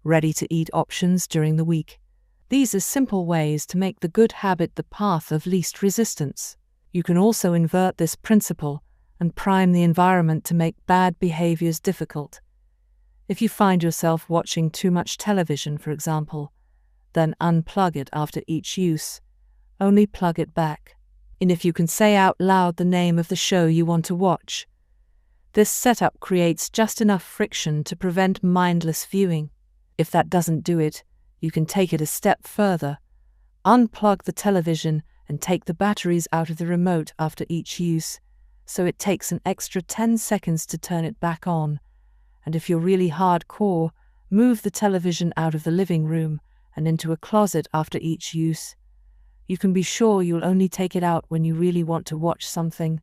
ready-to-eat options during the week. These are simple ways to make the good habit the path of least resistance. You can also invert this principle and prime the environment to make bad behaviors difficult. If you find yourself watching too much television, for example, then unplug it after each use. Only plug it back. And if you can say out loud the name of the show you want to watch. This setup creates just enough friction to prevent mindless viewing. If that doesn't do it, you can take it a step further. Unplug the television and take the batteries out of the remote after each use, so it takes an extra 10 seconds to turn it back on. And if you're really hardcore, move the television out of the living room and into a closet after each use. You can be sure you'll only take it out when you really want to watch something.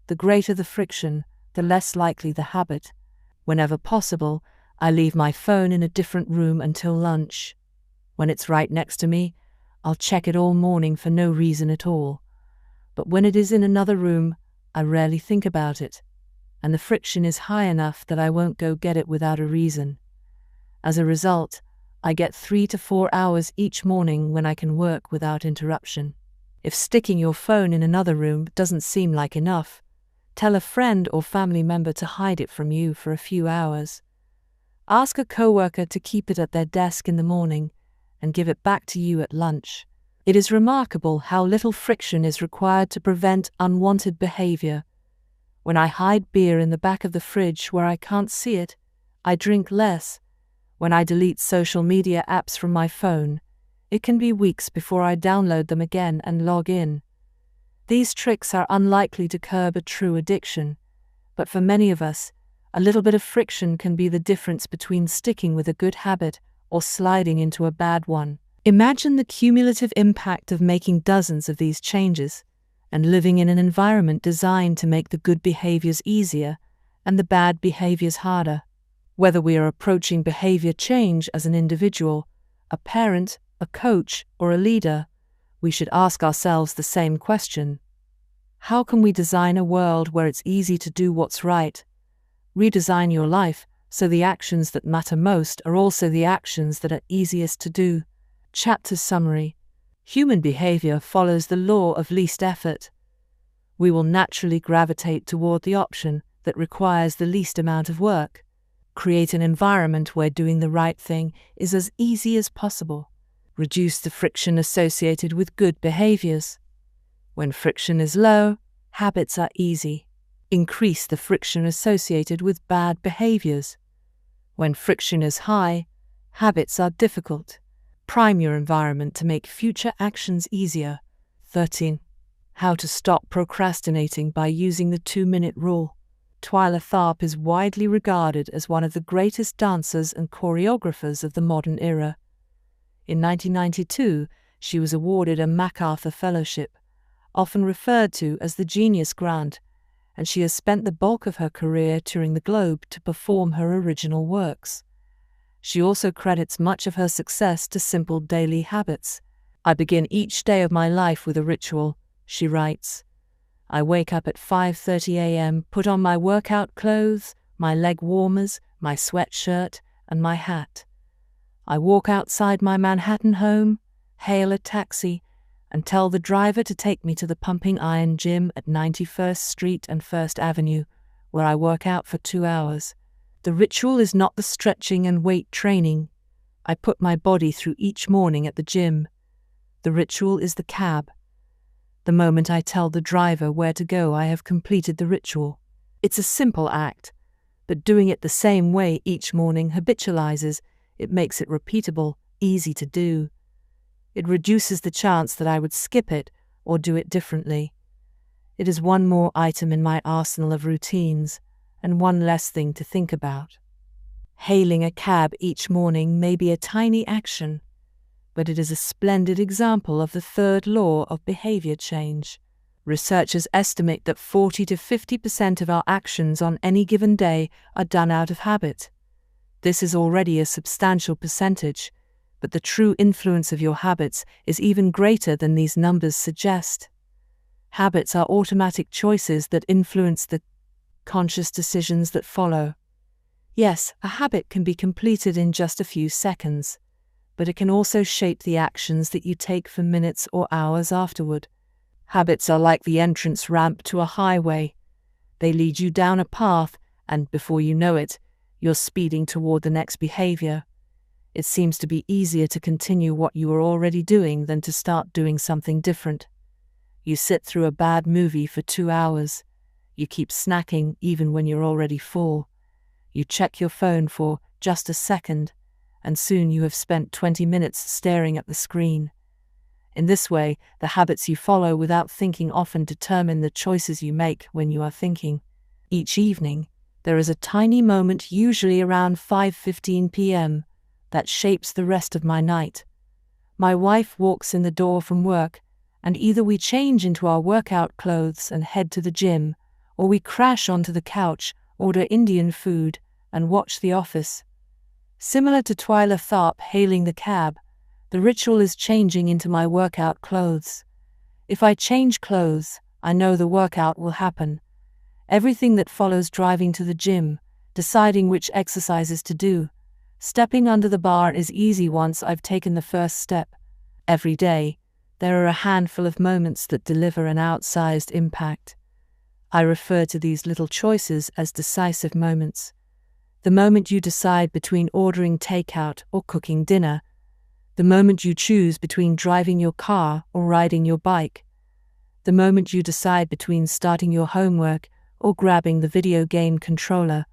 The greater the friction, the less likely the habit. Whenever possible, I leave my phone in a different room until lunch. When it's right next to me, I'll check it all morning for no reason at all. But when it is in another room, I rarely think about it, and the friction is high enough that I won't go get it without a reason. As a result, I get 3 to 4 hours each morning when I can work without interruption. If sticking your phone in another room doesn't seem like enough, tell a friend or family member to hide it from you for a few hours. Ask a coworker to keep it at their desk in the morning and give it back to you at lunch. It is remarkable how little friction is required to prevent unwanted behavior. When I hide beer in the back of the fridge where I can't see it, I drink less. When I delete social media apps from my phone, it can be weeks before I download them again and log in. These tricks are unlikely to curb a true addiction, but for many of us, a little bit of friction can be the difference between sticking with a good habit or sliding into a bad one. Imagine the cumulative impact of making dozens of these changes and living in an environment designed to make the good behaviors easier and the bad behaviors harder. Whether we are approaching behavior change as an individual, a parent, a coach, or a leader, we should ask ourselves the same question. How can we design a world where it's easy to do what's right? Redesign your life so the actions that matter most are also the actions that are easiest to do. Chapter summary. Human behavior follows the law of least effort. We will naturally gravitate toward the option that requires the least amount of work. Create an environment where doing the right thing is as easy as possible. Reduce the friction associated with good behaviors. When friction is low, habits are easy. Increase the friction associated with bad behaviors. When friction is high, habits are difficult. Prime your environment to make future actions easier. 13. How to stop procrastinating by using the 2-minute rule. Twyla Tharp is widely regarded as one of the greatest dancers and choreographers of the modern era. In 1992, she was awarded a MacArthur Fellowship, often referred to as the Genius Grant, and she has spent the bulk of her career touring the globe to perform her original works. She also credits much of her success to simple daily habits. I begin each day of my life with a ritual, she writes. I wake up at 5:30 a.m., put on my workout clothes, my leg warmers, my sweatshirt, and my hat. I walk outside my Manhattan home, hail a taxi, and tell the driver to take me to the Pumping Iron Gym at 91st Street and 1st Avenue, where I work out for 2 hours. The ritual is not the stretching and weight training. I put my body through each morning at the gym. The ritual is the cab. The moment I tell the driver where to go, I have completed the ritual. It's a simple act, but doing it the same way each morning habitualizes. It makes it repeatable, easy to do. It reduces the chance that I would skip it or do it differently. It is one more item in my arsenal of routines, and one less thing to think about. Hailing a cab each morning may be a tiny action, but it is a splendid example of the third law of behavior change. Researchers estimate that 40 to 50% of our actions on any given day are done out of habit. This is already a substantial percentage, but the true influence of your habits is even greater than these numbers suggest. Habits are automatic choices that influence the conscious decisions that follow. Yes, a habit can be completed in just a few seconds, but it can also shape the actions that you take for minutes or hours afterward. Habits are like the entrance ramp to a highway. They lead you down a path, and before you know it, you're speeding toward the next behavior. It seems to be easier to continue what you are already doing than to start doing something different. You sit through a bad movie for 2 hours. You keep snacking even when you're already full. You check your phone for just a second, and soon you have spent 20 minutes staring at the screen. In this way, the habits you follow without thinking often determine the choices you make when you are thinking. Each evening, there is a tiny moment, usually around 5:15 p.m., that shapes the rest of my night. My wife walks in the door from work, and either we change into our workout clothes and head to the gym, or we crash onto the couch, order Indian food, and watch The Office. Similar to Twyla Tharp hailing the cab, the ritual is changing into my workout clothes. If I change clothes, I know the workout will happen. Everything that follows driving to the gym, deciding which exercises to do, stepping under the bar is easy once I've taken the first step. Every day, there are a handful of moments that deliver an outsized impact. I refer to these little choices as decisive moments. The moment you decide between ordering takeout or cooking dinner, the moment you choose between driving your car or riding your bike, the moment you decide between starting your homework or grabbing the video game controller.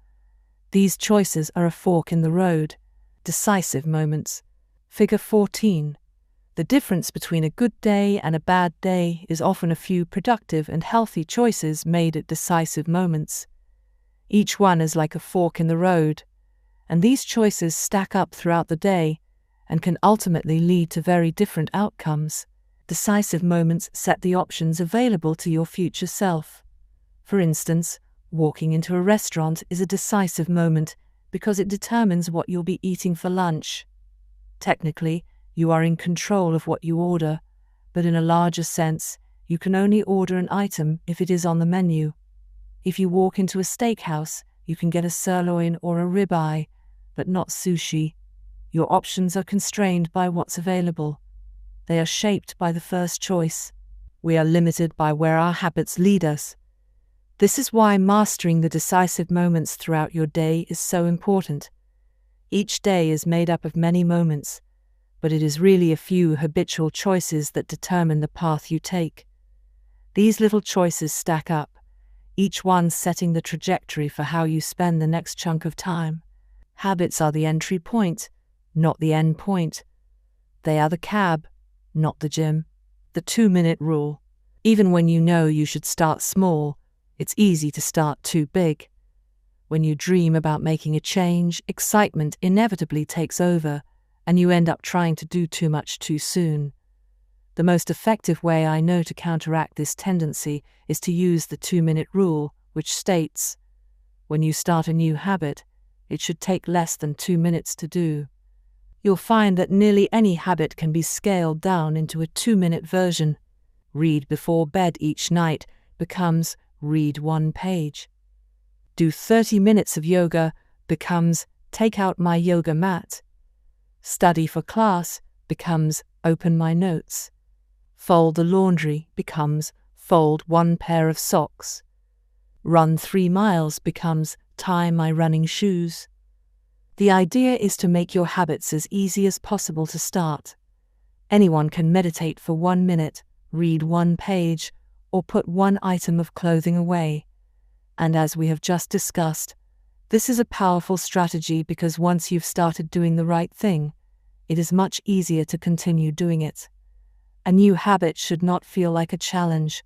These choices are a fork in the road, decisive moments. Figure 14. The difference between a good day and a bad day is often a few productive and healthy choices made at decisive moments. Each one is like a fork in the road, and these choices stack up throughout the day and can ultimately lead to very different outcomes. Decisive moments set the options available to your future self. For instance, walking into a restaurant is a decisive moment because it determines what you'll be eating for lunch. Technically, you are in control of what you order, but in a larger sense, you can only order an item if it is on the menu. If you walk into a steakhouse, you can get a sirloin or a ribeye, but not sushi. Your options are constrained by what's available. They are shaped by the first choice. We are limited by where our habits lead us. This is why mastering the decisive moments throughout your day is so important. Each day is made up of many moments, but it is really a few habitual choices that determine the path you take. These little choices stack up, each one setting the trajectory for how you spend the next chunk of time. Habits are the entry point, not the end point. They are the cab, not the gym. The 2-minute rule. Even when you know you should start small, it's easy to start too big. When you dream about making a change, excitement inevitably takes over, and you end up trying to do too much too soon. The most effective way I know to counteract this tendency is to use the 2-minute rule, which states, when you start a new habit, it should take less than 2 minutes to do. You'll find that nearly any habit can be scaled down into a 2-minute version. Read before bed each night becomes read 1 page. Do 30 minutes of yoga becomes take out my yoga mat. Study for class becomes open my notes. Fold the laundry becomes fold 1 pair of socks. Run 3 miles becomes tie my running shoes. The idea is to make your habits as easy as possible to start. Anyone can meditate for 1 minute, read 1 page, or put 1 item of clothing away. And as we have just discussed, this is a powerful strategy because once you've started doing the right thing, it is much easier to continue doing it. A new habit should not feel like a challenge.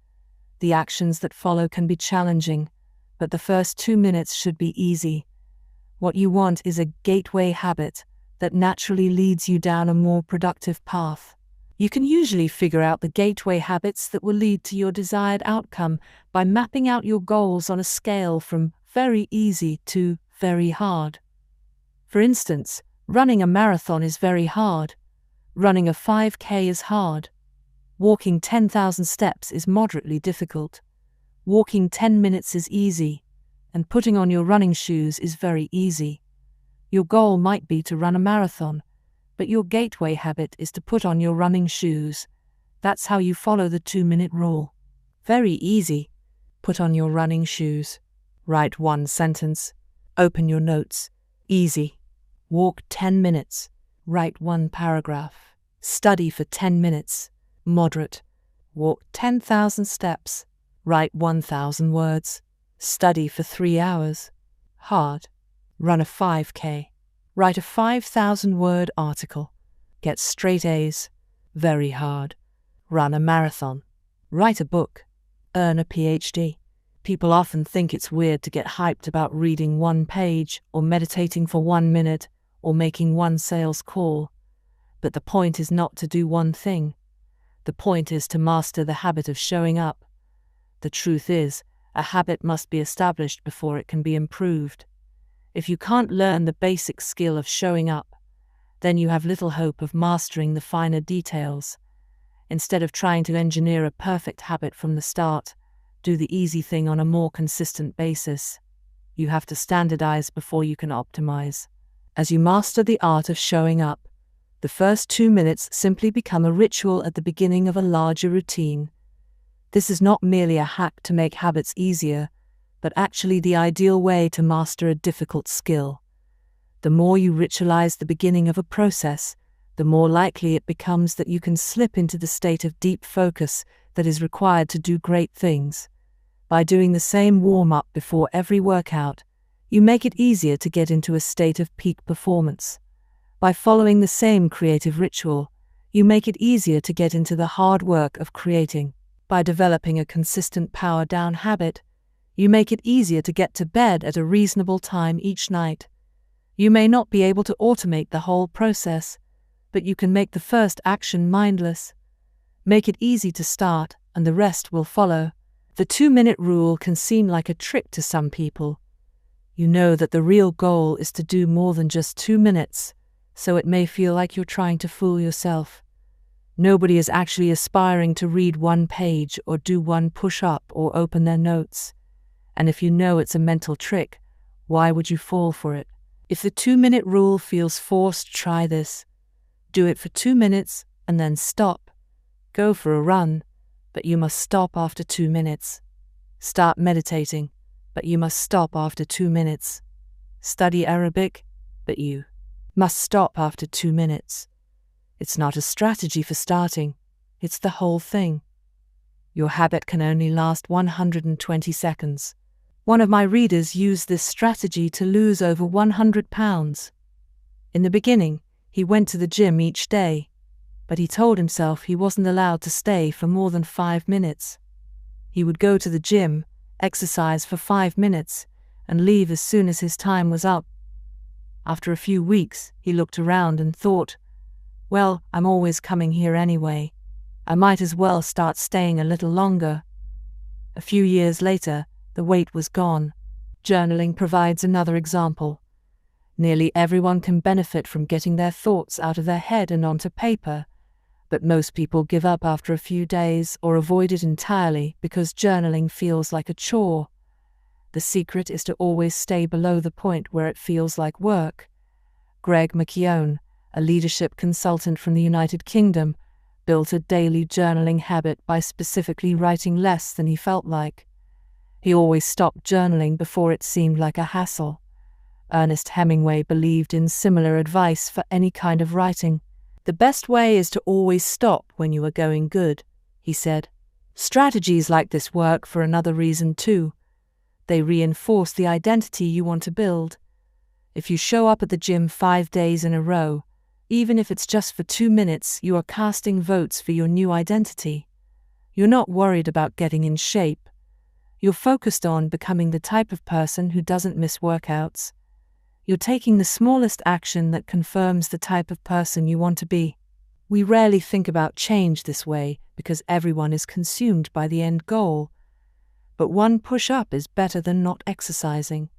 The actions that follow can be challenging, but the first 2 minutes should be easy. What you want is a gateway habit that naturally leads you down a more productive path. You can usually figure out the gateway habits that will lead to your desired outcome by mapping out your goals on a scale from very easy to very hard. For instance, running a marathon is very hard. Running a 5K is hard. Walking 10,000 steps is moderately difficult. Walking 10 minutes is easy. And putting on your running shoes is very easy. Your goal might be to run a marathon, but your gateway habit is to put on your running shoes. That's how you follow the 2-minute rule. Very easy. Put on your running shoes. Write 1 sentence. Open your notes. Easy. Walk 10 minutes. Write 1 paragraph. Study for 10 minutes. Moderate. Walk 10,000 steps. Write 1,000 words. Study for 3 hours. Hard. Run a 5K. Write a 5,000-word article. Get straight A's. Very hard. Run a marathon. Write a book. Earn a PhD. People often think it's weird to get hyped about reading 1 page, or meditating for 1 minute, or making 1 sales call. But the point is not to do one thing. The point is to master the habit of showing up. The truth is, a habit must be established before it can be improved. If you can't learn the basic skill of showing up, then you have little hope of mastering the finer details. Instead of trying to engineer a perfect habit from the start, do the easy thing on a more consistent basis. You have to standardize before you can optimize. As you master the art of showing up, the first 2 minutes simply become a ritual at the beginning of a larger routine. This is not merely a hack to make habits easier, but actually the ideal way to master a difficult skill. The more you ritualize the beginning of a process, the more likely it becomes that you can slip into the state of deep focus that is required to do great things. By doing the same warm-up before every workout, you make it easier to get into a state of peak performance. By following the same creative ritual, you make it easier to get into the hard work of creating. By developing a consistent power-down habit, you make it easier to get to bed at a reasonable time each night. You may not be able to automate the whole process, but you can make the first action mindless. Make it easy to start, and the rest will follow. The 2-minute rule can seem like a trick to some people. You know that the real goal is to do more than just 2 minutes, so it may feel like you're trying to fool yourself. Nobody is actually aspiring to read 1 page or do 1 push-up or open their notes. And if you know it's a mental trick, why would you fall for it? If the 2-minute rule feels forced, try this. Do it for 2 minutes and then stop. Go for a run, but you must stop after 2 minutes. Start meditating, but you must stop after 2 minutes. Study Arabic, but you must stop after 2 minutes. It's not a strategy for starting, it's the whole thing. Your habit can only last 120 seconds. One of my readers used this strategy to lose over 100 pounds. In the beginning, he went to the gym each day, but he told himself he wasn't allowed to stay for more than 5 minutes. He would go to the gym, exercise for 5 minutes, and leave as soon as his time was up. After a few weeks, he looked around and thought, well, I'm always coming here anyway. I might as well start staying a little longer. A few years later, the weight was gone. Journaling provides another example. Nearly everyone can benefit from getting their thoughts out of their head and onto paper, but most people give up after a few days or avoid it entirely because journaling feels like a chore. The secret is to always stay below the point where it feels like work. Greg McKeown, a leadership consultant from the United Kingdom, built a daily journaling habit by specifically writing less than he felt like. He always stopped journaling before it seemed like a hassle. Ernest Hemingway believed in similar advice for any kind of writing. The best way is to always stop when you are going good, he said. Strategies like this work for another reason too. They reinforce the identity you want to build. If you show up at the gym 5 days in a row, even if it's just for 2 minutes, you are casting votes for your new identity. You're not worried about getting in shape. You're focused on becoming the type of person who doesn't miss workouts. You're taking the smallest action that confirms the type of person you want to be. We rarely think about change this way because everyone is consumed by the end goal. But one push-up is better than not exercising.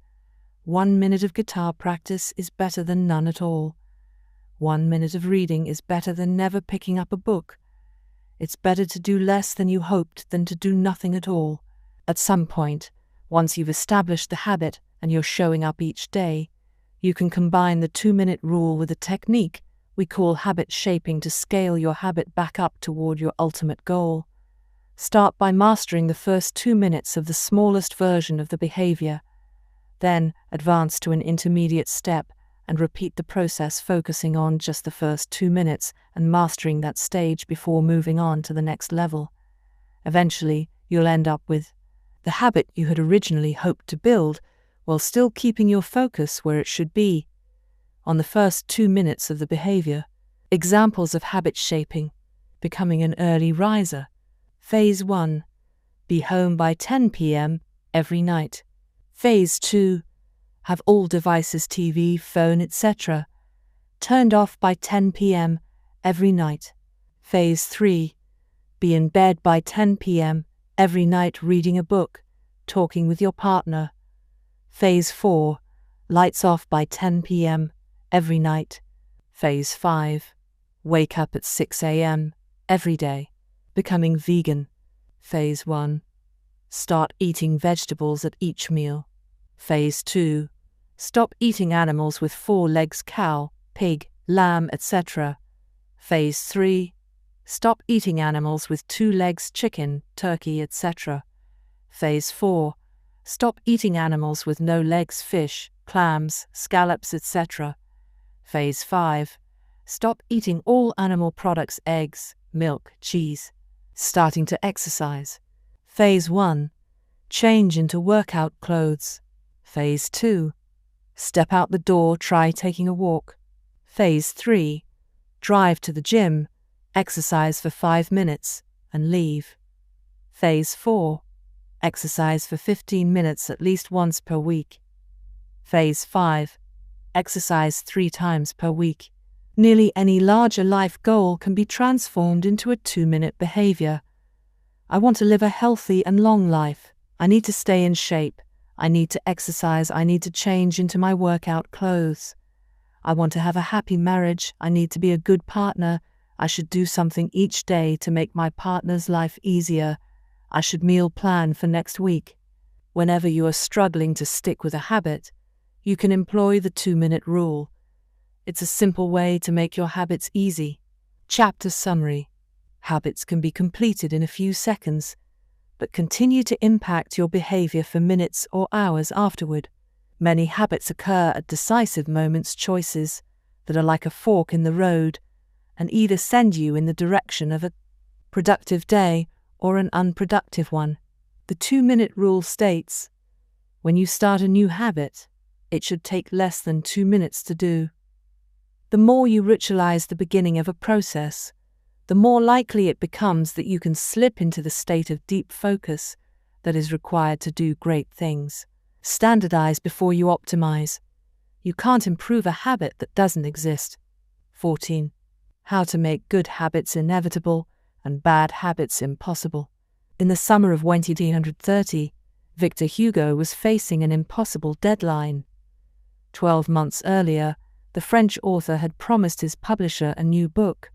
1 minute of guitar practice is better than none at all. 1 minute of reading is better than never picking up a book. It's better to do less than you hoped than to do nothing at all. At some point, once you've established the habit and you're showing up each day, you can combine the 2-minute rule with a technique we call habit shaping to scale your habit back up toward your ultimate goal. Start by mastering the first 2 minutes of the smallest version of the behavior. Then advance to an intermediate step and repeat the process, focusing on just the first 2 minutes and mastering that stage before moving on to the next level. Eventually, you'll end up with the habit you had originally hoped to build while still keeping your focus where it should be, on the first 2 minutes of the behavior. Examples of habit shaping: becoming an early riser. Phase 1. Be home by 10 p.m. every night. Phase 2. Have all devices, TV, phone, etc., turned off by 10 p.m. every night. Phase 3. Be in bed by 10 p.m. every night reading a book, talking with your partner. Phase 4. Lights off by 10 p.m. every night. Phase 5. Wake up at 6 a.m. every day. Becoming vegan. Phase 1. Start eating vegetables at each meal. Phase 2. Stop eating animals with 4 legs: cow, pig, lamb, etc. Phase 3. Stop eating animals with 2 legs: chicken, turkey, etc. Phase 4. Stop eating animals with no legs: fish, clams, scallops, etc. Phase 5. Stop eating all animal products: eggs, milk, cheese. Starting to exercise. Phase 1. Change into workout clothes. Phase 2. Step out the door, try taking a walk. Phase 3. Drive to the gym, exercise for 5 minutes, and leave. Phase 4. Exercise for 15 minutes at least once per week. Phase 5. Exercise 3 times per week. Nearly any larger life goal can be transformed into a 2-minute behavior. I want to live a healthy and long life. I need to stay in shape. I need to exercise. I need to change into my workout clothes. I want to have a happy marriage. I need to be a good partner. I should do something each day to make my partner's life easier. I should meal plan for next week. Whenever you are struggling to stick with a habit, you can employ the 2-minute rule. It's a simple way to make your habits easy. Chapter summary. Habits can be completed in a few seconds, but continue to impact your behavior for minutes or hours afterward. Many habits occur at decisive moments, choices that are like a fork in the road and either send you in the direction of a productive day or an unproductive one. The 2-minute rule states, when you start a new habit, it should take less than 2 minutes to do. The more you ritualize the beginning of a process, the more likely it becomes that you can slip into the state of deep focus that is required to do great things. Standardize before you optimize. You can't improve a habit that doesn't exist. 14. How to make good habits inevitable and bad habits impossible. In the summer of 1830, Victor Hugo was facing an impossible deadline. 12 months earlier, the French author had promised his publisher a new book.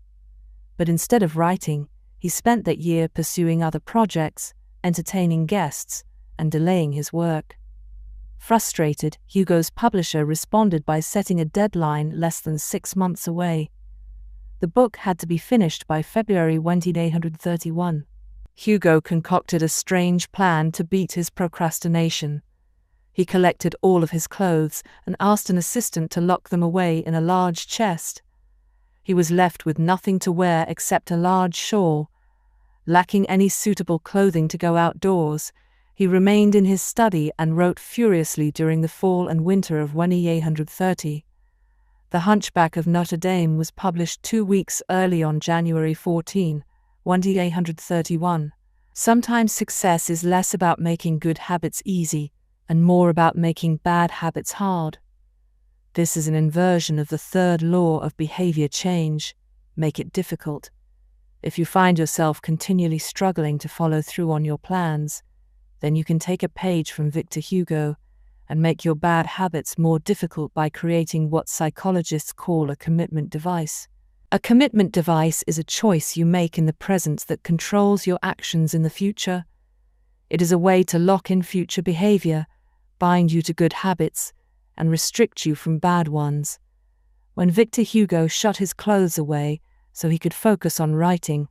But instead of writing, he spent that year pursuing other projects, entertaining guests, and delaying his work. Frustrated, Hugo's publisher responded by setting a deadline less than 6 months away. The book had to be finished by February 1831. Hugo concocted a strange plan to beat his procrastination. He collected all of his clothes and asked an assistant to lock them away in a large chest. He was left with nothing to wear except a large shawl. Lacking any suitable clothing to go outdoors, he remained in his study and wrote furiously during the fall and winter of 1830. The Hunchback of Notre Dame was published 2 weeks early on January 14, 1831. Sometimes success is less about making good habits easy and more about making bad habits hard. This is an inversion of the third law of behavior change: make it difficult. If you find yourself continually struggling to follow through on your plans, then you can take a page from Victor Hugo and make your bad habits more difficult by creating what psychologists call a commitment device. A commitment device is a choice you make in the present that controls your actions in the future. It is a way to lock in future behavior, bind you to good habits, and restrict you from bad ones. When Victor Hugo shut his clothes away so he could focus on writing,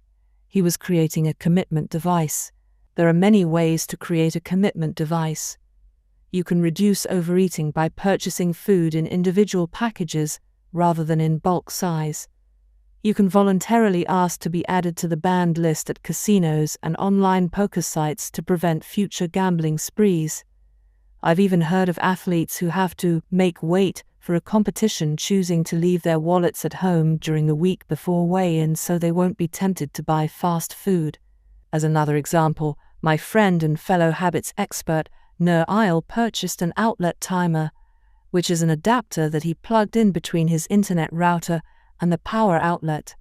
he was creating a commitment device. There are many ways to create a commitment device. You can reduce overeating by purchasing food in individual packages rather than in bulk size. You can voluntarily ask to be added to the banned list at casinos and online poker sites to prevent future gambling sprees. I've even heard of athletes who have to make weight for a competition choosing to leave their wallets at home during the week before weigh-in so they won't be tempted to buy fast food. As another example, my friend and fellow habits expert Nur Isle purchased an outlet timer, which is an adapter that he plugged in between his internet router and the power outlet.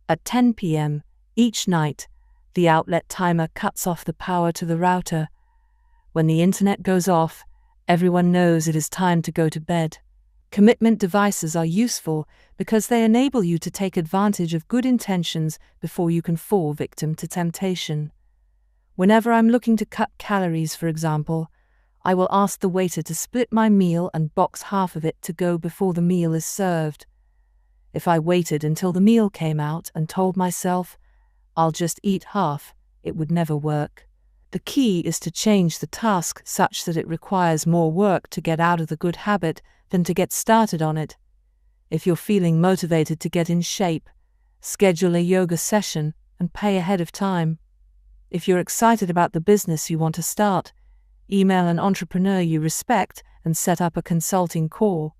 At 10 p.m. each night, the outlet timer cuts off the power to the router. When the internet goes off, everyone knows it is time to go to bed. Commitment devices are useful because they enable you to take advantage of good intentions before you can fall victim to temptation. Whenever I'm looking to cut calories, for example, I will ask the waiter to split my meal and box half of it to go before the meal is served. If I waited until the meal came out and told myself, I'll just eat half, it would never work. The key is to change the task such that it requires more work to get out of the good habit than to get started on it. If you're feeling motivated to get in shape, schedule a yoga session and pay ahead of time. If you're excited about the business you want to start, email an entrepreneur you respect and set up a consulting call.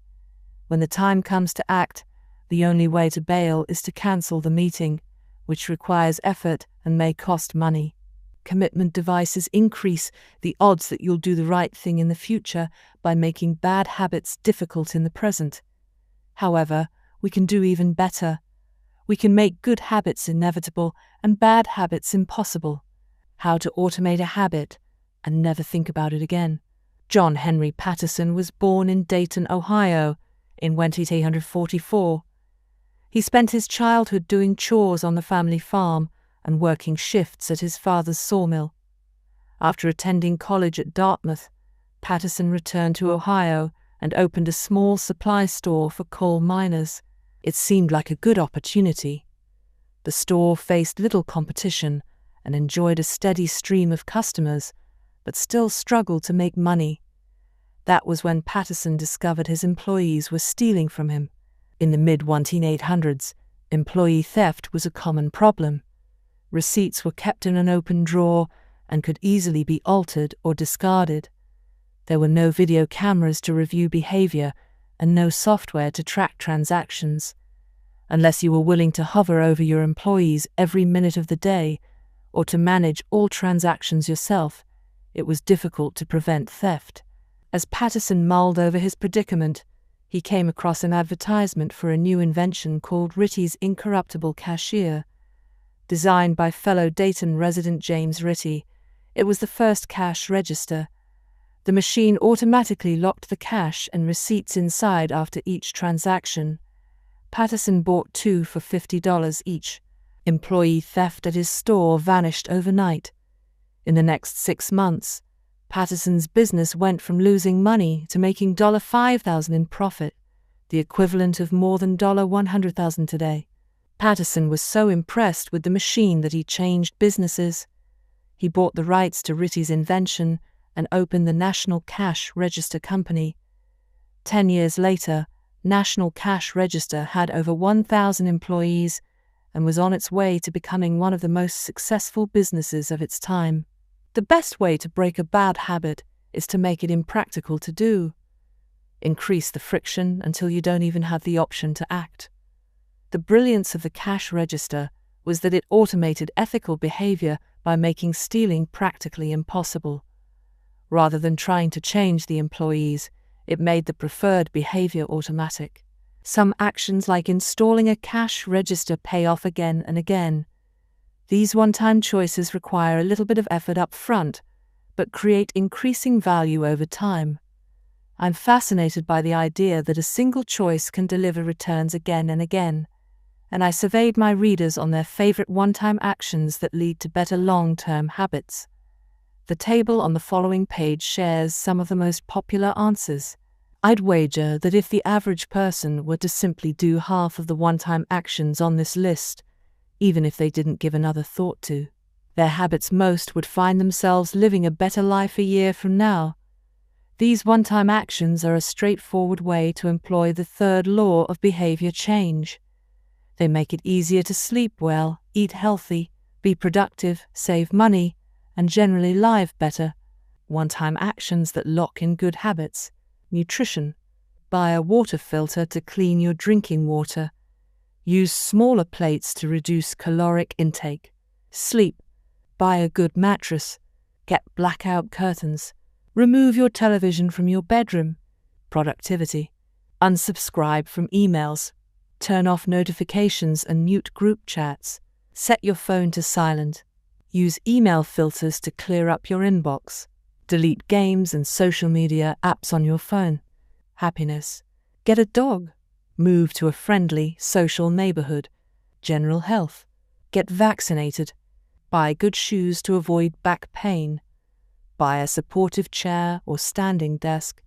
When the time comes to act, the only way to bail is to cancel the meeting, which requires effort and may cost money. Commitment devices increase the odds that you'll do the right thing in the future by making bad habits difficult in the present. However, we can do even better. We can make good habits inevitable and bad habits impossible. How to automate a habit and never think about it again. John Henry Patterson was born in Dayton, Ohio, in 1844. He spent his childhood doing chores on the family farm and working shifts at his father's sawmill. After attending college at Dartmouth, Patterson returned to Ohio and opened a small supply store for coal miners. It seemed like a good opportunity. The store faced little competition and enjoyed a steady stream of customers, but still struggled to make money. That was when Patterson discovered his employees were stealing from him. In the mid-1800s, employee theft was a common problem. Receipts were kept in an open drawer and could easily be altered or discarded. There were no video cameras to review behavior and no software to track transactions. Unless you were willing to hover over your employees every minute of the day or to manage all transactions yourself, it was difficult to prevent theft. As Patterson mulled over his predicament, he came across an advertisement for a new invention called Ritty's Incorruptible Cashier. Designed by fellow Dayton resident James Ritty, it was the first cash register. The machine automatically locked the cash and receipts inside after each transaction. Patterson bought 2 for $50 each. Employee theft at his store vanished overnight. In the next 6 months, Patterson's business went from losing money to making $5,000 in profit, the equivalent of more than $100,000 today. Patterson was so impressed with the machine that he changed businesses. He bought the rights to Ritty's invention and opened the National Cash Register Company. 10 years later, National Cash Register had over 1,000 employees and was on its way to becoming one of the most successful businesses of its time. The best way to break a bad habit is to make it impractical to do. Increase the friction until you don't even have the option to act. The brilliance of the cash register was that it automated ethical behavior by making stealing practically impossible. Rather than trying to change the employees, It made the preferred behavior automatic. Some actions like installing a cash register pay off again and again. These one-time choices require a little bit of effort up front, but create increasing value over time. I'm fascinated by the idea that a single choice can deliver returns again and again, and I surveyed my readers on their favorite one-time actions that lead to better long-term habits. The table on the following page shares some of the most popular answers. I'd wager that if the average person were to simply do half of the one-time actions on this list, even if they didn't give another thought to their habits, most would find themselves living a better life a year from now. These one-time actions are a straightforward way to employ the third law of behavior change. They make it easier to sleep well, eat healthy, be productive, save money, and generally live better. One-time actions that lock in good habits. Nutrition. Buy a water filter to clean your drinking water. Use smaller plates to reduce caloric intake. Sleep. Buy a good mattress. Get blackout curtains. Remove your television from your bedroom. Productivity. Unsubscribe from emails. Turn off notifications and mute group chats. Set your phone to silent. Use email filters to clear up your inbox. Delete games and social media apps on your phone. Happiness. Get a dog. Move to a friendly, social neighborhood. General health. Get vaccinated. Buy good shoes to avoid back pain. Buy a supportive chair or standing desk.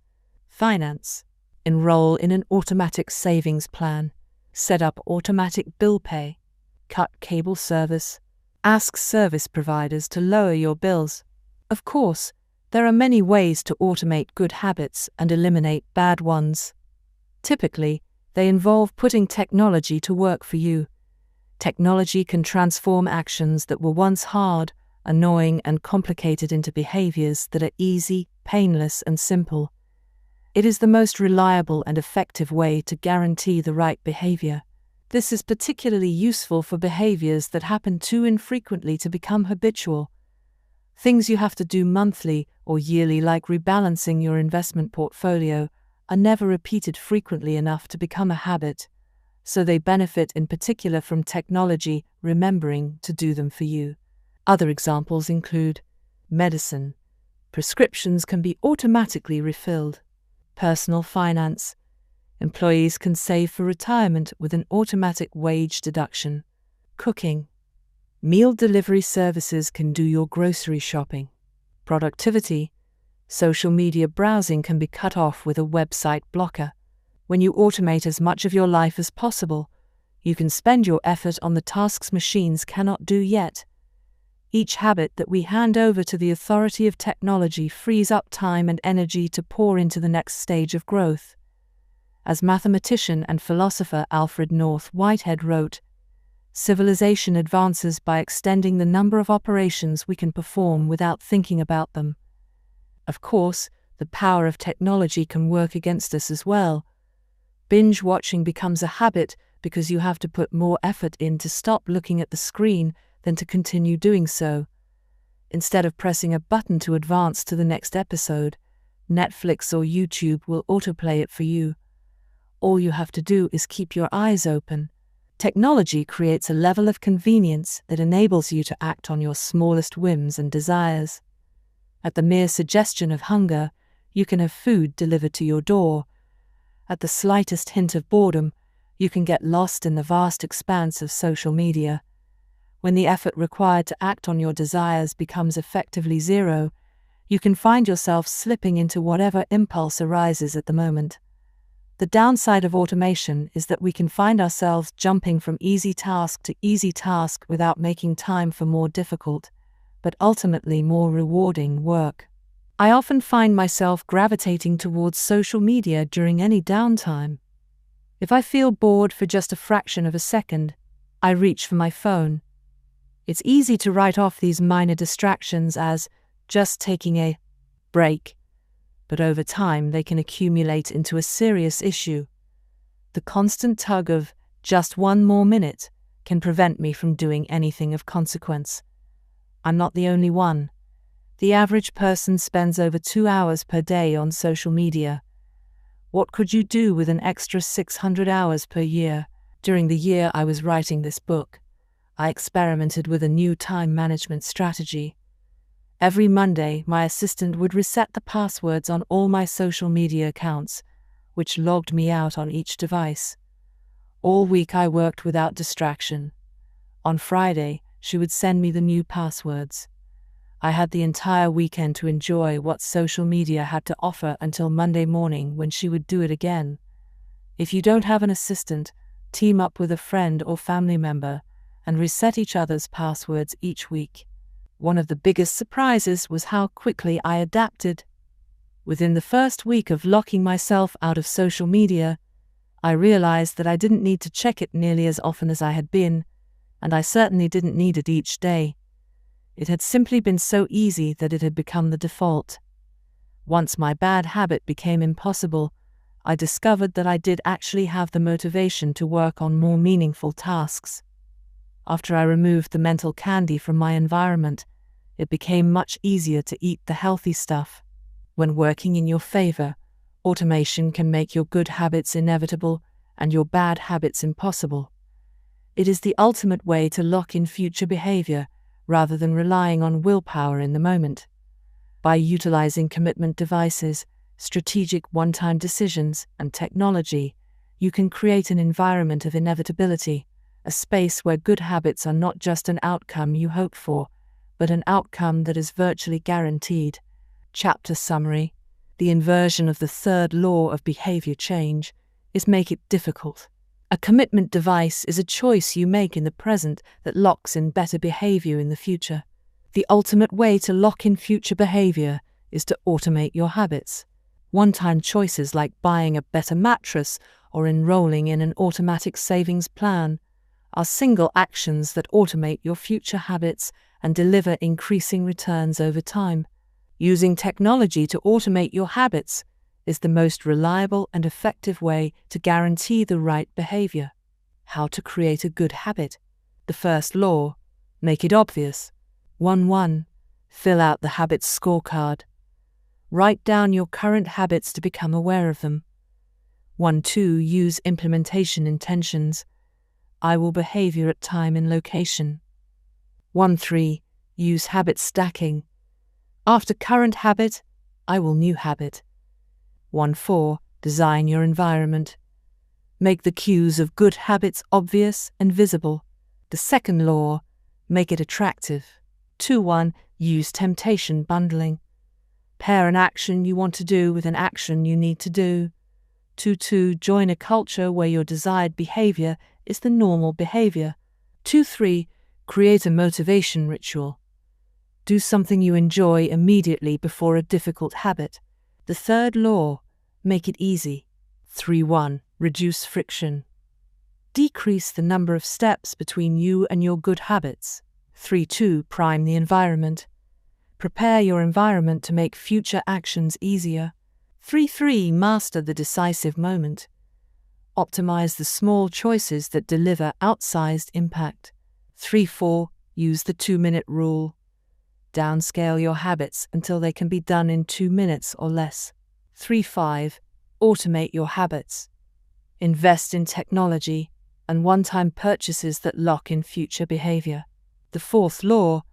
Finance. Enroll in an automatic savings plan. Set up automatic bill pay. Cut cable service. Ask service providers to lower your bills. Of course, there are many ways to automate good habits and eliminate bad ones. Typically, they involve putting technology to work for you. Technology can transform actions that were once hard, annoying, and complicated into behaviors that are easy, painless, and simple. It is the most reliable and effective way to guarantee the right behavior. This is particularly useful for behaviors that happen too infrequently to become habitual. Things you have to do monthly or yearly, like rebalancing your investment portfolio, are never repeated frequently enough to become a habit, so they benefit in particular from technology remembering to do them for you. Other examples include medicine. Prescriptions can be automatically refilled. Personal finance. Employees can save for retirement with an automatic wage deduction. Cooking. Meal delivery services can do your grocery shopping. Productivity. Social media browsing can be cut off with a website blocker. When you automate as much of your life as possible, you can spend your effort on the tasks machines cannot do yet. Each habit that we hand over to the authority of technology frees up time and energy to pour into the next stage of growth. As mathematician and philosopher Alfred North Whitehead wrote, "Civilization advances by extending the number of operations we can perform without thinking about them." Of course, the power of technology can work against us as well. Binge watching becomes a habit because you have to put more effort in to stop looking at the screen than to continue doing so. Instead of pressing a button to advance to the next episode, Netflix or YouTube will autoplay it for you. All you have to do is keep your eyes open. Technology creates a level of convenience that enables you to act on your smallest whims and desires. At the mere suggestion of hunger, you can have food delivered to your door. At the slightest hint of boredom, you can get lost in the vast expanse of social media. When the effort required to act on your desires becomes effectively zero, you can find yourself slipping into whatever impulse arises at the moment. The downside of automation is that we can find ourselves jumping from easy task to easy task without making time for more difficult, but ultimately more rewarding work. I often find myself gravitating towards social media during any downtime. If I feel bored for just a fraction of a second, I reach for my phone. It's easy to write off these minor distractions as just taking a break, but over time they can accumulate into a serious issue. The constant tug of just one more minute can prevent me from doing anything of consequence. I'm not the only one. The average person spends over 2 hours per day on social media. What could you do with an extra 600 hours per year? During the year I was writing this book, I experimented with a new time management strategy. Every Monday, my assistant would reset the passwords on all my social media accounts, which logged me out on each device. All week I worked without distraction. On Friday, she would send me the new passwords. I had the entire weekend to enjoy what social media had to offer until Monday morning when she would do it again. If you don't have an assistant, team up with a friend or family member and reset each other's passwords each week. One of the biggest surprises was how quickly I adapted. Within the first week of locking myself out of social media, I realized that I didn't need to check it nearly as often as I had been, and I certainly didn't need it each day. It had simply been so easy that it had become the default. Once my bad habit became impossible, I discovered that I did actually have the motivation to work on more meaningful tasks. After I removed the mental candy from my environment, it became much easier to eat the healthy stuff. When working in your favor, automation can make your good habits inevitable and your bad habits impossible. It is the ultimate way to lock in future behavior rather than relying on willpower in the moment. By utilizing commitment devices, strategic one-time decisions, and technology, you can create an environment of inevitability, a space where good habits are not just an outcome you hope for, but an outcome that is virtually guaranteed. Chapter summary: the inversion of the third law of behavior change is make it difficult. A commitment device is a choice you make in the present that locks in better behavior in the future. The ultimate way to lock in future behavior is to automate your habits. One-time choices like buying a better mattress or enrolling in an automatic savings plan are single actions that automate your future habits and deliver increasing returns over time. Using technology to automate your habits is the most reliable and effective way to guarantee the right behavior. How to create a good habit. The first law: make it obvious. 1.1. Fill out the habits scorecard. Write down your current habits to become aware of them. 1.2. Use implementation intentions. I will behavior at time and location. 1.3. Use habit stacking. After current habit, I will new habit. 1.4. Design your environment. Make the cues of good habits obvious and visible. The second law: make it attractive. 2.1. Use temptation bundling. Pair an action you want to do with an action you need to do. 2.2. Join a culture where your desired behavior is the normal behavior. 2.3. Create a motivation ritual. Do something you enjoy immediately before a difficult habit. The third law: make it easy. 3.1. Reduce friction. Decrease the number of steps between you and your good habits. 3.2. Prime the environment. Prepare your environment to make future actions easier. 3.3. Master the decisive moment. Optimize the small choices that deliver outsized impact. 3.4. Use the 2-minute rule. Downscale your habits until they can be done in 2 minutes or less. 3.5. Automate your habits. Invest in technology and one-time purchases that lock in future behavior. The fourth law: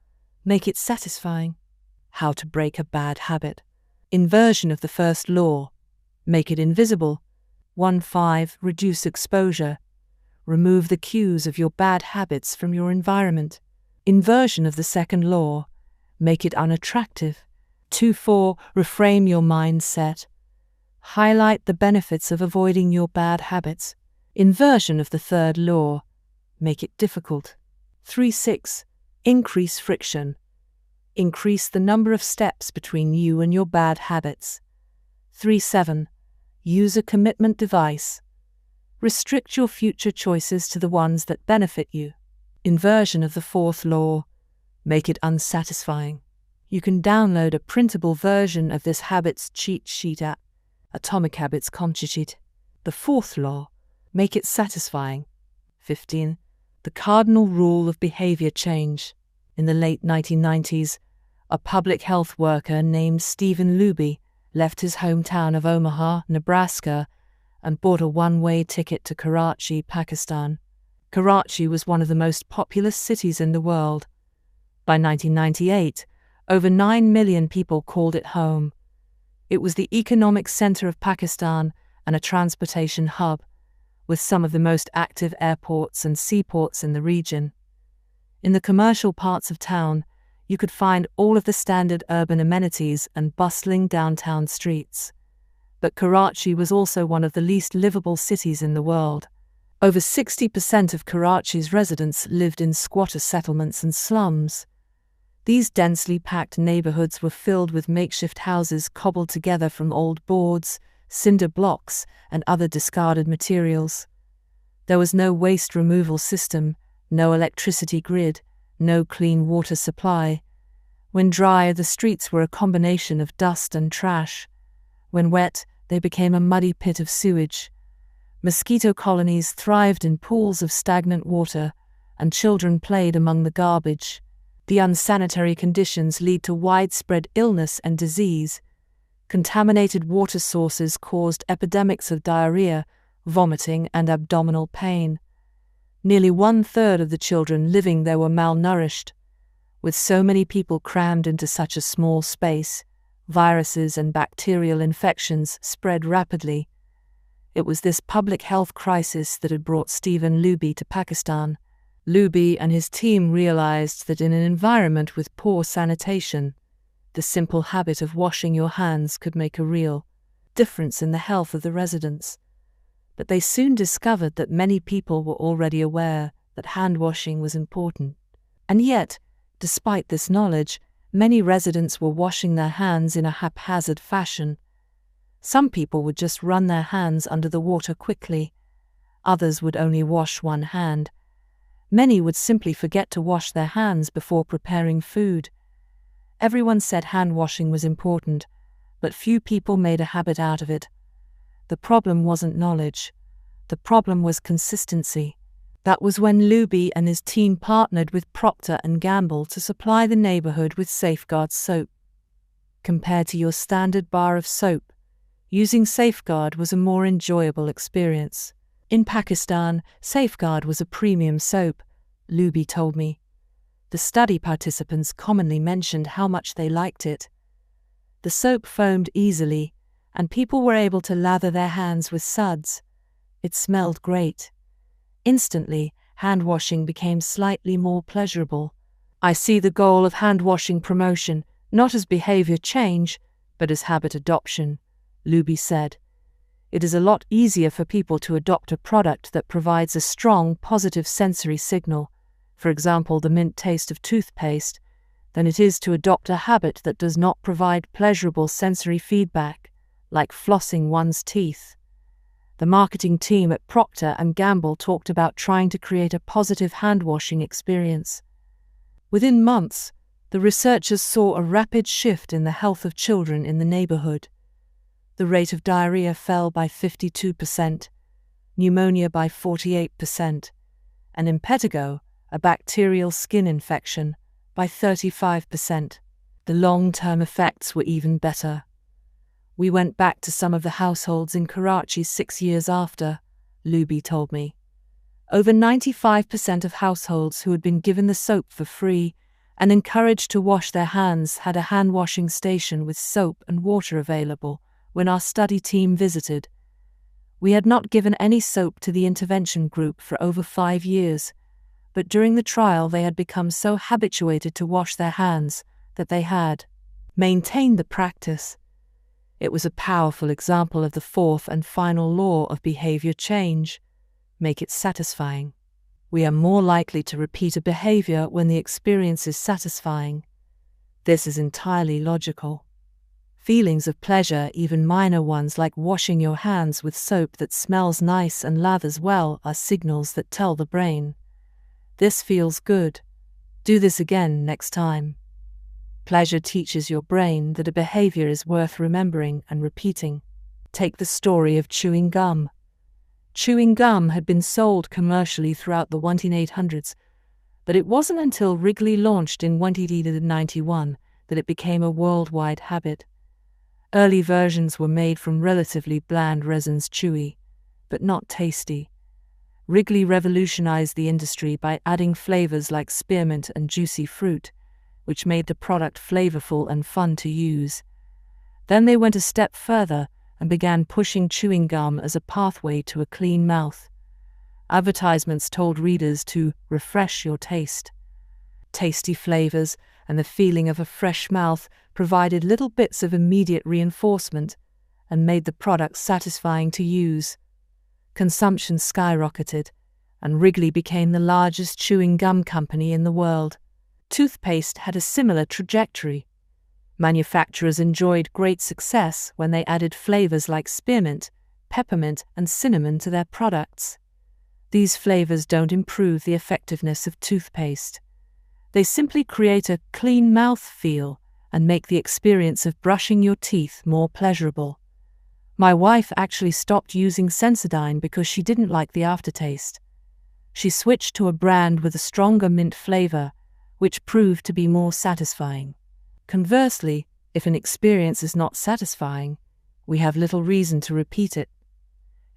make it satisfying. How to break a bad habit. Inversion of the first law: make it invisible. 1.5. Reduce exposure. Remove the cues of your bad habits from your environment. Inversion of the second law: make it unattractive. 2.4. Reframe your mindset. Highlight the benefits of avoiding your bad habits. Inversion of the third law: make it difficult. 3.6. Increase friction. Increase the number of steps between you and your bad habits. 3.7. Use a commitment device. Restrict your future choices to the ones that benefit you. Inversion of the fourth law: make it unsatisfying. You can download a printable version of this habits cheat sheet at Atomic Habits Cheat. The fourth law: make it satisfying. 15. The cardinal rule of behavior change. In the late 1990s, a public health worker named Stephen Luby left his hometown of Omaha, Nebraska, and bought a one-way ticket to Karachi, Pakistan. Karachi was one of the most populous cities in the world. By 1998, over 9 million people called it home. It was the economic center of Pakistan and a transportation hub, with some of the most active airports and seaports in the region. In the commercial parts of town, you could find all of the standard urban amenities and bustling downtown streets. But Karachi was also one of the least livable cities in the world. Over 60% of Karachi's residents lived in squatter settlements and slums. These densely packed neighborhoods were filled with makeshift houses cobbled together from old boards, cinder blocks, and other discarded materials. There was no waste removal system, no electricity grid, no clean water supply. When dry, the streets were a combination of dust and trash. When wet, they became a muddy pit of sewage. Mosquito colonies thrived in pools of stagnant water, and children played among the garbage. The unsanitary conditions lead to widespread illness and disease. Contaminated water sources caused epidemics of diarrhea, vomiting, and abdominal pain. Nearly 1/3 of the children living there were malnourished. With so many people crammed into such a small space, viruses and bacterial infections spread rapidly. It was this public health crisis that had brought Stephen Luby to Pakistan. Luby and his team realized that in an environment with poor sanitation, the simple habit of washing your hands could make a real difference in the health of the residents. But they soon discovered that many people were already aware that hand washing was important. And yet, despite this knowledge, many residents were washing their hands in a haphazard fashion. Some people would just run their hands under the water quickly. Others would only wash one hand. Many would simply forget to wash their hands before preparing food. Everyone said hand washing was important, but few people made a habit out of it. The problem wasn't knowledge. The problem was consistency. That was when Luby and his team partnered with Procter & Gamble to supply the neighborhood with Safeguard soap. Compared to your standard bar of soap, using Safeguard was a more enjoyable experience. In Pakistan, Safeguard was a premium soap, Luby told me. The study participants commonly mentioned how much they liked it. The soap foamed easily, and people were able to lather their hands with suds. It smelled great. Instantly, hand washing became slightly more pleasurable. I see the goal of hand washing promotion not as behavior change, but as habit adoption, Luby said. It is a lot easier for people to adopt a product that provides a strong, positive sensory signal, for example the mint taste of toothpaste, than it is to adopt a habit that does not provide pleasurable sensory feedback, like flossing one's teeth. The marketing team at Procter & Gamble talked about trying to create a positive hand-washing experience. Within months, the researchers saw a rapid shift in the health of children in the neighborhood. The rate of diarrhea fell by 52%, pneumonia by 48%, and impetigo, a bacterial skin infection, by 35%. The long-term effects were even better. We went back to some of the households in Karachi 6 years after, Luby told me. Over 95% of households who had been given the soap for free and encouraged to wash their hands had a hand-washing station with soap and water available when our study team visited. We had not given any soap to the intervention group for over 5 years, but during the trial they had become so habituated to wash their hands that they had maintained the practice. It was a powerful example of the fourth and final law of behavior change: make it satisfying. We are more likely to repeat a behavior when the experience is satisfying. This is entirely logical. Feelings of pleasure, even minor ones like washing your hands with soap that smells nice and lathers well, are signals that tell the brain, "This feels good. Do this again next time." Pleasure teaches your brain that a behavior is worth remembering and repeating. Take the story of chewing gum. Chewing gum had been sold commercially throughout the 1800s, but it wasn't until Wrigley launched in 1891 that it became a worldwide habit. Early versions were made from relatively bland resins, chewy, but not tasty. Wrigley revolutionized the industry by adding flavors like spearmint and juicy fruit, which made the product flavorful and fun to use. Then they went a step further and began pushing chewing gum as a pathway to a clean mouth. Advertisements told readers to refresh your taste. Tasty flavors and the feeling of a fresh mouth provided little bits of immediate reinforcement and made the product satisfying to use. Consumption skyrocketed, and Wrigley became the largest chewing gum company in the world. Toothpaste had a similar trajectory. Manufacturers enjoyed great success when they added flavors like spearmint, peppermint, and cinnamon to their products. These flavors don't improve the effectiveness of toothpaste. They simply create a clean mouth feel and make the experience of brushing your teeth more pleasurable. My wife actually stopped using Sensodyne because she didn't like the aftertaste. She switched to a brand with a stronger mint flavor, which proved to be more satisfying. Conversely, if an experience is not satisfying, we have little reason to repeat it.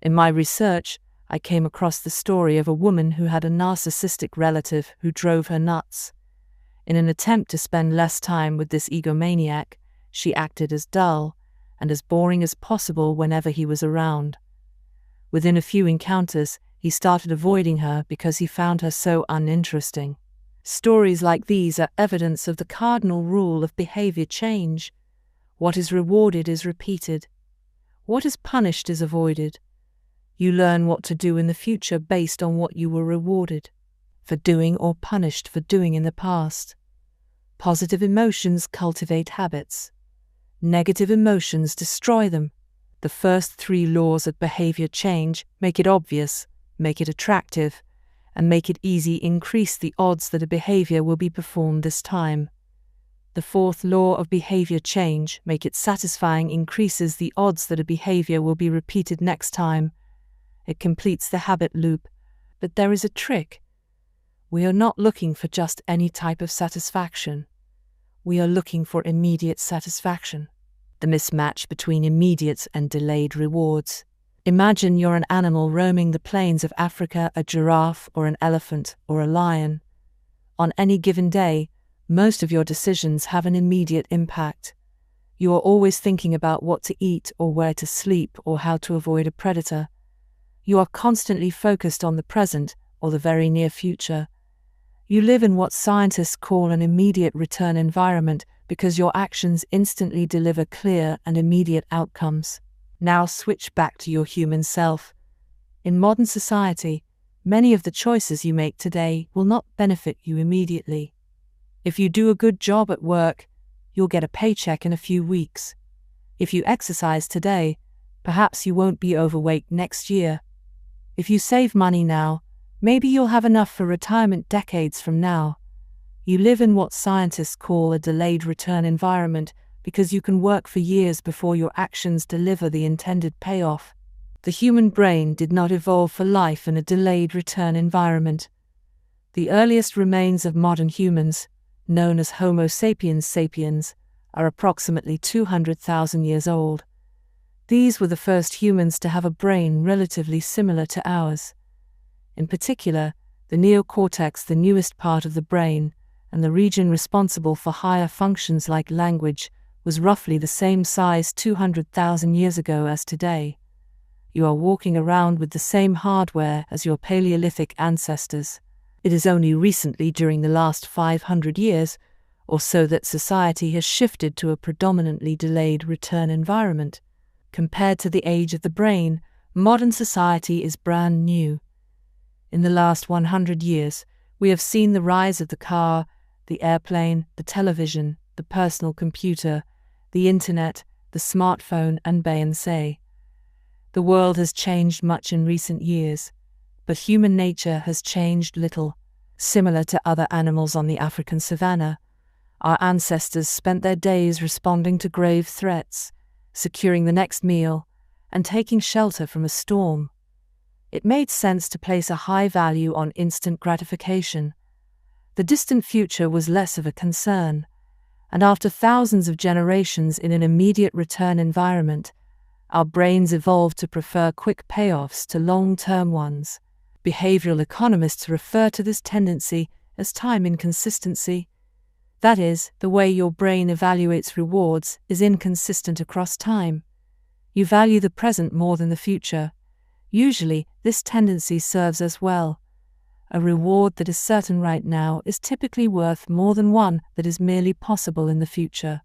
In my research, I came across the story of a woman who had a narcissistic relative who drove her nuts. In an attempt to spend less time with this egomaniac, she acted as dull and as boring as possible whenever he was around. Within a few encounters, he started avoiding her because he found her so uninteresting. Stories like these are evidence of the cardinal rule of behavior change. What is rewarded is repeated. What is punished is avoided. You learn what to do in the future based on what you were rewarded for doing or punished for doing in the past. Positive emotions cultivate habits. Negative emotions destroy them. The first 3 laws of behavior change: make it obvious, make it attractive, and make it easy increase the odds that a behavior will be performed this time. The 4th law of behavior change, make it satisfying, increases the odds that a behavior will be repeated next time. It completes the habit loop. But there is a trick. We are not looking for just any type of satisfaction. We are looking for immediate satisfaction. The mismatch between immediate and delayed rewards. Imagine you're an animal roaming the plains of Africa, a giraffe or an elephant or a lion. On any given day, most of your decisions have an immediate impact. You are always thinking about what to eat or where to sleep or how to avoid a predator. You are constantly focused on the present or the very near future. You live in what scientists call an immediate return environment because your actions instantly deliver clear and immediate outcomes. Now switch back to your human self. In modern society, many of the choices you make today will not benefit you immediately. If you do a good job at work, you'll get a paycheck in a few weeks. If you exercise today, perhaps you won't be overweight next year. If you save money now, maybe you'll have enough for retirement decades from now. You live in what scientists call a delayed return environment because you can work for years before your actions deliver the intended payoff. The human brain did not evolve for life in a delayed return environment. The earliest remains of modern humans, known as Homo sapiens sapiens, are approximately 200,000 years old. These were the first humans to have a brain relatively similar to ours. In particular, the neocortex, the newest part of the brain, and the region responsible for higher functions like language, was roughly the same size 200,000 years ago as today. You are walking around with the same hardware as your Paleolithic ancestors. It is only recently, during the last 500 years or so, that society has shifted to a predominantly delayed return environment. Compared to the age of the brain, modern society is brand new. In the last 100 years, we have seen the rise of the car, the airplane, the television, the personal computer, the internet, the smartphone, and beyonce. The world has changed much in recent years, but human nature has changed little. Similar to other animals on the African savanna, our ancestors spent their days responding to grave threats, securing the next meal, and taking shelter from a storm. It made sense to place a high value on instant gratification. The distant future was less of a concern, And after thousands of generations in an immediate return environment, our brains evolved to prefer quick payoffs to long-term ones. Behavioral economists refer to this tendency as time inconsistency. That is, the way your brain evaluates rewards is inconsistent across time. You value the present more than the future. Usually, this tendency serves us well. A reward that is certain right now is typically worth more than one that is merely possible in the future.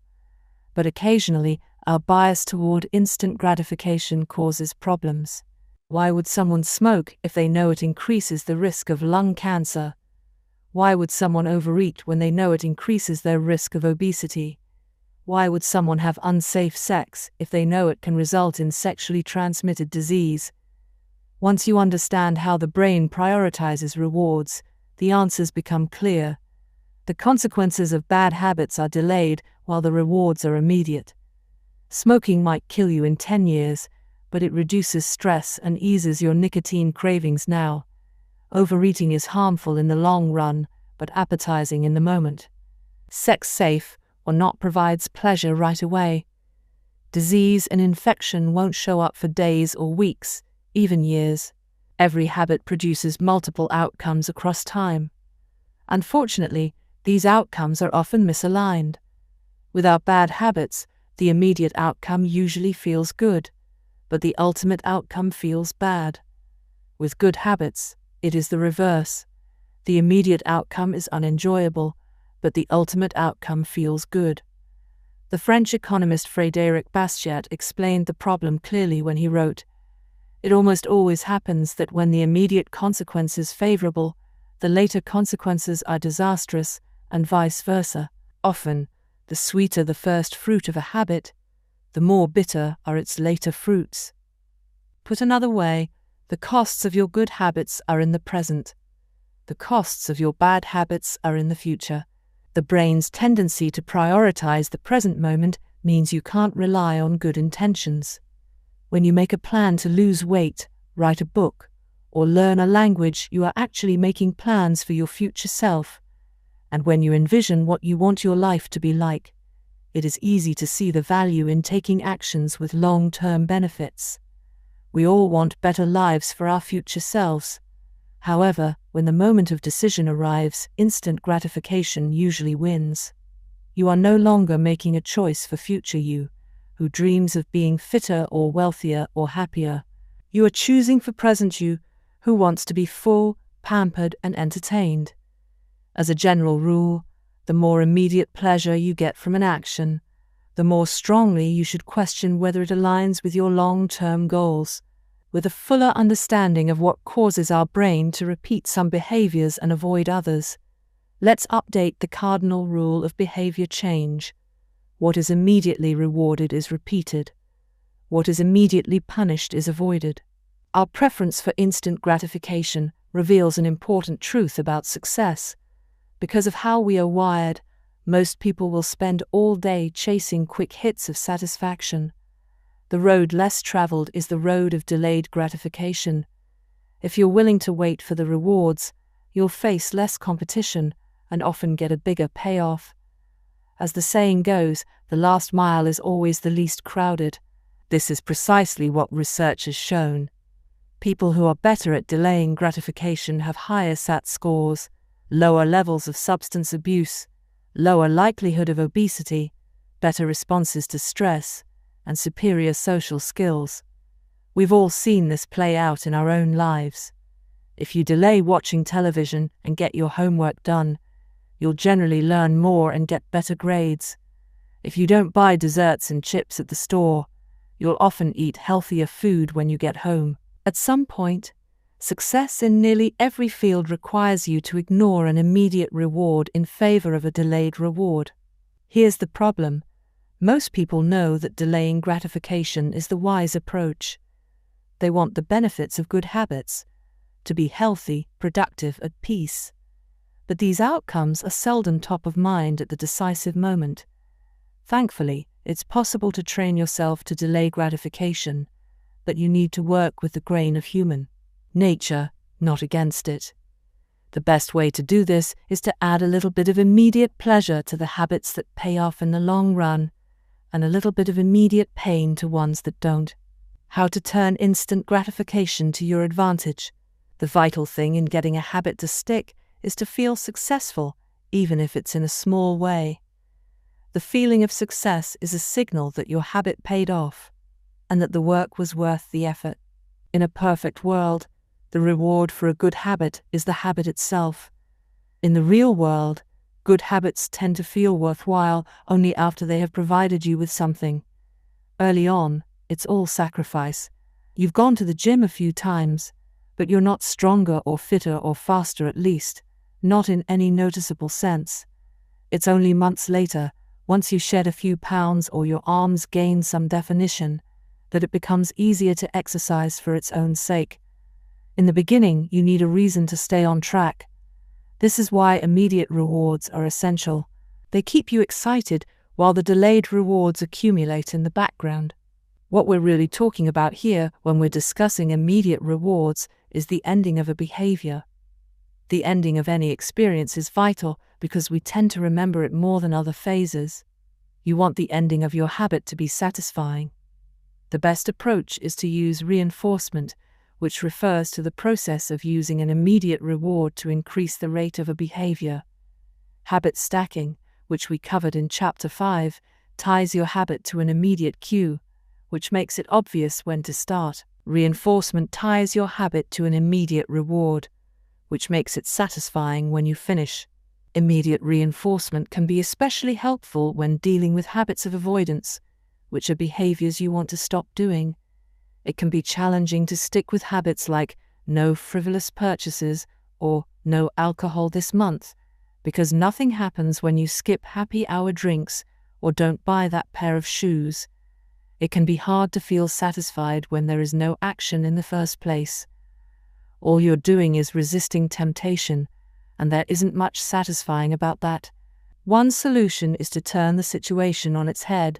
But occasionally, our bias toward instant gratification causes problems. Why would someone smoke if they know it increases the risk of lung cancer? Why would someone overeat when they know it increases their risk of obesity? Why would someone have unsafe sex if they know it can result in sexually transmitted disease? Once you understand how the brain prioritizes rewards, the answers become clear. The consequences of bad habits are delayed while the rewards are immediate. Smoking might kill you in 10 years, but it reduces stress and eases your nicotine cravings now. Overeating is harmful in the long run, but appetizing in the moment. Sex safe or not provides pleasure right away. Disease and infection won't show up for days or weeks, even years. Every habit produces multiple outcomes across time. Unfortunately, these outcomes are often misaligned. With our bad habits, the immediate outcome usually feels good, but the ultimate outcome feels bad. With good habits, it is the reverse. The immediate outcome is unenjoyable, but the ultimate outcome feels good. The French economist Frédéric Bastiat explained the problem clearly when he wrote, "It almost always happens that when the immediate consequence is favorable, the later consequences are disastrous, and vice versa. Often, the sweeter the first fruit of a habit, the more bitter are its later fruits." Put another way, the costs of your good habits are in the present. The costs of your bad habits are in the future. The brain's tendency to prioritize the present moment means you can't rely on good intentions. When you make a plan to lose weight, write a book, or learn a language, you are actually making plans for your future self. And when you envision what you want your life to be like, it is easy to see the value in taking actions with long-term benefits. We all want better lives for our future selves. However, when the moment of decision arrives, instant gratification usually wins. You are no longer making a choice for future you, who dreams of being fitter or wealthier or happier. You are choosing for present you, who wants to be full, pampered, and entertained. As a general rule, the more immediate pleasure you get from an action, the more strongly you should question whether it aligns with your long-term goals. With a fuller understanding of what causes our brain to repeat some behaviors and avoid others, let's update the cardinal rule of behavior change. What is immediately rewarded is repeated. What is immediately punished is avoided. Our preference for instant gratification reveals an important truth about success. Because of how we are wired, most people will spend all day chasing quick hits of satisfaction. The road less traveled is the road of delayed gratification. If you're willing to wait for the rewards, you'll face less competition and often get a bigger payoff. As the saying goes, the last mile is always the least crowded. This is precisely what research has shown. People who are better at delaying gratification have higher SAT scores, lower levels of substance abuse, lower likelihood of obesity, better responses to stress, and superior social skills. We've all seen this play out in our own lives. If you delay watching television and get your homework done, you'll generally learn more and get better grades. If you don't buy desserts and chips at the store, you'll often eat healthier food when you get home. At some point, success in nearly every field requires you to ignore an immediate reward in favor of a delayed reward. Here's the problem. Most people know that delaying gratification is the wise approach. They want the benefits of good habits, to be healthy, productive, at peace. But these outcomes are seldom top of mind at the decisive moment. Thankfully, it's possible to train yourself to delay gratification, but you need to work with the grain of human nature, not against it. The best way to do this is to add a little bit of immediate pleasure to the habits that pay off in the long run, and a little bit of immediate pain to ones that don't. How to turn instant gratification to your advantage. The vital thing in getting a habit to stick is to feel successful, even if it's in a small way. The feeling of success is a signal that your habit paid off, and that the work was worth the effort. In a perfect world, the reward for a good habit is the habit itself. In the real world, good habits tend to feel worthwhile only after they have provided you with something. Early on, it's all sacrifice. You've gone to the gym a few times, but you're not stronger or fitter or faster, at least, not in any noticeable sense. It's only months later, once you shed a few pounds or your arms gain some definition, that it becomes easier to exercise for its own sake. In the beginning, you need a reason to stay on track. This is why immediate rewards are essential. They keep you excited while the delayed rewards accumulate in the background. What we're really talking about here when we're discussing immediate rewards is the ending of a behavior. The ending of any experience is vital because we tend to remember it more than other phases. You want the ending of your habit to be satisfying. The best approach is to use reinforcement, which refers to the process of using an immediate reward to increase the rate of a behavior. Habit stacking, which we covered in Chapter 5, ties your habit to an immediate cue, which makes it obvious when to start. Reinforcement ties your habit to an immediate reward, which makes it satisfying when you finish. Immediate reinforcement can be especially helpful when dealing with habits of avoidance, which are behaviors you want to stop doing. It can be challenging to stick with habits like no frivolous purchases or no alcohol this month, because nothing happens when you skip happy hour drinks or don't buy that pair of shoes. It can be hard to feel satisfied when there is no action in the first place. All you're doing is resisting temptation, and there isn't much satisfying about that. One solution is to turn the situation on its head.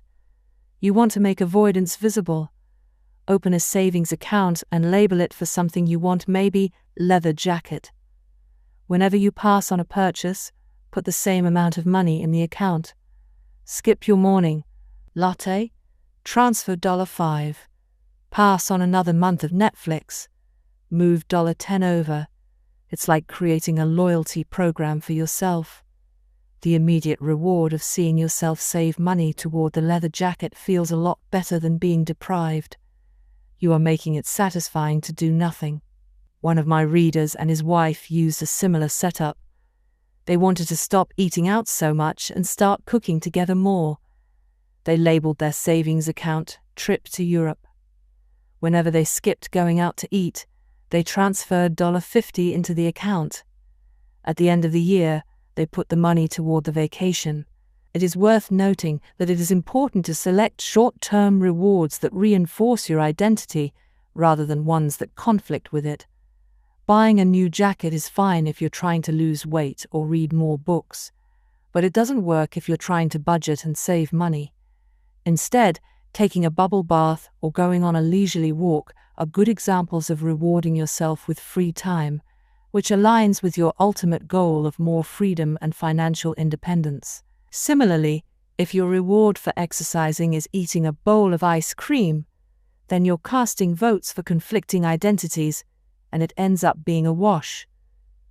You want to make avoidance visible. Open a savings account and label it for something you want, maybe leather jacket. Whenever you pass on a purchase, put the same amount of money in the account. Skip your morning latte, transfer $5. Pass on another month of Netflix, move $10 over. It's like creating a loyalty program for yourself. The immediate reward of seeing yourself save money toward the leather jacket feels a lot better than being deprived. You are making it satisfying to do nothing. One of my readers and his wife used a similar setup. They wanted to stop eating out so much and start cooking together more. They labeled their savings account "Trip to Europe." Whenever they skipped going out to eat, they transferred $50 into the account. At the end of the year, they put the money toward the vacation. It is worth noting that it is important to select short-term rewards that reinforce your identity rather than ones that conflict with it. Buying a new jacket is fine if you're trying to lose weight or read more books, but it doesn't work if you're trying to budget and save money. Instead, taking a bubble bath or going on a leisurely walk are good examples of rewarding yourself with free time, which aligns with your ultimate goal of more freedom and financial independence. Similarly, if your reward for exercising is eating a bowl of ice cream, then you're casting votes for conflicting identities, and it ends up being a wash.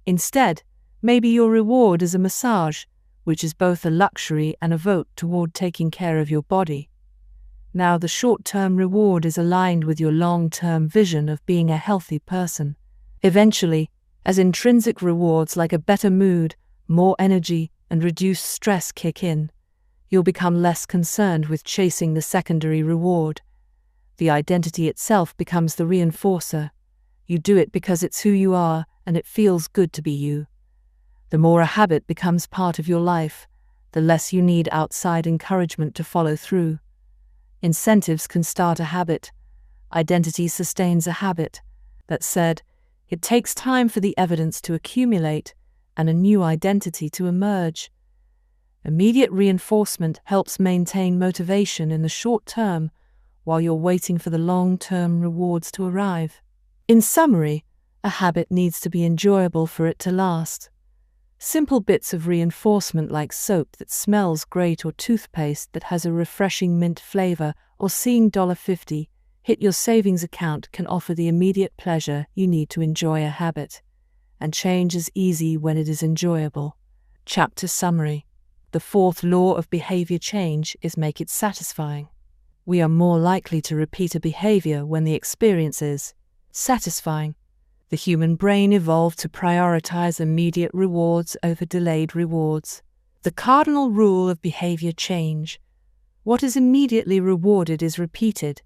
Instead, maybe your reward is a massage, which is both a luxury and a vote toward taking care of your body. Now, the short-term reward is aligned with your long-term vision of being a healthy person. Eventually, as intrinsic rewards like a better mood, more energy, and reduced stress kick in, you'll become less concerned with chasing the secondary reward. The identity itself becomes the reinforcer. You do it because it's who you are, and it feels good to be you. The more a habit becomes part of your life, the less you need outside encouragement to follow through. Incentives can start a habit. Identity sustains a habit. That said, it takes time for the evidence to accumulate and a new identity to emerge. Immediate reinforcement helps maintain motivation in the short term while you're waiting for the long-term rewards to arrive. In summary, A habit needs to be enjoyable for it to last. Simple bits of reinforcement like soap that smells great or toothpaste that has a refreshing mint flavor or seeing $50 hit your savings account can offer the immediate pleasure you need to enjoy a habit. And change is easy when it is enjoyable. Chapter summary. The fourth law of behavior change is make it satisfying. We are more likely to repeat a behavior when the experience is satisfying. The human brain evolved to prioritize immediate rewards over delayed rewards. The cardinal rule of behavior change. What is immediately rewarded is repeated.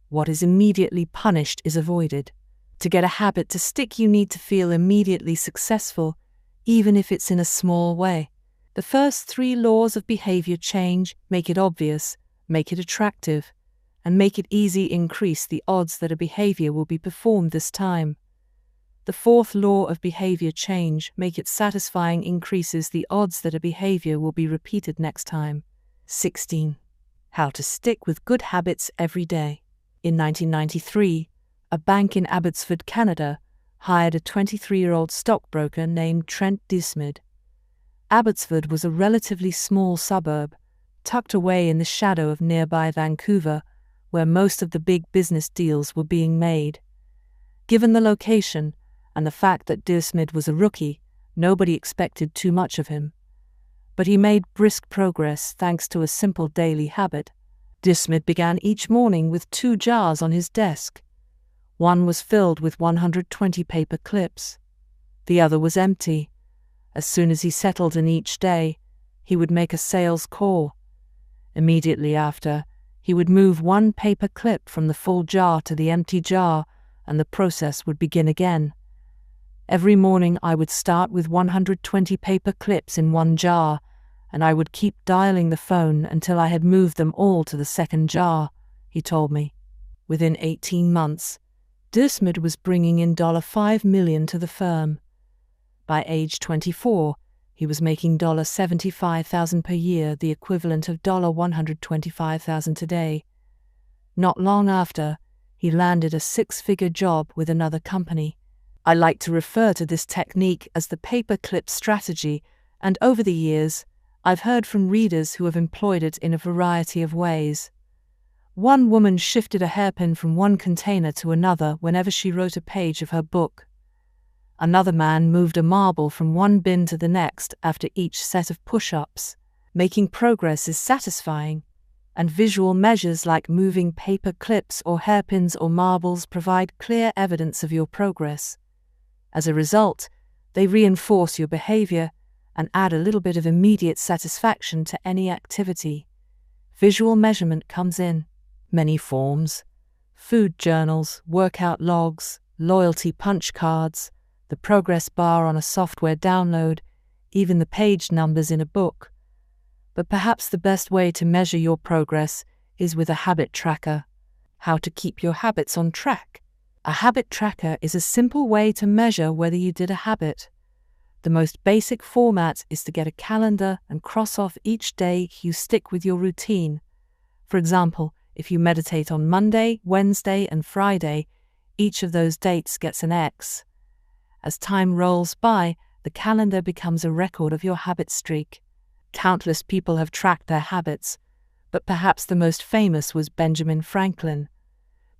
What is immediately punished is avoided. To get a habit to stick, you need to feel immediately successful, even if it's in a small way. The first 3 laws of behavior change: make it obvious, make it attractive, and make it easy increase the odds that a behavior will be performed this time. The fourth law of behavior change, make it satisfying, increases the odds that a behavior will be repeated next time. 16. How to stick with good habits every day. In 1993, a bank in Abbotsford, Canada, hired a 23-year-old stockbroker named Trent Dismid. Abbotsford was a relatively small suburb, tucked away in the shadow of nearby Vancouver, where most of the big business deals were being made. Given the location, and the fact that Dismid was a rookie, nobody expected too much of him. But he made brisk progress thanks to a simple daily habit. Dismid began each morning with 2 jars on his desk. One was filled with 120 paper clips. The other was empty. As soon as he settled in each day, he would make a sales call. Immediately after, he would move 1 paper clip from the full jar to the empty jar, and the process would begin again. Every morning I would start with 120 paper clips in 1 jar, and I would keep dialing the phone until I had moved them all to the second jar, he told me. Within 18 months, Dismid was bringing in $5 million to the firm. By age 24, he was making $75,000 per year, the equivalent of $125,000 today. Not long after, he landed a 6-figure job with another company. I like to refer to this technique as the paperclip strategy, and over the years, I've heard from readers who have employed it in a variety of ways. One woman shifted a hairpin from one container to another whenever she wrote a page of her book. Another man moved a marble from one bin to the next after each set of push-ups. Making progress is satisfying, and visual measures like moving paper clips or hairpins or marbles provide clear evidence of your progress. As a result, they reinforce your behavior and add a little bit of immediate satisfaction to any activity. Visual measurement comes in many forms: food journals, workout logs, loyalty punch cards, the progress bar on a software download, even the page numbers in a book. But perhaps the best way to measure your progress is with a habit tracker. How to keep your habits on track. A habit tracker is a simple way to measure whether you did a habit. The most basic format is to get a calendar and cross off each day you stick with your routine. For example, if you meditate on Monday, Wednesday, and Friday, each of those dates gets an X. As time rolls by, the calendar becomes a record of your habit streak. Countless people have tracked their habits, but perhaps the most famous was Benjamin Franklin.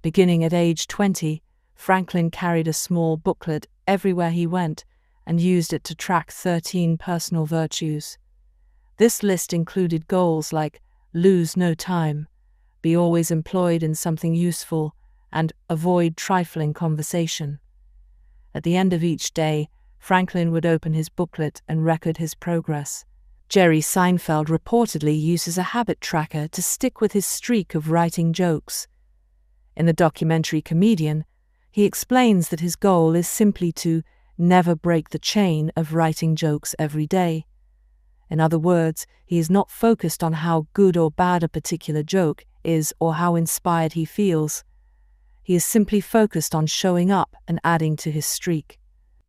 Beginning at age 20, Franklin carried a small booklet everywhere he went and used it to track 13 personal virtues. This list included goals like lose no time, be always employed in something useful, and avoid trifling conversation. At the end of each day, Franklin would open his booklet and record his progress. Jerry Seinfeld reportedly uses a habit tracker to stick with his streak of writing jokes. In the documentary Comedian, he explains that his goal is simply to never break the chain of writing jokes every day. In other words, he is not focused on how good or bad a particular joke is or how inspired he feels. He is simply focused on showing up and adding to his streak.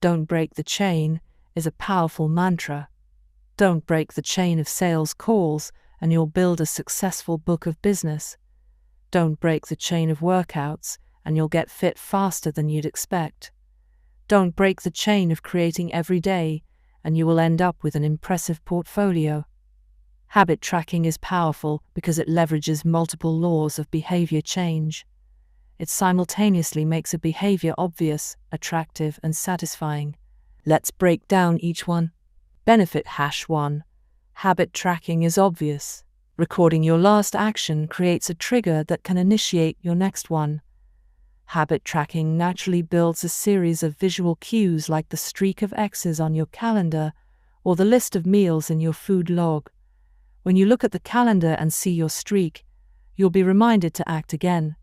Don't break the chain is a powerful mantra. Don't break the chain of sales calls and you'll build a successful book of business. Don't break the chain of workouts and you'll get fit faster than you'd expect. Don't break the chain of creating every day, and you will end up with an impressive portfolio. Habit tracking is powerful because it leverages multiple laws of behavior change. It simultaneously makes a behavior obvious, attractive, and satisfying. Let's break down each one. Benefit #1. Habit tracking is obvious. Recording your last action creates a trigger that can initiate your next one. Habit tracking naturally builds a series of visual cues like the streak of X's on your calendar or the list of meals in your food log. When you look at the calendar and see your streak, you'll be reminded to act again.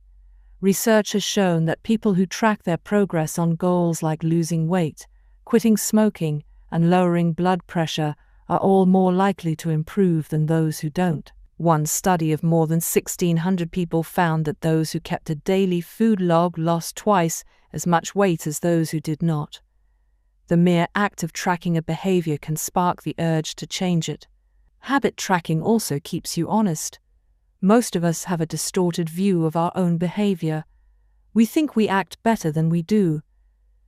Research has shown that people who track their progress on goals like losing weight, quitting smoking, and lowering blood pressure are all more likely to improve than those who don't. One study of more than 1,600 people found that those who kept a daily food log lost twice as much weight as those who did not. The mere act of tracking a behavior can spark the urge to change it. Habit tracking also keeps you honest. Most of us have a distorted view of our own behavior. We think we act better than we do.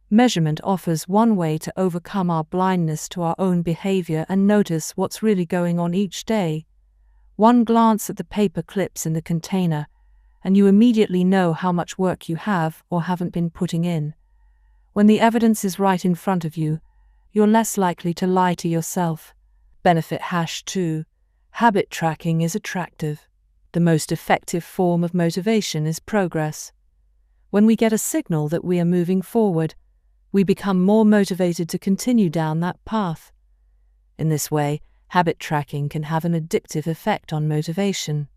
Measurement offers one way to overcome our blindness to our own behavior and notice what's really going on each day. One glance at the paper clips in the container, and you immediately know how much work you have or haven't been putting in. When the evidence is right in front of you, you're less likely to lie to yourself. Benefit #2. Habit tracking is attractive. The most effective form of motivation is progress. When we get a signal that we are moving forward, we become more motivated to continue down that path. In this way, habit tracking can have an addictive effect on motivation.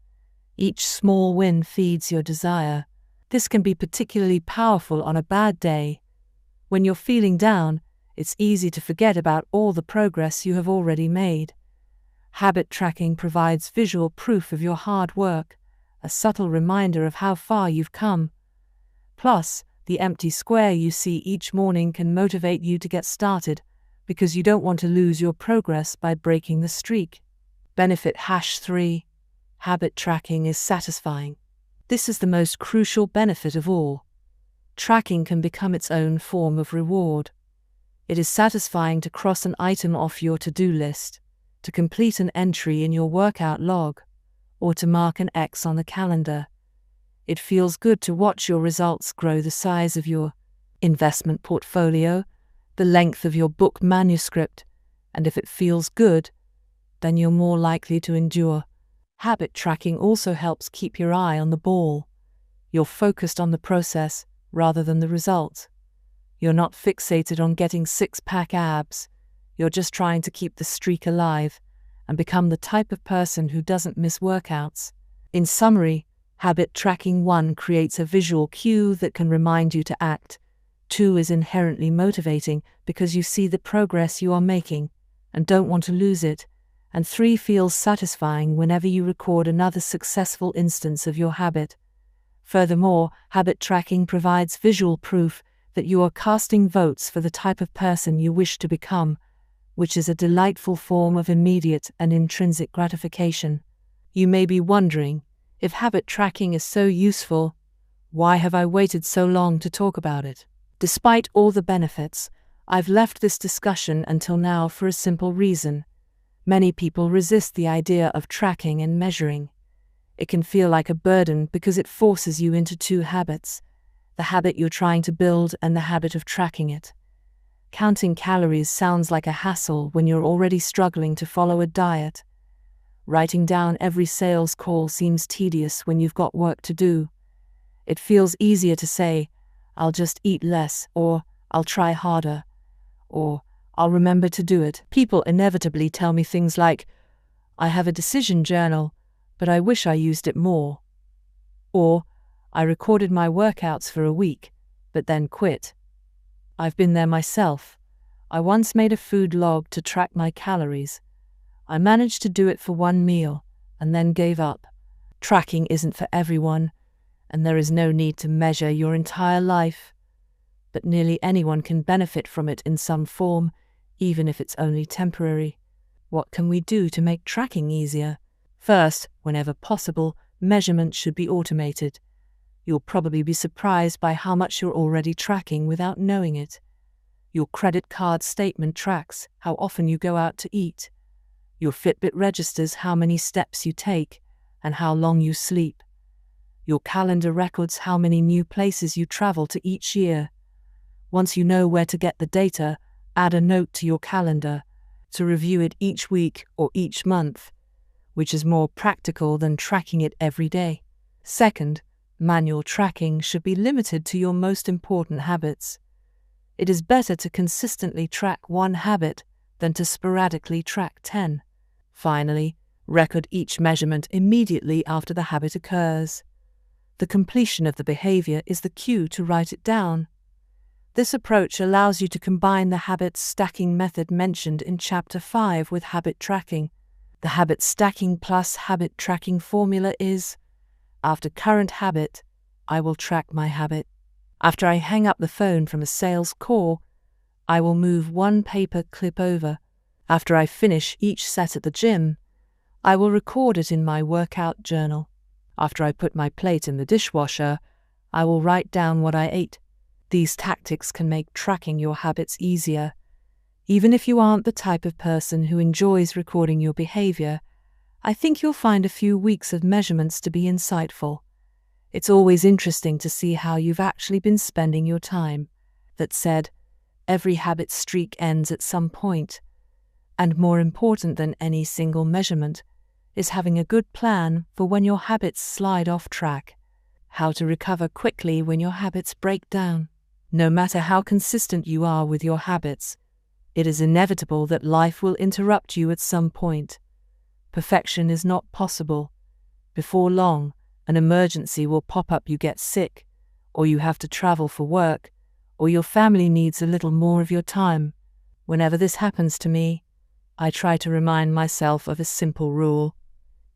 Each small win feeds your desire. This can be particularly powerful on a bad day. When you're feeling down, it's easy to forget about all the progress you have already made. Habit tracking provides visual proof of your hard work, a subtle reminder of how far you've come. Plus, the empty square you see each morning can motivate you to get started, because you don't want to lose your progress by breaking the streak. Benefit #3. Habit tracking is satisfying. This is the most crucial benefit of all. Tracking can become its own form of reward. It is satisfying to cross an item off your to-do list, to complete an entry in your workout log, or to mark an X on the calendar. It feels good to watch your results grow, the size of your investment portfolio, the length of your book manuscript, and if it feels good, then you're more likely to endure. Habit tracking also helps keep your eye on the ball. You're focused on the process rather than the result. You're not fixated on getting six-pack abs. You're just trying to keep the streak alive and become the type of person who doesn't miss workouts. In summary, habit tracking 1 creates a visual cue that can remind you to act. 2 is inherently motivating because you see the progress you are making and don't want to lose it. And 3 feels satisfying whenever you record another successful instance of your habit. Furthermore, habit tracking provides visual proof that you are casting votes for the type of person you wish to become, which is a delightful form of immediate and intrinsic gratification. You may be wondering, if habit tracking is so useful, why have I waited so long to talk about it? Despite all the benefits, I've left this discussion until now for a simple reason. Many people resist the idea of tracking and measuring. It can feel like a burden because it forces you into 2 habits, the habit you're trying to build and the habit of tracking it. Counting calories sounds like a hassle when you're already struggling to follow a diet. Writing down every sales call seems tedious when you've got work to do. It feels easier to say, "I'll just eat less," or "I'll try harder," or "I'll remember to do it." People inevitably tell me things like, "I have a decision journal, but I wish I used it more." Or, "I recorded my workouts for a week, but then quit." I've been there myself. I once made a food log to track my calories. I managed to do it for 1 meal, and then gave up. Tracking isn't for everyone, and there is no need to measure your entire life. But nearly anyone can benefit from it in some form, even if it's only temporary. What can we do to make tracking easier? First, whenever possible, measurement should be automated. You'll probably be surprised by how much you're already tracking without knowing it. Your credit card statement tracks how often you go out to eat. Your Fitbit registers how many steps you take and how long you sleep. Your calendar records how many new places you travel to each year. Once you know where to get the data, add a note to your calendar to review it each week or each month, which is more practical than tracking it every day. Second, manual tracking should be limited to your most important habits. It is better to consistently track one habit than to sporadically track 10. Finally, record each measurement immediately after the habit occurs. The completion of the behavior is the cue to write it down. This approach allows you to combine the habit stacking method mentioned in Chapter 5 with habit tracking. The habit stacking plus habit tracking formula is: after current habit, I will track my habit. After I hang up the phone from a sales call, I will move one paper clip over. After I finish each set at the gym, I will record it in my workout journal. After I put my plate in the dishwasher, I will write down what I ate. These tactics can make tracking your habits easier. Even if you aren't the type of person who enjoys recording your behavior, I think you'll find a few weeks of measurements to be insightful. It's always interesting to see how you've actually been spending your time. That said, every habit streak ends at some point, and more important than any single measurement is having a good plan for when your habits slide off track. How to recover quickly when your habits break down. No matter how consistent you are with your habits, it is inevitable that life will interrupt you at some point. Perfection is not possible. Before long, an emergency will pop up. You get sick, or you have to travel for work, or your family needs a little more of your time. Whenever this happens to me, I try to remind myself of a simple rule: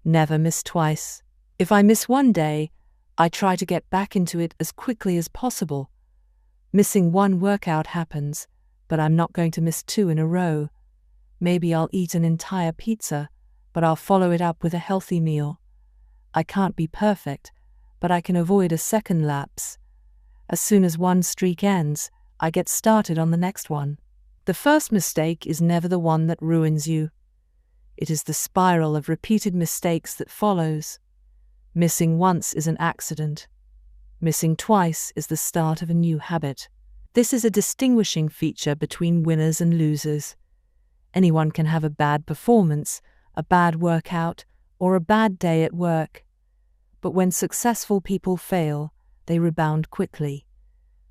never miss twice. If I miss one day, I try to get back into it as quickly as possible. Missing one workout happens, but I'm not going to miss 2 in a row. Maybe I'll eat an entire pizza, but I'll follow it up with a healthy meal. I can't be perfect, but I can avoid a second lapse. As soon as one streak ends, I get started on the next one. The first mistake is never the one that ruins you. It is the spiral of repeated mistakes that follows. Missing once is an accident. Missing twice is the start of a new habit. This is a distinguishing feature between winners and losers. Anyone can have a bad performance, a bad workout, or a bad day at work. But when successful people fail, they rebound quickly.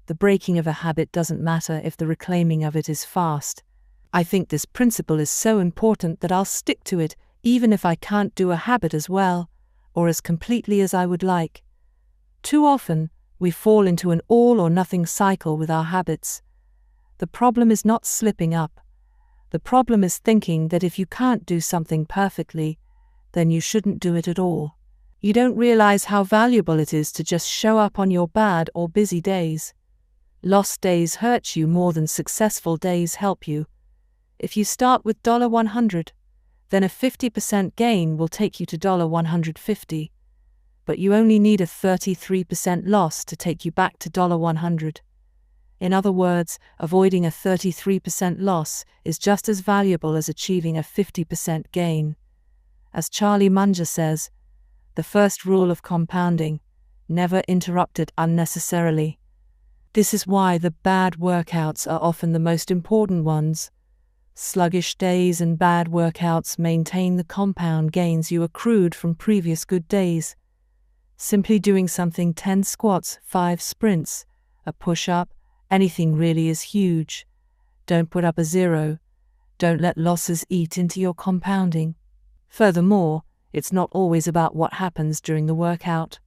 The breaking of a habit doesn't matter if the reclaiming of it is fast. I think this principle is so important that I'll stick to it even if I can't do a habit as well or as completely as I would like. Too often, we fall into an all-or-nothing cycle with our habits. The problem is not slipping up. The problem is thinking that if you can't do something perfectly, then you shouldn't do it at all. You don't realize how valuable it is to just show up on your bad or busy days. Lost days hurt you more than successful days help you. If you start with $100, then a 50% gain will take you to $150. But you only need a 33% loss to take you back to $100. In other words, avoiding a 33% loss is just as valuable as achieving a 50% gain. As Charlie Munger says, the first rule of compounding: never interrupt it unnecessarily. This is why the bad workouts are often the most important ones. Sluggish days and bad workouts maintain the compound gains you accrued from previous good days. Simply doing something 10 squats, 5 sprints, a push-up, anything really is huge. Don't put up a 0. Don't let losses eat into your compounding. Furthermore, it's not always about what happens during the workout.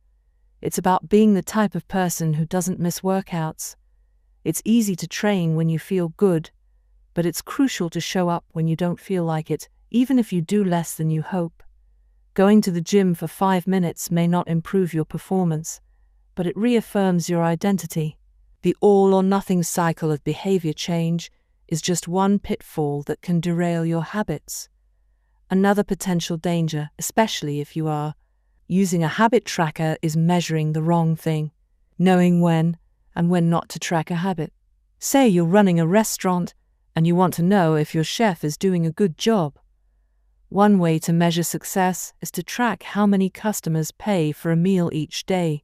It's about being the type of person who doesn't miss workouts. It's easy to train when you feel good, but it's crucial to show up when you don't feel like it, even if you do less than you hope. Going to the gym for 5 minutes may not improve your performance, but it reaffirms your identity. The all-or-nothing cycle of behavior change is just one pitfall that can derail your habits. Another potential danger, especially if you are using a habit tracker, is measuring the wrong thing, knowing when and when not to track a habit. Say you're running a restaurant and you want to know if your chef is doing a good job. One way to measure success is to track how many customers pay for a meal each day.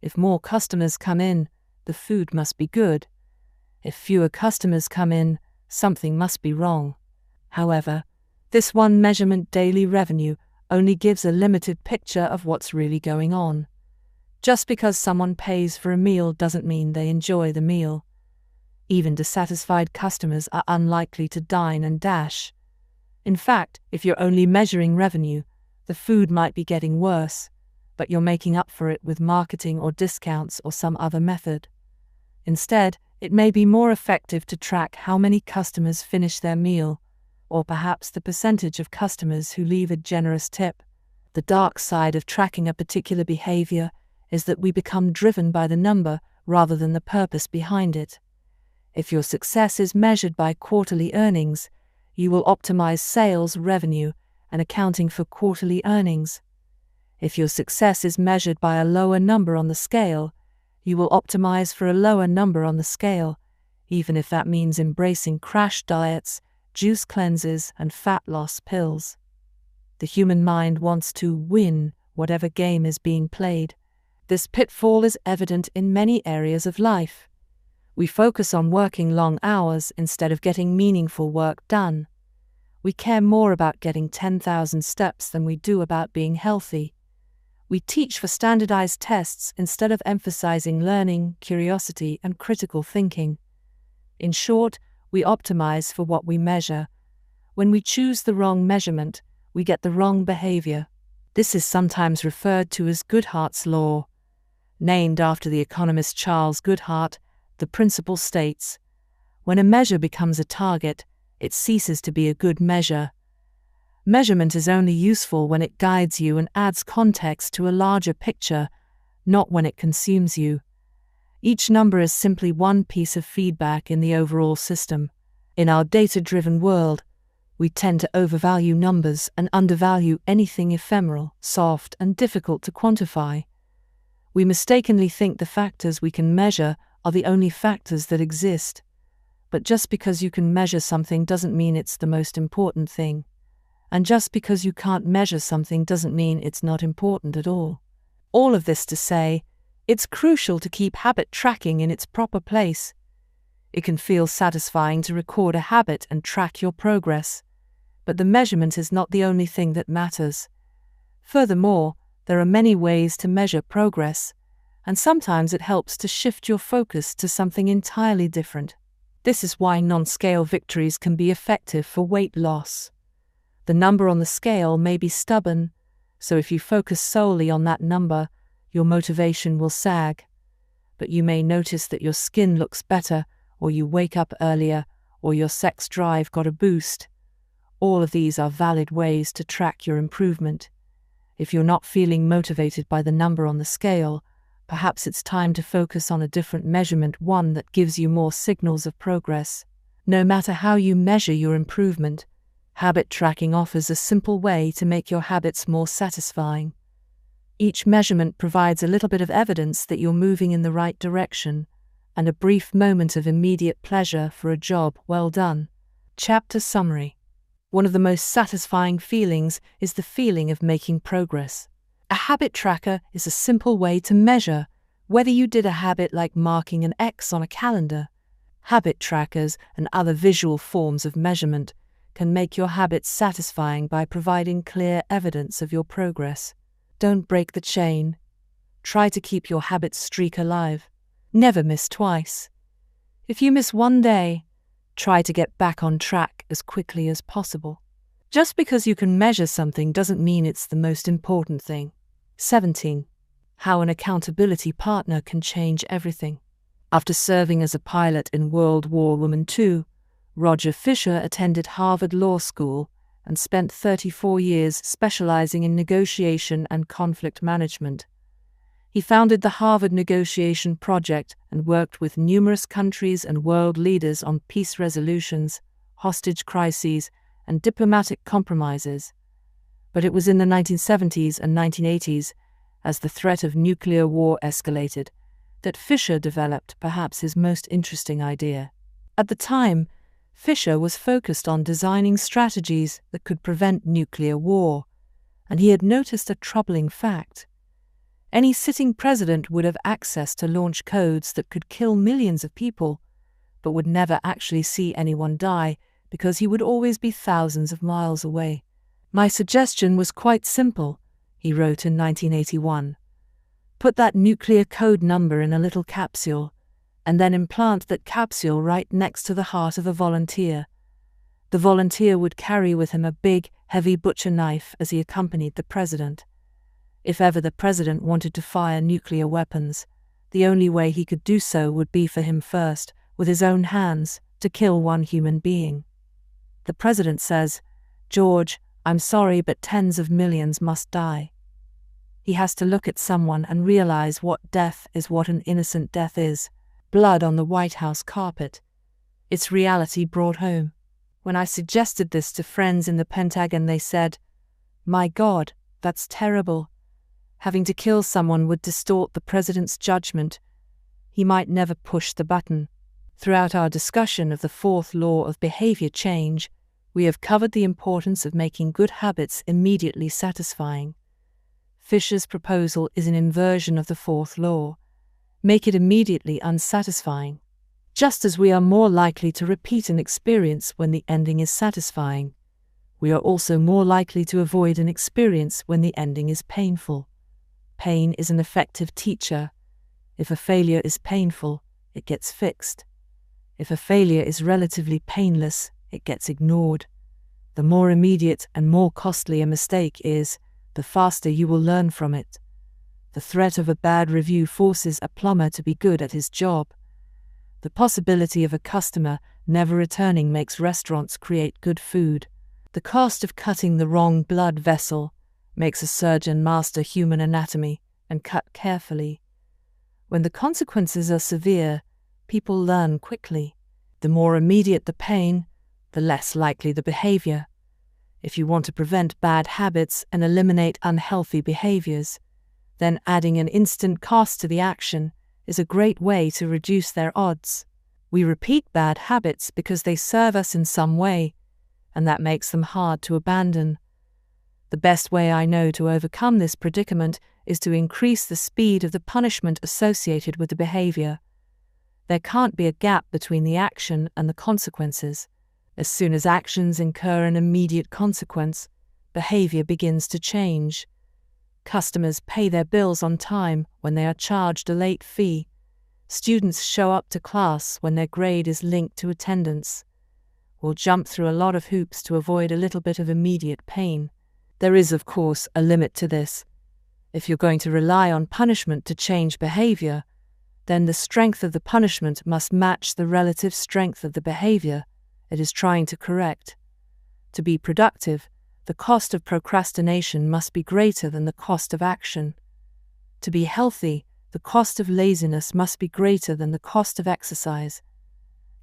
If more customers come in, the food must be good. If fewer customers come in, something must be wrong. However, this one measurement, daily revenue, only gives a limited picture of what's really going on. Just because someone pays for a meal doesn't mean they enjoy the meal. Even dissatisfied customers are unlikely to dine and dash. In fact, if you're only measuring revenue, the food might be getting worse, but you're making up for it with marketing or discounts or some other method. Instead, it may be more effective to track how many customers finish their meal, or perhaps the percentage of customers who leave a generous tip. The dark side of tracking a particular behavior is that we become driven by the number rather than the purpose behind it. If your success is measured by quarterly earnings, you will optimize sales, revenue, and accounting for quarterly earnings. If your success is measured by a lower number on the scale, you will optimize for a lower number on the scale, even if that means embracing crash diets, juice cleanses, and fat loss pills. The human mind wants to win whatever game is being played. This pitfall is evident in many areas of life. We focus on working long hours instead of getting meaningful work done. We care more about getting 10,000 steps than we do about being healthy. We teach for standardized tests instead of emphasizing learning, curiosity, and critical thinking. In short, we optimize for what we measure. When we choose the wrong measurement, we get the wrong behavior. This is sometimes referred to as Goodhart's law. Named after the economist Charles Goodhart, the principle states, when a measure becomes a target, it ceases to be a good measure. Measurement is only useful when it guides you and adds context to a larger picture, not when it consumes you. Each number is simply one piece of feedback in the overall system. In our data-driven world, we tend to overvalue numbers and undervalue anything ephemeral, soft, and difficult to quantify. We mistakenly think the factors we can measure are the only factors that exist. But just because you can measure something doesn't mean it's the most important thing. And just because you can't measure something doesn't mean it's not important at all. All of this to say, it's crucial to keep habit tracking in its proper place. It can feel satisfying to record a habit and track your progress, but the measurement is not the only thing that matters. Furthermore, there are many ways to measure progress, and sometimes it helps to shift your focus to something entirely different. This is why non-scale victories can be effective for weight loss. The number on the scale may be stubborn, so if you focus solely on that number, your motivation will sag. But you may notice that your skin looks better, or you wake up earlier, or your sex drive got a boost. All of these are valid ways to track your improvement. If you're not feeling motivated by the number on the scale, perhaps it's time to focus on a different measurement, one that gives you more signals of progress. No matter how you measure your improvement, habit tracking offers a simple way to make your habits more satisfying. Each measurement provides a little bit of evidence that you're moving in the right direction, and a brief moment of immediate pleasure for a job well done. Chapter summary. One of the most satisfying feelings is the feeling of making progress. A habit tracker is a simple way to measure whether you did a habit, like marking an X on a calendar. Habit trackers and other visual forms of measurement can make your habits satisfying by providing clear evidence of your progress. Don't break the chain. Try to keep your habit streak alive. Never miss twice. If you miss one day, try to get back on track as quickly as possible. Just because you can measure something doesn't mean it's the most important thing. 17. How an accountability partner can change everything. After serving as a pilot in World War II, Roger Fisher attended Harvard Law School and spent 34 years specializing in negotiation and conflict management. He founded the Harvard Negotiation Project and worked with numerous countries and world leaders on peace resolutions, hostage crises, and diplomatic compromises. But it was in the 1970s and 1980s, as the threat of nuclear war escalated, that Fisher developed perhaps his most interesting idea. At the time, Fisher was focused on designing strategies that could prevent nuclear war, and he had noticed a troubling fact. Any sitting president would have access to launch codes that could kill millions of people, but would never actually see anyone die because he would always be thousands of miles away. My suggestion was quite simple, he wrote in 1981. Put that nuclear code number in a little capsule, and then implant that capsule right next to the heart of a volunteer. The volunteer would carry with him a big, heavy butcher knife as he accompanied the president. If ever the president wanted to fire nuclear weapons, the only way he could do so would be for him first, with his own hands, to kill one human being. The president says, "George, I'm sorry, but tens of millions must die." He has to look at someone and realize what death is, what an innocent death is. Blood on the White House carpet. It's reality brought home. When I suggested this to friends in the Pentagon, they said, "My God, that's terrible. Having to kill someone would distort the president's judgment. He might never push the button." Throughout our discussion of the fourth law of behavior change, we have covered the importance of making good habits immediately satisfying. Fisher's proposal is an inversion of the fourth law. Make it immediately unsatisfying. Just as we are more likely to repeat an experience when the ending is satisfying, we are also more likely to avoid an experience when the ending is painful. Pain is an effective teacher. If a failure is painful, it gets fixed. If a failure is relatively painless, it gets ignored. The more immediate and more costly a mistake is, the faster you will learn from it. The threat of a bad review forces a plumber to be good at his job. The possibility of a customer never returning makes restaurants create good food. The cost of cutting the wrong blood vessel makes a surgeon master human anatomy and cut carefully. When the consequences are severe, people learn quickly. The more immediate the pain, the less likely the behavior. If you want to prevent bad habits and eliminate unhealthy behaviors, then adding an instant cost to the action is a great way to reduce their odds. We repeat bad habits because they serve us in some way, and that makes them hard to abandon. The best way I know to overcome this predicament is to increase the speed of the punishment associated with the behavior. There can't be a gap between the action and the consequences. As soon as actions incur an immediate consequence, behavior begins to change. Customers pay their bills on time when they are charged a late fee. Students show up to class when their grade is linked to attendance. We'll jump through a lot of hoops to avoid a little bit of immediate pain. There is, of course, a limit to this. If you're going to rely on punishment to change behavior, then the strength of the punishment must match the relative strength of the behavior it is trying to correct. To be productive, the cost of procrastination must be greater than the cost of action. To be healthy, the cost of laziness must be greater than the cost of exercise.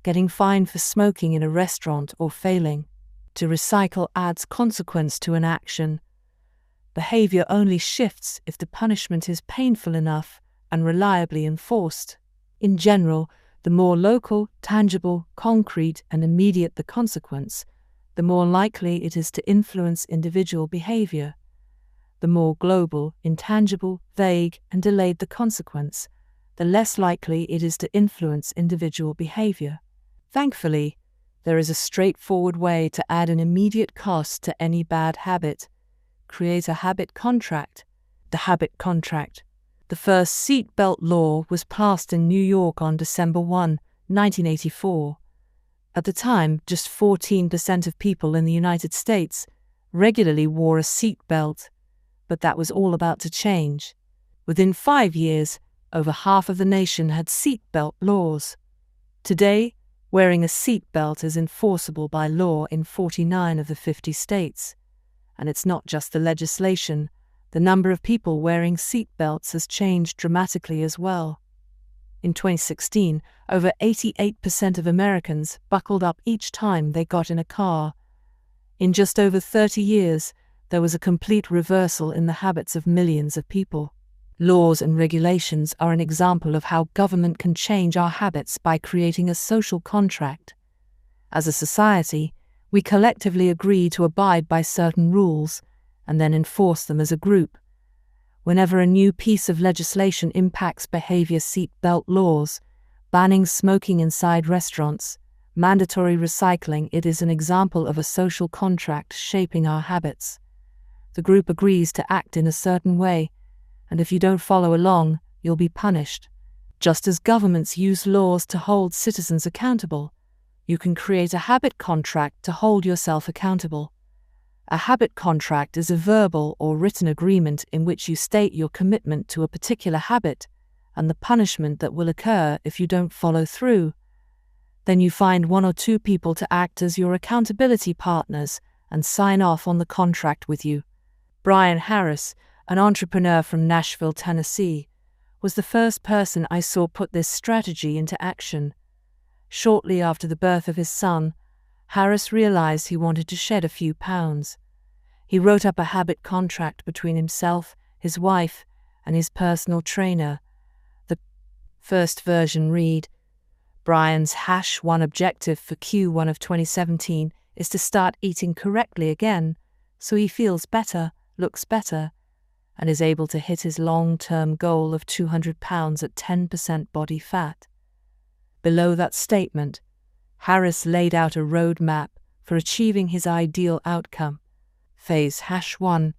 Getting fined for smoking in a restaurant or failing to recycle adds consequence to an action. Behavior only shifts if the punishment is painful enough and reliably enforced. In general, the more local, tangible, concrete, and immediate the consequence, the more likely it is to influence individual behavior. The more global, intangible, vague, and delayed the consequence, the less likely it is to influence individual behavior. Thankfully, there is a straightforward way to add an immediate cost to any bad habit. Create a habit contract. The habit contract. The first seat belt law was passed in New York on December 1, 1984. At the time, just 14% of people in the United States regularly wore a seat belt, but that was all about to change. Within 5 years, over half of the nation had seat belt laws. Today, wearing a seat belt is enforceable by law in 49 of the 50 states. And it's not just the legislation. The number of people wearing seat belts has changed dramatically as well. In 2016, over 88% of Americans buckled up each time they got in a car. In just over 30 years, there was a complete reversal in the habits of millions of people. Laws and regulations are an example of how government can change our habits by creating a social contract. As a society, we collectively agree to abide by certain rules and then enforce them as a group. Whenever a new piece of legislation impacts behavior, seatbelt laws, banning smoking inside restaurants, mandatory recycling, it is an example of a social contract shaping our habits. The group agrees to act in a certain way, and if you don't follow along, you'll be punished. Just as governments use laws to hold citizens accountable, you can create a habit contract to hold yourself accountable. A habit contract is a verbal or written agreement in which you state your commitment to a particular habit and the punishment that will occur if you don't follow through. Then you find one or two people to act as your accountability partners and sign off on the contract with you. Brian Harris, an entrepreneur from Nashville, Tennessee, was the first person I saw put this strategy into action. Shortly after the birth of his son, Harris realized he wanted to shed a few pounds. He wrote up a habit contract between himself, his wife, and his personal trainer. The first version read, Brian's #1 objective for Q1 of 2017 is to start eating correctly again, so he feels better, looks better, and is able to hit his long-term goal of 200 pounds at 10% body fat. Below that statement, Harris laid out a roadmap for achieving his ideal outcome. Phase #1,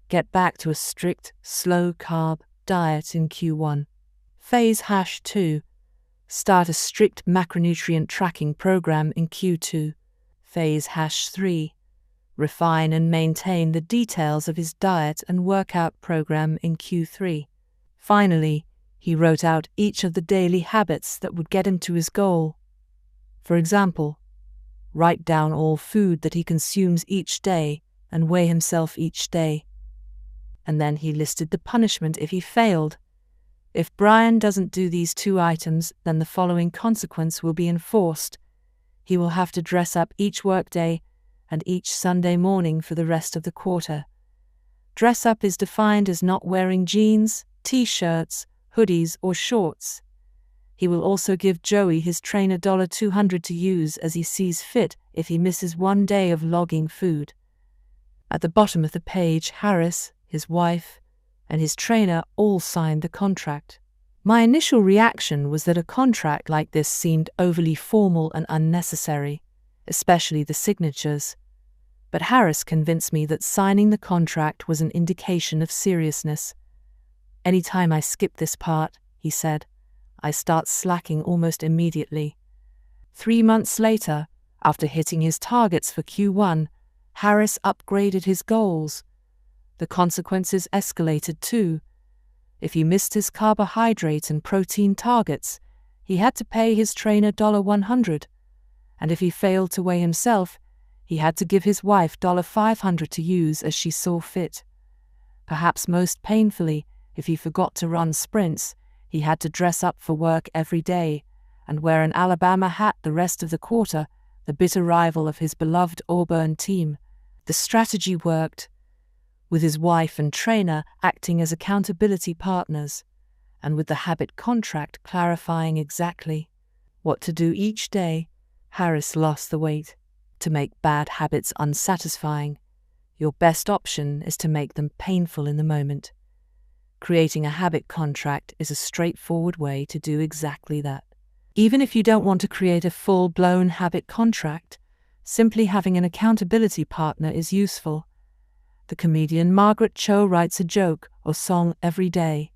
get back to a strict, slow-carb diet in Q1. Phase #2, start a strict macronutrient tracking program in Q2. Phase #3, refine and maintain the details of his diet and workout program in Q3. Finally, he wrote out each of the daily habits that would get him to his goal. For example, write down all food that he consumes each day and weigh himself each day. And then he listed the punishment if he failed. If Brian doesn't do these 2 items, then the following consequence will be enforced. He will have to dress up each workday and each Sunday morning for the rest of the quarter. Dress up is defined as not wearing jeans, t-shirts, hoodies, or shorts. He will also give Joey, his trainer, $200 to use as he sees fit if he misses 1 day of logging food. At the bottom of the page, Harris, his wife, and his trainer all signed the contract. My initial reaction was that a contract like this seemed overly formal and unnecessary, especially the signatures. But Harris convinced me that signing the contract was an indication of seriousness. Anytime I skip this part, he said, I start slacking almost immediately. 3 months later, after hitting his targets for Q1, Harris upgraded his goals. The consequences escalated too. If he missed his carbohydrate and protein targets, he had to pay his trainer $100, and if he failed to weigh himself, he had to give his wife $500 to use as she saw fit. Perhaps most painfully, if he forgot to run sprints, he had to dress up for work every day and wear an Alabama hat the rest of the quarter, the bitter rival of his beloved Auburn team. The strategy worked, with his wife and trainer acting as accountability partners, and with the habit contract clarifying exactly what to do each day. Harris lost the weight. To make bad habits unsatisfying, your best option is to make them painful in the moment. Creating a habit contract is a straightforward way to do exactly that. Even if you don't want to create a full-blown habit contract, simply having an accountability partner is useful. The comedian Margaret Cho writes a joke or song every day.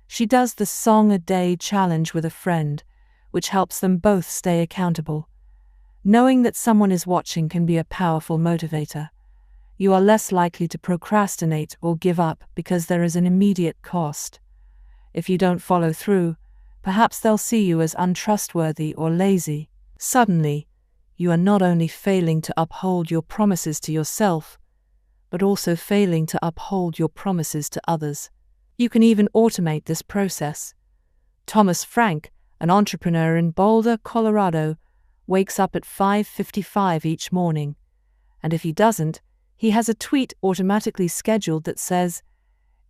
She does the Song a Day challenge with a friend, which helps them both stay accountable. Knowing that someone is watching can be a powerful motivator. You are less likely to procrastinate or give up because there is an immediate cost. If you don't follow through, perhaps they'll see you as untrustworthy or lazy. Suddenly, you are not only failing to uphold your promises to yourself, but also failing to uphold your promises to others. You can even automate this process. Thomas Frank, an entrepreneur in Boulder, Colorado, wakes up at 5:55 each morning, and if he doesn't, he has a tweet automatically scheduled that says,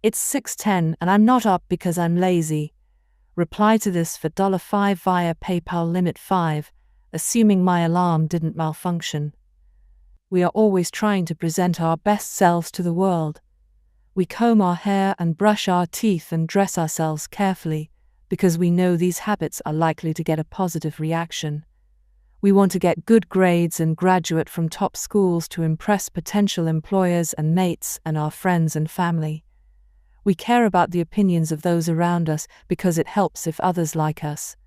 It's 6:10 and I'm not up because I'm lazy. Reply to this for $5 via PayPal limit 5, assuming my alarm didn't malfunction. We are always trying to present our best selves to the world. We comb our hair and brush our teeth and dress ourselves carefully because we know these habits are likely to get a positive reaction. We want to get good grades and graduate from top schools to impress potential employers and mates and our friends and family. We care about the opinions of those around us because it helps if others like us.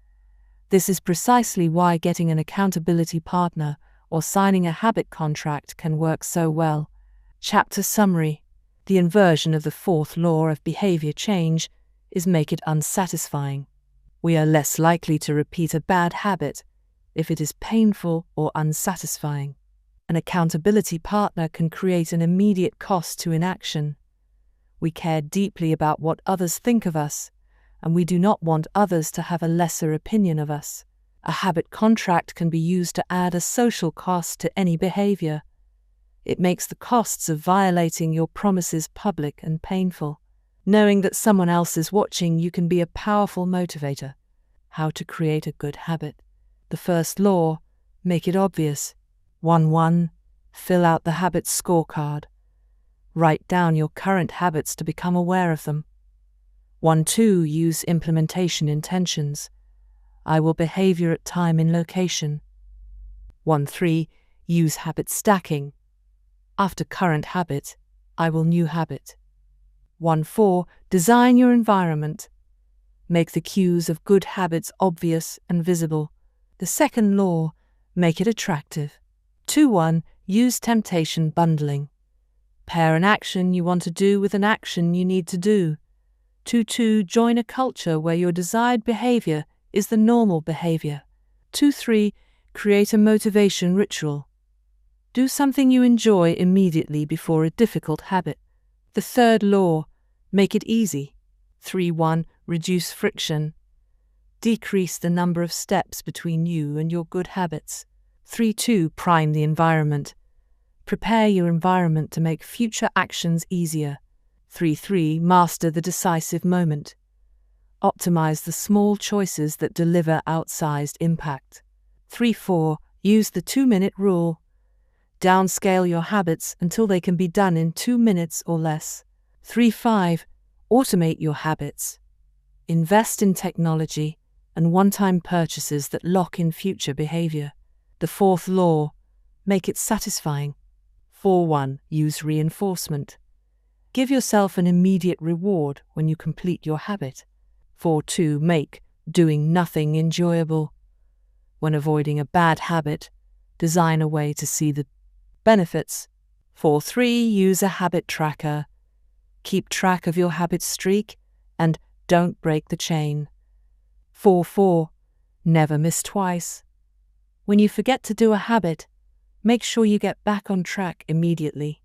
This is precisely why getting an accountability partner or signing a habit contract can work so well. Chapter summary. The inversion of the fourth law of behavior change is make it unsatisfying. We are less likely to repeat a bad habit if it is painful or unsatisfying. An accountability partner can create an immediate cost to inaction. We care deeply about what others think of us, and we do not want others to have a lesser opinion of us. A habit contract can be used to add a social cost to any behavior. It makes the costs of violating your promises public and painful. Knowing that someone else is watching you can be a powerful motivator. How to create a good habit. The first law, make it obvious. 1-1. Fill out the habit scorecard. Write down your current habits to become aware of them. 1-2. Use implementation intentions. I will behavior at time in location. 1-3. Use habit stacking. After current habit, I will new habit. 1-4. Design your environment. Make the cues of good habits obvious and visible. The second law, make it attractive. 2-1. Use temptation bundling. Pair an action you want to do with an action you need to do. 2-2. Join a culture where your desired behavior is the normal behavior. 2-3. Create a motivation ritual. Do something you enjoy immediately before a difficult habit. The third law, make it easy. 3-1. Reduce friction. Decrease the number of steps between you and your good habits. 3-2. Prime the environment. Prepare your environment to make future actions easier. 3-3. Master the decisive moment. Optimize the small choices that deliver outsized impact. 3-4. Use the 2-minute rule. Downscale your habits until they can be done in 2 minutes or less. 3-5. Automate your habits. Invest in technology and one-time purchases that lock in future behavior. The fourth law, make it satisfying. 4-1. Use reinforcement. Give yourself an immediate reward when you complete your habit. 4-2. Make doing nothing enjoyable. When avoiding a bad habit, design a way to see the benefits. 4-3. Use a habit tracker. Keep track of your habit streak and don't break the chain. 4-4. Never miss twice. When you forget to do a habit, make sure you get back on track immediately.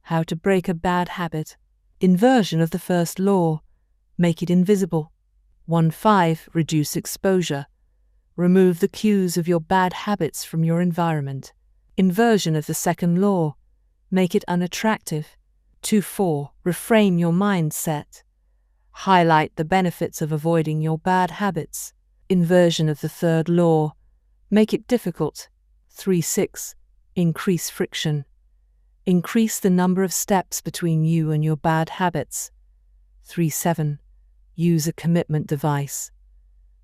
How to break a bad habit. Inversion of the first law. Make it invisible. 1-5. Reduce exposure. Remove the cues of your bad habits from your environment. Inversion of the second law. Make it unattractive. 2-4. Reframe your mindset. Highlight the benefits of avoiding your bad habits. Inversion of the third law. Make it difficult. 3-6. Increase friction. Increase the number of steps between you and your bad habits. 3-7. Use a commitment device.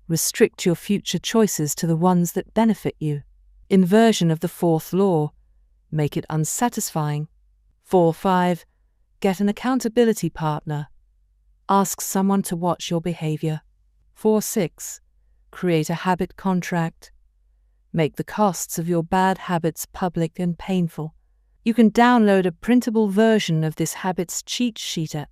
Restrict your future choices to the ones that benefit you. Inversion of the fourth law. Make it unsatisfying. 4-5. Get an accountability partner. Ask someone to watch your behavior. 4-6. Create a habit contract. Make the costs of your bad habits public and painful. You can download a printable version of this habits cheat sheet at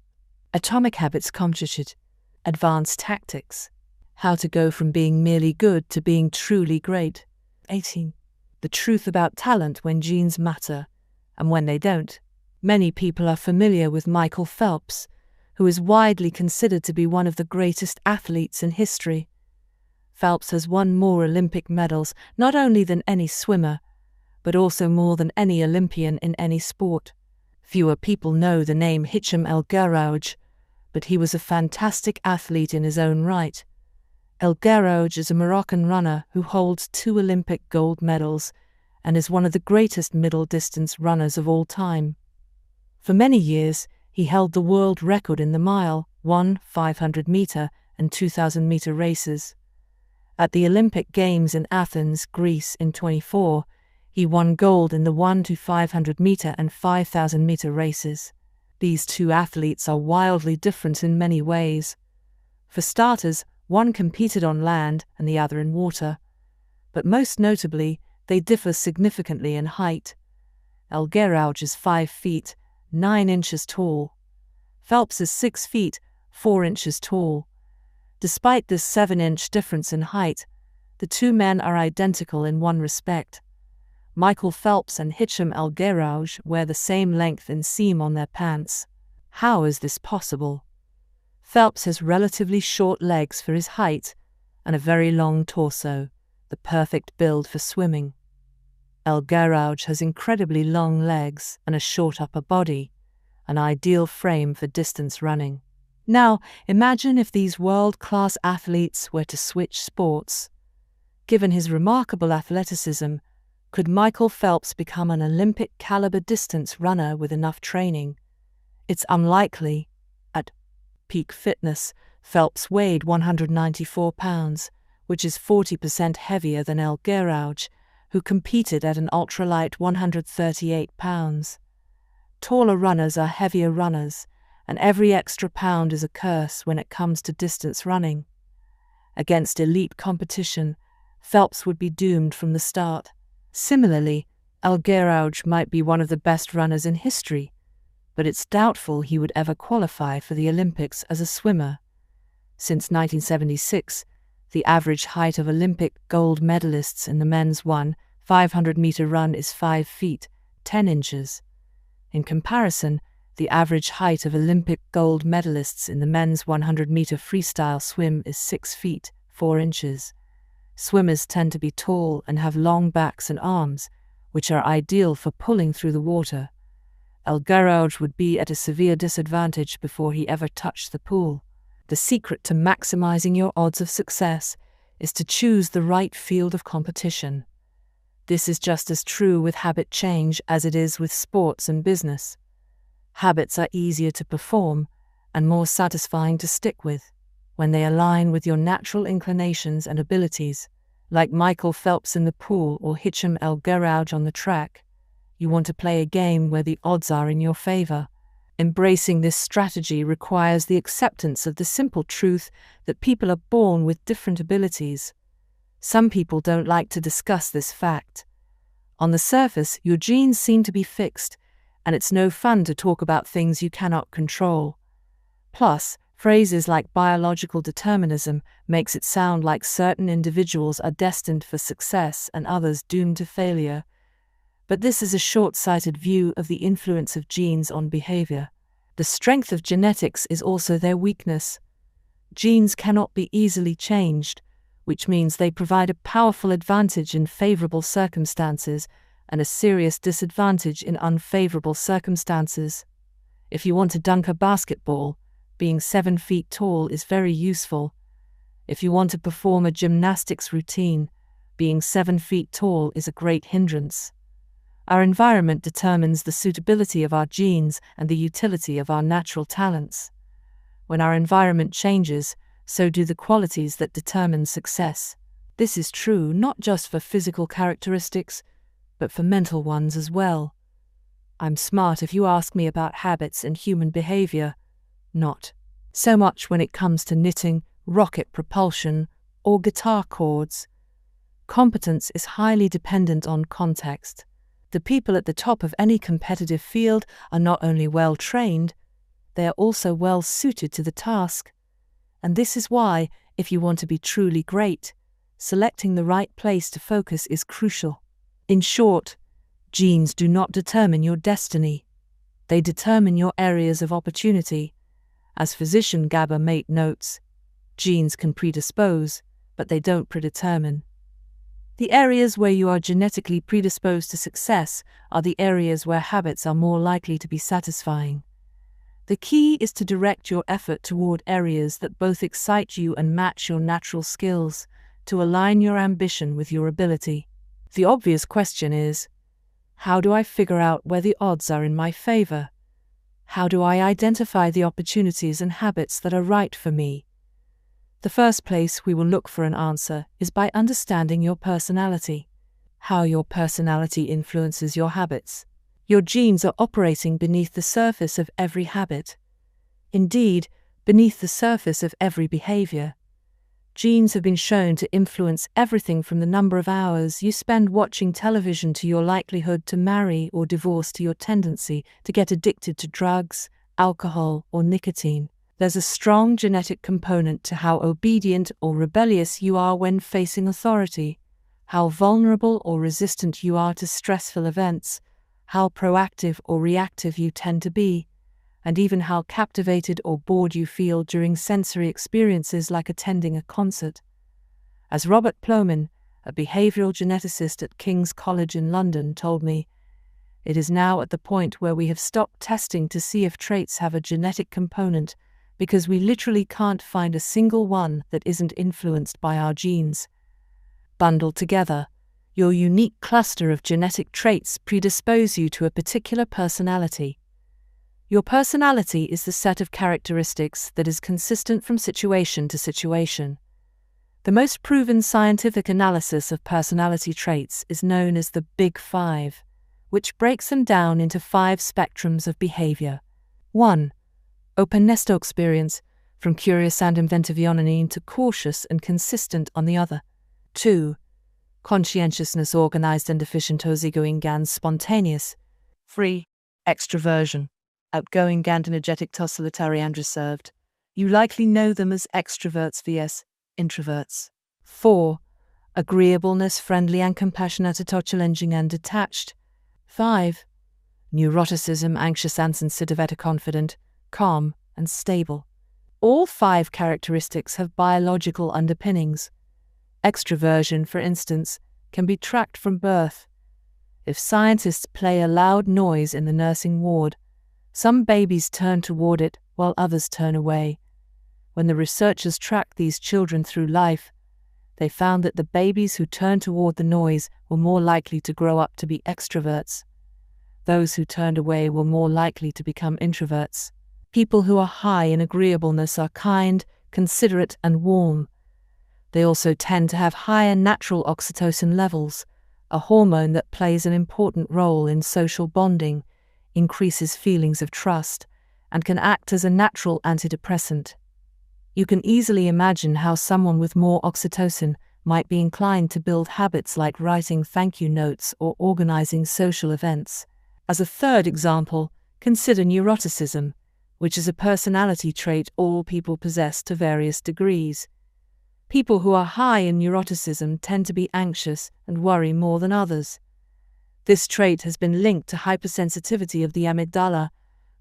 Atomic Habits Computed. Advanced Tactics. How to go from being merely good to being truly great. 18. The truth about talent when genes matter and when they don't. Many people are familiar with Michael Phelps, who is widely considered to be one of the greatest athletes in history. Phelps has won more Olympic medals not only than any swimmer, but also more than any Olympian in any sport. Fewer people know the name Hicham El Guerrouj, but he was a fantastic athlete in his own right. El Guerrouj is a Moroccan runner who holds 2 Olympic gold medals and is one of the greatest middle-distance runners of all time. For many years, he held the world record in the mile, 500-meter, and 2,000-meter races. At the Olympic Games in Athens, Greece in 2024, he won gold in the 500-meter and 5,000-meter races. These two athletes are wildly different in many ways. For starters, one competed on land and the other in water. But most notably, they differ significantly in height. El Guerrouj is 5 feet, 9 inches tall. Phelps is 6 feet, 4 inches tall. Despite this 7-inch difference in height, the two men are identical in one respect. Michael Phelps and Hicham El Guerrouj wear the same length and seam on their pants. How is this possible? Phelps has relatively short legs for his height and a very long torso, the perfect build for swimming. El Guerrouj has incredibly long legs and a short upper body, an ideal frame for distance running. Now, imagine if these world-class athletes were to switch sports. Given his remarkable athleticism, could Michael Phelps become an Olympic-caliber distance runner with enough training? It's unlikely. At peak fitness, Phelps weighed 194 pounds, which is 40% heavier than El Guerrouj, who competed at an ultralight 138 pounds. Taller runners are heavier runners, and every extra pound is a curse when it comes to distance running. Against elite competition, Phelps would be doomed from the start. Similarly, El Guerrouj might be one of the best runners in history, but it's doubtful he would ever qualify for the Olympics as a swimmer. Since 1976, the average height of Olympic gold medalists in the men's 500-meter run is 5 feet, 10 inches. In comparison, the average height of Olympic gold medalists in the men's 100-meter freestyle swim is 6 feet, 4 inches. Swimmers tend to be tall and have long backs and arms, which are ideal for pulling through the water. El Guerrouj would be at a severe disadvantage before he ever touched the pool. The secret to maximizing your odds of success is to choose the right field of competition. This is just as true with habit change as it is with sports and business. Habits are easier to perform and more satisfying to stick with when they align with your natural inclinations and abilities. Like Michael Phelps in the pool or Hicham El Guerrouj on the track, you want to play a game where the odds are in your favor. Embracing this strategy requires the acceptance of the simple truth that people are born with different abilities. Some people don't like to discuss this fact. On the surface, your genes seem to be fixed, and it's no fun to talk about things you cannot control. Plus, phrases like biological determinism makes it sound like certain individuals are destined for success and others doomed to failure. But this is a short-sighted view of the influence of genes on behavior. The strength of genetics is also their weakness. Genes cannot be easily changed, which means they provide a powerful advantage in favorable circumstances and a serious disadvantage in unfavorable circumstances. If you want to dunk a basketball, being 7 feet tall is very useful. If you want to perform a gymnastics routine, being 7 feet tall is a great hindrance. Our environment determines the suitability of our genes and the utility of our natural talents. When our environment changes, so do the qualities that determine success. This is true not just for physical characteristics, but for mental ones as well. I'm smart if you ask me about habits and human behavior. Not so much when it comes to knitting, rocket propulsion, or guitar chords. Competence is highly dependent on context. The people at the top of any competitive field are not only well trained, they are also well suited to the task. And this is why, if you want to be truly great, selecting the right place to focus is crucial. In short, genes do not determine your destiny. They determine your areas of opportunity. As physician Gabor Mate notes, genes can predispose, but they don't predetermine. The areas where you are genetically predisposed to success are the areas where habits are more likely to be satisfying. The key is to direct your effort toward areas that both excite you and match your natural skills, to align your ambition with your ability. The obvious question is, how do I figure out where the odds are in my favor? How do I identify the opportunities and habits that are right for me? The first place we will look for an answer is by understanding your personality. How your personality influences your habits. Your genes are operating beneath the surface of every habit. Indeed, beneath the surface of every behavior. Genes have been shown to influence everything from the number of hours you spend watching television to your likelihood to marry or divorce to your tendency to get addicted to drugs, alcohol, or nicotine. There's a strong genetic component to how obedient or rebellious you are when facing authority, how vulnerable or resistant you are to stressful events, how proactive or reactive you tend to be, and even how captivated or bored you feel during sensory experiences like attending a concert. As Robert Plomin, a behavioral geneticist at King's College in London, told me, it is now at the point where we have stopped testing to see if traits have a genetic component, because we literally can't find a single one that isn't influenced by our genes. Bundled together, your unique cluster of genetic traits predispose you to a particular personality. Your personality is the set of characteristics that is consistent from situation to situation. The most proven scientific analysis of personality traits is known as the Big Five, which breaks them down into 5 spectrums of behavior. 1. Openness to experience, from curious and inventive on an end to cautious and consistent on the other. 2. Conscientiousness, organized and efficient, easygoing and spontaneous. 3. Extroversion, outgoing and energetic, solitary and reserved. You likely know them as extroverts vs. introverts. 4. Agreeableness, friendly and compassionate, challenging and detached. 5. Neuroticism, anxious and sensitive, confident, calm and stable. All 5 characteristics have biological underpinnings. Extroversion, for instance, can be tracked from birth. If scientists play a loud noise in the nursing ward, some babies turn toward it while others turn away. When the researchers tracked these children through life, they found that the babies who turned toward the noise were more likely to grow up to be extroverts. Those who turned away were more likely to become introverts. People who are high in agreeableness are kind, considerate, and warm. They also tend to have higher natural oxytocin levels, a hormone that plays an important role in social bonding, increases feelings of trust, and can act as a natural antidepressant. You can easily imagine how someone with more oxytocin might be inclined to build habits like writing thank you notes or organizing social events. As a third example, consider neuroticism, which is a personality trait all people possess to various degrees. People who are high in neuroticism tend to be anxious and worry more than others. This trait has been linked to hypersensitivity of the amygdala,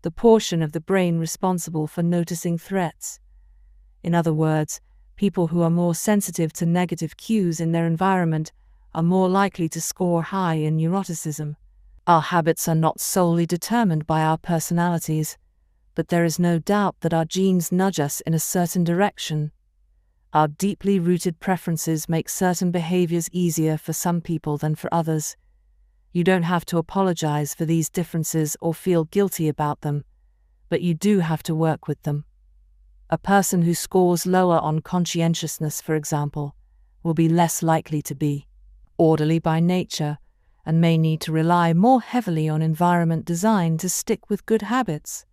the portion of the brain responsible for noticing threats. In other words, people who are more sensitive to negative cues in their environment are more likely to score high in neuroticism. Our habits are not solely determined by our personalities, but there is no doubt that our genes nudge us in a certain direction. Our deeply rooted preferences make certain behaviors easier for some people than for others. You don't have to apologize for these differences or feel guilty about them, but you do have to work with them. A person who scores lower on conscientiousness, for example, will be less likely to be orderly by nature and may need to rely more heavily on environment design to stick with good habits.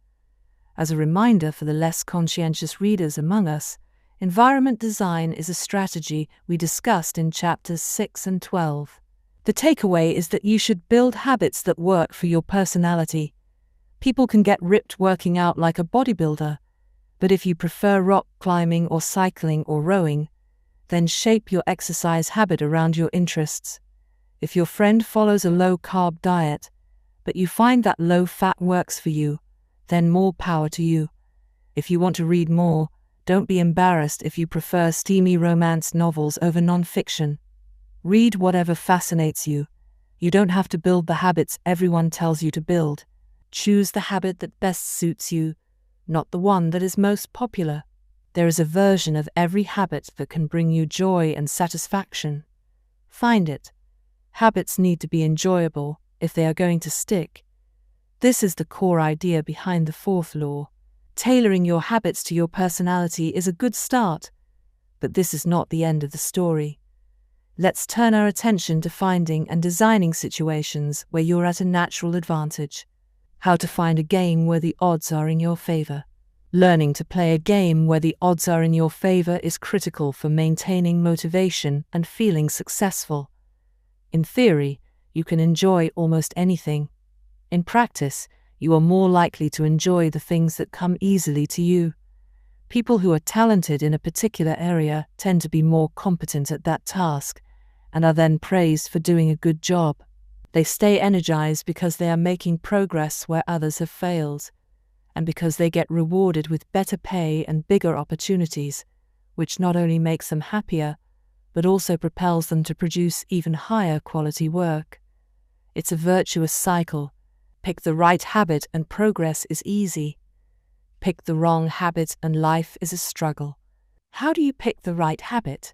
As a reminder for the less conscientious readers among us, environment design is a strategy we discussed in chapters 6 and 12. The takeaway is that you should build habits that work for your personality. People can get ripped working out like a bodybuilder, but if you prefer rock climbing or cycling or rowing, then shape your exercise habit around your interests. If your friend follows a low-carb diet, but you find that low-fat works for you, then more power to you. If you want to read more, don't be embarrassed if you prefer steamy romance novels over non-fiction. Read whatever fascinates you. You don't have to build the habits everyone tells you to build. Choose the habit that best suits you. not the one that is most popular. There is a version of every habit that can bring you joy and satisfaction. Find it. Habits need to be enjoyable if they are going to stick. This is the core idea behind the fourth law. Tailoring your habits to your personality is a good start, but this is not the end of the story. Let's turn our attention to finding and designing situations where you're at a natural advantage. How to find a game where the odds are in your favor. Learning to play a game where the odds are in your favor is critical for maintaining motivation and feeling successful. In theory, you can enjoy almost anything. In practice, you are more likely to enjoy the things that come easily to you. People who are talented in a particular area tend to be more competent at that task, and are then praised for doing a good job. They stay energized because they are making progress where others have failed, and because they get rewarded with better pay and bigger opportunities, which not only makes them happier, but also propels them to produce even higher quality work. It's a virtuous cycle. Pick the right habit and progress is easy. Pick the wrong habit and life is a struggle. How do you pick the right habit?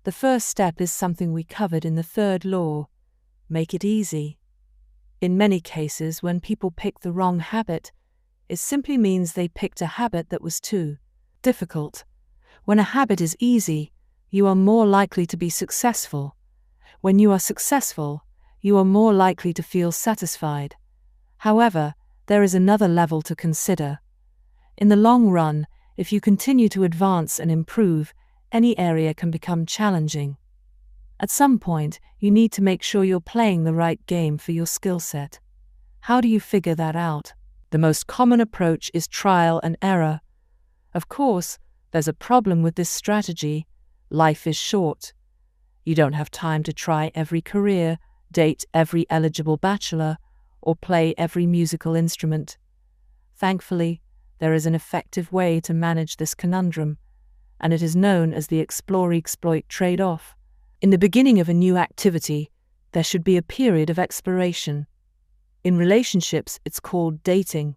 The first step is something we covered in the third law. Make it easy. In many cases, when people pick the wrong habit, it simply means they picked a habit that was too difficult. When a habit is easy, you are more likely to be successful. When you are successful, you are more likely to feel satisfied. However, there is another level to consider. In the long run, if you continue to advance and improve, any area can become challenging. At some point, you need to make sure you're playing the right game for your skill set. How do you figure that out? The most common approach is trial and error. Of course, there's a problem with this strategy. Life is short. You don't have time to try every career, date every eligible bachelor, or play every musical instrument. Thankfully, there is an effective way to manage this conundrum, and it is known as the explore-exploit trade-off. In the beginning of a new activity, there should be a period of exploration. In relationships, it's called dating.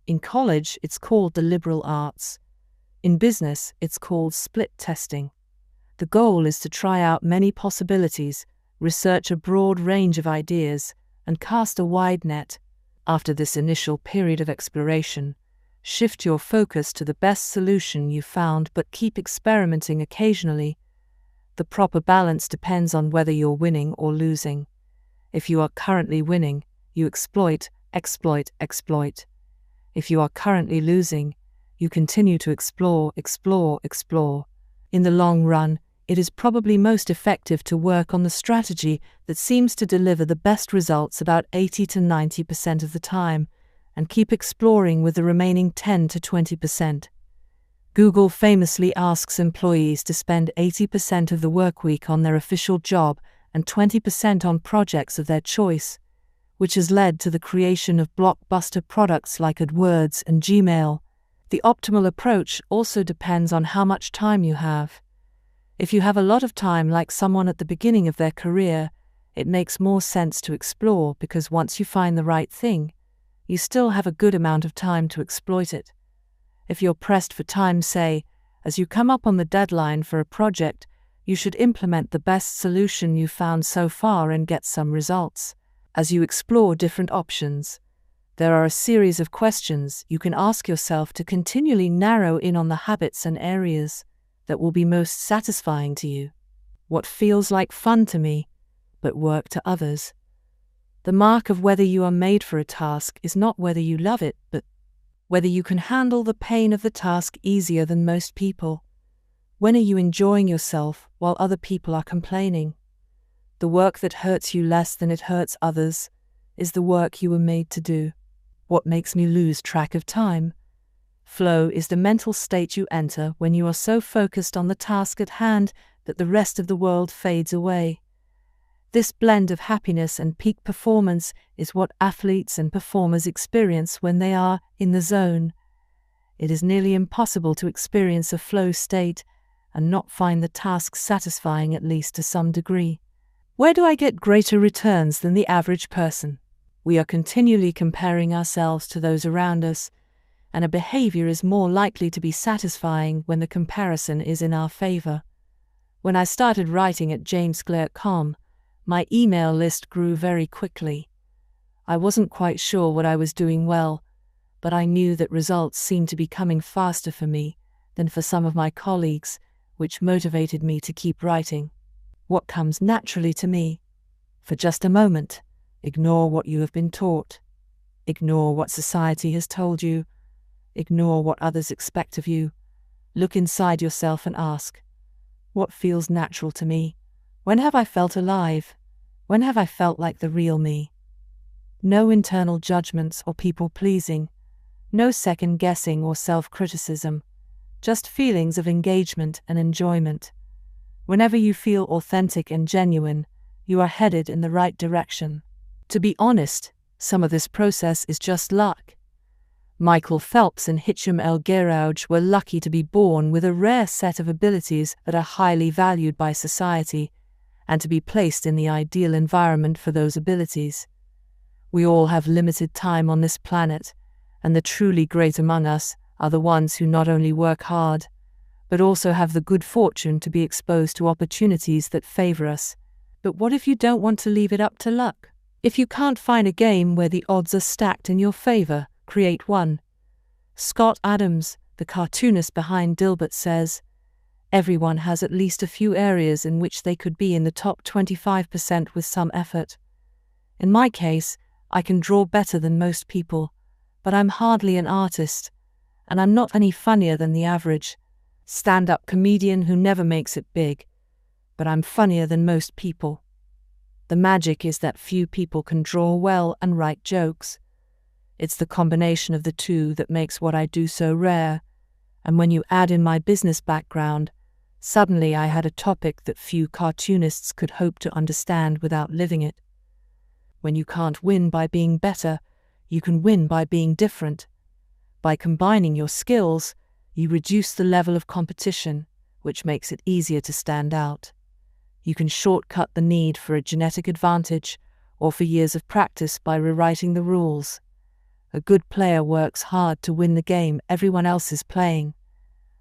In college, it's called the liberal arts. In business, it's called split testing. The goal is to try out many possibilities, research a broad range of ideas, and cast a wide net. After this initial period of exploration, shift your focus to the best solution you found, but keep experimenting occasionally. The proper balance depends on whether you're winning or losing. If you are currently winning, you exploit, exploit, exploit. If you are currently losing, you continue to explore, explore, explore. In the long run, it is probably most effective to work on the strategy that seems to deliver the best results about 80 to 90% of the time, and keep exploring with the remaining 10 to 20%. Google famously asks employees to spend 80% of the workweek on their official job and 20% on projects of their choice, which has led to the creation of blockbuster products like AdWords and Gmail. The optimal approach also depends on how much time you have. If you have a lot of time, like someone at the beginning of their career, it makes more sense to explore, because once you find the right thing, you still have a good amount of time to exploit it. If you're pressed for time, say, as you come up on the deadline for a project, you should implement the best solution you found so far and get some results. As you explore different options, there are a series of questions you can ask yourself to continually narrow in on the habits and areas that will be most satisfying to you. What feels like fun to me, but work to others? The mark of whether you are made for a task is not whether you love it, but whether you can handle the pain of the task easier than most people. When are you enjoying yourself while other people are complaining? The work that hurts you less than it hurts others is the work you were made to do. What makes me lose track of time? Flow is the mental state you enter when you are so focused on the task at hand that the rest of the world fades away. This blend of happiness and peak performance is what athletes and performers experience when they are in the zone. It is nearly impossible to experience a flow state and not find the task satisfying, at least to some degree. Where do I get greater returns than the average person? We are continually comparing ourselves to those around us, and a behavior is more likely to be satisfying when the comparison is in our favor. When I started writing at jamesclerk.com, my email list grew very quickly. I wasn't quite sure what I was doing well, but I knew that results seemed to be coming faster for me than for some of my colleagues, which motivated me to keep writing. What comes naturally to me? For just a moment, ignore what you have been taught. Ignore what society has told you. Ignore what others expect of you. Look inside yourself and ask, what feels natural to me? When have I felt alive? When have I felt like the real me? No internal judgments or people-pleasing. No second-guessing or self-criticism. Just feelings of engagement and enjoyment. Whenever you feel authentic and genuine, you are headed in the right direction. To be honest, some of this process is just luck. Michael Phelps and Hicham El Guerrouj were lucky to be born with a rare set of abilities that are highly valued by society, and to be placed in the ideal environment for those abilities. We all have limited time on this planet, and the truly great among us are the ones who not only work hard, but also have the good fortune to be exposed to opportunities that favor us. But what if you don't want to leave it up to luck? If you can't find a game where the odds are stacked in your favor, create one. Scott Adams, the cartoonist behind Dilbert, says, "Everyone has at least a few areas in which they could be in the top 25% with some effort. In my case, I can draw better than most people, but I'm hardly an artist, and I'm not any funnier than the average stand-up comedian who never makes it big, but I'm funnier than most people." The magic is that few people can draw well and write jokes. It's the combination of the two that makes what I do so rare, and when you add in my business background, suddenly I had a topic that few cartoonists could hope to understand without living it. When you can't win by being better, you can win by being different. By combining your skills, you reduce the level of competition, which makes it easier to stand out. You can shortcut the need for a genetic advantage or for years of practice by rewriting the rules. A good player works hard to win the game everyone else is playing.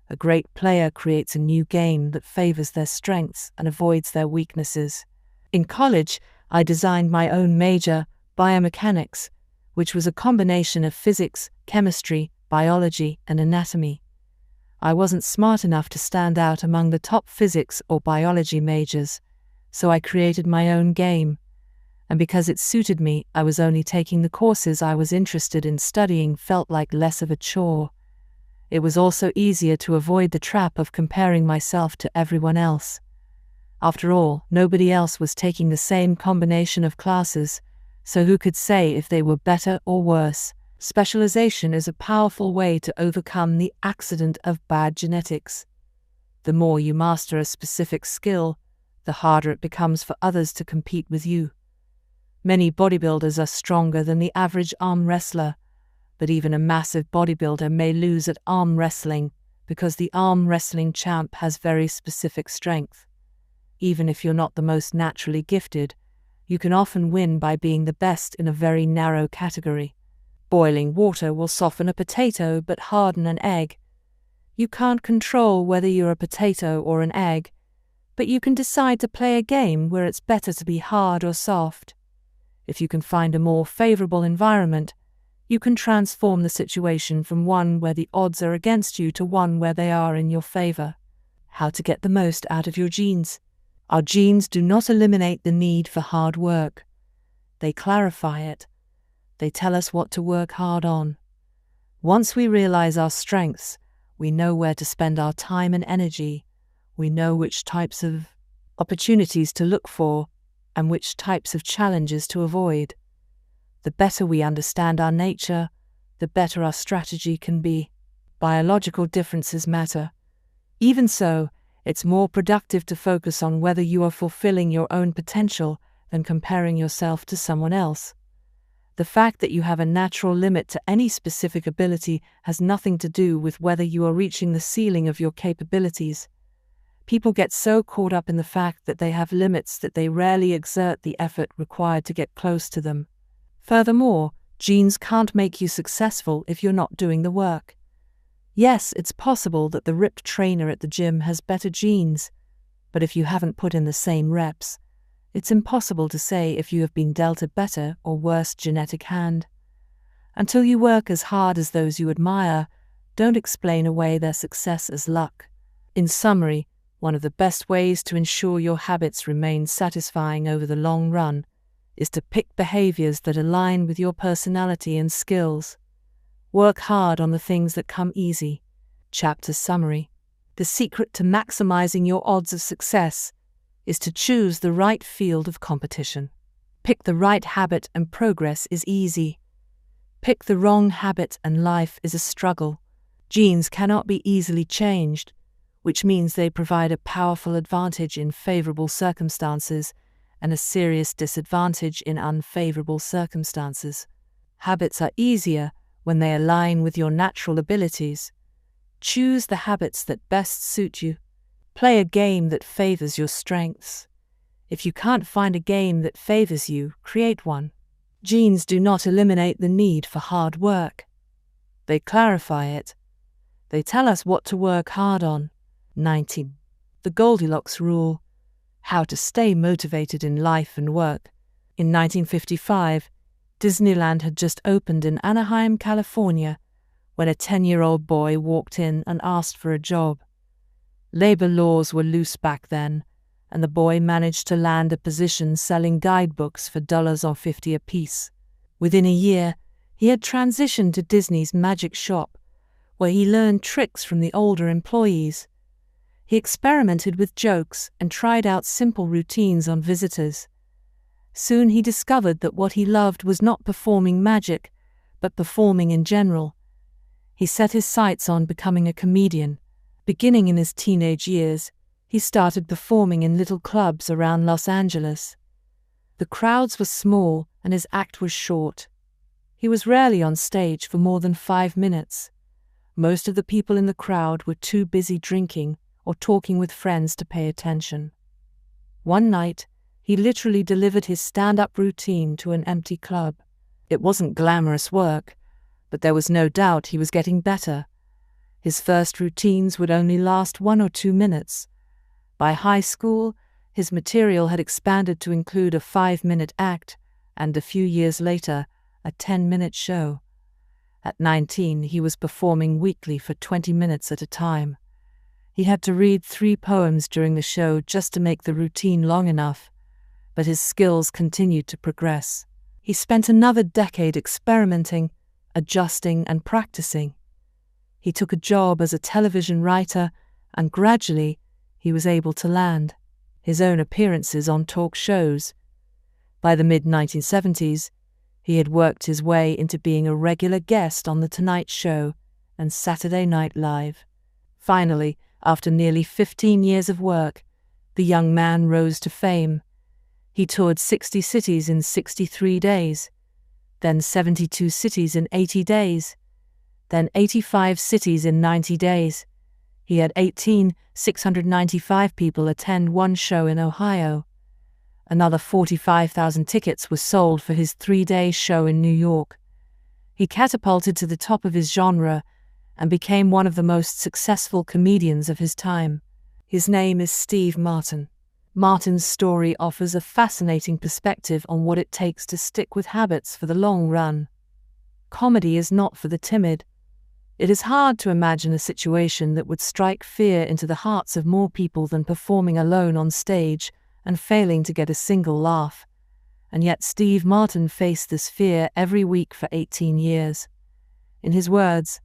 A great player creates a new game that favors their strengths and avoids their weaknesses. In college, I designed my own major, biomechanics, which was a combination of physics, chemistry, biology, and anatomy. I wasn't smart enough to stand out among the top physics or biology majors, so I created my own game. And because it suited me, I was only taking the courses I was interested in studying felt like less of a chore. It was also easier to avoid the trap of comparing myself to everyone else. After all, nobody else was taking the same combination of classes, so who could say if they were better or worse? Specialization is a powerful way to overcome the accident of bad genetics. The more you master a specific skill, the harder it becomes for others to compete with you. Many bodybuilders are stronger than the average arm wrestler, but even a massive bodybuilder may lose at arm wrestling because the arm wrestling champ has very specific strength. Even if you're not the most naturally gifted, you can often win by being the best in a very narrow category. Boiling water will soften a potato but harden an egg. You can't control whether you're a potato or an egg, but you can decide to play a game where it's better to be hard or soft. If you can find a more favorable environment, you can transform the situation from one where the odds are against you to one where they are in your favor. How to get the most out of your genes? Our genes do not eliminate the need for hard work. They clarify it. They tell us what to work hard on. Once we realize our strengths, we know where to spend our time and energy. We know which types of opportunities to look for and which types of challenges to avoid. The better we understand our nature, the better our strategy can be. Biological differences matter. Even so, it's more productive to focus on whether you are fulfilling your own potential than comparing yourself to someone else. The fact that you have a natural limit to any specific ability has nothing to do with whether you are reaching the ceiling of your capabilities. People get so caught up in the fact that they have limits that they rarely exert the effort required to get close to them. Furthermore, Genes can't make you successful if you're not doing the work. Yes, it's possible that the ripped trainer at the gym has better genes, but if you haven't put in the same reps, it's impossible to say if you have been dealt a better or worse genetic hand. Until you work as hard as those you admire, don't explain away their success as luck. In summary, one of the best ways to ensure your habits remain satisfying over the long run is to pick behaviors that align with your personality and skills. Work hard on the things that come easy. Chapter summary. The secret to maximizing your odds of success is to choose the right field of competition. Pick the right habit and progress is easy. Pick the wrong habit and life is a struggle. Genes cannot be easily changed, which means they provide a powerful advantage in favorable circumstances and a serious disadvantage in unfavorable circumstances. Habits are easier when they align with your natural abilities. Choose the habits that best suit you. Play a game that favors your strengths. If you can't find a game that favors you, create one. Genes do not eliminate the need for hard work. They clarify it. They tell us what to work hard on. 19. The Goldilocks Rule. How to stay motivated in life and work. In 1955, Disneyland had just opened in Anaheim, California, when a 10-year-old boy walked in and asked for a job. Labor laws were loose back then, and the boy managed to land a position selling guidebooks for $1.50 apiece. Within a year, he had transitioned to Disney's Magic Shop, where he learned tricks from the older employees. He experimented with jokes and tried out simple routines on visitors. Soon he discovered that what he loved was not performing magic, but performing in general. He set his sights on becoming a comedian. Beginning in his teenage years, he started performing in little clubs around Los Angeles. The crowds were small and his act was short. He was rarely on stage for more than 5 minutes. Most of the people in the crowd were too busy drinking or talking with friends to pay attention. One night, he literally delivered his stand-up routine to an empty club. It wasn't glamorous work, but there was no doubt he was getting better. His first routines would only last 1 or 2 minutes. By high school, his material had expanded to include a 5-minute act, and a few years later, a 10-minute show. At 19, he was performing weekly for 20 minutes at a time. He had to read 3 poems during the show just to make the routine long enough, but his skills continued to progress. He spent another decade experimenting, adjusting, and practicing. He took a job as a television writer, and gradually, he was able to land his own appearances on talk shows. By the mid-1970s, he had worked his way into being a regular guest on The Tonight Show and Saturday Night Live. Finally, after nearly 15 years of work, the young man rose to fame. He toured 60 cities in 63 days, then 72 cities in 80 days, then 85 cities in 90 days. He had 695 people attend one show in Ohio. Another 45,000 tickets were sold for his 3-day show in New York. He catapulted to the top of his genre and became one of the most successful comedians of his time. His name is Steve Martin. Martin's story offers a fascinating perspective on what it takes to stick with habits for the long run. Comedy is not for the timid. It is hard to imagine a situation that would strike fear into the hearts of more people than performing alone on stage and failing to get a single laugh. And yet Steve Martin faced this fear every week for 18 years. In his words,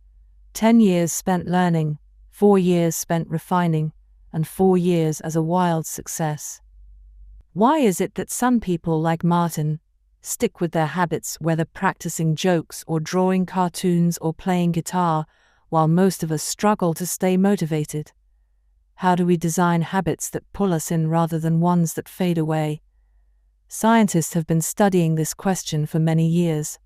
10 years spent learning, 4 years spent refining, and 4 years as a wild success. Why is it that some people like Martin stick with their habits, whether practicing jokes or drawing cartoons or playing guitar, while most of us struggle to stay motivated? How do we design habits that pull us in rather than ones that fade away? Scientists have been studying this question for many years.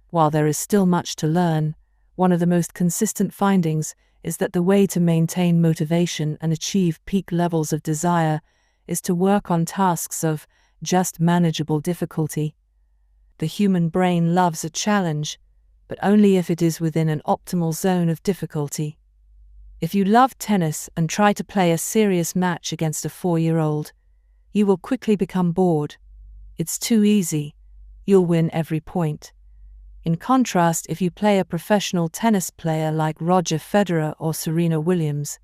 While there is still much to learn, one of the most consistent findings is that the way to maintain motivation and achieve peak levels of desire is to work on tasks of just manageable difficulty. The human brain loves a challenge, but only if it is within an optimal zone of difficulty. If you love tennis and try to play a serious match against a 4-year-old, you will quickly become bored. It's too easy. You'll win every point. In contrast, if you play a professional tennis player like Roger Federer or Serena Williams,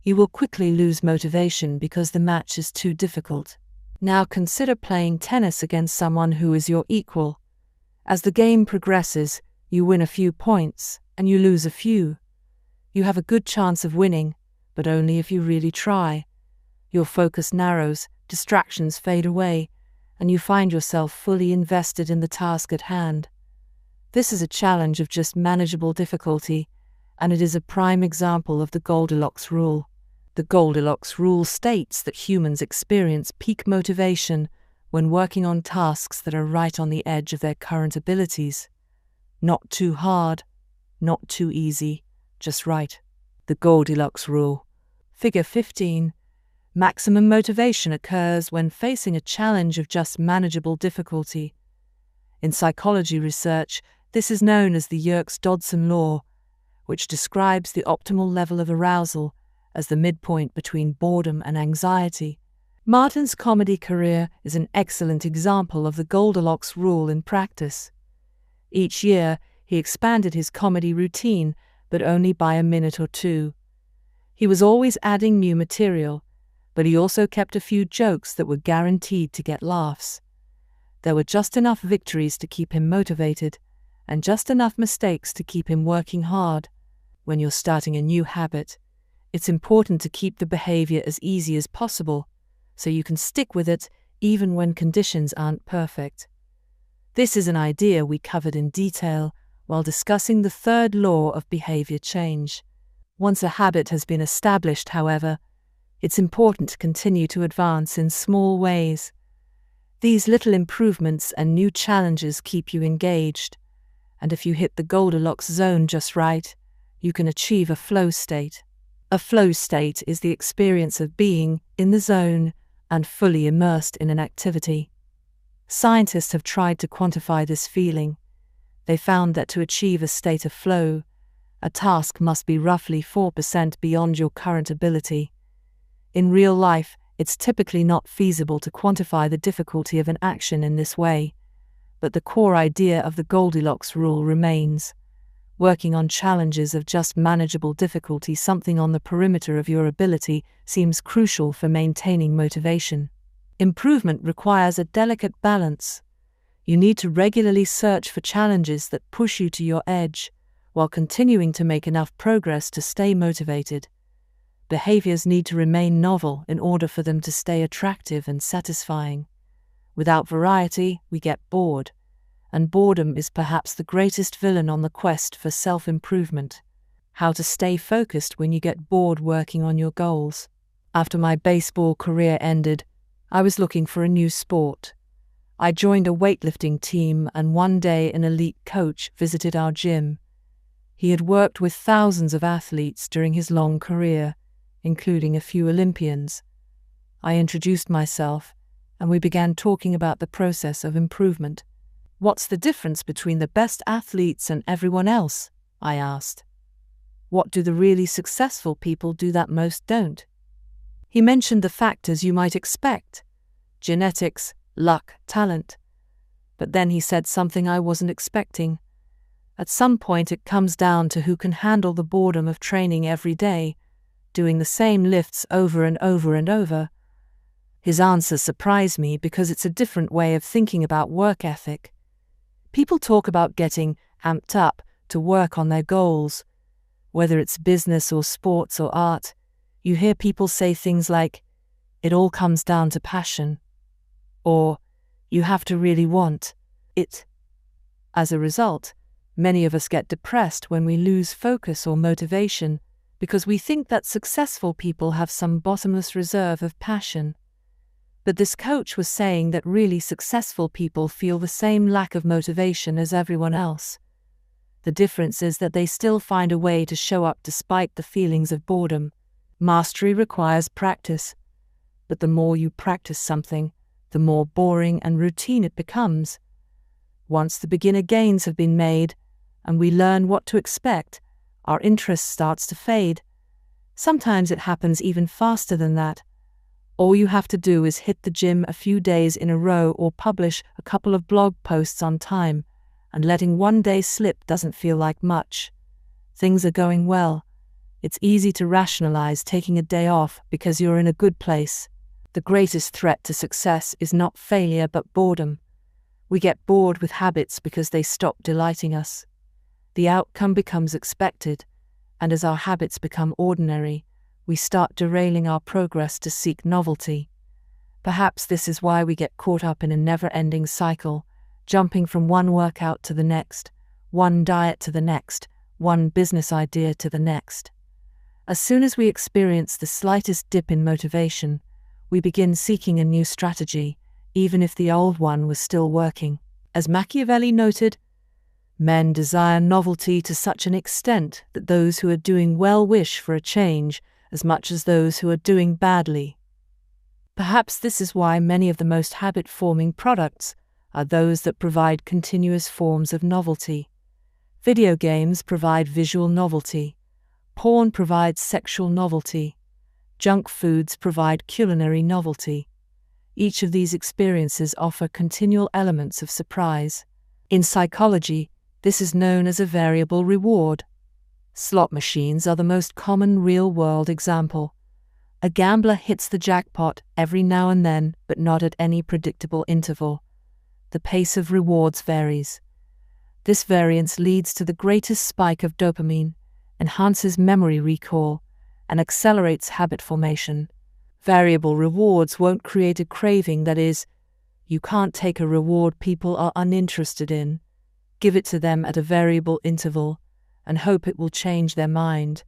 you will quickly lose motivation because the match is too difficult. Now consider playing tennis against someone who is your equal. As the game progresses, you win a few points and you lose a few. You have a good chance of winning, but only if you really try. Your focus narrows, distractions fade away, and you find yourself fully invested in the task at hand. This is a challenge of just manageable difficulty, and it is a prime example of the Goldilocks rule. The Goldilocks rule states that humans experience peak motivation when working on tasks that are right on the edge of their current abilities. Not too hard, not too easy, just right. The Goldilocks rule. Figure 15. Maximum motivation occurs when facing a challenge of just manageable difficulty. In psychology research, this is known as the Yerkes-Dodson law, which describes the optimal level of arousal as the midpoint between boredom and anxiety. Martin's comedy career is an excellent example of the Goldilocks rule in practice. Each year, he expanded his comedy routine, but only by a minute or two. He was always adding new material, but he also kept a few jokes that were guaranteed to get laughs. There were just enough victories to keep him motivated, and just enough mistakes to keep him working hard. When you're starting a new habit, it's important to keep the behavior as easy as possible, so you can stick with it even when conditions aren't perfect. This is an idea we covered in detail while discussing the third law of behavior change. Once a habit has been established, however, it's important to continue to advance in small ways. These little improvements and new challenges keep you engaged, and if you hit the Goldilocks zone just right, you can achieve a flow state. A flow state is the experience of being in the zone and fully immersed in an activity. Scientists have tried to quantify this feeling. They found that to achieve a state of flow, a task must be roughly 4% beyond your current ability. In real life, it's typically not feasible to quantify the difficulty of an action in this way, but the core idea of the Goldilocks rule remains. Working on challenges of just manageable difficulty, something on the perimeter of your ability, seems crucial for maintaining motivation. Improvement requires a delicate balance. You need to regularly search for challenges that push you to your edge, while continuing to make enough progress to stay motivated. Behaviors need to remain novel in order for them to stay attractive and satisfying. Without variety, we get bored, and boredom is perhaps the greatest villain on the quest for self-improvement. How to stay focused when you get bored working on your goals. After my baseball career ended, I was looking for a new sport. I joined a weightlifting team, and one day an elite coach visited our gym. He had worked with thousands of athletes during his long career, including a few Olympians. I introduced myself, and we began talking about the process of improvement. "What's the difference between the best athletes and everyone else?" I asked. "What do the really successful people do that most don't?" He mentioned the factors you might expect: genetics, luck, talent. But then he said something I wasn't expecting. At some point it comes down to who can handle the boredom of training every day, doing the same lifts over and over and over. His answer surprised me because it's a different way of thinking about work ethic. People talk about getting amped up to work on their goals. Whether it's business or sports or art, you hear people say things like, "It all comes down to passion," or "You have to really want it." As a result, many of us get depressed when we lose focus or motivation because we think that successful people have some bottomless reserve of passion. But this coach was saying that really successful people feel the same lack of motivation as everyone else. The difference is that they still find a way to show up despite the feelings of boredom. Mastery requires practice, but the more you practice something, the more boring and routine it becomes. Once the beginner gains have been made, and we learn what to expect, our interest starts to fade. Sometimes it happens even faster than that. All you have to do is hit the gym a few days in a row or publish a couple of blog posts on time, and letting one day slip doesn't feel like much. Things are going well. It's easy to rationalize taking a day off because you're in a good place. The greatest threat to success is not failure but boredom. We get bored with habits because they stop delighting us. The outcome becomes expected, and as our habits become ordinary, we start derailing our progress to seek novelty. Perhaps this is why we get caught up in a never-ending cycle, jumping from one workout to the next, one diet to the next, one business idea to the next. As soon as we experience the slightest dip in motivation, we begin seeking a new strategy, even if the old one was still working. As Machiavelli noted, men desire novelty to such an extent that those who are doing well wish for a change as much as those who are doing badly. Perhaps this is why many of the most habit-forming products are those that provide continuous forms of novelty. Video games provide visual novelty. Porn provides sexual novelty. Junk foods provide culinary novelty. Each of these experiences offer continual elements of surprise. In psychology, this is known as a variable reward. Slot machines are the most common real-world example. A gambler hits the jackpot every now and then, but not at any predictable interval. The pace of rewards varies. This variance leads to the greatest spike of dopamine, enhances memory recall, and accelerates habit formation. Variable rewards won't create a craving, that is, you can't take a reward people are uninterested in, give it to them at a variable interval, and hope it will change their mind.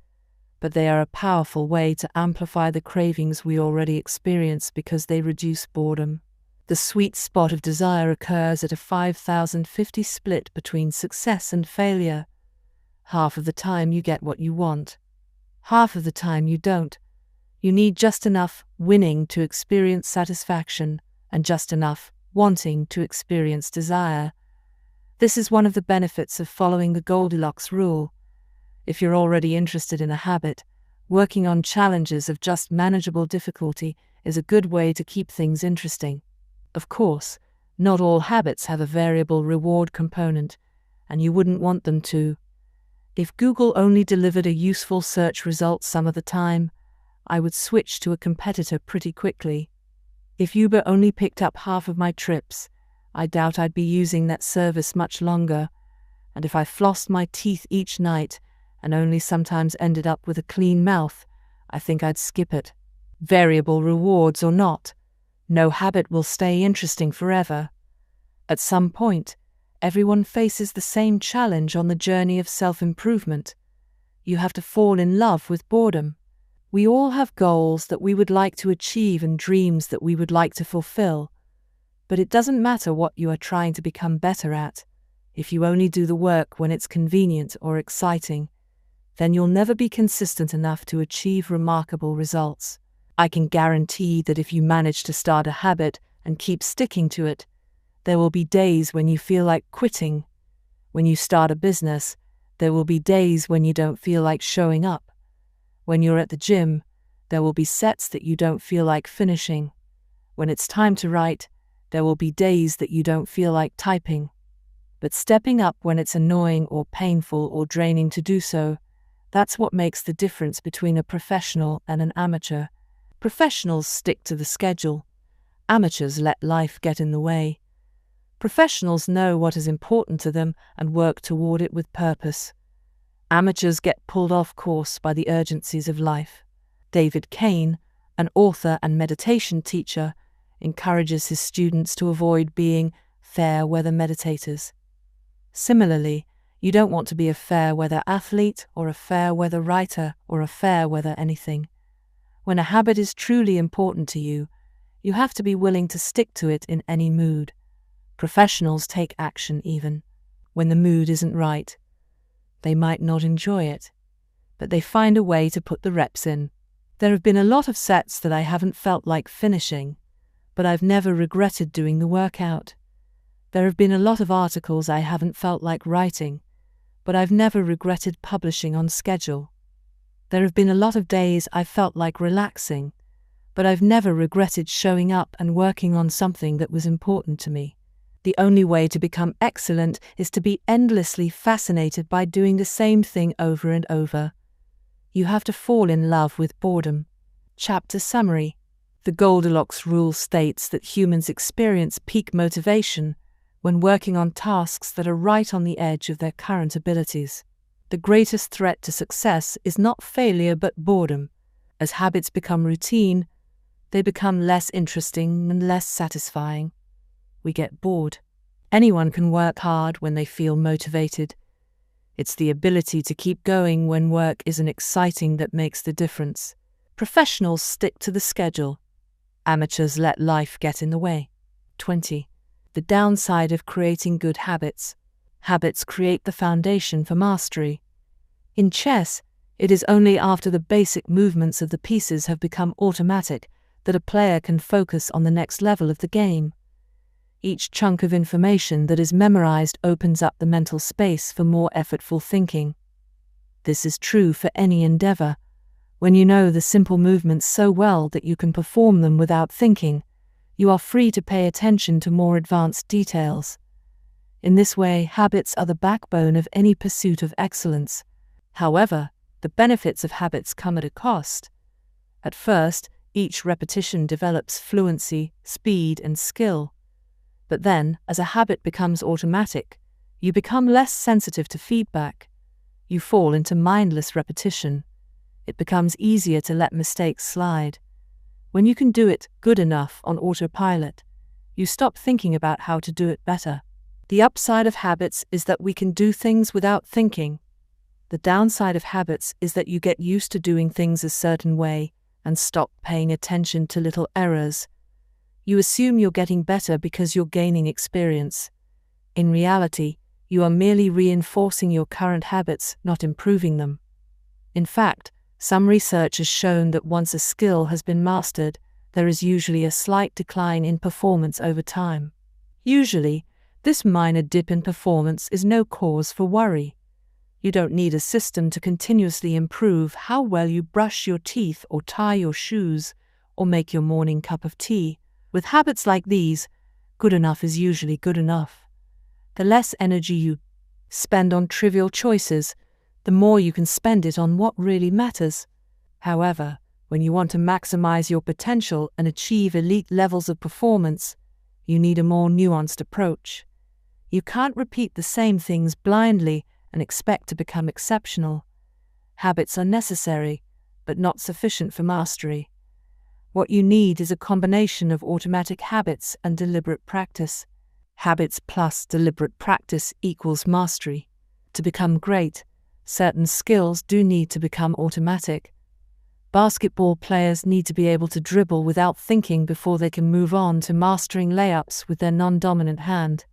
But they are a powerful way to amplify the cravings we already experience because they reduce boredom. The sweet spot of desire occurs at a 50/50 split between success and failure. Half of the time you get what you want. Half of the time you don't. You need just enough winning to experience satisfaction, and just enough wanting to experience desire. This is one of the benefits of following the Goldilocks rule. If you're already interested in a habit, working on challenges of just manageable difficulty is a good way to keep things interesting. Of course, not all habits have a variable reward component, and you wouldn't want them to. If Google only delivered a useful search result some of the time, I would switch to a competitor pretty quickly. If Uber only picked up half of my trips, I doubt I'd be using that service much longer. And if I flossed my teeth each night and only sometimes ended up with a clean mouth, I think I'd skip it. Variable rewards or not, no habit will stay interesting forever. At some point, everyone faces the same challenge on the journey of self-improvement. You have to fall in love with boredom. We all have goals that we would like to achieve and dreams that we would like to fulfill. But it doesn't matter what you are trying to become better at. If you only do the work when it's convenient or exciting, then you'll never be consistent enough to achieve remarkable results. I can guarantee that if you manage to start a habit and keep sticking to it, there will be days when you feel like quitting. When you start a business, there will be days when you don't feel like showing up. When you're at the gym, there will be sets that you don't feel like finishing. When it's time to write, there will be days that you don't feel like typing. But stepping up when it's annoying or painful or draining to do so, that's what makes the difference between a professional and an amateur. Professionals stick to the schedule. Amateurs let life get in the way. Professionals know what is important to them and work toward it with purpose. Amateurs get pulled off course by the urgencies of life. David Kane, an author and meditation teacher, encourages his students to avoid being fair-weather meditators. Similarly, you don't want to be a fair-weather athlete or a fair-weather writer or a fair-weather anything. When a habit is truly important to you, you have to be willing to stick to it in any mood. Professionals take action even when the mood isn't right. They might not enjoy it, but they find a way to put the reps in. There have been a lot of sets that I haven't felt like finishing, but I've never regretted doing the workout. There have been a lot of articles I haven't felt like writing, but I've never regretted publishing on schedule. There have been a lot of days I felt like relaxing, but I've never regretted showing up and working on something that was important to me. The only way to become excellent is to be endlessly fascinated by doing the same thing over and over. You have to fall in love with boredom. Chapter summary. The Goldilocks rule states that humans experience peak motivation when working on tasks that are right on the edge of their current abilities. The greatest threat to success is not failure but boredom. As habits become routine, they become less interesting and less satisfying. We get bored. Anyone can work hard when they feel motivated. It's the ability to keep going when work isn't exciting that makes the difference. Professionals stick to the schedule. Amateurs let life get in the way. 20. The downside of creating good habits. Habits create the foundation for mastery. In chess, it is only after the basic movements of the pieces have become automatic that a player can focus on the next level of the game. Each chunk of information that is memorized opens up the mental space for more effortful thinking. This is true for any endeavor. When you know the simple movements so well that you can perform them without thinking, you are free to pay attention to more advanced details. In this way, habits are the backbone of any pursuit of excellence. However, the benefits of habits come at a cost. At first, each repetition develops fluency, speed, and skill. But then, as a habit becomes automatic, you become less sensitive to feedback. You fall into mindless repetition. It becomes easier to let mistakes slide. When you can do it good enough on autopilot, you stop thinking about how to do it better. The upside of habits is that we can do things without thinking. The downside of habits is that you get used to doing things a certain way and stop paying attention to little errors. You assume you're getting better because you're gaining experience. In reality, you are merely reinforcing your current habits, not improving them. In fact, some research has shown that once a skill has been mastered, there is usually a slight decline in performance over time. Usually, this minor dip in performance is no cause for worry. You don't need a system to continuously improve how well you brush your teeth or tie your shoes or make your morning cup of tea. With habits like these, good enough is usually good enough. The less energy you spend on trivial choices, the more you can spend it on what really matters. However, when you want to maximize your potential and achieve elite levels of performance, you need a more nuanced approach. You can't repeat the same things blindly and expect to become exceptional. Habits are necessary, but not sufficient for mastery. What you need is a combination of automatic habits and deliberate practice. Habits plus deliberate practice equals mastery. To become great, certain skills do need to become automatic. Basketball players need to be able to dribble without thinking before they can move on to mastering layups with their non-dominant hand.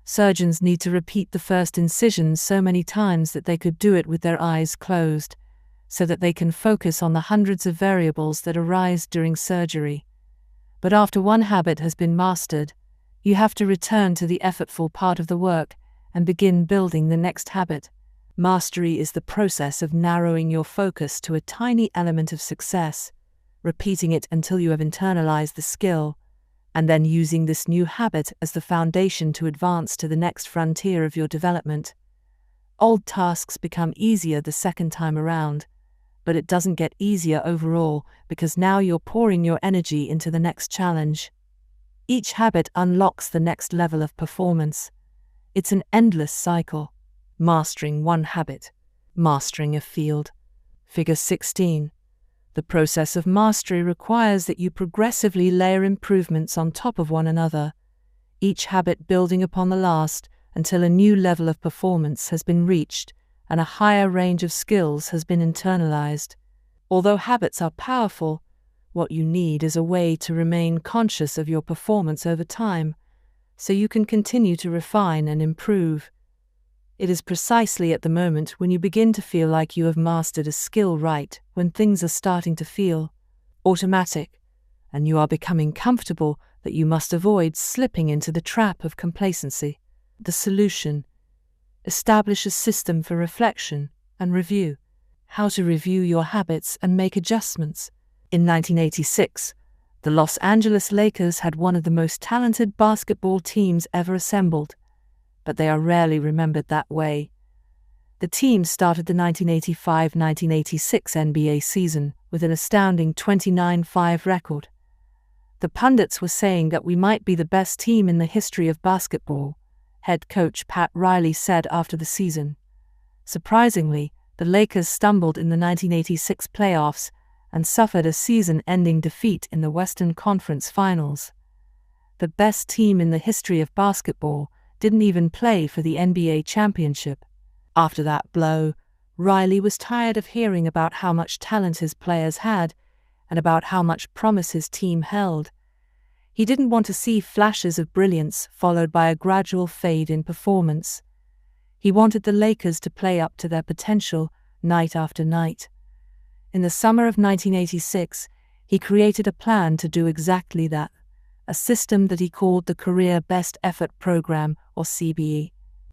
Surgeons need to repeat the first incision so many times that they could do it with their eyes closed, so that they can focus on the hundreds of variables that arise during surgery. But after one habit has been mastered, you have to return to the effortful part of the work and begin building the next habit. Mastery is the process of narrowing your focus to a tiny element of success, repeating it until you have internalized the skill, and then using this new habit as the foundation to advance to the next frontier of your development. Old tasks become easier the second time around, but it doesn't get easier overall because now you're pouring your energy into the next challenge. Each habit unlocks the next level of performance. It's an endless cycle. Mastering one habit, mastering a field. Figure 16. The process of mastery requires that you progressively layer improvements on top of one another, each habit building upon the last until a new level of performance has been reached and a higher range of skills has been internalized. Although habits are powerful, what you need is a way to remain conscious of your performance over time, so you can continue to refine and improve. It is precisely at the moment when you begin to feel like you have mastered a skill when things are starting to feel automatic, and you are becoming comfortable that you must avoid slipping into the trap of complacency. The solution: establish a system for reflection and review. How to review your habits and make adjustments. In 1986, the Los Angeles Lakers had one of the most talented basketball teams ever assembled, but they are rarely remembered that way. The team started the 1985-1986 NBA season with an astounding 29-5 record. The pundits were saying that we might be the best team in the history of basketball, head coach Pat Riley said after the season. Surprisingly, the Lakers stumbled in the 1986 playoffs and suffered a season-ending defeat in the Western Conference Finals. The best team in the history of basketball didn't even play for the NBA championship. After that blow, Riley was tired of hearing about how much talent his players had and about how much promise his team held. He didn't want to see flashes of brilliance followed by a gradual fade in performance. He wanted the Lakers to play up to their potential night after night. In the summer of 1986, he created a plan to do exactly that, a system that he called the Career Best Effort Program, or CBE.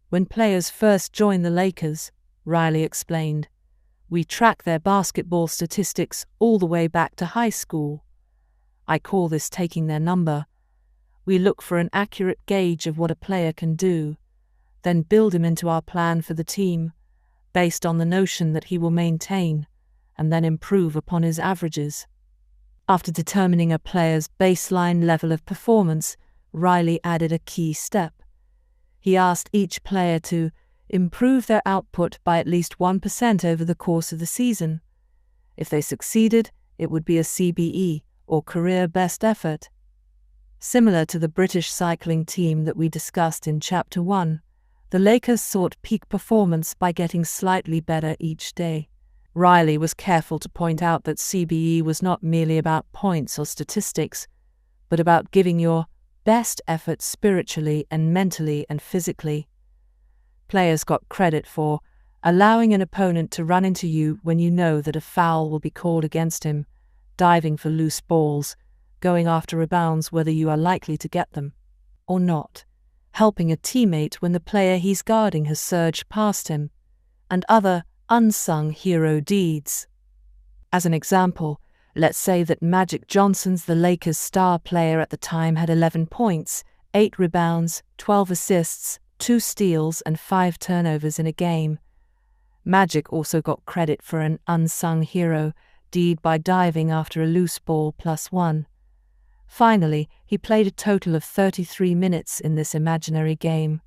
When players first join the Lakers, Riley explained, we track their basketball statistics all the way back to high school. I call this taking their number. We look for an accurate gauge of what a player can do, then build him into our plan for the team, based on the notion that he will maintain and then improve upon his averages. After determining a player's baseline level of performance, Riley added a key step. He asked each player to improve their output by at least 1% over the course of the season. If they succeeded, it would be a CBE, or Career Best Effort. Similar to the British cycling team that we discussed in Chapter 1, the Lakers sought peak performance by getting slightly better each day. Riley was careful to point out that CBE was not merely about points or statistics, but about giving your best effort spiritually and mentally and physically. Players got credit for allowing an opponent to run into you when you know that a foul will be called against him, diving for loose balls, going after rebounds whether you are likely to get them or not, helping a teammate when the player he's guarding has surged past him, and other unsung hero deeds. As an example, let's say that Magic Johnson's the Lakers' star player at the time had 11 points, 8 rebounds, 12 assists, 2 steals and 5 turnovers in a game. Magic also got credit for an unsung hero deed by diving after a loose ball +1. Finally, he played a total of 33 minutes in this imaginary game.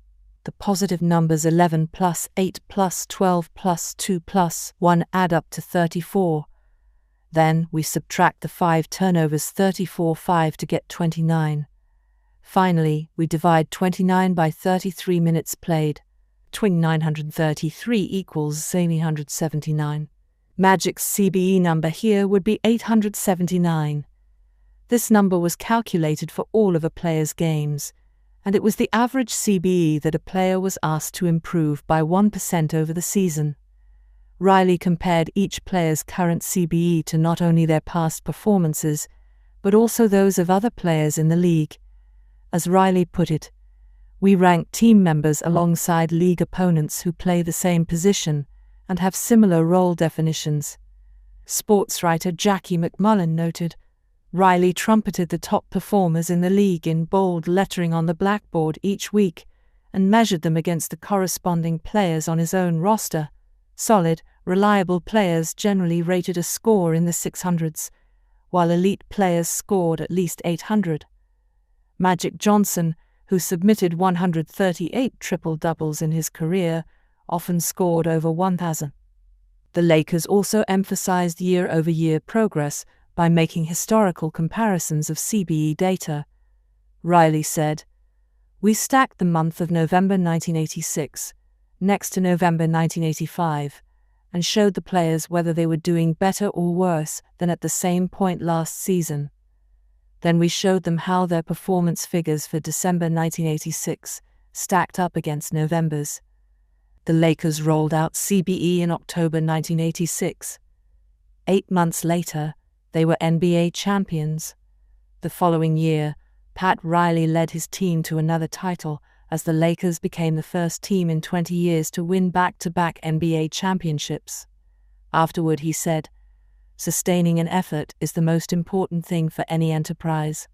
The positive numbers 11 plus 8 plus 12 plus 2 plus 1 add up to 34. Then we subtract the 5 turnovers 34/5 to get 29. Finally, we divide 29 by 33 minutes played. 2933 equals 779. Magic's CBE number here would be 879. This number was calculated for all of a player's games, and it was the average CBE that a player was asked to improve by 1% over the season. Riley compared each player's current CBE to not only their past performances, but also those of other players in the league. As Riley put it, we rank team members alongside league opponents who play the same position and have similar role definitions. Sports writer Jackie McMullen noted, Riley trumpeted the top performers in the league in bold lettering on the blackboard each week and measured them against the corresponding players on his own roster. Solid, reliable players generally rated a score in the 600s, while elite players scored at least 800. Magic Johnson, who submitted 138 triple-doubles in his career, often scored over 1,000. The Lakers also emphasized year-over-year progress by making historical comparisons of CBE data. Riley said, we stacked the month of November 1986 next to November 1985 and showed the players whether they were doing better or worse than at the same point last season. Then we showed them how their performance figures for December 1986 stacked up against November's. The Lakers rolled out CBE in October 1986. 8 months later, they were NBA champions. The following year, Pat Riley led his team to another title as the Lakers became the first team in 20 years to win back-to-back NBA championships. Afterward, he said, "Sustaining an effort is the most important thing for any enterprise.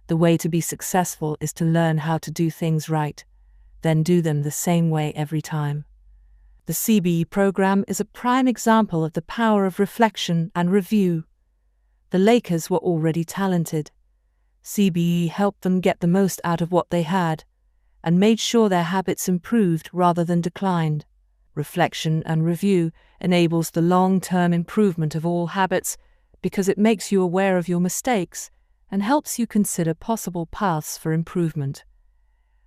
The way to be successful is to learn how to do things right, then do them the same way every time." The CBE program is a prime example of the power of reflection and review. The Lakers were already talented. CBE helped them get the most out of what they had, and made sure their habits improved rather than declined. Reflection and review enables the long-term improvement of all habits because it makes you aware of your mistakes and helps you consider possible paths for improvement.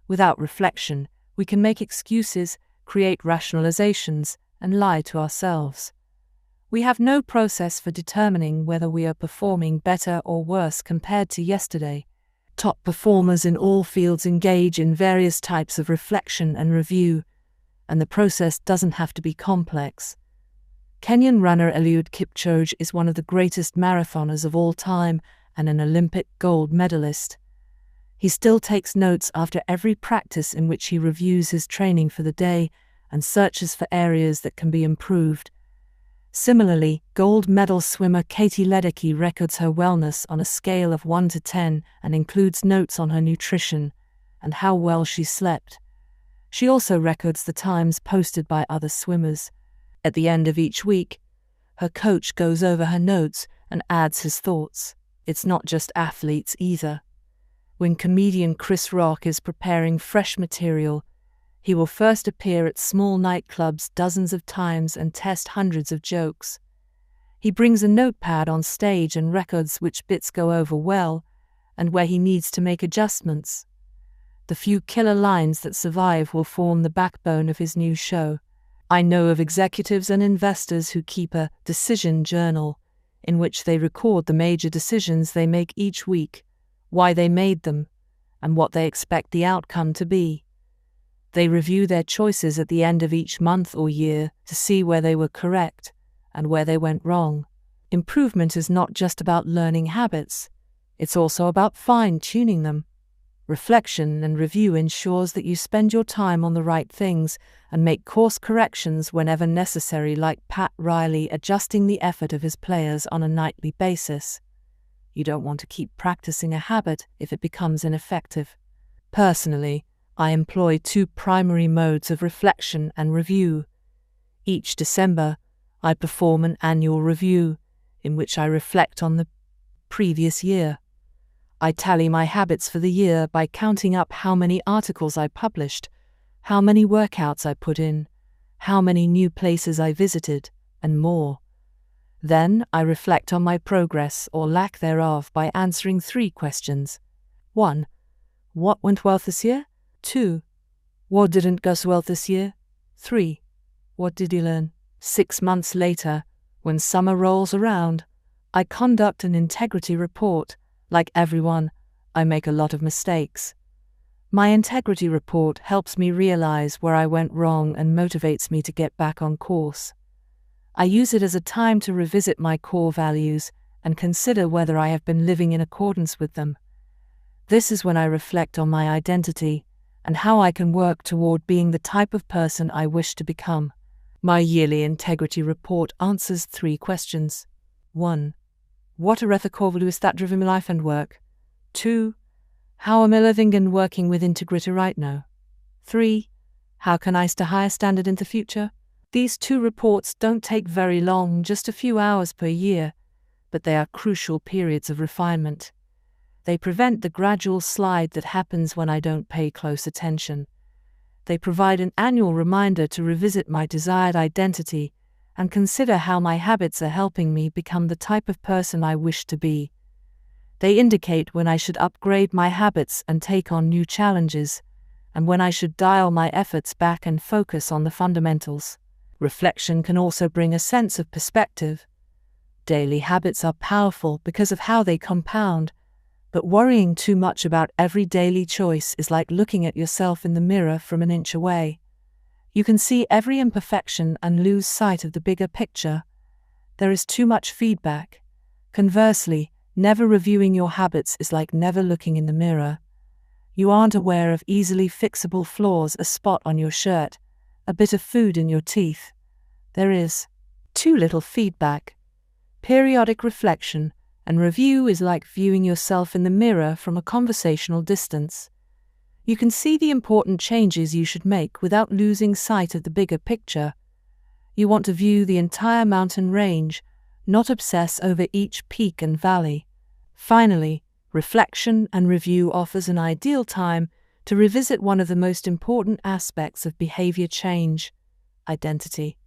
Without reflection, we can make excuses, create rationalizations, and lie to ourselves. We have no process for determining whether we are performing better or worse compared to yesterday. Top performers in all fields engage in various types of reflection and review, and the process doesn't have to be complex. Kenyan runner Eliud Kipchoge is one of the greatest marathoners of all time and an Olympic gold medalist. He still takes notes after every practice in which he reviews his training for the day and searches for areas that can be improved. Similarly, gold medal swimmer Katie Ledecky records her wellness on a scale of 1 to 10 and includes notes on her nutrition and how well she slept. She also records the times posted by other swimmers. At the end of each week, her coach goes over her notes and adds his thoughts. It's not just athletes either. When comedian Chris Rock is preparing fresh material, he will first appear at small nightclubs dozens of times and test hundreds of jokes. He brings a notepad on stage and records which bits go over well and where he needs to make adjustments. The few killer lines that survive will form the backbone of his new show. I know of executives and investors who keep a decision journal in which they record the major decisions they make each week, why they made them, and what they expect the outcome to be. They review their choices at the end of each month or year to see where they were correct and where they went wrong. Improvement is not just about learning habits, it's also about fine-tuning them. Reflection and review ensures that you spend your time on the right things and make course corrections whenever necessary, like Pat Riley adjusting the effort of his players on a nightly basis. You don't want to keep practicing a habit if it becomes ineffective. Personally, I employ two primary modes of reflection and review. Each December, I perform an annual review in which I reflect on the previous year. I tally my habits for the year by counting up how many articles I published, how many workouts I put in, how many new places I visited, and more. Then I reflect on my progress or lack thereof by answering 3 questions. 1. What went well this year? 2. What didn't go so well this year? 3. What did you learn? 6 months later, when summer rolls around, I conduct an integrity report. Like everyone, I make a lot of mistakes. My integrity report helps me realize where I went wrong and motivates me to get back on course. I use it as a time to revisit my core values and consider whether I have been living in accordance with them. This is when I reflect on my identity and how I can work toward being the type of person I wish to become. My yearly integrity report answers 3 questions. 1. What are ethical values that drive my life and work? 2. How am I living and working with integrity right now? 3. How can I stay higher standard in the future? These 2 reports don't take very long, just a few hours per year, but they are crucial periods of refinement. They prevent the gradual slide that happens when I don't pay close attention. They provide an annual reminder to revisit my desired identity and consider how my habits are helping me become the type of person I wish to be. They indicate when I should upgrade my habits and take on new challenges, and when I should dial my efforts back and focus on the fundamentals. Reflection can also bring a sense of perspective. Daily habits are powerful because of how they compound, but worrying too much about every daily choice is like looking at yourself in the mirror from an inch away. You can see every imperfection and lose sight of the bigger picture. There is too much feedback. Conversely, Never reviewing your habits is like never looking in the mirror. You aren't aware of easily fixable flaws, a spot on your shirt, a bit of food in your teeth. There is too little feedback. Periodic reflection and review is like viewing yourself in the mirror from a conversational distance. You can see the important changes you should make without losing sight of the bigger picture. You want to view the entire mountain range, not obsess over each peak and valley. Finally, reflection and review offers an ideal time to revisit one of the most important aspects of behavior change: identity.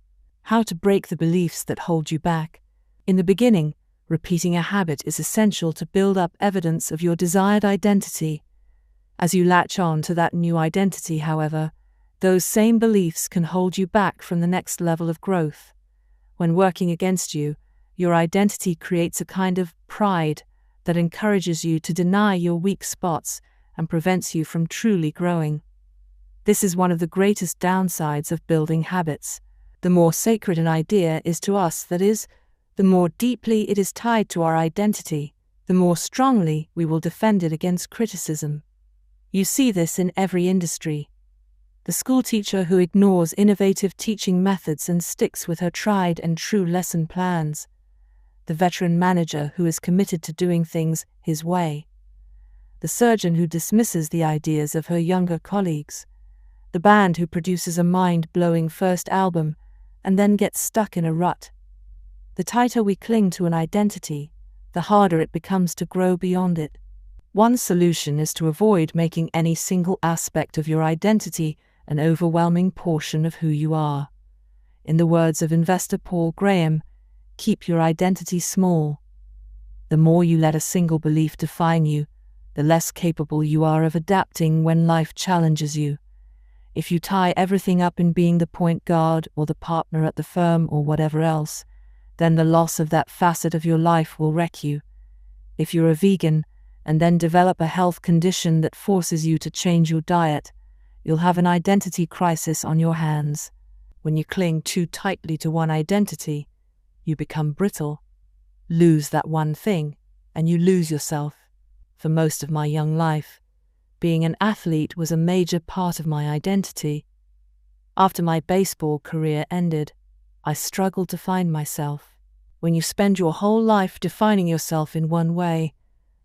How to break the beliefs that hold you back. In the beginning, repeating a habit is essential to build up evidence of your desired identity. As you latch on to that new identity, however, those same beliefs can hold you back from the next level of growth. When working against you, your identity creates a kind of pride that encourages you to deny your weak spots and prevents you from truly growing. This is one of the greatest downsides of building habits. The more sacred an idea is to us, that is, the more deeply it is tied to our identity, the more strongly we will defend it against criticism. You see this in every industry. The schoolteacher who ignores innovative teaching methods and sticks with her tried and true lesson plans. The veteran manager who is committed to doing things his way. The surgeon who dismisses the ideas of her younger colleagues. The band who produces a mind-blowing first album and then gets stuck in a rut. The tighter we cling to an identity, the harder it becomes to grow beyond it. One solution is to avoid making any single aspect of your identity an overwhelming portion of who you are. In the words of investor Paul Graham, keep your identity small. The more you let a single belief define you, the less capable you are of adapting when life challenges you. If you tie everything up in being the point guard or the partner at the firm or whatever else, then the loss of that facet of your life will wreck you. If you're a vegan and then develop a health condition that forces you to change your diet, you'll have an identity crisis on your hands. When you cling too tightly to one identity, you become brittle. Lose that one thing, and you lose yourself. For most of my young life, being an athlete was a major part of my identity. After my baseball career ended, I struggled to find myself. When you spend your whole life defining yourself in one way,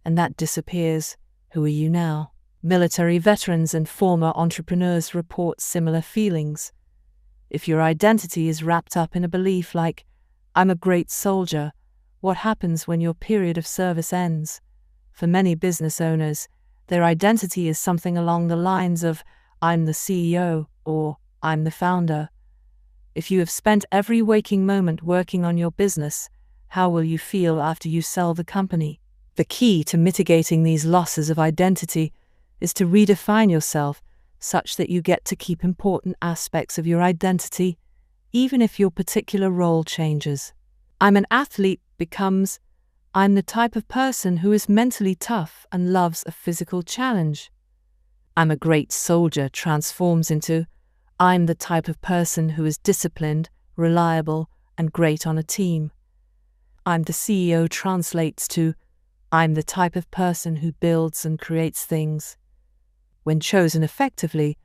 and that disappears, who are you now? Military veterans and former entrepreneurs report similar feelings. If your identity is wrapped up in a belief like, "I'm a great soldier," what happens when your period of service ends? For many business owners, their identity is something along the lines of, "I'm the CEO," or "I'm the founder." If you have spent every waking moment working on your business, how will you feel after you sell the company? The key to mitigating these losses of identity is to redefine yourself such that you get to keep important aspects of your identity, even if your particular role changes. "I'm an athlete" becomes, "I'm the type of person who is mentally tough and loves a physical challenge." "I'm a great soldier" transforms into, "I'm the type of person who is disciplined, reliable, and great on a team." "I'm the CEO" translates to, "I'm the type of person who builds and creates things." When chosen effectively,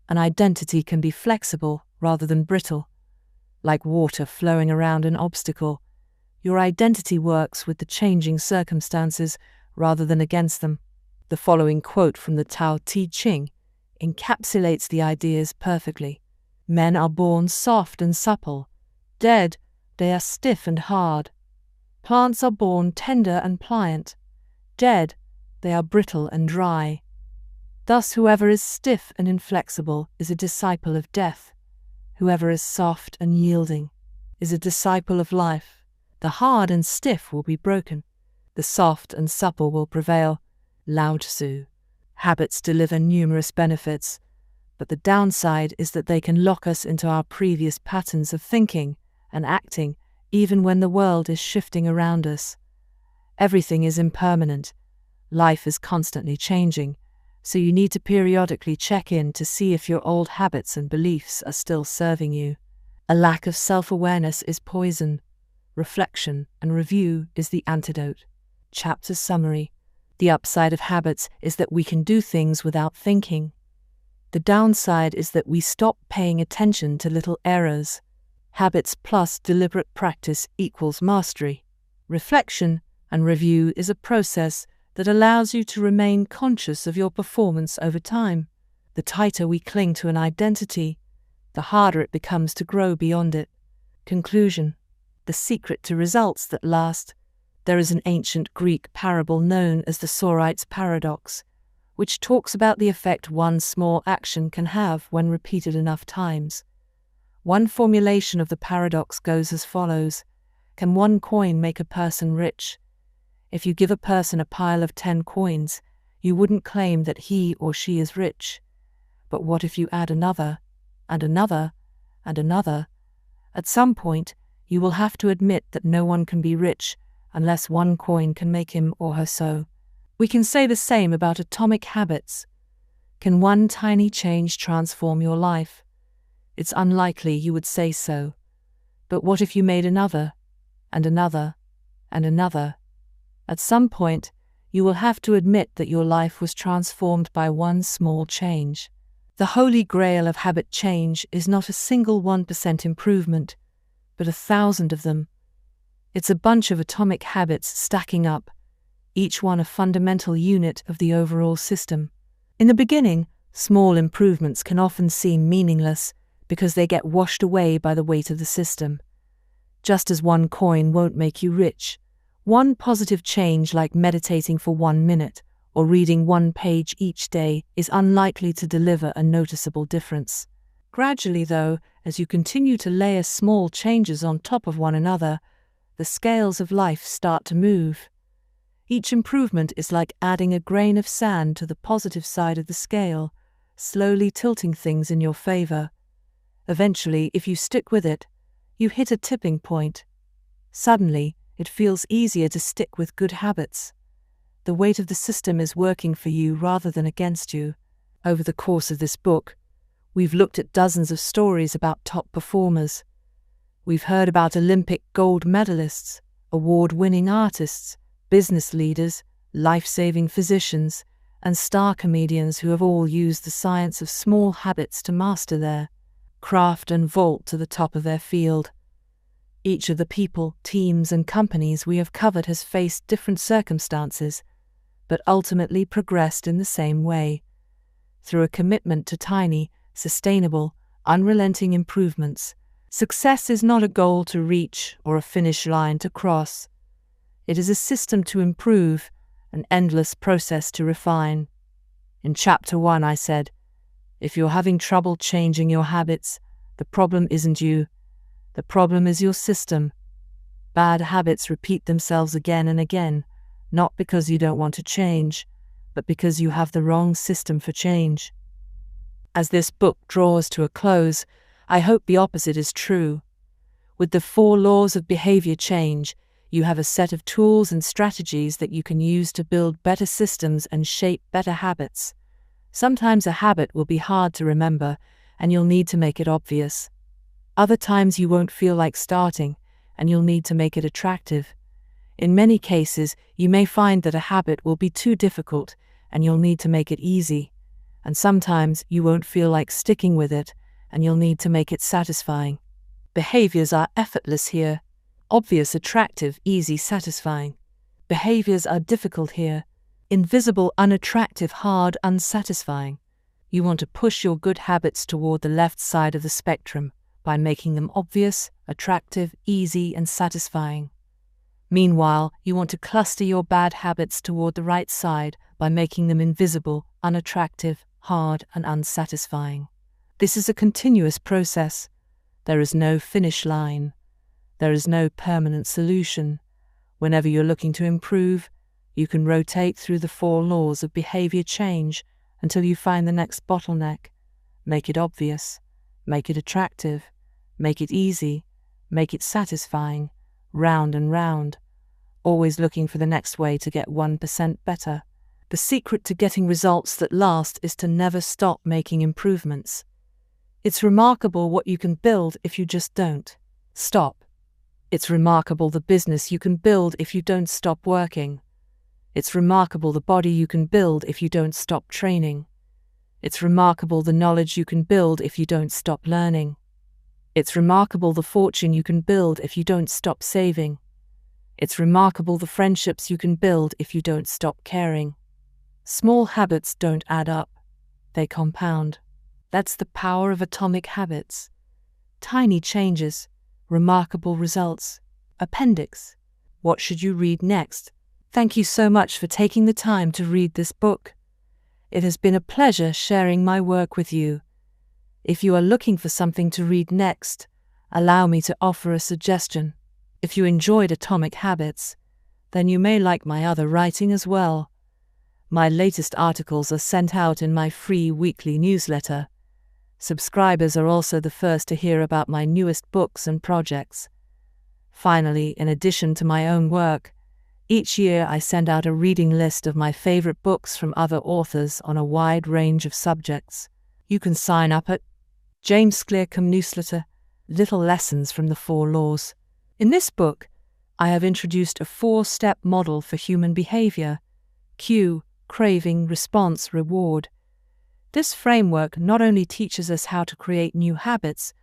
an identity can be flexible rather than brittle. Like water flowing around an obstacle, your identity works with the changing circumstances rather than against them. The following quote from the Tao Te Ching encapsulates the ideas perfectly. "Men are born soft and supple. Dead, they are stiff and hard. Plants are born tender and pliant. Dead, they are brittle and dry. Thus whoever is stiff and inflexible is a disciple of death. Whoever is soft and yielding is a disciple of life. The hard and stiff will be broken. The soft and supple will prevail." Lao Tzu. Habits deliver numerous benefits, but the downside is that they can lock us into our previous patterns of thinking and acting, even when the world is shifting around us. Everything is impermanent. Life is constantly changing, so you need to periodically check in to see if your old habits and beliefs are still serving you. A lack of self-awareness is poison. Reflection and review is the antidote. Chapter summary. The upside of habits is that we can do things without thinking. The downside is that we stop paying attention to little errors. Habits plus deliberate practice equals mastery. Reflection and review is a process that allows you to remain conscious of your performance over time. The tighter we cling to an identity, the harder it becomes to grow beyond it. Conclusion. The secret to results that last. There is an ancient Greek parable known as the Sorites paradox, which talks about the effect one small action can have when repeated enough times. One formulation of the paradox goes as follows: can one coin make a person rich? If you give a person a pile of 10 coins, you wouldn't claim that he or she is rich. But what if you add another, and another, and another? At some point, you will have to admit that no one can be rich unless one coin can make him or her so. We can say the same about atomic habits. Can one tiny change transform your life? It's unlikely you would say so. But what if you made another, and another, and another? At some point, you will have to admit that your life was transformed by one small change. The holy grail of habit change is not a single 1% improvement, but 1,000 of them. It's a bunch of atomic habits stacking up, each one a fundamental unit of the overall system. In the beginning, small improvements can often seem meaningless because they get washed away by the weight of the system. Just as one coin won't make you rich, one positive change like meditating for 1 minute or reading 1 page each day is unlikely to deliver a noticeable difference. Gradually, though, as you continue to layer small changes on top of one another, the scales of life start to move. Each improvement is like adding a grain of sand to the positive side of the scale, slowly tilting things in your favor. Eventually, if you stick with it, you hit a tipping point. Suddenly, it feels easier to stick with good habits. The weight of the system is working for you rather than against you. Over the course of this book, we've looked at dozens of stories about top performers. We've heard about Olympic gold medalists, award-winning artists, business leaders, life-saving physicians, and star comedians who have all used the science of small habits to master their craft and vault to the top of their field. Each of the people, teams, and companies we have covered has faced different circumstances, but ultimately progressed in the same way, through a commitment to tiny, sustainable, unrelenting improvements. Success is not a goal to reach or a finish line to cross. It is a system to improve, an endless process to refine. In Chapter 1 I said, if you're having trouble changing your habits, the problem isn't you. The problem is your system. Bad habits repeat themselves again and again, not because you don't want to change, but because you have the wrong system for change. As this book draws to a close, I hope the opposite is true. With the 4 laws of behavior change, you have a set of tools and strategies that you can use to build better systems and shape better habits. Sometimes a habit will be hard to remember, and you'll need to make it obvious. Other times you won't feel like starting, and you'll need to make it attractive. In many cases, you may find that a habit will be too difficult, and you'll need to make it easy. And sometimes you won't feel like sticking with it, and you'll need to make it satisfying. Behaviors are effortless here. Obvious, attractive, easy, satisfying. Behaviors are difficult here. Invisible, unattractive, hard, unsatisfying. You want to push your good habits toward the left side of the spectrum by making them obvious, attractive, easy, and satisfying. Meanwhile, you want to cluster your bad habits toward the right side by making them invisible, unattractive, hard, and unsatisfying. This is a continuous process. There is no finish line. There is no permanent solution. Whenever you're looking to improve, you can rotate through the 4 laws of behavior change until you find the next bottleneck. Make it obvious. Make it attractive. Make it easy. Make it satisfying. Round and round. Always looking for the next way to get 1% better. The secret to getting results that last is to never stop making improvements. It's remarkable what you can build if you just don't stop. It's remarkable the business you can build if you don't stop working. It's remarkable the body you can build if you don't stop training. It's remarkable the knowledge you can build if you don't stop learning. It's remarkable the fortune you can build if you don't stop saving. It's remarkable the friendships you can build if you don't stop caring. Small habits don't add up. They compound. That's the power of atomic habits. Tiny changes, remarkable results. Appendix. What should you read next? Thank you so much for taking the time to read this book. It has been a pleasure sharing my work with you. If you are looking for something to read next, allow me to offer a suggestion. If you enjoyed Atomic Habits, then you may like my other writing as well. My latest articles are sent out in my free weekly newsletter. Subscribers are also the first to hear about my newest books and projects. Finally, in addition to my own work, each year I send out a reading list of my favorite books from other authors on a wide range of subjects. You can sign up at James Clearcombe Newsletter, Little Lessons from the Four Laws. In this book, I have introduced a 4-step model for human behavior: cue, craving, response, reward. This framework not only teaches us how to create new habits,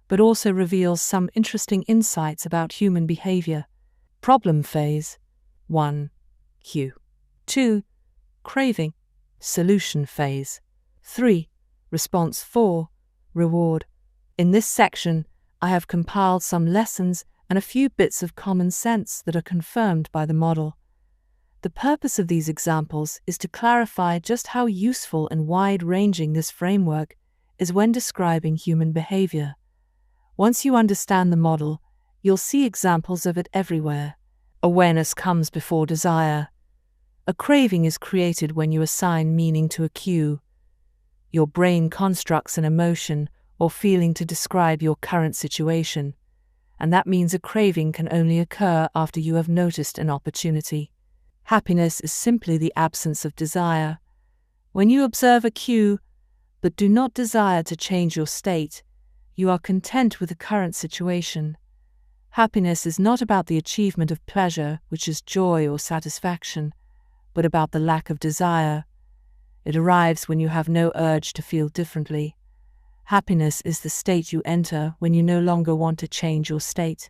but also reveals some interesting insights about human behavior. Problem phase: 1. Cue. 2. Craving. Solution phase. 3. Response. 4. Reward. In this section, I have compiled some lessons and a few bits of common sense that are confirmed by the model. The purpose of these examples is to clarify just how useful and wide-ranging this framework is when describing human behavior. Once you understand the model, you'll see examples of it everywhere. Awareness comes before desire. A craving is created when you assign meaning to a cue. Your brain constructs an emotion or feeling to describe your current situation, and that means a craving can only occur after you have noticed an opportunity. Happiness is simply the absence of desire. When you observe a cue, but do not desire to change your state, you are content with the current situation. Happiness is not about the achievement of pleasure, which is joy or satisfaction, but about the lack of desire. It arrives when you have no urge to feel differently. Happiness is the state you enter when you no longer want to change your state.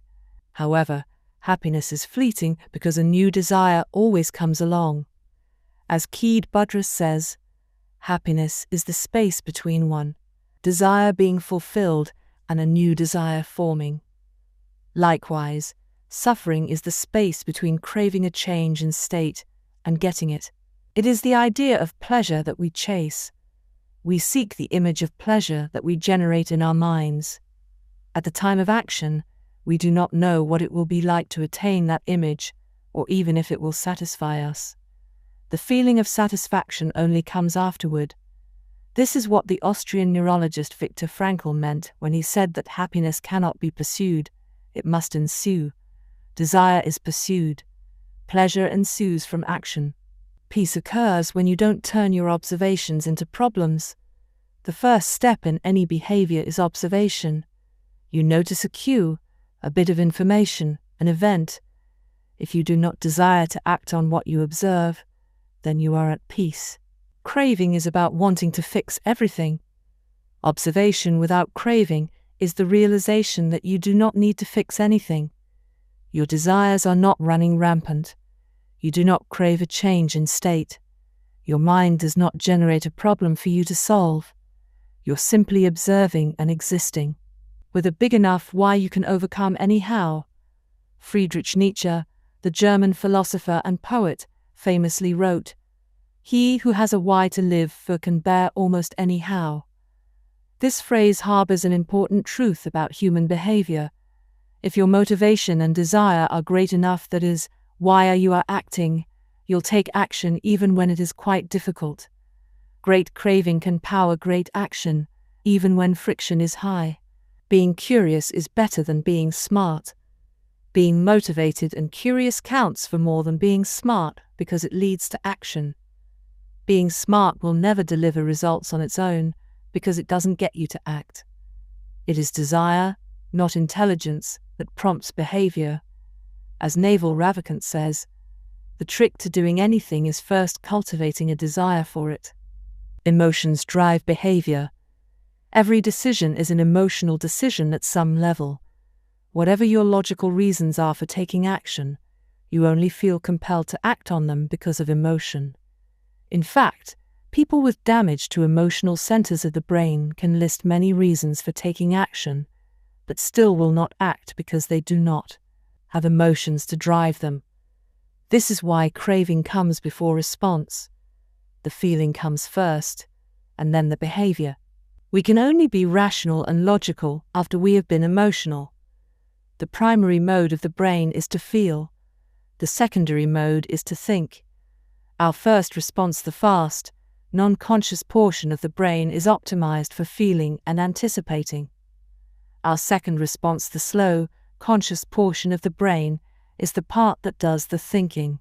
However, happiness is fleeting because a new desire always comes along. As Keith Budrus says, happiness is the space between one desire being fulfilled and a new desire forming. Likewise, suffering is the space between craving a change in state and getting it. It is the idea of pleasure that we chase. We seek the image of pleasure that we generate in our minds. At the time of action, we do not know what it will be like to attain that image, or even if it will satisfy us. The feeling of satisfaction only comes afterward. This is what the Austrian neurologist Viktor Frankl meant when he said that happiness cannot be pursued, it must ensue. Desire is pursued. Pleasure ensues from action. Peace occurs when you don't turn your observations into problems. The first step in any behavior is observation. You notice a cue, a bit of information, an event. If you do not desire to act on what you observe, then you are at peace. Craving is about wanting to fix everything. Observation without craving is the realization that you do not need to fix anything. Your desires are not running rampant. You do not crave a change in state. Your mind does not generate a problem for you to solve. You're simply observing and existing. With a big enough why, you can overcome any how. Friedrich Nietzsche, the German philosopher and poet, famously wrote, "He who has a why to live for can bear almost any how." This phrase harbors an important truth about human behavior. If your motivation and desire are great enough, that is, why you are acting, you'll take action even when it is quite difficult. Great craving can power great action, even when friction is high. Being curious is better than being smart. Being motivated and curious counts for more than being smart because it leads to action. Being smart will never deliver results on its own because it doesn't get you to act. It is desire, not intelligence, that prompts behavior. As Naval Ravikant says, "The The trick to doing anything is first cultivating a desire for it. Emotions drive behavior. Every decision is an emotional decision at some level. Whatever your logical reasons are for taking action, you only feel compelled to act on them because of emotion. In fact, people with damage to emotional centers of the brain can list many reasons for taking action, but still will not act because they do not have emotions to drive them. This is why craving comes before response. The feeling comes first, and then the behavior. We can only be rational and logical after we have been emotional. The primary mode of the brain is to feel. The secondary mode is to think. Our first response, the fast, non-conscious portion of the brain, is optimized for feeling and anticipating. Our second response, the slow, conscious portion of the brain, is the part that does the thinking.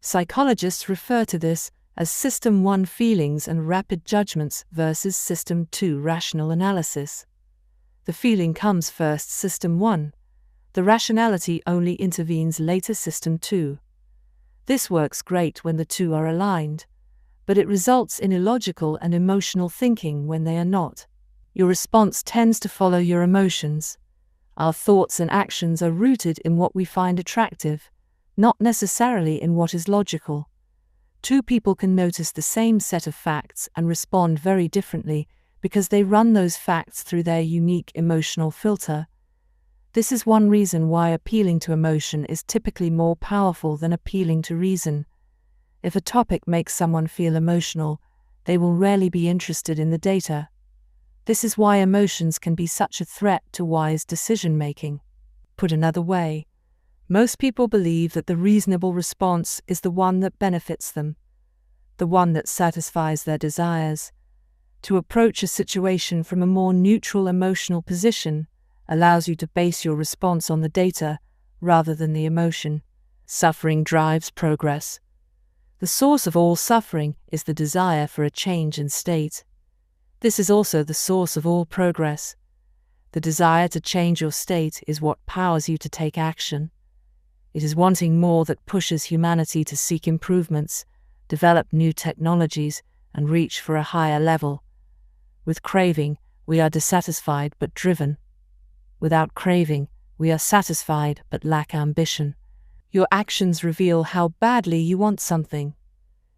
Psychologists refer to this as System 1 feelings and rapid judgments versus System 2 rational analysis. The feeling comes first, System 1. The rationality only intervenes later, System 2. This works great when the two are aligned, but it results in illogical and emotional thinking when they are not. Your response tends to follow your emotions. Our thoughts and actions are rooted in what we find attractive, not necessarily in what is logical. Two people can notice the same set of facts and respond very differently because they run those facts through their unique emotional filter. This is one reason why appealing to emotion is typically more powerful than appealing to reason. If a topic makes someone feel emotional, they will rarely be interested in the data. This is why emotions can be such a threat to wise decision-making. Put another way, most people believe that the reasonable response is the one that benefits them, the one that satisfies their desires. To approach a situation from a more neutral emotional position allows you to base your response on the data rather than the emotion. Suffering drives progress. The source of all suffering is the desire for a change in state. This is also the source of all progress. The desire to change your state is what powers you to take action. It is wanting more that pushes humanity to seek improvements, develop new technologies, and reach for a higher level. With craving, we are dissatisfied but driven. Without craving, we are satisfied but lack ambition. Your actions reveal how badly you want something.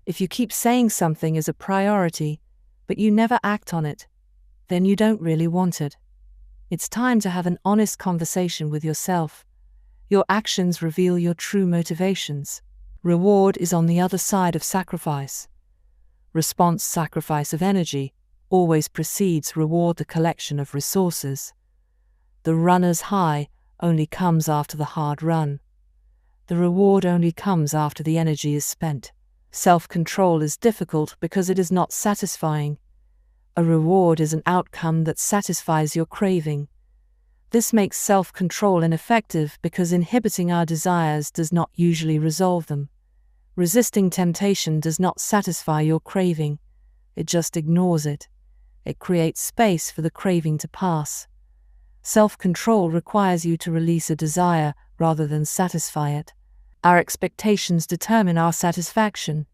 If you keep saying something is a priority, but you never act on it, then you don't really want it. It's time to have an honest conversation with yourself. Your actions reveal your true motivations. Reward is on the other side of sacrifice. Response, sacrifice of energy, always precedes reward, the collection of resources. The runner's high only comes after the hard run. The reward only comes after the energy is spent. Self-control is difficult because it is not satisfying. A reward is an outcome that satisfies your craving. This makes self-control ineffective because inhibiting our desires does not usually resolve them. Resisting temptation does not satisfy your craving. It just ignores it. It creates space for the craving to pass. Self-control requires you to release a desire rather than satisfy it. Our expectations determine our satisfaction.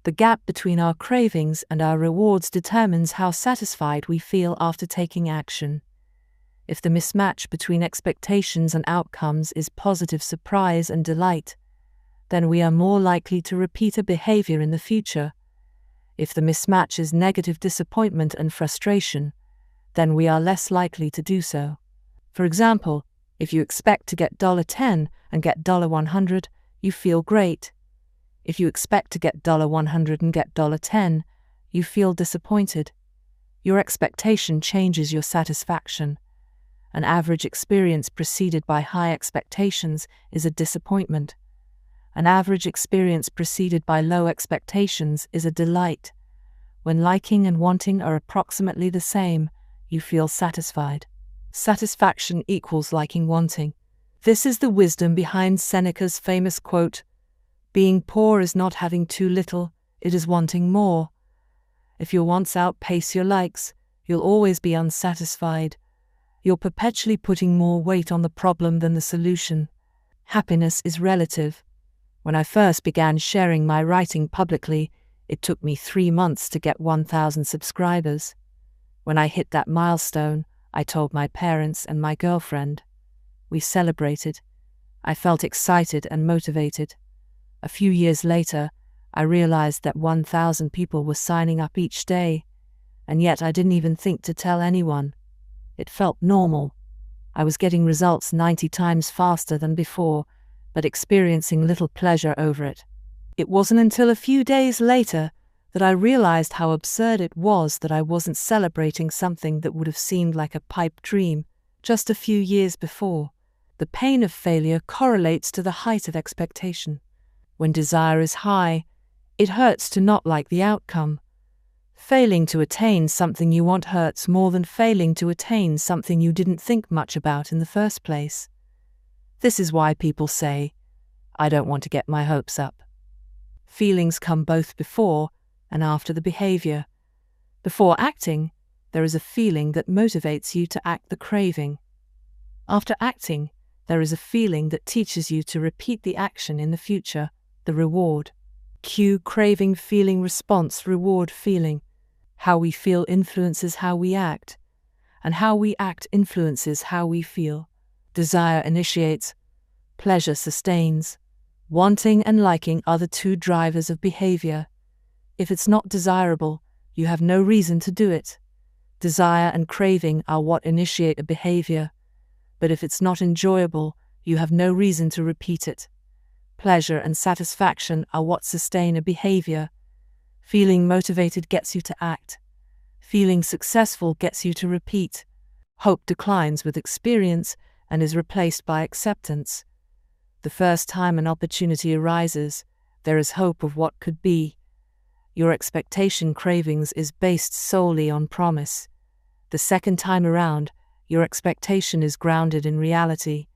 The gap between our cravings and our rewards determines how satisfied we feel after taking action. If the mismatch between expectations and outcomes is positive surprise and delight, then we are more likely to repeat a behavior in the future. If the mismatch is negative disappointment and frustration, then we are less likely to do so. For example, if you expect to get $10 and get $100, you feel great. If you expect to get $100 and get $10, you feel disappointed. Your expectation changes your satisfaction. An average experience preceded by high expectations is a disappointment. An average experience preceded by low expectations is a delight. When liking and wanting are approximately the same, you feel satisfied. Satisfaction equals liking, wanting. This is the wisdom behind Seneca's famous quote, "Being poor is not having too little, it is wanting more." If your wants outpace your likes, you'll always be unsatisfied. You're perpetually putting more weight on the problem than the solution. Happiness is relative. When I first began sharing my writing publicly, it took me 3 months to get 1,000 subscribers. When I hit that milestone, I told my parents and my girlfriend. We celebrated. I felt excited and motivated. A few years later, I realized that 1,000 people were signing up each day, and yet I didn't even think to tell anyone. It felt normal. I was getting results 90 times faster than before, but experiencing little pleasure over it. It wasn't until a few days later that I realized how absurd it was that I wasn't celebrating something that would have seemed like a pipe dream just a few years before. The pain of failure correlates to the height of expectation. When desire is high, it hurts to not like the outcome. Failing to attain something you want hurts more than failing to attain something you didn't think much about in the first place. This is why people say, "I don't want to get my hopes up." Feelings come both before and after the behavior. Before acting, there is a feeling that motivates you to act the craving. After acting, there is a feeling that teaches you to repeat the action in the future, the reward. Cue, craving, feeling, response, reward, feeling. How we feel influences how we act, and how we act influences how we feel. Desire initiates, pleasure sustains. Wanting and liking are the two drivers of behavior. If it's not desirable, you have no reason to do it. Desire and craving are what initiate a behavior, but if it's not enjoyable, you have no reason to repeat it. Pleasure and satisfaction are what sustain a behavior. Feeling motivated gets you to act. Feeling successful gets you to repeat. Hope declines with experience and is replaced by acceptance. The first time an opportunity arises, there is hope of what could be. Your expectation cravings is based solely on promise. The second time around, your expectation is grounded in reality.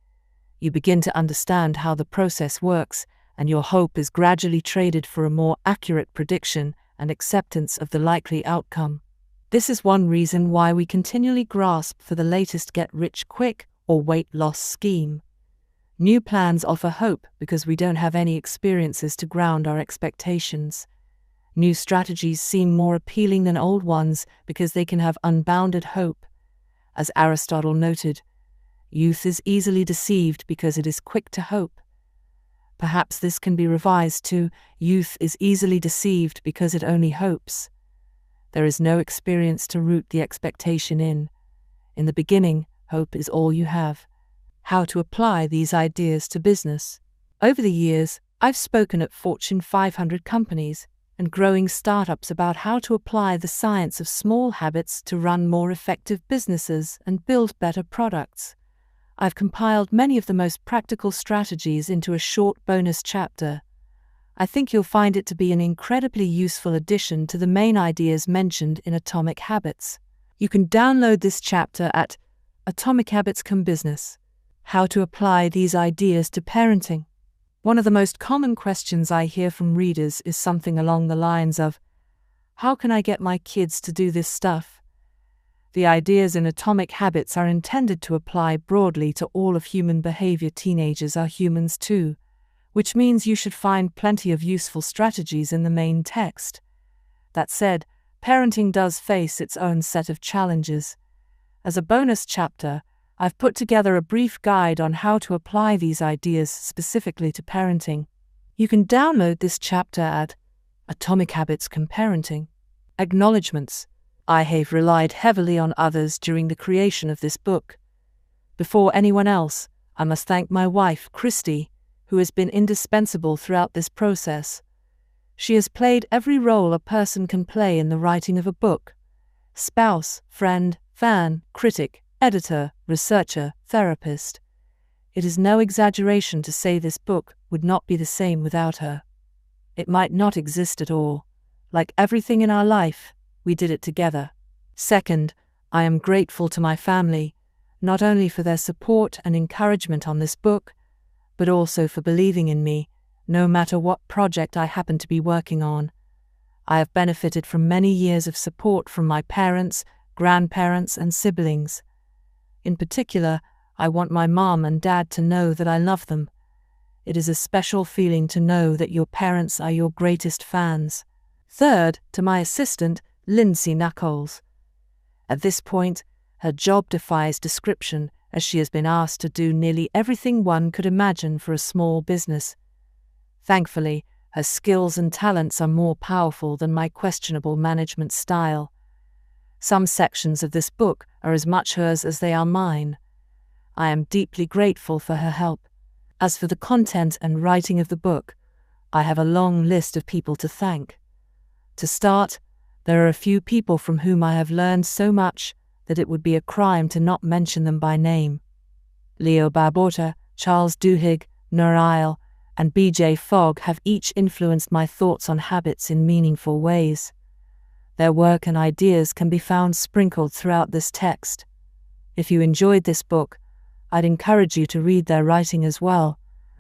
You begin to understand how the process works, and your hope is gradually traded for a more accurate prediction and acceptance of the likely outcome. This is one reason why we continually grasp for the latest get-rich-quick or weight loss scheme. New plans offer hope because we don't have any experiences to ground our expectations. New strategies seem more appealing than old ones because they can have unbounded hope. As Aristotle noted, youth is easily deceived because it is quick to hope. Perhaps this can be revised to, youth is easily deceived because it only hopes. There is no experience to root the expectation in. In the beginning, hope is all you have. How to apply these ideas to business. Over the years, I've spoken at Fortune 500 companies and growing startups about how to apply the science of small habits to run more effective businesses and build better products. I've compiled many of the most practical strategies into a short bonus chapter. I think you'll find it to be an incredibly useful addition to the main ideas mentioned in Atomic Habits. You can download this chapter at Atomic Habits Business. How to apply these ideas to parenting. One of the most common questions I hear from readers is something along the lines of, "How can I get my kids to do this stuff?" The ideas in Atomic Habits are intended to apply broadly to all of human behavior. Teenagers are humans too, which means you should find plenty of useful strategies in the main text. That said, parenting does face its own set of challenges. As a bonus chapter, I've put together a brief guide on how to apply these ideas specifically to parenting. You can download this chapter at Atomic Habits Parenting. Acknowledgements. I have relied heavily on others during the creation of this book. Before anyone else, I must thank my wife, Christy, who has been indispensable throughout this process. She has played every role a person can play in the writing of a book: spouse, friend, fan, critic, editor, researcher, therapist. It is no exaggeration to say this book would not be the same without her. It might not exist at all. Like everything in our life, we did it together. Second, I am grateful to my family, not only for their support and encouragement on this book, but also for believing in me, no matter what project I happen to be working on. I have benefited from many years of support from my parents, grandparents, and siblings. In particular, I want my mom and dad to know that I love them. It is a special feeling to know that your parents are your greatest fans. Third, to my assistant, Lindsay Knuckles. At this point, her job defies description, as she has been asked to do nearly everything one could imagine for a small business. Thankfully, her skills and talents are more powerful than my questionable management style. Some sections of this book are as much hers as they are mine. I am deeply grateful for her help. As for the content and writing of the book, I have a long list of people to thank. To start, there are a few people from whom I have learned so much that it would be a crime to not mention them by name. Leo Barbosa, Charles Duhigg, Nur Isle, and B.J. Fogg have each influenced my thoughts on habits in meaningful ways. Their work and ideas can be found sprinkled throughout this text. If you enjoyed this book, I'd encourage you to read their writing as well.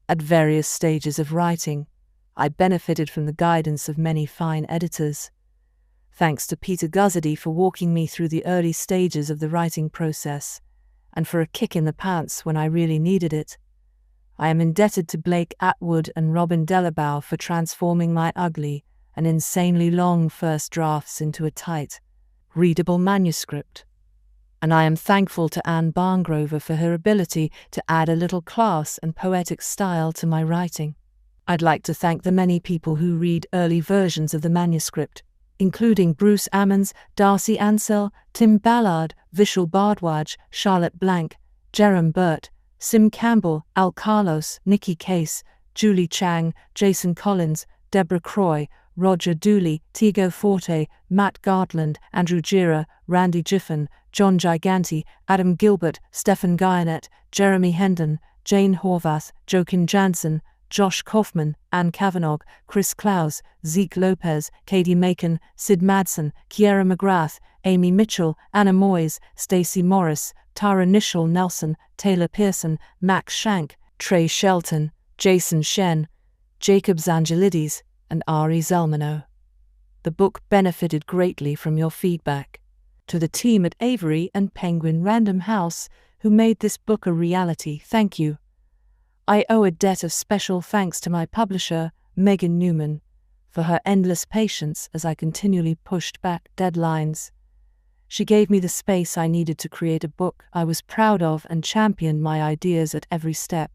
At various stages of writing, I benefited from the guidance of many fine editors. Thanks to Peter Guzzardy for walking me through the early stages of the writing process, and for a kick in the pants when I really needed it. I am indebted to Blake Atwood and Robin Delabow for transforming my ugly and insanely long first drafts into a tight, readable manuscript. And I am thankful to Anne Barngrover for her ability to add a little class and poetic style to my writing. I'd like to thank the many people who read early versions of the manuscript, including Bruce Ammons, Darcy Ansell, Tim Ballard, Vishal Bhardwaj, Charlotte Blank, Jerem Burt, Sim Campbell, Al Carlos, Nikki Case, Julie Chang, Jason Collins, Deborah Croy, Roger Dooley, Tigo Forte, Matt Gartland, Andrew Gira, Randy Giffen, John Giganti, Adam Gilbert, Stefan Guyanet, Jeremy Hendon, Jane Horvath, Joaquin Jansen, Josh Kaufman, Anne Kavanagh, Chris Klaus, Zeke Lopez, Katie Macon, Sid Madsen, Kiera McGrath, Amy Mitchell, Anna Moyes, Stacey Morris, Tara Nichol Nelson, Taylor Pearson, Max Shank, Trey Shelton, Jason Shen, Jacob Zangelides, and Ari Zelmano. The book benefited greatly from your feedback. To the team at Avery and Penguin Random House who made this book a reality, thank you. I owe a debt of special thanks to my publisher, Megan Newman, for her endless patience as I continually pushed back deadlines. She gave me the space I needed to create a book I was proud of and championed my ideas at every step.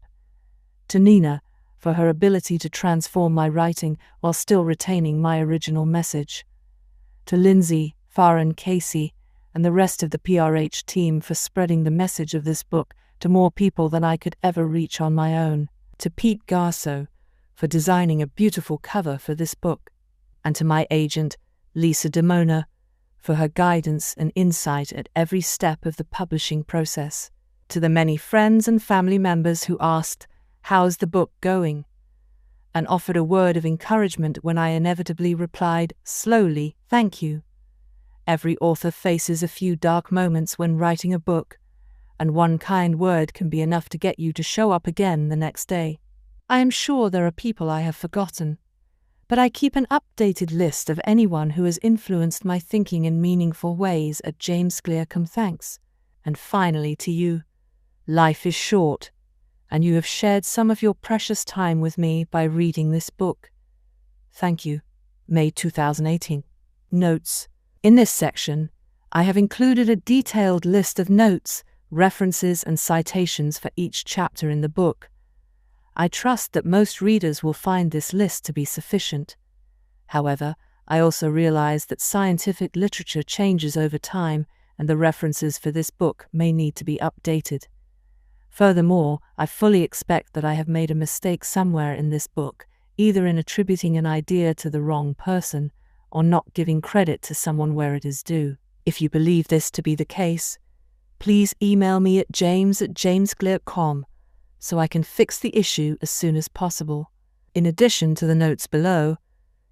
To Nina, for her ability to transform my writing while still retaining my original message. To Lindsay, Farron Casey, and the rest of the PRH team for spreading the message of this book to more people than I could ever reach on my own. To Pete Garso, for designing a beautiful cover for this book. And to my agent, Lisa Demona, for her guidance and insight at every step of the publishing process. To the many friends and family members who asked, "How's the book going?" and offered a word of encouragement when I inevitably replied, slowly, "Thank you." Every author faces a few dark moments when writing a book, and one kind word can be enough to get you to show up again the next day. I am sure there are people I have forgotten, but I keep an updated list of anyone who has influenced my thinking in meaningful ways at James Clearcombe. Thanks. And finally to you. Life is short, and you have shared some of your precious time with me by reading this book. Thank you. May 2018. Notes. In this section, I have included a detailed list of notes, references, and citations for each chapter in the book. I trust that most readers will find this list to be sufficient. However, I also realize that scientific literature changes over time, and the references for this book may need to be updated. Furthermore, I fully expect that I have made a mistake somewhere in this book, either in attributing an idea to the wrong person or not giving credit to someone where it is due. If you believe this to be the case, please email me at james@jamesclear.com so I can fix the issue as soon as possible. In addition to the notes below,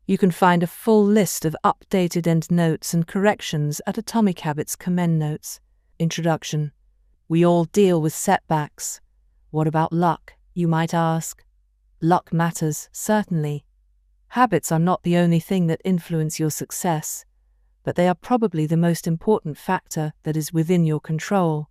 you can find a full list of updated endnotes and corrections at Atomic Habits Commend Notes. Introduction. We all deal with setbacks. What about luck, you might ask? Luck matters, certainly. Habits are not the only thing that influence your success, but they are probably the most important factor that is within your control.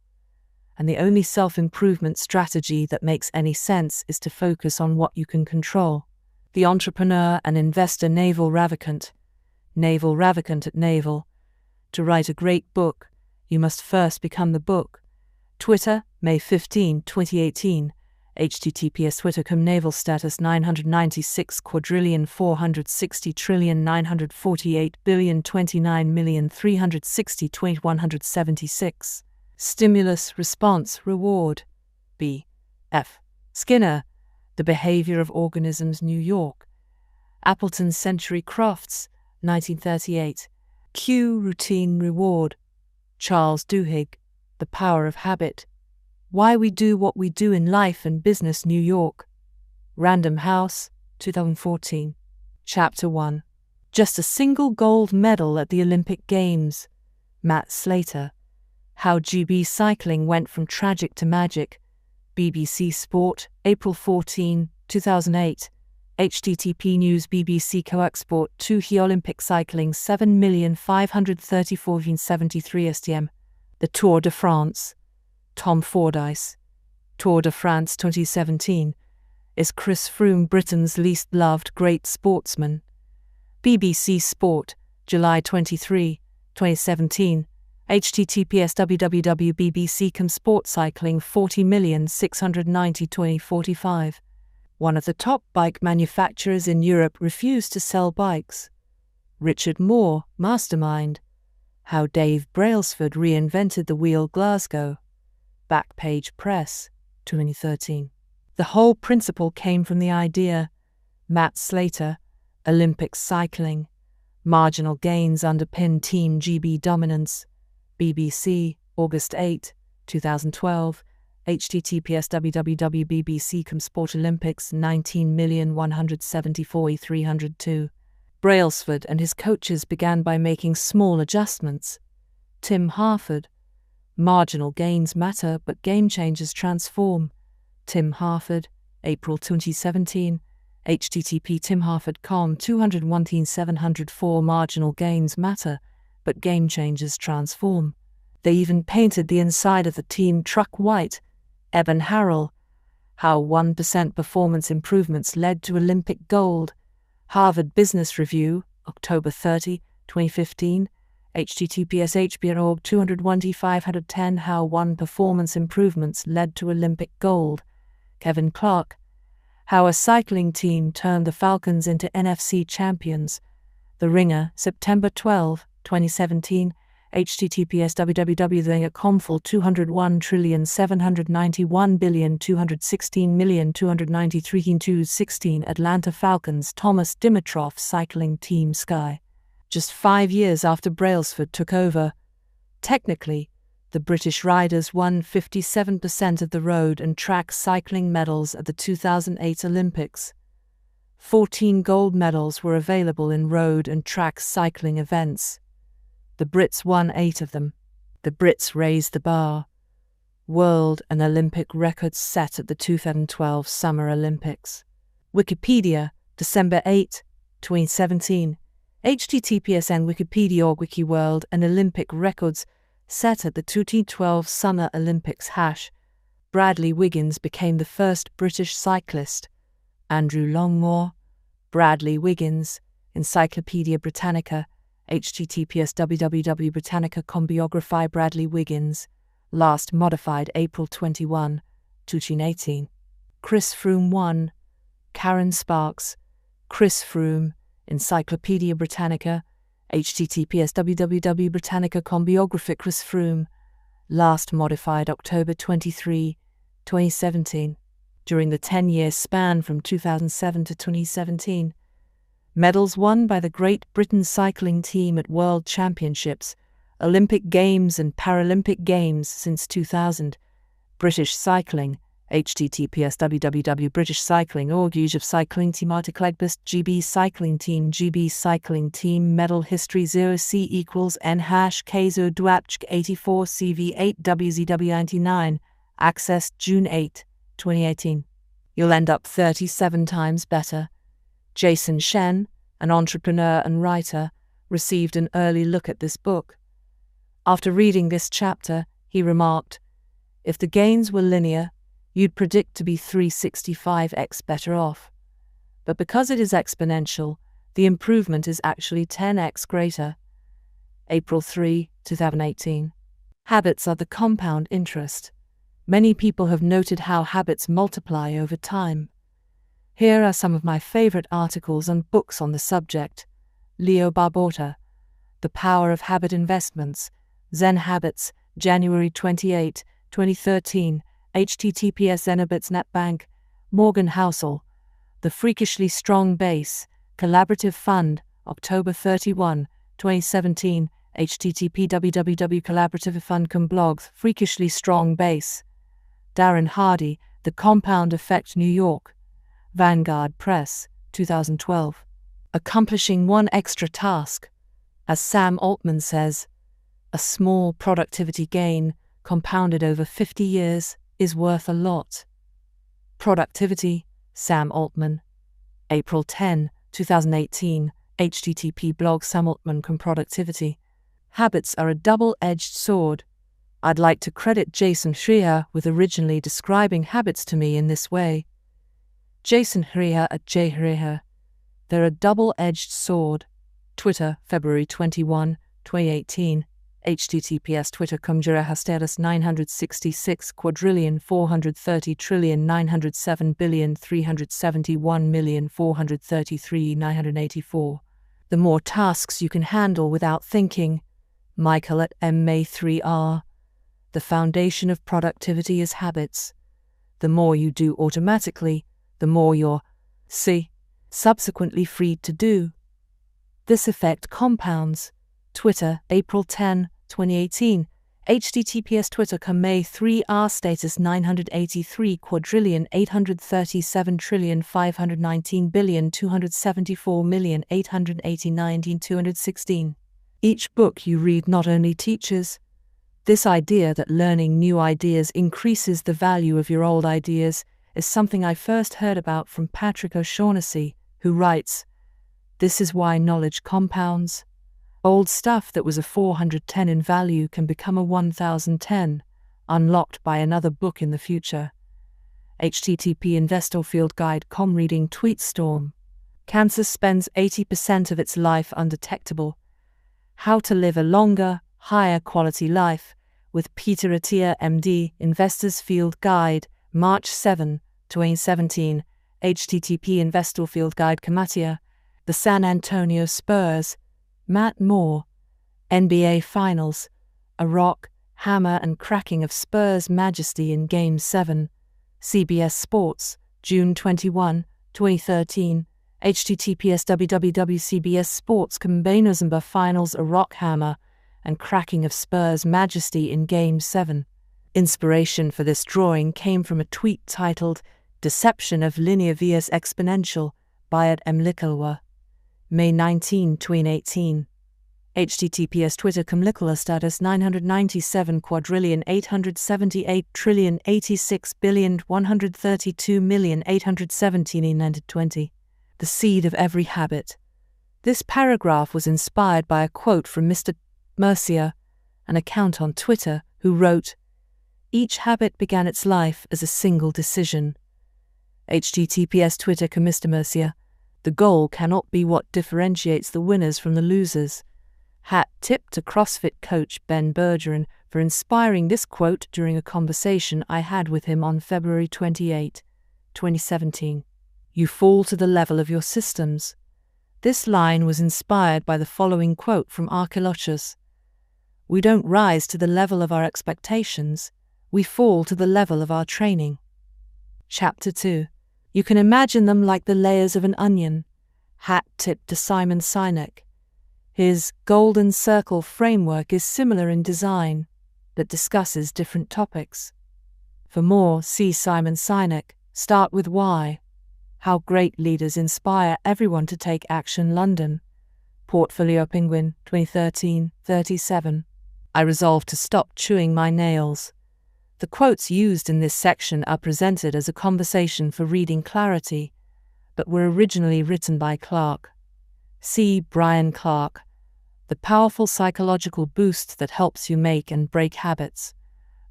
and the only self-improvement strategy that makes any sense is to focus on what you can control. The entrepreneur and investor Naval Ravikant at Naval. To write a great book, you must first become the book. Twitter, May 15, 2018. https twitter.com naval status 996,460,948,029,360,176. Stimulus Response Reward. B. F. Skinner, The Behavior of Organisms, New York. Appleton Century Crofts, 1938. Q. Routine Reward. Charles Duhigg, The Power of Habit. Why We Do What We Do in Life and Business, New York. Random House, 2014. Chapter 1. Just a single gold medal at the Olympic Games. Matt Slater. How GB Cycling Went from Tragic to Magic. BBC Sport, April 14, 2008. http news BBC Coexport 2 He Olympic Cycling 7,534,73 STM. The Tour de France. Tom Fordyce. Tour de France 2017. Is Chris Froome Britain's least loved great sportsman? BBC Sport, July 23, 2017. https www.bbc.com Sport Cycling 40,690,2045. One of the top bike manufacturers in Europe refused to sell bikes. Richard Moore, Mastermind. How Dave Brailsford Reinvented the Wheel, Glasgow. Backpage Press, 2013. The whole principle came from the idea. Matt Slater, Olympic Cycling. Marginal gains underpin Team GB dominance. BBC, August 8, 2012. https www.bbc.com Sport Olympics 19,174,302. Brailsford and his coaches began by making small adjustments. Tim Harford. Marginal gains matter, but game changers transform. Tim Harford, April 2017. http timharford.com 201,704. Marginal gains matter, but game changers transform. They even painted the inside of the team truck white. Eben Harrell. How 1% performance improvements led to Olympic gold. Harvard Business Review, October 30, 2015. https hbr.org 201-510 How 1 performance improvements led to Olympic gold. Kevin Clark. How a cycling team turned the Falcons into NFC champions. The Ringer, September 12, 2017. https www.theringer.com 201,791,216,293,216 Atlanta Falcons Thomas Dimitrov Cycling Team Sky. Just 5 years after Brailsford took over. Technically, the British riders won 57% of the road and track cycling medals at the 2008 Olympics. 14 gold medals were available in road and track cycling events. The Brits won 8 of them. The Brits raised the bar. World and Olympic records set at the 2012 Summer Olympics. Wikipedia, December 8, 2017. https Wikipedia Wiki World and Olympic records set at the 2012 Summer Olympics. Bradley Wiggins became the first British cyclist. Andrew Longmore. Bradley Wiggins, Encyclopaedia Britannica, https www.britannica.com Biography Bradley Wiggins, last modified April 21, 2018. Chris Froome 1. Karen Sparks. Chris Froome, Encyclopaedia Britannica, https www.britannica.com Biography Chris Froome, last modified October 23, 2017. During the 10-year span from 2007 to 2017, medals won by the Great Britain cycling team at World Championships, Olympic Games and Paralympic Games since 2000. British cycling, https www.britishcycling.org Use of cycling team article GB cycling team medal history 0C equals N #K0 Dwapch 84 CV8 WZW99 accessed June 8, 2018. You'll end up 37 times better. Jason Shen, an entrepreneur and writer, received an early look at this book. After reading this chapter, he remarked, If the gains were linear, you'd predict to be 365x better off. But because it is exponential, the improvement is actually 10x greater. April 3, 2018. Habits are the compound interest. Many people have noted how habits multiply over time. Here are some of my favorite articles and books on the subject. Leo Barbotta, The Power of Habit Investments, Zen Habits, January 28, 2013, https Zenhabits Netbank, Morgan Housel, The Freakishly Strong Base, Collaborative Fund, October 31, 2017, http www.collaborativefund.com blogs, Freakishly Strong Base. Darren Hardy, The Compound Effect, New York, Vanguard Press, 2012. Accomplishing one extra task. As Sam Altman says, a small productivity gain, compounded over 50 years, is worth a lot. Productivity, Sam Altman. April 10, 2018, http blog Sam Altman on Productivity. Habits are a double-edged sword. I'd like to credit Jason Schreier with originally describing habits to me in this way. Jason Schreier at jschreier. They're a double-edged sword. Twitter, February 21, 2018. https twitter.com /# 966 quadrillion 430 trillion 907 billion 371 million 433 984. The more tasks you can handle without thinking. Michael at MA3R. The foundation of productivity is habits. The more you do automatically, the more you're subsequently freed to do. This effect compounds. Twitter, April 10, 2018. https twitter.com MA3R status 983 quadrillion 837 trillion 519 billion 274 million 889 216. Each book you read not only teaches this idea that learning new ideas increases the value of your old ideas is something I first heard about from Patrick O'Shaughnessy, who writes, "This is why knowledge compounds. Old stuff that was a 410 in value can become a 1010, unlocked by another book in the future." http investorfieldguide.com reading Tweetstorm. Cancer spends 80% of its life undetectable. How to live a longer, higher quality life, with Peter Attia, MD, Investors Field Guide, March 7, 2017, http investorfieldguide.com. The San Antonio Spurs, Matt Moore. NBA Finals, a rock, hammer and cracking of Spurs majesty in Game 7. CBS Sports, June 21, 2013, https www.cbssports.com Finals, a rock hammer and cracking of Spurs majesty in Game 7. Inspiration for this drawing came from a tweet titled Deception of Linear vs Exponential by at Mlikalwa. May 19, 2018. https twitter.com status 997 quadrillion 878 trillion 86 billion 132 million 817 20. The seed of every habit. This paragraph was inspired by a quote from Mr. Mercier, an account on Twitter, who wrote, "Each habit began its life as a single decision." https twitter.com Mr. Mercier. The goal cannot be what differentiates the winners from the losers. Hat tip to CrossFit coach Ben Bergeron for inspiring this quote during a conversation I had with him on February 28, 2017. You fall to the level of your systems. This line was inspired by the following quote from Archilochus. We don't rise to the level of our expectations, we fall to the level of our training. Chapter 2. You can imagine them like the layers of an onion. Hat tip to Simon Sinek. His Golden Circle framework is similar in design, but discusses different topics. For more, see Simon Sinek, Start with Why. How Great Leaders Inspire Everyone to Take Action, London. Portfolio Penguin, 2013, 37. I resolved to stop chewing my nails. The quotes used in this section are presented as a conversation for reading clarity, but were originally written by Clark. See Brian Clark, The Powerful Psychological Boost That Helps You Make and Break Habits.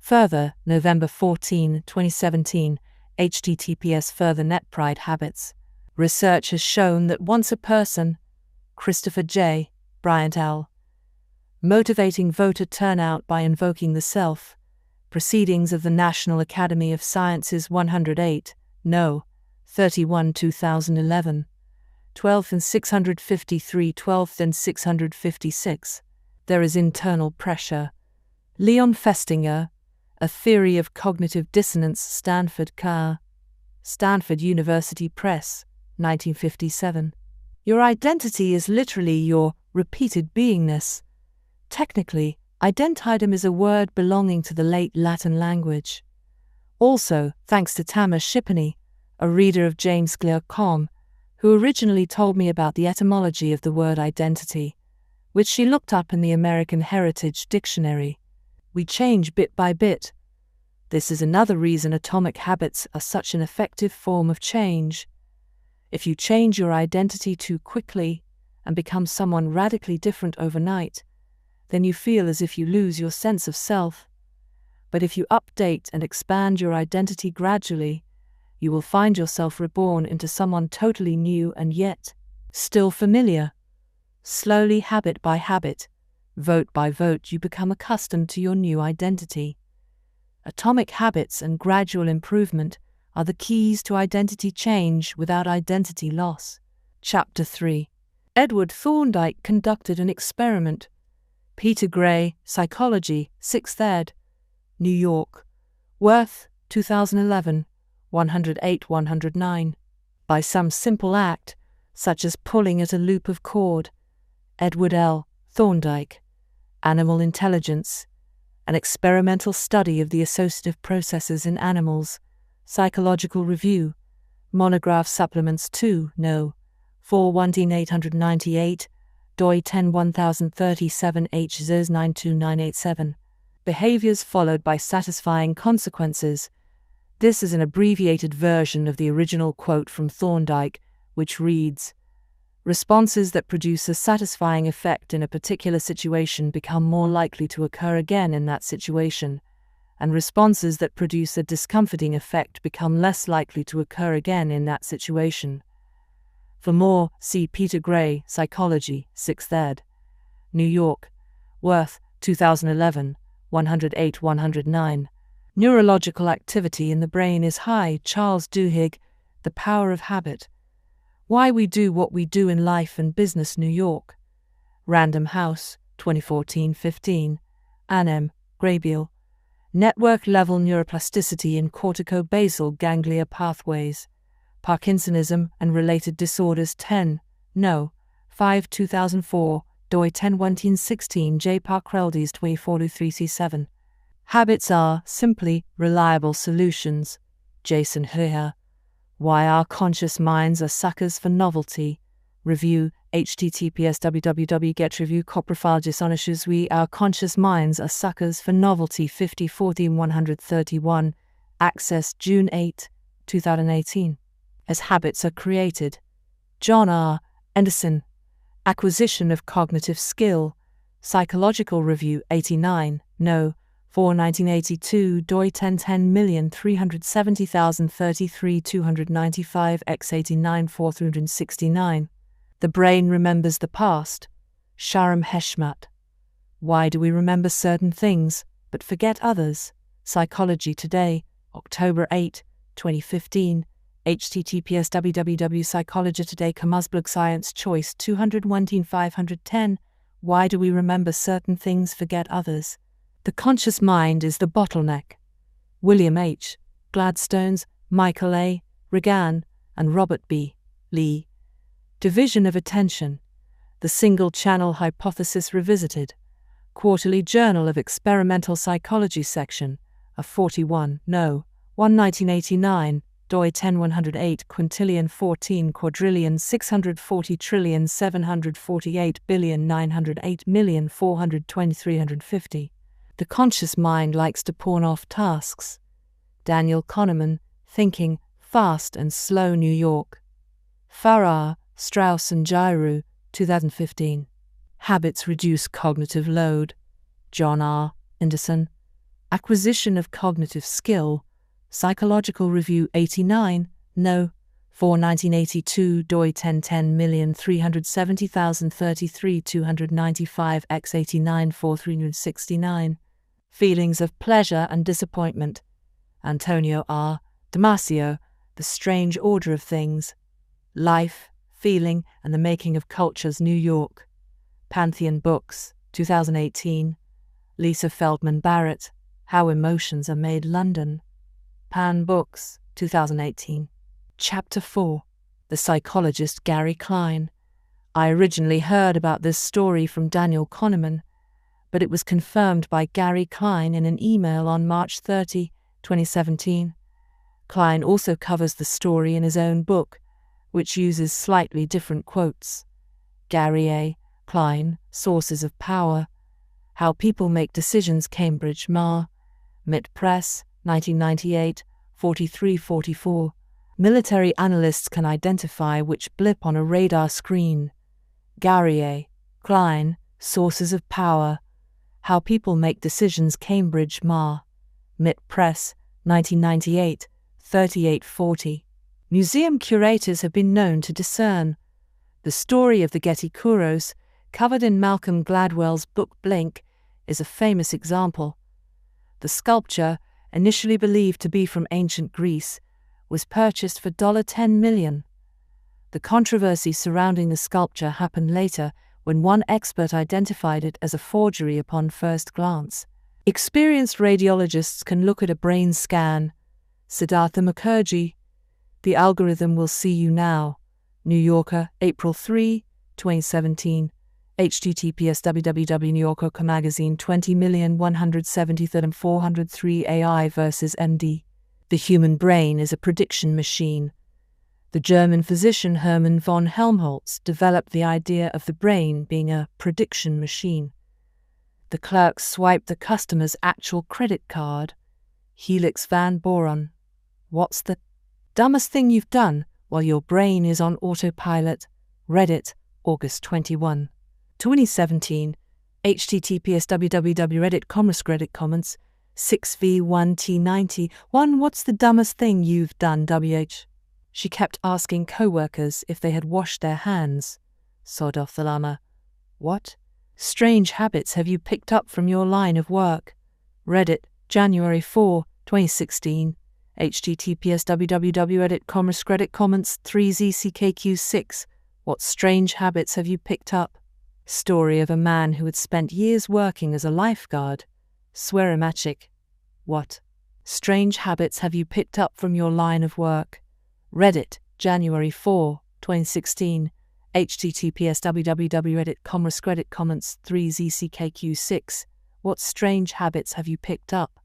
Further, November 14, 2017, https further net pride habits. Research has shown that once a person, Christopher J. Bryant L. Motivating voter turnout by invoking the self. Proceedings of the National Academy of Sciences 108, No. 31 2011. 12th and 653 12th and 656. There is internal pressure. Leon Festinger, A Theory of Cognitive Dissonance, Stanford Ca. Stanford University Press, 1957. Your identity is literally your repeated beingness. Technically, identitym is a word belonging to the late Latin language. Also, thanks to Tamer Shippeny, a reader of James Clear Com, who originally told me about the etymology of the word identity, which she looked up in the American Heritage Dictionary. We change bit by bit. This is another reason atomic habits are such an effective form of change. If you change your identity too quickly and become someone radically different overnight, then you feel as if you lose your sense of self. But if you update and expand your identity gradually, you will find yourself reborn into someone totally new and yet still familiar. Slowly, habit by habit, vote by vote, you become accustomed to your new identity. Atomic habits and gradual improvement are the keys to identity change without identity loss. Chapter 3. Edward Thorndike conducted an experiment. Peter Gray, Psychology, 6th ed., New York. Worth, 2011, 108-109. By some simple act, such as pulling at a loop of cord. Edward L. Thorndike. Animal Intelligence. An experimental study of the associative processes in animals. Psychological Review. Monograph Supplements 2, No. 4-1-898, doi 10-1037 H0s 92987. Behaviors followed by satisfying consequences. This is an abbreviated version of the original quote from Thorndike, which reads, "Responses that produce a satisfying effect in a particular situation become more likely to occur again in that situation, and responses that produce a discomforting effect become less likely to occur again in that situation." For more, see Peter Gray, Psychology, 6th ed., New York. Worth, 2011, 108-109. Neurological activity in the brain is high. Charles Duhigg, The Power of Habit. Why We Do What We Do in Life and Business, New York. Random House, 2014-15. Annem, Graybiel. Network-level neuroplasticity in corticobasal ganglia pathways. Parkinsonism and Related Disorders 10, No. 5 2004, doi 10-1-16 J. Parkreldes 24-3C7. Habits are simply reliable solutions. Jason Heer. Why Our Conscious Minds Are Suckers for Novelty. Review, https www.getreview coprofile dishonestures. We Our Conscious Minds Are Suckers for Novelty 50-14-131. Access June 8, 2018. As Habits Are Created. John R. Anderson. Acquisition of Cognitive Skill. Psychological Review 89, No. 4-1982, doi 1010370033 295 x89 469. The Brain Remembers the Past. Sharam Heshmat. Why do we remember certain things, but forget others? Psychology Today, October 8, 2015. https www.psychology today commusblog Science Choice 201-510. Why do we remember certain things, forget others? The conscious mind is the bottleneck. William H. Gladstones, Michael A. Regan, and Robert B. Lee. Division of Attention. The Single-Channel Hypothesis Revisited. Quarterly Journal of Experimental Psychology section, of 41, No. 1 1989, doi 10-108 quintillion 14 quadrillion 640 trillion 748 billion 908 million 42350. The conscious mind likes to pawn off tasks. Daniel Kahneman, Thinking, Fast and Slow, New York. Farrar, Strauss and Giroux, 2015. Habits Reduce Cognitive Load. John R. Anderson. Acquisition of cognitive skill. Psychological Review 89, No. 4 1982 doi 1010370033 295 x 89 4369. Feelings of pleasure and disappointment. Antonio R. Damasio, The Strange Order of Things. Life, Feeling, and the Making of Cultures, New York. Pantheon Books, 2018. Lisa Feldman Barrett, How Emotions Are Made, London. Pan Books, 2018. Chapter 4. The Psychologist Gary Klein. I originally heard about this story from Daniel Kahneman, but it was confirmed by Gary Klein in an email on March 30, 2017. Klein also covers the story in his own book, which uses slightly different quotes. Gary A. Klein, Sources of Power. How People Make Decisions, Cambridge, Ma. MIT Press, 1998, 43-44. Military analysts can identify which blip on a radar screen. Gary A. Klein, Sources of Power. How People Make Decisions, Cambridge, Ma. MIT Press, 1998, 38-40. Museum curators have been known to discern. The story of the Getty Kuros, covered in Malcolm Gladwell's book Blink, is a famous example. The sculpture, initially believed to be from ancient Greece, was purchased for $10 million. The controversy surrounding the sculpture happened later when one expert identified it as a forgery upon first glance. Experienced radiologists can look at a brain scan. Siddhartha Mukherjee, The Algorithm Will See You Now. New Yorker, April 3, 2017. https www.newyorker magazine 20,173,403 AI vs. MD. The human brain is a prediction machine. The German physician Hermann von Helmholtz developed the idea of the brain being a prediction machine. The clerk swiped the customer's actual credit card. Helix van Boron. What's the dumbest thing you've done while your brain is on autopilot? Reddit, August 21, 2017. https www.reddit.com/Reddit comments 6v1t90 1. What's the dumbest thing you've done, WH? She kept asking co-workers if they had washed their hands. Sod off the llama. What strange habits have you picked up from your line of work? Reddit, January 4, 2016. https www.reddit.com/Reddit comments 3zckq6. What strange habits have you picked up? Story of a man who had spent years working as a lifeguard. Swearomatic. What strange habits have you picked up from your line of work? Reddit, January 4, 2016. https www.reddit.com/Reddit comments 3zckq6. What strange habits have you picked up?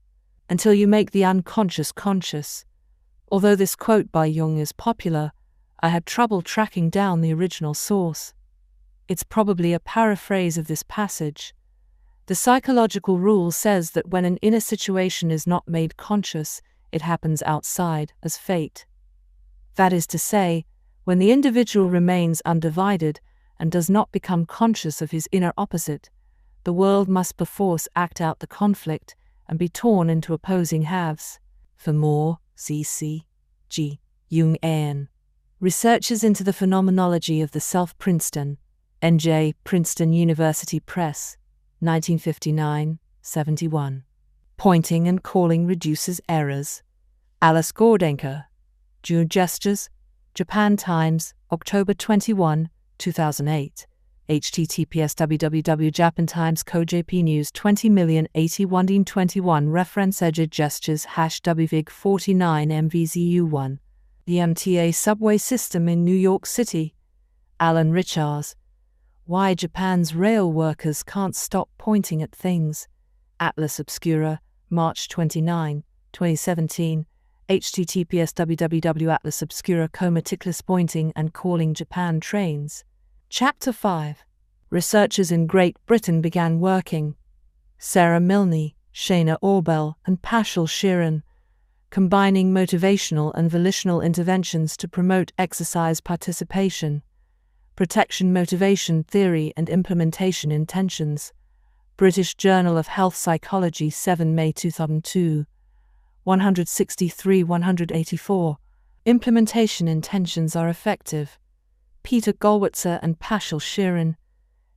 Until you make the unconscious conscious. Although this quote by Jung is popular, I had trouble tracking down the original source. It's probably a paraphrase of this passage. The psychological rule says that when an inner situation is not made conscious, it happens outside as fate. That is to say, when the individual remains undivided and does not become conscious of his inner opposite, the world must perforce act out the conflict and be torn into opposing halves. For more, C.C. G. Jung An. Researches into the Phenomenology of the Self, Princeton, N.J. Princeton University Press, 1959-71. Pointing and calling reduces errors. Alice Gordenker. Gestures, Japan Times, October 21, 2008. https www.japantimes.co.jp News 20,081,21 Reference Edge Gestures #WVIG49 MVZU1. The MTA subway system in New York City. Alan Richards. Why Japan's rail workers can't stop pointing at things. Atlas Obscura, March 29, 2017. https www.atlasobscura.com Meticulous pointing and calling Japan trains. Chapter 5. Researchers in Great Britain began working. Sarah Milne, Shana Orbell, and Paschal Sheeran, combining motivational and volitional interventions to promote exercise participation. Protection Motivation Theory and Implementation Intentions. British Journal of Health Psychology 7 May 2002, 163-184. Implementation intentions are effective. Peter Gollwitzer and Paschal Sheeran.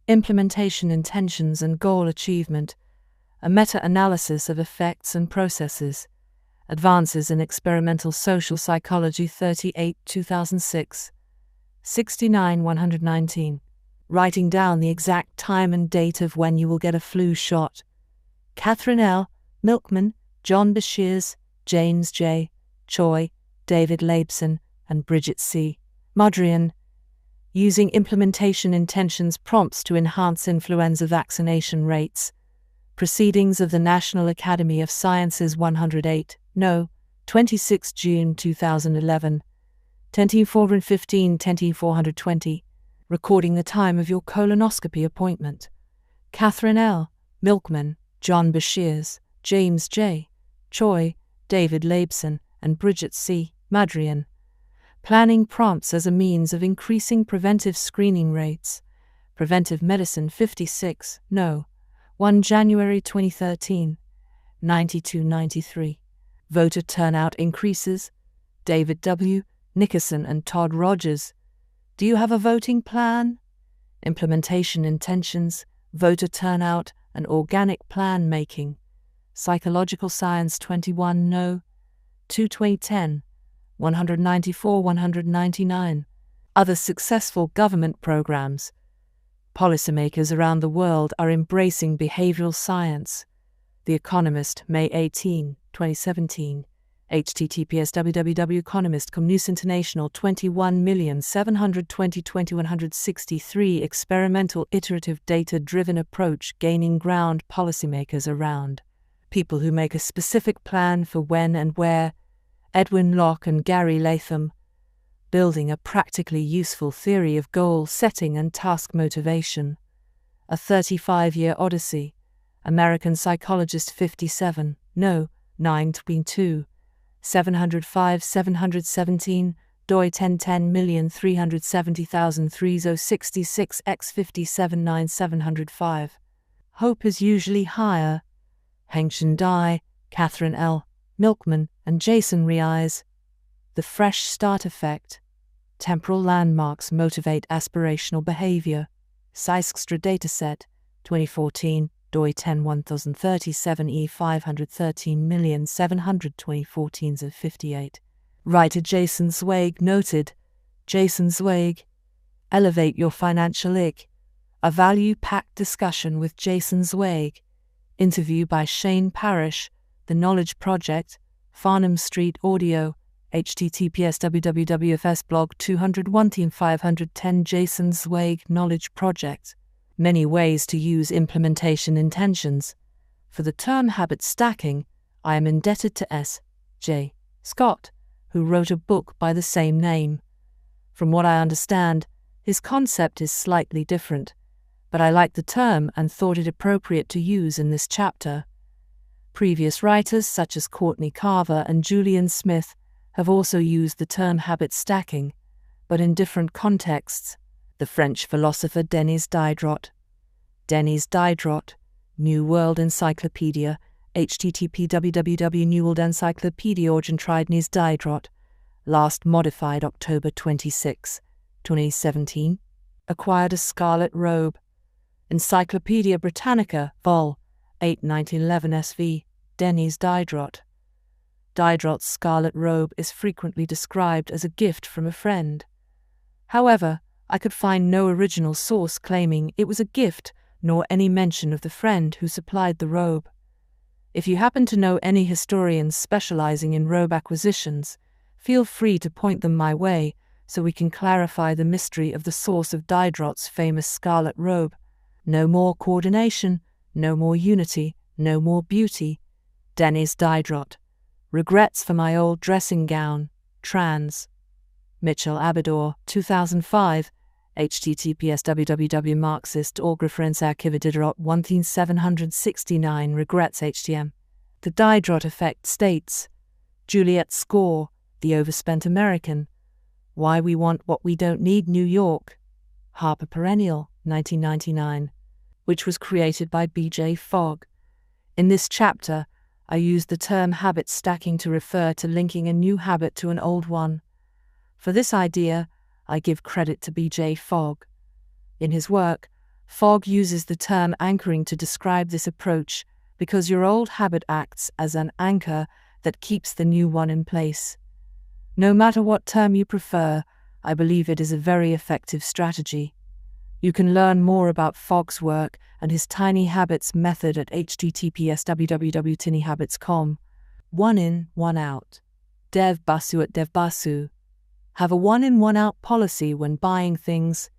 Implementation intentions and goal achievement. A meta-analysis of effects and processes. Advances in Experimental Social Psychology 38 2006, 69-119. Writing down the exact time and date of when you will get a flu shot. Catherine L. Milkman, John Bashirs, James J. Choi, David Leibson, and Bridget C. Mudrian. Using implementation intentions prompts to enhance influenza vaccination rates. Proceedings of the National Academy of Sciences 108, No. 26 June 2011. 10415 10420. Recording the time of your colonoscopy appointment. Catherine L. Milkman, John Bashirs, James J. Choi, David Leibson, and Bridget C. Madrian. Planning prompts as a means of increasing preventive screening rates. Preventive Medicine 56, No. 1 January 2013, 92-93. Voter turnout increases. David W. Nickerson and Todd Rogers. Do you have a voting plan? Implementation intentions, voter turnout, and organic plan making. Psychological Science 21 No. 2 2010, 194-199. Other successful government programs. Policymakers around the world are embracing behavioral science. The Economist, May 18, 2017. https www.economist.com. News International 21,720,2163. Experimental iterative data-driven approach gaining ground. Policymakers around. People who make a specific plan for when and where. Edwin Locke and Gary Latham. Building a practically useful theory of goal setting and task motivation. A 35-year odyssey. American Psychologist 57, No. 9-2. 705-717, doi 1010,370,3066 x 579705. Hope is usually higher. Hengshan Dai, Catherine L. Milkman, and Jason Reis. The Fresh Start Effect. Temporal landmarks motivate aspirational behavior. Syskstra Dataset, 2014, doi 101037 E513,720,14/58. Writer Jason Zweig noted. Jason Zweig. Elevate your financial IQ. A value-packed discussion with Jason Zweig. Interview by Shane Parrish. The Knowledge Project. Farnham Street Audio. https www.fsblog 201-510 Jason Zweig Knowledge Project. Many ways to use implementation intentions. For the term habit stacking, I am indebted to S. J. Scott, who wrote a book by the same name. From what I understand, his concept is slightly different, but I like the term and thought it appropriate to use in this chapter. Previous writers such as Courtney Carver and Julian Smith have also used the term habit stacking, but in different contexts. The French philosopher Denis Diderot. Denis Diderot, New World Encyclopedia, http www.newworldencyclopedia Denis Diderot, last modified October 26, 2017, acquired a scarlet robe. Encyclopedia Britannica, Vol. 8 1911 SV, Denis Diderot. Diderot's scarlet robe is frequently described as a gift from a friend. However, I could find no original source claiming it was a gift, nor any mention of the friend who supplied the robe. If you happen to know any historians specializing in robe acquisitions, feel free to point them my way so we can clarify the mystery of the source of Diderot's famous scarlet robe. No more coordination, no more unity, no more beauty. Denis Diderot. Regrets for my old dressing gown. Trans. Mitchell Abador, 2005, https www.marxist.org Diderot 1769 Regrets HTM. The Diderot Effect states, Juliet Score, The Overspent American, Why We Want What We Don't Need New York, Harper Perennial, 1999. which was created by B.J. Fogg. In this chapter, I use the term habit stacking to refer to linking a new habit to an old one. For this idea, I give credit to B.J. Fogg. In his work, Fogg uses the term anchoring to describe this approach because your old habit acts as an anchor that keeps the new one in place. No matter what term you prefer, I believe it is a very effective strategy. You can learn more about Fogg's work and his tiny habits method at https://www.tinyhabits.com. 1 in, 1 out. Dev Basu at Dev Basu. Have a 1 in, 1 out policy when buying things.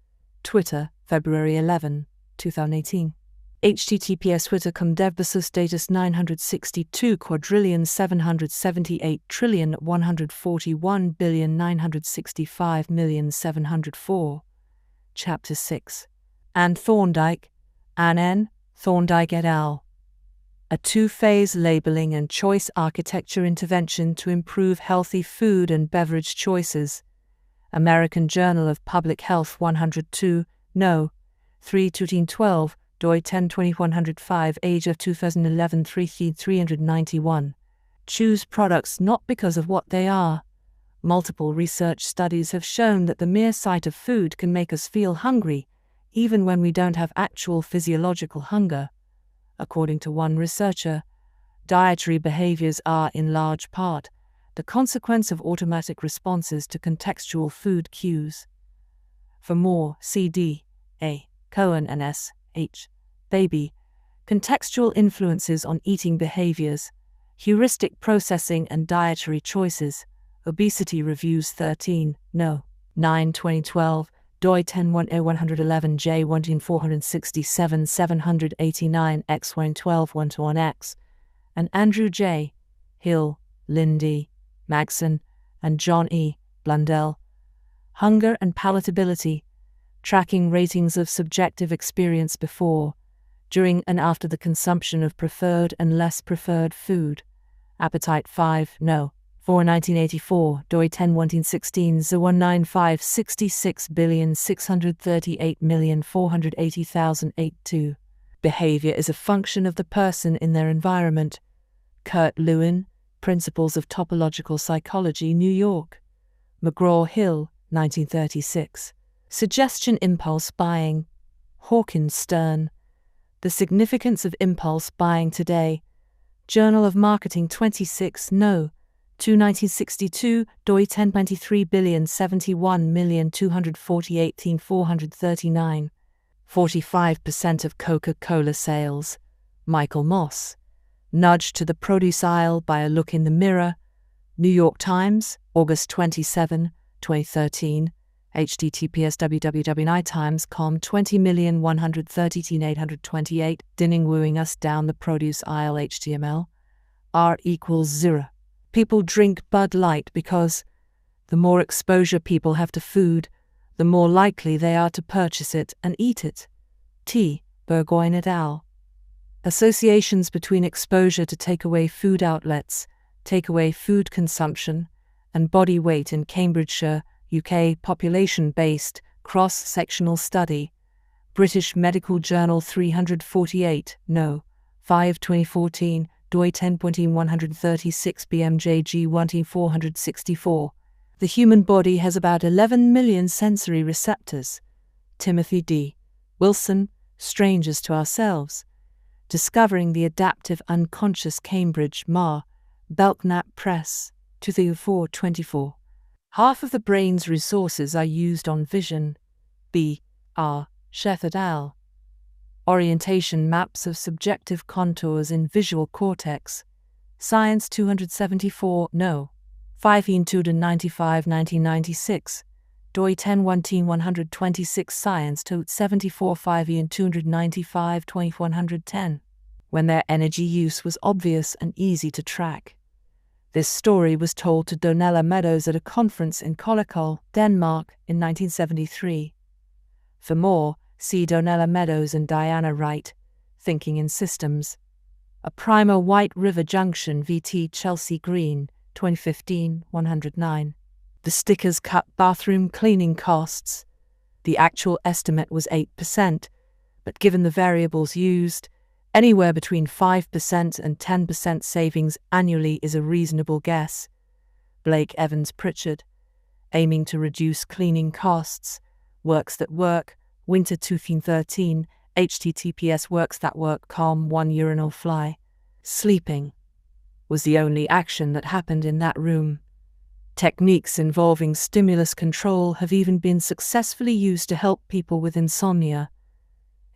Twitter, February 11, 2018. https twitter.com devbasu status 962 quadrillion 778 trillion 141 billion 965 million 704. Chapter 6. Anne Thorndike, Anne N. Thorndike et al. A two-phase labeling and choice architecture intervention to improve healthy food and beverage choices. American Journal of Public Health 102, No. 3 2012, doi 10/20/105, age of 2011 391. Choose products not because of what they are. Multiple research studies have shown that the mere sight of food can make us feel hungry, even when we don't have actual physiological hunger. According to one researcher, dietary behaviors are, in large part, the consequence of automatic responses to contextual food cues. For more, C.D. A. Cohen and S. H. Baby, Contextual Influences on Eating Behaviors, Heuristic Processing and Dietary Choices, Obesity Reviews 13, No. 9 2012, doi 10/10111J 14467 789 X 112 121X, and Andrew J. Hill, Lindy, Magson, and John E. Blundell. Hunger and Palatability, Tracking Ratings of Subjective Experience Before, During and After the Consumption of Preferred and Less Preferred Food. Appetite 5, No. 4 1984, doi 10/116 Z195 66,638,480,082. Behavior is a function of the person in their environment. Kurt Lewin, Principles of Topological Psychology, New York. McGraw-Hill, 1936. Suggestion Impulse Buying. Hawkins Stern. The Significance of Impulse Buying Today. Journal of Marketing 26, No. 2 1962, doi 1023,071,248,439. 45% of Coca-Cola sales. Michael Moss. Nudge to the produce aisle by a look in the mirror. New York Times, August 27, 2013. https www.nitimes.com 20,130,828 Dinning wooing us down the produce aisle HTML. R equals 0. People drink Bud Light because the more exposure people have to food, the more likely they are to purchase it and eat it. T. Burgoyne et al. Associations between exposure to takeaway food outlets, takeaway food consumption, and body weight in Cambridgeshire, UK population-based, cross-sectional study. British Medical Journal 348, No. 5 2014, doi 10.136 BMJG 1T464. The human body has about 11 million sensory receptors. Timothy D. Wilson, Strangers to Ourselves. Discovering the Adaptive Unconscious, Cambridge, Ma. Belknap Press, 2004-24. Half of the brain's resources are used on vision. B. R. Sheth et al. Orientation Maps of Subjective Contours in Visual Cortex. Science 274, No. 5 295 1996. doi 10/1T126 Science to 74 5 295 2110. When their energy use was obvious and easy to track. This story was told to Donella Meadows at a conference in Kolokol, Denmark, in 1973. For more, see Donella Meadows and Diana Wright, Thinking in Systems. A Primer White River Junction VT Chelsea Green, 2015, 109. The stickers cut bathroom cleaning costs. The actual estimate was 8%, but given the variables used, anywhere between 5% and 10% savings annually is a reasonable guess. Blake Evans Pritchard, Aiming to Reduce Cleaning Costs, Works That Work, Winter 2013, https worksthatwork.com 1 urinal fly. Sleeping was the only action that happened in that room. Techniques involving stimulus control have even been successfully used to help people with insomnia.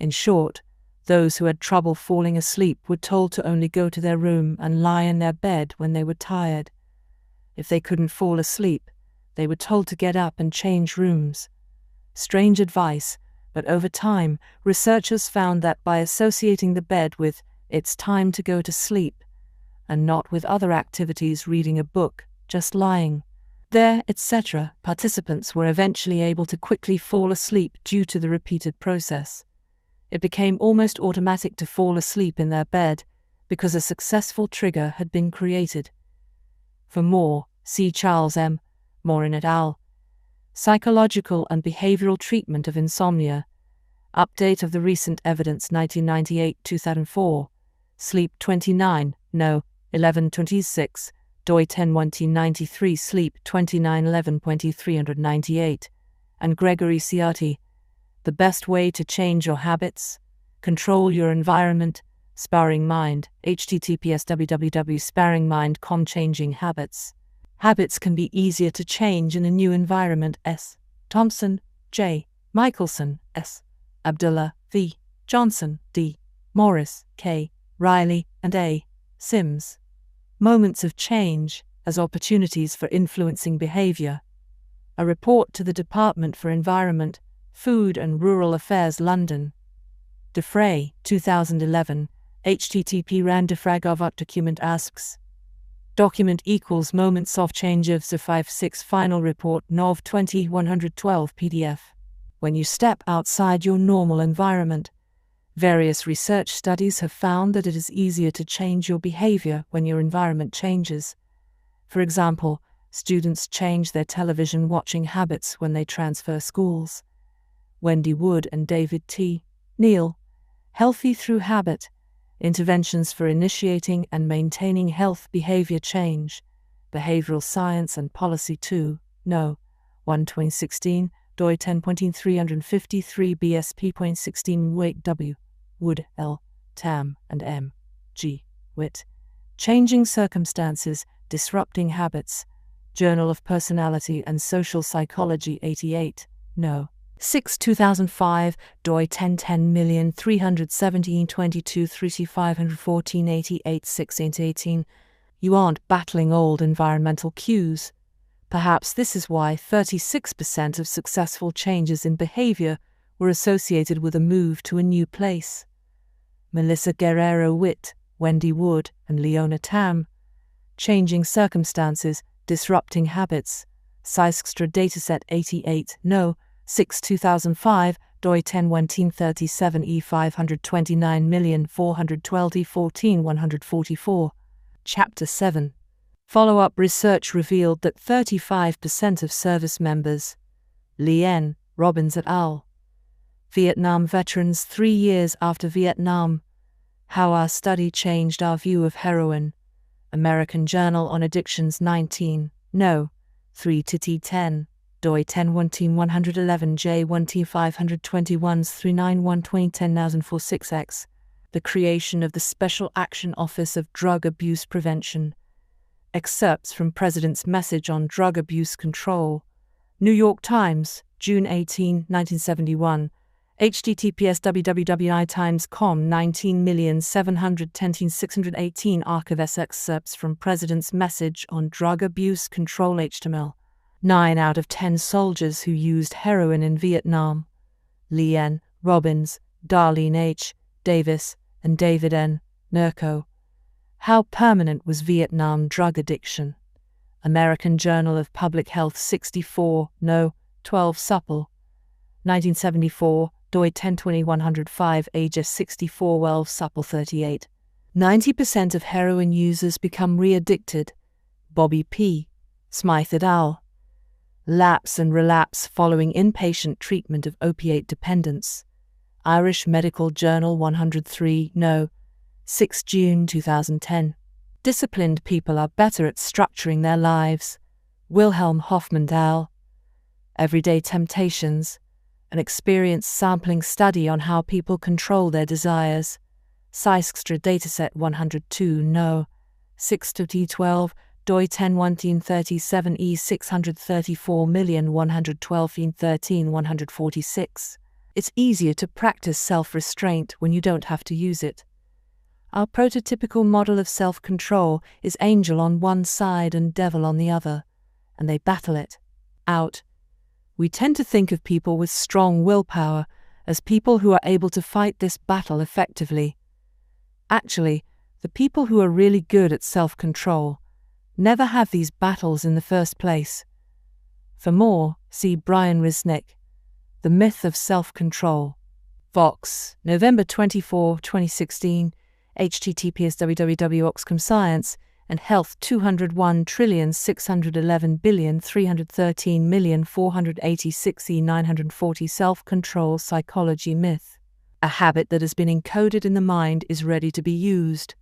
In short, those who had trouble falling asleep were told to only go to their room and lie in their bed when they were tired. If they couldn't fall asleep, they were told to get up and change rooms. Strange advice, but over time, researchers found that by associating the bed with "it's time to go to sleep," and not with other activities, reading a book, just lying there, etc., participants were eventually able to quickly fall asleep due to the repeated process. It became almost automatic to fall asleep in their bed because a successful trigger had been created. For more, see Charles M. Morin et al. Psychological and Behavioral Treatment of Insomnia. Update of the Recent Evidence 1998-2004. Sleep 29, No. 1126, doi 10/1993 Sleep 29/11/2398. And Gregory Ciarti. The Best Way to Change Your Habits? Control Your Environment. Sparring Mind, https www.sparringmind.com. Changing Habits. Habits can be easier to change in a new environment. S. Thompson, J. Michelson, S. Abdullah, V. Johnson, D. Morris, K. Riley, and A. Sims. Moments of Change as Opportunities for Influencing Behavior. A report to the Department for Environment, Food and Rural Affairs, London. Defray, 2011, http randifrag.gov. Document asks. Document equals Moments of Change of the 5/6 Final Report NOV 20-112 PDF. When you step outside your normal environment, various research studies have found that it is easier to change your behavior when your environment changes. For example, students change their television watching habits when they transfer schools. Wendy Wood and David T. Neal, Healthy Through Habit, Interventions for Initiating and Maintaining Health Behavior Change, Behavioral Science and Policy 2, No. 1 2016, doi 10.353 BSP.16 Wake W. Wood, L. Tam, and M. G. Witt. Changing Circumstances, Disrupting Habits, Journal of Personality and Social Psychology 88, No. 6 2005, doi 1010317322 88 6 18. You aren't battling old environmental cues. Perhaps this is why 36% of successful changes in behavior were associated with a move to a new place. Melissa Guerrero Witt, Wendy Wood, and Leona Tam. Changing Circumstances, Disrupting Habits, Psyskstra Dataset 88, No. 6 2005, doi 10/1937 E529,412 144. Chapter 7. Follow-up research revealed that 35% of service members, Lien, Robbins et al. Vietnam veterans 3 years after Vietnam. How Our Study Changed Our View of Heroin. American Journal on Addictions 19, No. 3-10. doi 10/111 J1T521-391-2010-046X. The creation of the Special Action Office of Drug Abuse Prevention. Excerpts from President's Message on Drug Abuse Control. New York Times, June 18, 1971. https www.itimes.com 19,710,618 Archives. Excerpts from President's Message on Drug Abuse Control. HTML. 9 out of 10 soldiers who used heroin in Vietnam. Lien, Robbins, Darlene H. Davis, and David N. Nurko. How Permanent Was Vietnam Drug Addiction? American Journal of Public Health 64, No. 12 Supple. 1974, doi 10/20-105 Ages 64 12 Supple 38. 90% of heroin users become re-addicted. Bobby P. Smythe et al. Lapse and relapse following inpatient treatment of opiate dependence. Irish Medical Journal 103 No. 6 June 2010. Disciplined people are better at structuring their lives. Wilhelm Hofmannsthal. Everyday Temptations, an experience sampling study on how people control their desires. Syskstra dataset 102 No. 6 T12 doi 10 E 634,112,13 It's easier to practice self-restraint when you don't have to use it. Our prototypical model of self-control is angel on one side and devil on the other, and they battle it out. We tend to think of people with strong willpower as people who are able to fight this battle effectively. Actually, the people who are really good at self-control never have these battles in the first place. For more, see Brian Resnick, The Myth of Self-Control. Vox, November 24, 2016, https www.oxcomscience and Health 201,611,313,486,940 Self-Control Psychology Myth. A habit that has been encoded in the mind is ready to be used.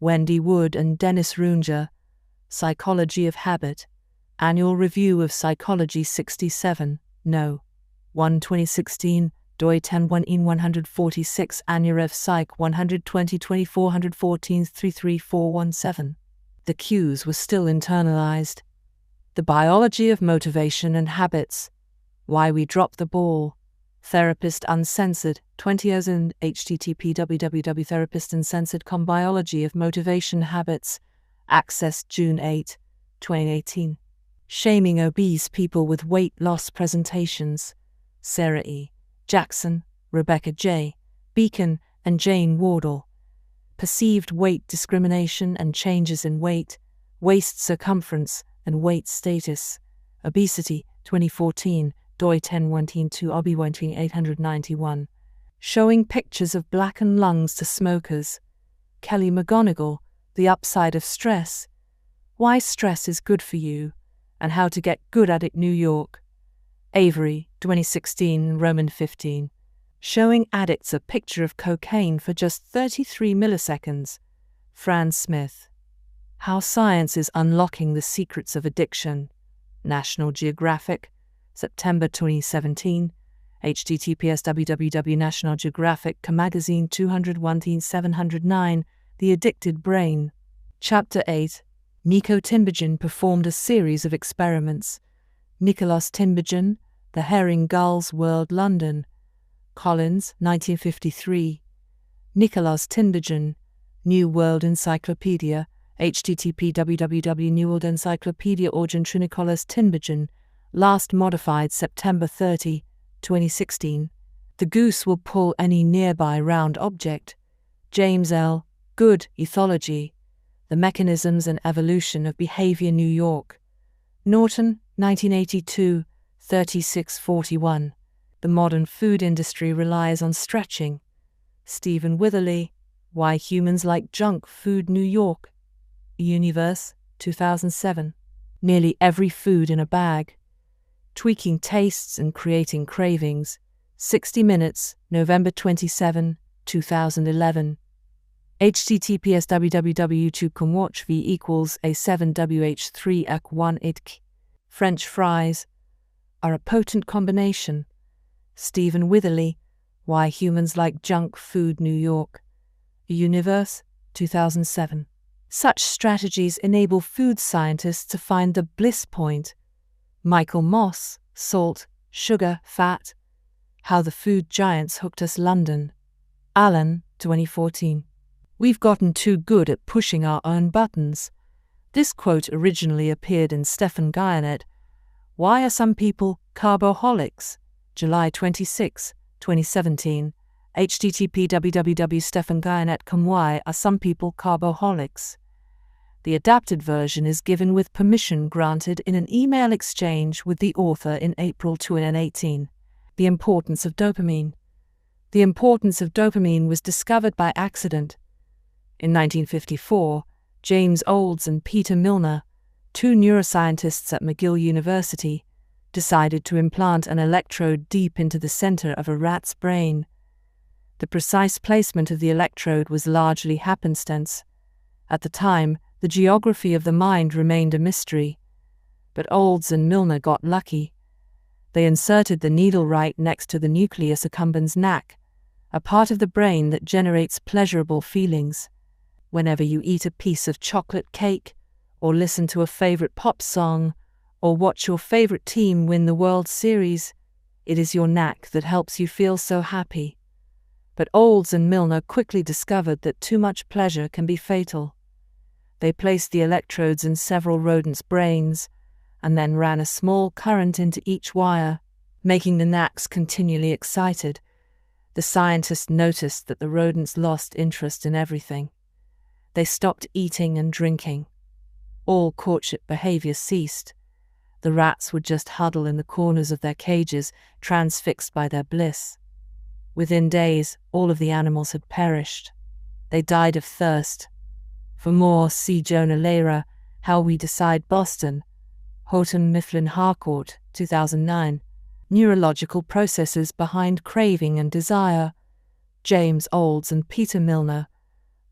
Wendy Wood and Dennis Runger, Psychology of Habit. Annual Review of Psychology 67, No. 1 2016, doi 10-1-146 Annurev Psych 120-2414-33417. The cues were still internalized. The Biology of Motivation and Habits. Why We Drop the Ball. Therapist Uncensored, 20,000 http www.therapistuncensored.com Biology of Motivation Habits. Access June 8, 2018. Shaming Obese People with Weight Loss Presentations. Sarah E. Jackson, Rebecca J. Beacon, and Jane Wardle. Perceived Weight Discrimination and Changes in Weight, Waist Circumference, and Weight Status. Obesity, 2014, doi 10-1-2 Obi 891. Showing Pictures of Blackened Lungs to Smokers. Kelly McGonigal, The Upside of Stress. Why Stress is Good for You, and How to Get Good at It, New York. Avery, 2016, Roman 15. Showing Addicts a Picture of Cocaine for Just 33 Milliseconds. Fran Smith. How Science is Unlocking the Secrets of Addiction. National Geographic, September 2017. https www.National Geographic Magazine 201-709, The Addicted Brain. Chapter 8. Nico Tinbergen performed a series of experiments. Nicolas Tinbergen, The Herring Gulls World, London. Collins, 1953. Nicolas Tinbergen, New World Encyclopedia, http www.newworldencyclopedia Origin Nicolas Tinbergen, last modified September 30, 2016. The Goose Will Pull Any Nearby Round Object. James L. Good, Ethology. The Mechanisms and Evolution of Behavior, New York. Norton, 1982, 3641. The Modern Food Industry Relies on Stretching. Stephen Witherley, Why Humans Like Junk Food, New York. Universe, 2007. Nearly Every Food in a Bag. Tweaking Tastes and Creating Cravings. 60 Minutes, November 27, 2011. https www.youtube.com/v equals a7wh3ek1itk. French fries are a potent combination. Stephen Witherley, Why Humans Like Junk Food, New York. Universe, 2007. Such strategies enable food scientists to find the bliss point. Michael Moss, Salt, Sugar, Fat. How the Food Giants Hooked Us, London. Allen, 2014. We've gotten too good at pushing our own buttons. This quote originally appeared in Stephen Guyanet, Why Are Some People Carboholics? July 26, 2017. http www.stephenguyanet.com. Why Are Some People Carboholics? The adapted version is given with permission granted in an email exchange with the author in April 2018. The importance of dopamine. The importance of dopamine was discovered by accident. In 1954, James Olds and Peter Milner, two neuroscientists at McGill University, decided to implant an electrode deep into the center of a rat's brain. The precise placement of the electrode was largely happenstance. At the time, the geography of the mind remained a mystery. But Olds and Milner got lucky. They inserted the needle right next to the nucleus accumbens nac, a part of the brain that generates pleasurable feelings. Whenever you eat a piece of chocolate cake, or listen to a favorite pop song, or watch your favorite team win the World Series, it is your nac that helps you feel so happy. But Olds and Milner quickly discovered that too much pleasure can be fatal. They placed the electrodes in several rodents' brains, and then ran a small current into each wire, making the nacs continually excited. The scientists noticed that the rodents lost interest in everything. They stopped eating and drinking. All courtship behavior ceased. The rats would just huddle in the corners of their cages, transfixed by their bliss. Within days, all of the animals had perished. They died of thirst. For more, see Jonah Lehrer, How We Decide Boston, Houghton Mifflin Harcourt, 2009. Neurological processes behind craving and desire. James Olds and Peter Milner.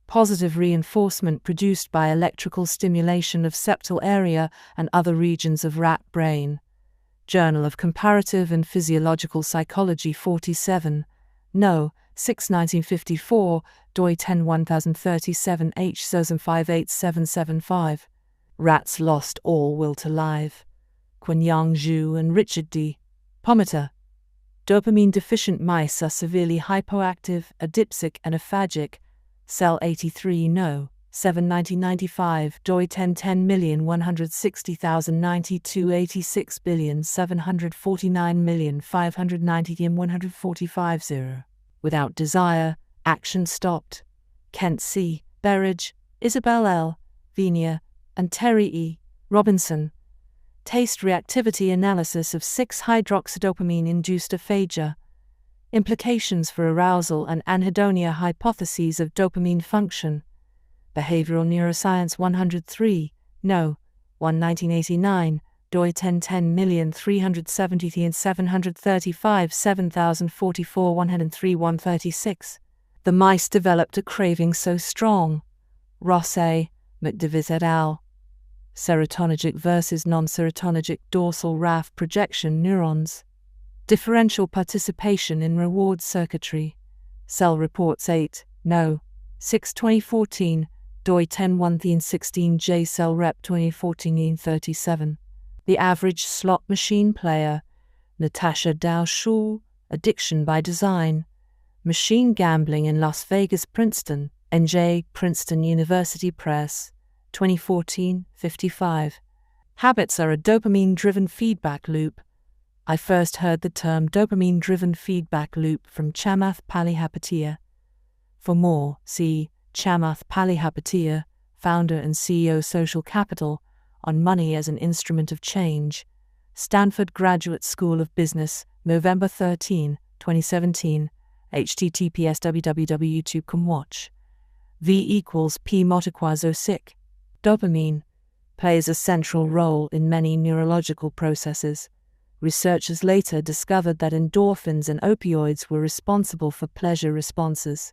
Positive reinforcement produced by electrical stimulation of septal area and other regions of rat brain. Journal of Comparative and Physiological Psychology 47. No. 6 1954, doi 10 1037 H. Sozum 58775. Rats lost all will to live. Quanyang Zhu and Richard D. Pometer. Dopamine-deficient mice are severely hypoactive, adipsic and aphagic. Cell 83 No. 7 1995, doi 1010,160,092 86,749,590 145 0. Without desire, action stopped. Kent C. Berridge, Isabel L. Venia, and Terry E. Robinson. Taste reactivity analysis of 6-hydroxydopamine-induced aphasia. Implications for arousal and anhedonia hypotheses of dopamine function. Behavioral Neuroscience 103, No. 1 1989, doi 1010,370 and 735 7044 103 136. The mice developed a craving so strong. Ross A., McDivitt et al. Serotonergic versus non-serotonergic dorsal RAF projection neurons. Differential participation in reward circuitry. Cell Reports 8, No. 6 2014, doi 10-1-16 J Cell Rep 2014-37. The Average Slot Machine Player. Natasha Dow-Schul, Addiction by Design. Machine Gambling in Las Vegas Princeton, NJ Princeton University Press, 2014-55. Habits are a dopamine-driven feedback loop. I first heard the term dopamine-driven feedback loop from Chamath Palihapitiya. For more, see Chamath Palihapitiya, founder and CEO Social Capital, on Money as an Instrument of Change. Stanford Graduate School of Business, November 13, 2017. https www.youtube.com/. V = P multiplies 06. Dopamine plays a central role in many neurological processes. Researchers later discovered that endorphins and opioids were responsible for pleasure responses.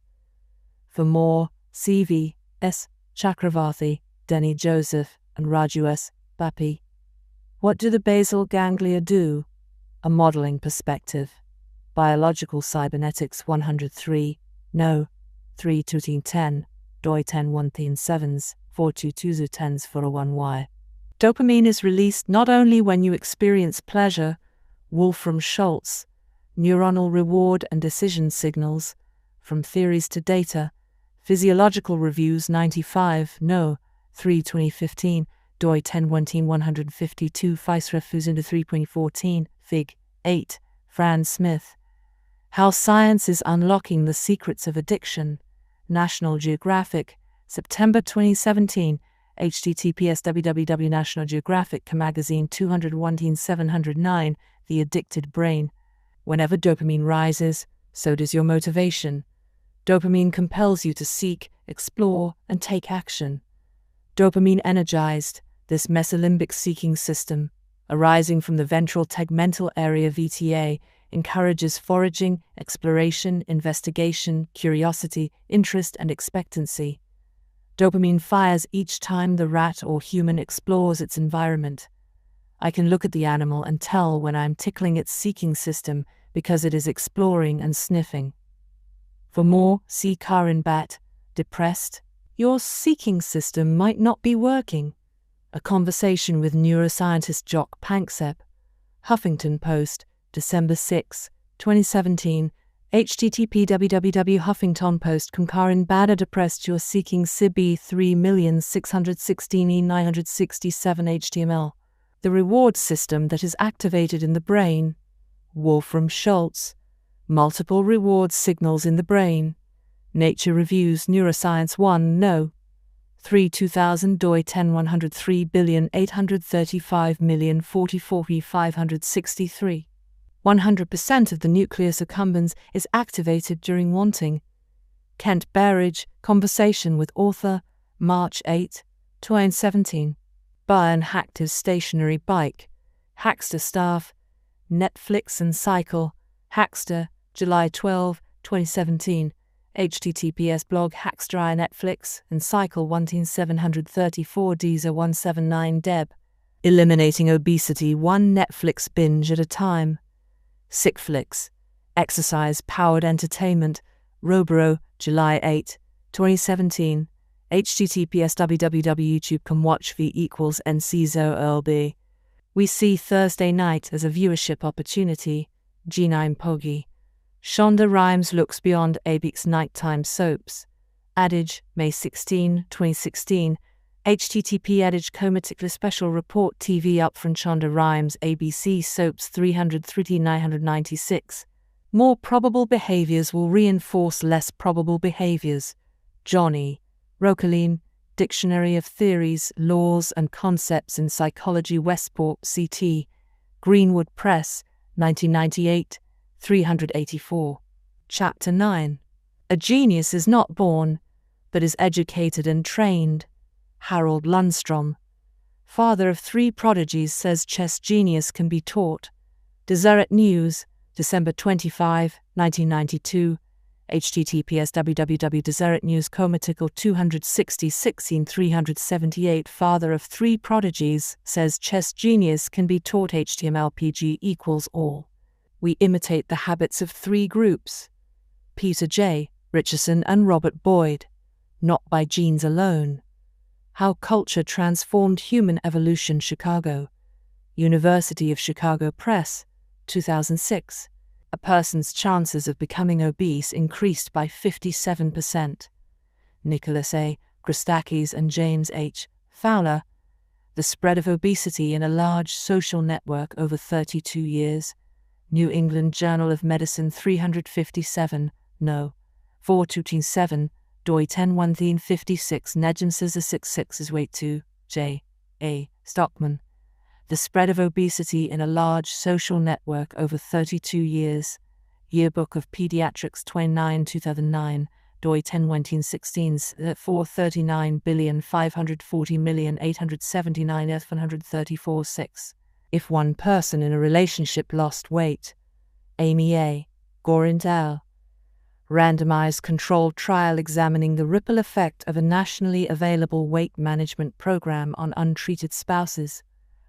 For more, C.V. S. Chakravarthi, Denny Joseph, and Raju S. Bapi. What do the basal ganglia do? A modeling perspective. Biological Cybernetics 103, No. 3 10, doi 10-1-7s, 422-10s 401y. Dopamine is released not only when you experience pleasure, Wolfram Schultz, neuronal reward and decision signals, from theories to data, Physiological Reviews 95, No. 3 2015, doi 10-1-152 Feisrefus into 3.14, Fig. 8, Fran Smith. How Science is Unlocking the Secrets of Addiction, National Geographic, September 2017, https www.National Geographic Magazine 201-709, The Addicted Brain. Whenever dopamine rises, so does your motivation. Dopamine compels you to seek, explore, and take action. Dopamine energized, this mesolimbic seeking system, arising from the ventral tegmental area VTA, encourages foraging, exploration, investigation, curiosity, interest, and expectancy. Dopamine fires each time the rat or human explores its environment. I can look at the animal and tell when I'm tickling its seeking system because it is exploring and sniffing. For more, see Karin Bat, Depressed? Your seeking system might not be working. A conversation with neuroscientist Jock Panksepp. Huffington Post, December 6, 2017. http www.huffingtonpost.com. Karin Bat, Depressed? You're seeking CB 3,616,967 HTML. The reward system that is activated in the brain. Wolfram Schultz. Multiple reward signals in the brain. Nature Reviews Neuroscience 1 No. 3 2000 doi 10 103,835,044,563. 100% of the nucleus accumbens is activated during wanting. Kent Berridge, Conversation with Author, March 8, 2017. Bayern hacked his stationary bike. Hackster staff, Netflix and Cycle. Hackster, July 12, 2017. https blog Hackster Netflix and Cycle 17734 Deezer 179 Deb. Eliminating obesity one Netflix binge at a time. Sickflix. Exercise-powered entertainment. Roboro, July 8, 2017. https www.youtube.com watch v equals NCZOLB. We see Thursday night as a viewership opportunity. G9 Poggy. Shonda Rhimes looks beyond ABC's nighttime soaps. Adage, May 16, 2016. http Adage Comaticular Special Report TV Upfront Shonda Rhimes ABC Soaps 300-996. More probable behaviors will reinforce less probable behaviors. Johnny. Rocaline, Dictionary of Theories, Laws and Concepts in Psychology Westport CT. Greenwood Press, 1998, 384. Chapter 9. A genius is not born, but is educated and trained. Harold Lundstrom. Father of 3 prodigies says chess genius can be taught. Deseret News, December 25, 1992. https www.deseretnews comatical 260-16-378 Father of 3 prodigies says chess genius can be taught. HTML PG = all. We imitate the habits of 3 groups. Peter J. Richardson and Robert Boyd. Not by genes alone. How Culture Transformed Human Evolution. Chicago. University of Chicago Press, 2006. A person's chances of becoming obese increased by 57%. Nicholas A. Christakis and James H. Fowler. The Spread of Obesity in a Large Social Network Over 32 Years. New England Journal of Medicine 357, No. 4227, doi 10-156 Negenses 66 is weight 2, J. A. Stockman. The Spread of Obesity in a Large Social Network Over 32 Years. Yearbook of Pediatrics 29 2009, doi 10-16 439,540,879,134.6. If one person in a relationship lost weight. Amy A. Gorint L. Randomized controlled trial examining the ripple effect of a nationally available weight management program on untreated spouses.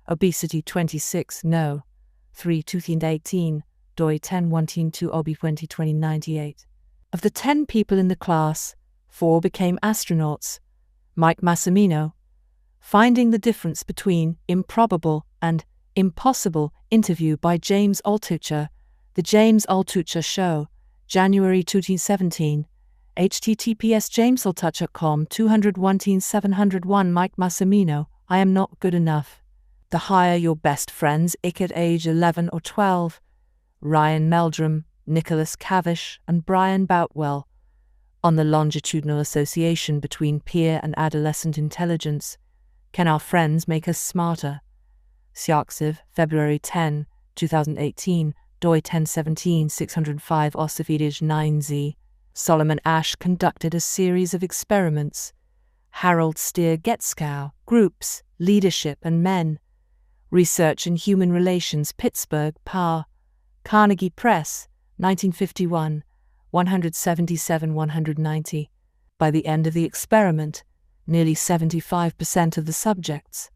Obesity 26 No. 3 2018, doi 10-112 Obi 2098. Of the 10 people in the class, 4 became astronauts. Mike Massimino. Finding the difference between improbable and impossible interview by James Altucher. The James Altucher Show, January 2017. https jamesaltucher.com 201-701 Mike Massimino. I am not good enough. The Hire Your Best Friends Ick at age 11 or 12. Ryan Meldrum, Nicholas Cavish, and Brian Boutwell. On the longitudinal association between peer and adolescent intelligence. Can our friends make us smarter? Siaksiv, February 10, 2018, doi 1017 605 Ossividij 9z. Solomon Asch conducted a series of experiments. Harold Steer Getskow, Groups, Leadership and Men. Research in Human Relations, Pittsburgh, PA. Carnegie Press, 1951, 177-190. By the end of the experiment, nearly 75% of the subjects.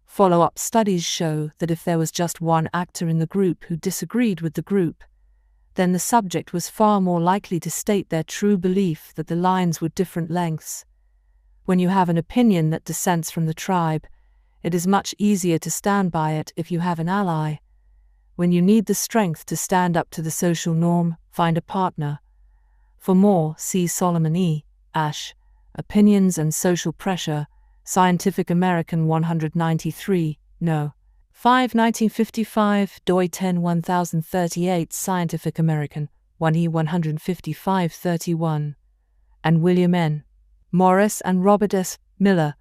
Follow-up studies show that if there was just one actor in the group who disagreed with the group, then the subject was far more likely to state their true belief that the lines were different lengths. When you have an opinion that dissents from the tribe, it is much easier to stand by it if you have an ally. When you need the strength to stand up to the social norm, find a partner. For more, see Solomon E. Ash, Opinions and Social Pressure, Scientific American 193, No. 5, 1955, doi 10 1038, Scientific American, 1E 155-31. And William N. Morris and Robert S. Miller,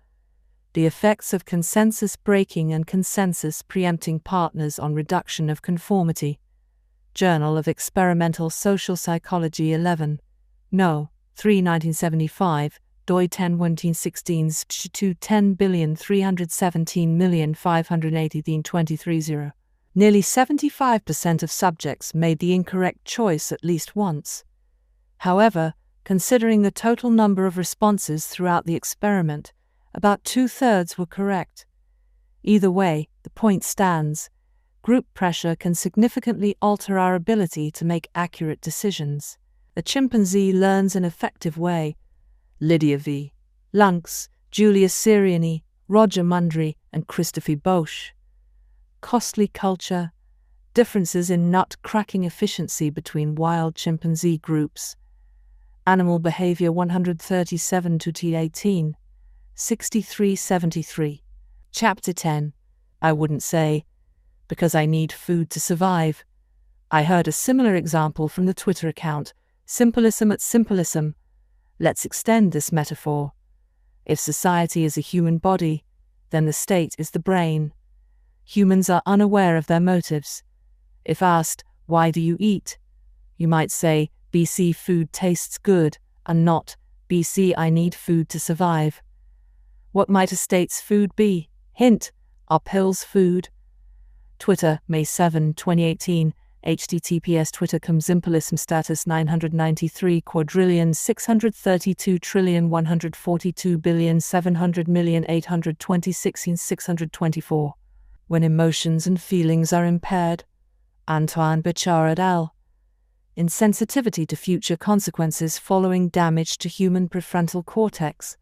The Effects of Consensus Breaking and Consensus Preempting Partners on Reduction of Conformity. Journal of Experimental Social Psychology 11, No. 3, 1975, doi 10 1916 to 10,317,580,23. Nearly 75% of subjects made the incorrect choice at least once. However, considering the total number of responses throughout the experiment, about 2/3 were correct. Either way, the point stands. Group pressure can significantly alter our ability to make accurate decisions. A chimpanzee learns an effective way. Lydia V. Lunks, Julius Siriani, Roger Mundry, and Christopher Bosch. Costly culture. Differences in nut-cracking efficiency between wild chimpanzee groups. Animal Behavior 137-18, 63-73. Chapter 10. I wouldn't say, because I need food to survive. I heard a similar example from the Twitter account, Simplism at Simplism. Let's extend this metaphor. If society is a human body, then the state is the brain. Humans are unaware of their motives. If asked, why do you eat? You might say, BC food tastes good, and not, BC I need food to survive. What might a state's food be? Hint, are pills food? Twitter, May 7, 2018, https Twitter.com Simplism status 993,632,142,700,826,624. When emotions and feelings are impaired. Antoine Bichard et al. Insensitivity to future consequences following damage to human prefrontal cortex.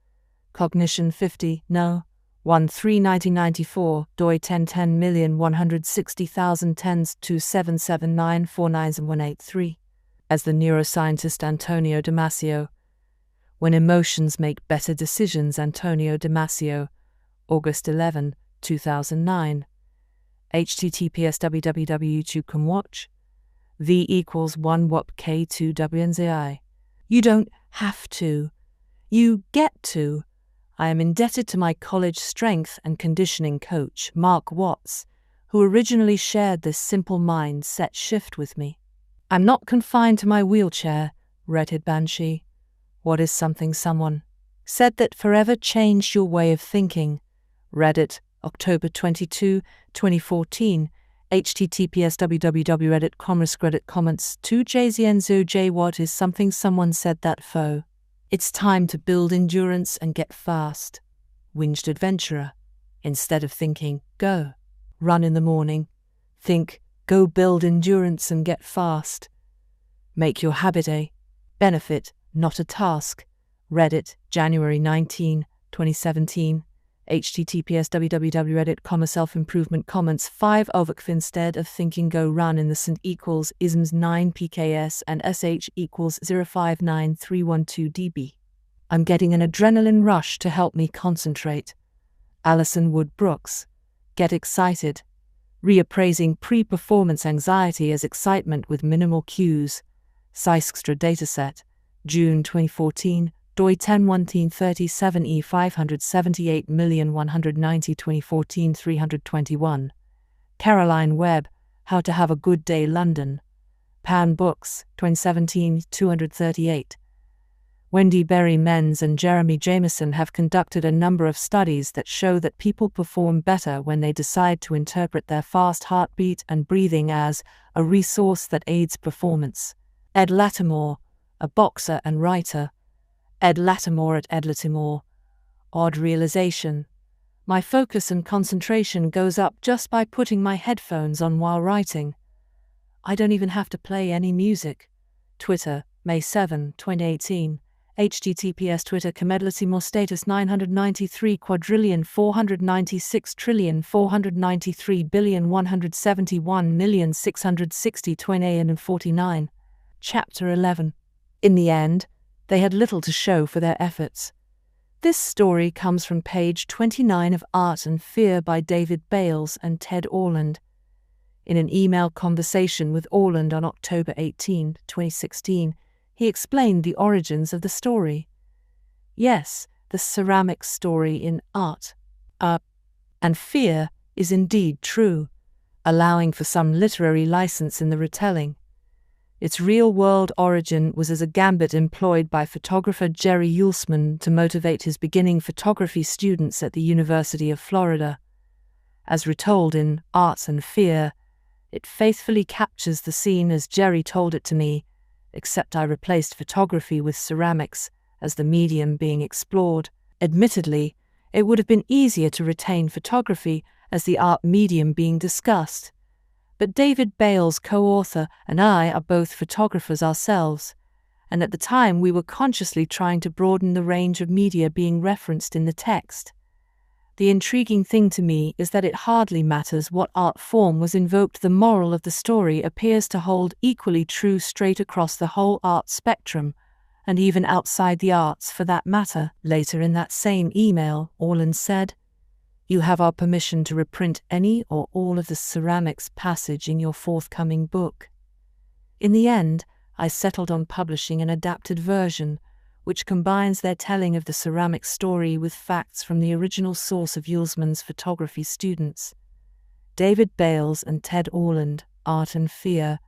Cognition 50, No. 1-3-1994, doi 1010,160,010-277949183. As the neuroscientist Antonio Damasio. When emotions make better decisions. Antonio Damasio, August 11, 2009. https www.youtube.com watch. V equals 1 WAP K2 WNZI. You don't have to. You get to. I am indebted to my college strength and conditioning coach, Mark Watts, who originally shared this simple mindset shift with me. I'm not confined to my wheelchair, Redhead Banshee. What is something someone said that forever changed your way of thinking? Reddit, October 22, 2014. https www.reddit.com Reddit comments 2jznzoj. What is something someone said that foe? It's time to build endurance and get fast, whinged adventurer. Instead of thinking, go, run in the morning, think, go build endurance and get fast. Make your habit a benefit, not a task. Reddit, January 19, 2017. https www.reddit.com self-improvement comments 5 ovok instead of thinking go run in the St equals isms 9 pks and sh equals 059312 dB. I'm getting an adrenaline rush to help me concentrate. Alison Wood Brooks. Get excited. Reappraising pre-performance anxiety as excitement with minimal cues. Syskstra dataset, June 2014. doi 10-1937 E578,190 321. Caroline Webb, How to Have a Good Day London. Pan Books, 2017, 238. Wendy Berry Menz and Jeremy Jameson have conducted a number of studies that show that people perform better when they decide to interpret their fast heartbeat and breathing as a resource that aids performance. Ed Latimore, a boxer and writer. Ed Latimore at Ed Latimore. Odd realization. My focus and concentration goes up just by putting my headphones on while writing. I don't even have to play any music. Twitter, May 7, 2018. https Twitter.com/Latimore status 993,493,171,660,2049. Chapter 11. In the end, they had little to show for their efforts. This story comes from page 29 of Art and Fear by David Bales and Ted Orland. In an email conversation with Orland on October 18, 2016, he explained the origins of the story. Yes, the ceramics story in Art and Fear is indeed true, allowing for some literary license in the retelling. Its real-world origin was as a gambit employed by photographer Jerry Uelsmann to motivate his beginning photography students at the University of Florida. As retold in Art and Fear, it faithfully captures the scene as Jerry told it to me, except I replaced photography with ceramics as the medium being explored. Admittedly, it would have been easier to retain photography as the art medium being discussed. But David Bales, co-author, and I are both photographers ourselves, and at the time we were consciously trying to broaden the range of media being referenced in the text. The intriguing thing to me is that it hardly matters what art form was invoked. The moral of the story appears to hold equally true straight across the whole art spectrum, and even outside the arts for that matter. Later in that same email, Orland said, "You have our permission to reprint any or all of the ceramics passage in your forthcoming book." In the end, I settled on publishing an adapted version, which combines their telling of the ceramics story with facts from the original source of Uelsmann's photography students. David Bales and Ted Orland, Art and Fear,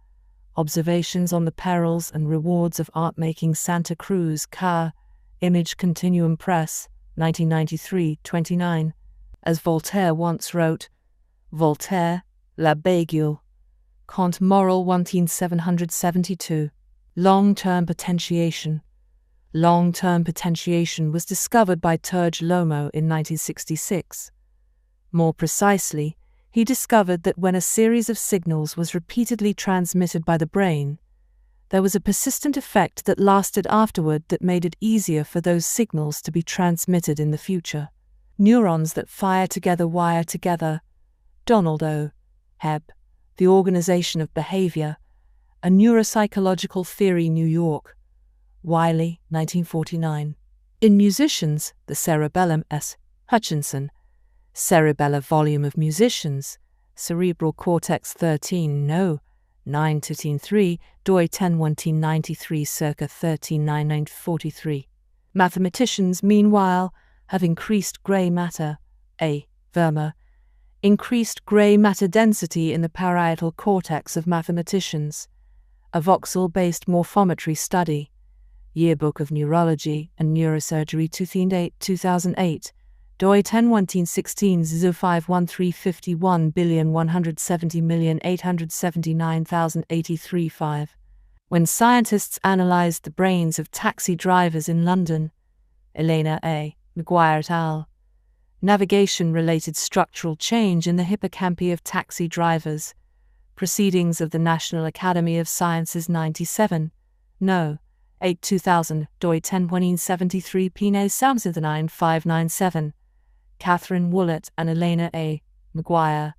Observations on the Perils and Rewards of Art-Making Santa Cruz, Ca. Image Continuum Press, 1993-29. As Voltaire once wrote, Voltaire, La Baguille, Conte Moral 1772. Long-term potentiation. Long-term potentiation was discovered by Turge Lomo in 1966. More precisely, he discovered that when a series of signals was repeatedly transmitted by the brain, there was a persistent effect that lasted afterward that made it easier for those signals to be transmitted in the future. Neurons that fire together wire together. Donald O. Hebb, The Organization of Behavior, A Neuropsychological Theory, New York. Wiley, 1949. In Musicians, the Cerebellum S. Hutchinson, Cerebellar Volume of Musicians, Cerebral Cortex 13 No. 9-3, doi 10-1993 circa 13-9-43. Mathematicians, meanwhile, have increased gray matter, A. Verma, increased gray matter density in the parietal cortex of mathematicians, a voxel-based morphometry study, Yearbook of Neurology and Neurosurgery 2008, doi 10-1916 051351,170,879,083 When scientists analyzed the brains of taxi drivers in London, Elena A. McGuire et al., navigation-related structural change in the hippocampi of taxi drivers, Proceedings of the National Academy of Sciences 97, No. 8 2000, doi 10-1973 Pine Samsithanine 597, Catherine Woollett and Elena A. McGuire,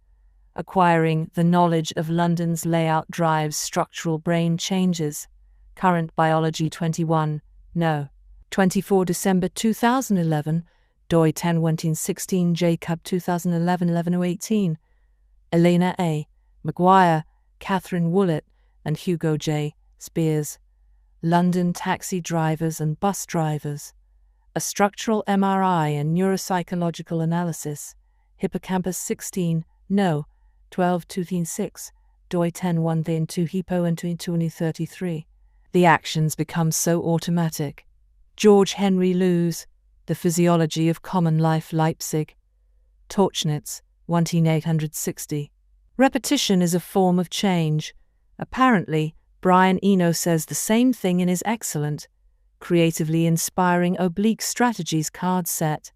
Acquiring the Knowledge of London's Layout Drives Structural Brain Changes, Current Biology 21, No. 24 December 2011, doi 10-1916 Jacob 2011 11-018, Elena A. McGuire, Catherine Woollett, and Hugo J. Spears, London Taxi Drivers and Bus Drivers, A Structural MRI and Neuropsychological Analysis, Hippocampus 16, No. 12-236, doi 10-1-2 Hippo and 2033. The actions become so automatic. George Henry Lewes, The Physiology of Common Life, Leipzig. Torchnitz, 1860. Repetition is a form of change. Apparently, Brian Eno says the same thing in his excellent, creatively inspiring oblique strategies card set,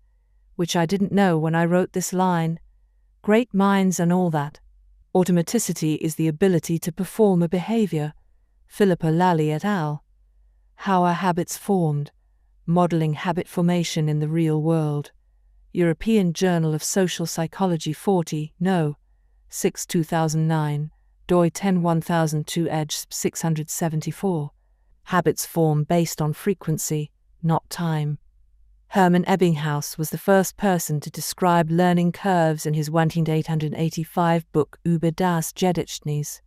which I didn't know when I wrote this line. Great minds and all that. Automaticity is the ability to perform a behavior. Philippa Lally et al. How are habits formed? Modeling habit formation in the real world. European Journal of Social Psychology 40, No. 6 2009, doi 101002 edge 674. Habits form based on frequency, not time. Hermann Ebbinghaus was the first person to describe learning curves in his 1885 book Über das Gedächtnis.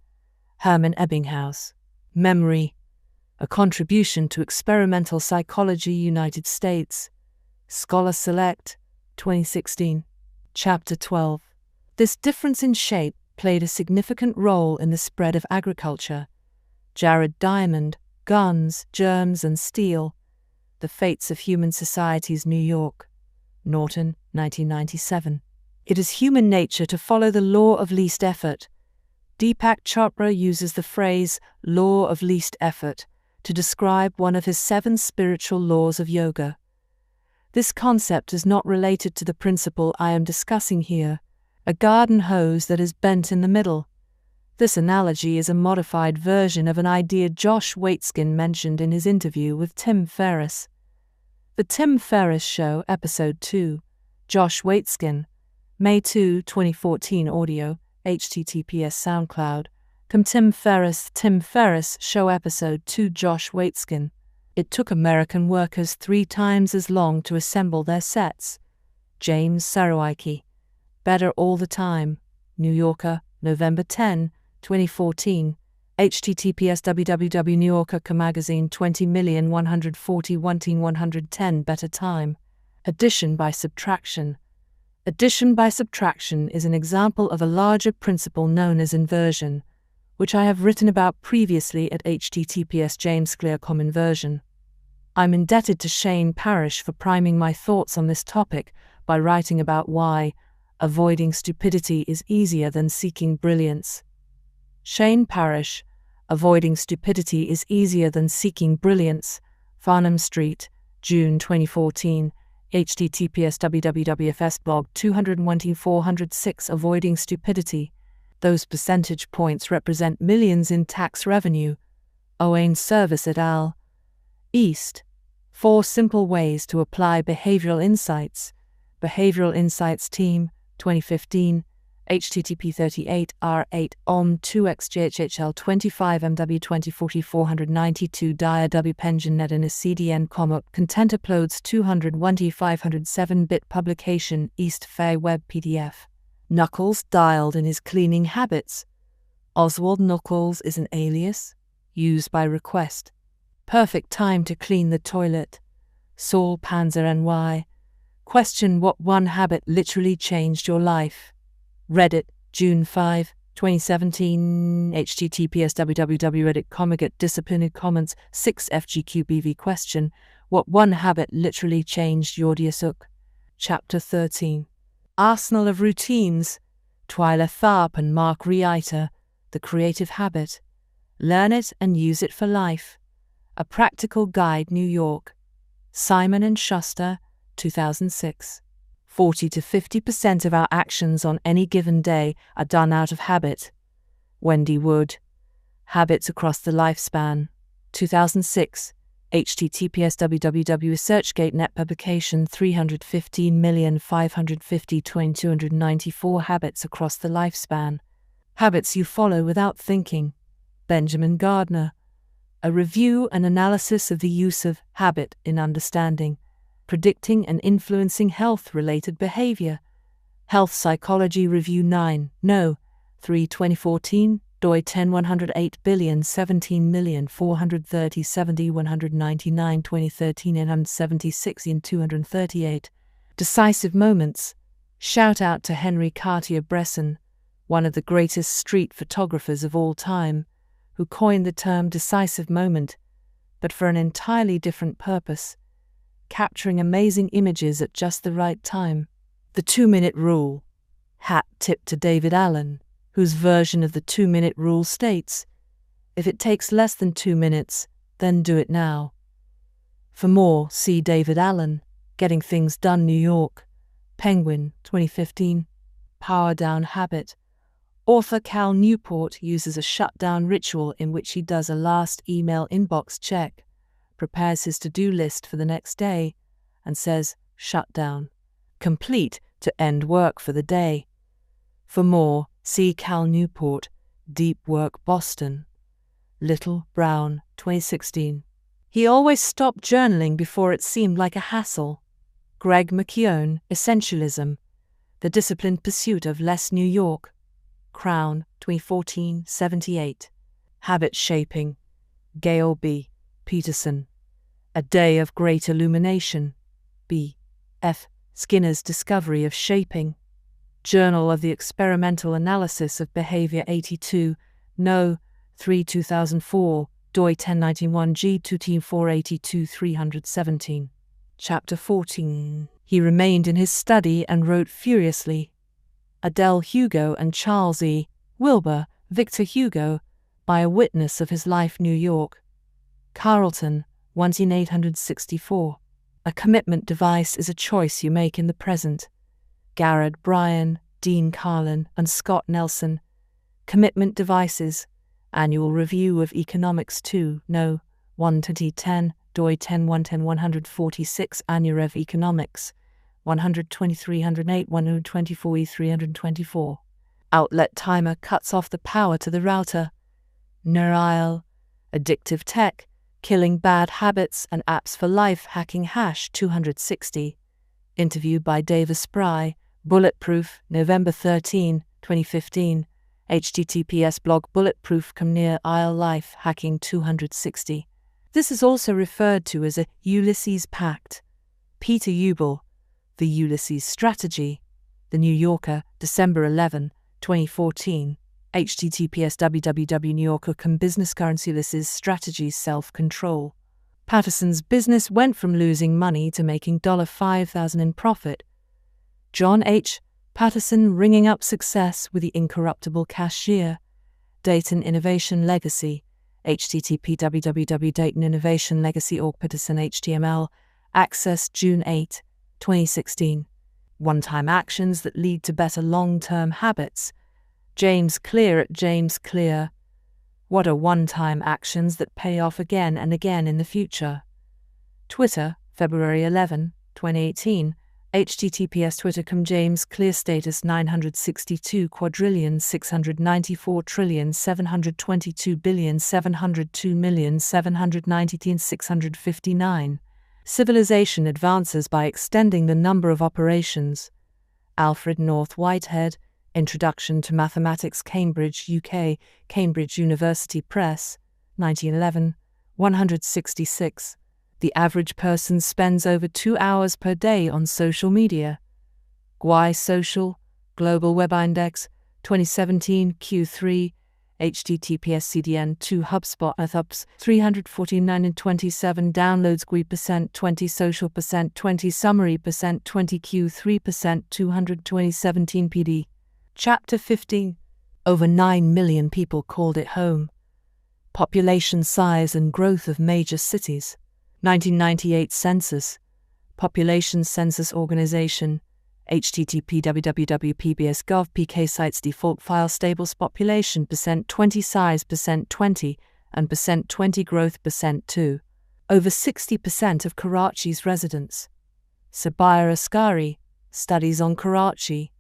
Hermann Ebbinghaus. Memory. A Contribution to Experimental Psychology, United States. Scholar Select, 2016. Chapter 12. This difference in shape played a significant role in the spread of agriculture. Jared Diamond, Guns, Germs and Steel. The Fates of Human Societies, New York. Norton, 1997. It is human nature to follow the law of least effort. Deepak Chopra uses the phrase law of least effort to describe one of his 7 spiritual laws of yoga. This concept is not related to the principle I am discussing here, a garden hose that is bent in the middle. This analogy is a modified version of an idea Josh Waitzkin mentioned in his interview with Tim Ferriss. The Tim Ferriss Show, Episode 2, Josh Waitzkin, May 2, 2014 audio, https SoundCloud, Tim Ferriss Show Episode 2 Josh Waitzkin. It took American workers 3 times as long to assemble their sets. James Sarowiecki. Better All the Time. New Yorker, November 10, 2014. https www.newyorker magazine 20,140,110 Better Time. Addition by subtraction. Addition by subtraction is an example of a larger principle known as inversion, which I have written about previously at https jamesclear.com inversion. I'm indebted to Shane Parrish for priming my thoughts on this topic by writing about why avoiding stupidity is easier than seeking brilliance. Shane Parrish, Avoiding Stupidity is Easier Than Seeking Brilliance, Farnham Street, June 2014, https www.fsblog 214-406 Avoiding Stupidity. Those percentage points represent millions in tax revenue. Owain Service et al. East. 4 Simple Ways to Apply Behavioral Insights. Behavioral Insights Team, 2015. http 38r8 om2xjhhl 25 mw 2040 492 dia w pensionnet in a cdn content uploads 201 507-bit publication East Fair Web PDF. Knuckles dialed in his cleaning habits. Oswald Knuckles is an alias, used by request. Perfect time to clean the toilet. Saul Panzer NY. Question what one habit literally changed your life. Reddit, June 5, 2017, https www.reddit.com disciplinary comments 6 FGQBV question, what one habit literally changed your diasuk? Chapter 13. Arsenal of Routines, Twyla Tharp and Mark Reiter, The Creative Habit. Learn it and use it for life. A Practical Guide, New York. Simon & Schuster, 2006. 40 to 50% of our actions on any given day are done out of habit. Wendy Wood. Habits Across the Lifespan. 2006. https www.researchgate.net publication 315,550,294 Habits Across the Lifespan. Habits You Follow Without Thinking. Benjamin Gardner. A review and analysis of the use of habit in understanding, predicting and influencing health-related behavior. Health Psychology Review 9, No. 3 2014, doi 10,108,017,430,70,199 2013 876 in 238. Decisive Moments. Shout out to Henry Cartier-Bresson, one of the greatest street photographers of all time, who coined the term decisive moment, but for an entirely different purpose. capturing amazing images at just the right time. The 2-minute rule. Hat tip to David Allen, whose version of the 2-minute rule states, "If it takes less than 2 minutes, then do it now." For more, see David Allen, Getting Things Done, New York, Penguin, 2015. Power Down Habit. Author Cal Newport uses a shutdown ritual in which he does a last email inbox check, prepares his to-do list for the next day, and says, "Shutdown. Complete to end work for the day." For more, see Cal Newport, Deep Work, Boston. Little, Brown, 2016. He always stopped journaling before it seemed like a hassle. Greg McKeown, Essentialism. The Disciplined Pursuit of Less, New York. Crown, 2014, 78. Habit Shaping. Gail B. Peterson. A Day of Great Illumination. B. F. Skinner's Discovery of Shaping. Journal of the Experimental Analysis of Behavior 82, No. 3 2004, doi 1091 G2 482 317. Chapter 14. He remained in his study and wrote furiously. Adele Hugo and Charles E. Wilbur, Victor Hugo, by a witness of his life, New York. Carlton, 1864. A commitment device is a choice you make in the present. Garrett Bryan, Dean Carlin, and Scott Nelson. Commitment Devices. Annual Review of Economics 2, No. 1 2010, doi 10-110-146 Annurev Economics, 12308 124 E324. Outlet timer cuts off the power to the router. Neural. Addictive Tech, Killing Bad Habits and Apps for Life Hacking #260. Interview by Dave Spry, Bulletproof, November 13, 2015. https blog Bulletproof near Isle Life Hacking 260. This is also referred to as a Ulysses Pact. Peter Ubel, The Ulysses Strategy. The New Yorker, December 11, 2014. https www.newyorker.com Business Currency Ulysses Strategy Self-Control. Patterson's business went from losing money to making $5,000 in profit. John H. Patterson ringing up success with the incorruptible cashier. Dayton Innovation Legacy. http www.daytoninnovationlegacy.org Patterson HTML. Access June 8, 2016. One-time actions that lead to better long-term habits. James Clear at James Clear. What are one-time actions that pay off again and again in the future? Twitter, February 11, 2018. https twitter.com James Clear status 962,794,722,702,790,659. Civilization advances by extending the number of operations. Alfred North Whitehead, Introduction to Mathematics, Cambridge, UK, Cambridge University Press, 1911, 166. The average person spends over 2 hours per day on social media. GWI Social, Global Web Index, 2017 Q3, https CDN2 HubSpot Methops 349 and 27 downloads GWI% 20 social% 20 summary% 20 Q3% 22017 PD. Chapter 15. Over 9 million people called it home. Population size and growth of major cities. 1998 Census. Population Census Organization. http www.pbs.gov PK Sites Default File Stables Population %20 Size %20 and %20 Growth %2. Over 60% of Karachi's residents. Sabir Askari. Studies on Karachi.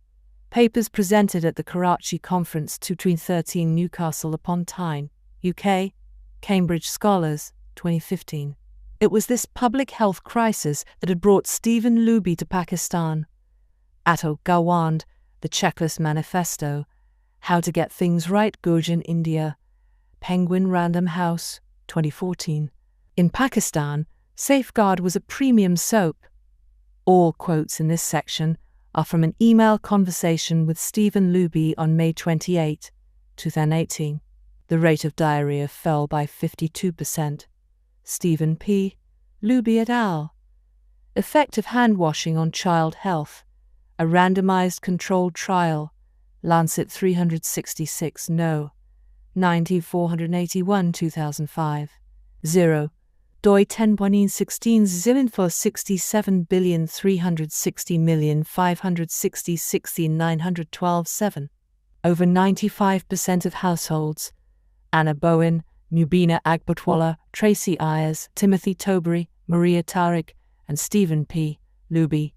Papers presented at the Karachi Conference 2013 Newcastle upon Tyne, UK. Cambridge Scholars, 2015. It was this public health crisis that had brought Stephen Luby to Pakistan. Atul Gawande, The Checklist Manifesto, How to Get Things Right, Gurjan, India. Penguin Random House, 2014. In Pakistan, Safeguard was a premium soap. All quotes in this section are from an email conversation with Stephen Luby on May 28, 2018. The rate of diarrhea fell by 52%. Stephen P. Luby et al. Effect of hand washing on child health. A randomized controlled trial. Lancet 366 No. 9481 2005. 0. doi 10.16 Zilinfo 67,360,560,912 Over 95% of households. Anna Bowen, Mubina Agbotwala, Tracy Ayers, Timothy Tobury, Maria Tariq, and Stephen P. Luby.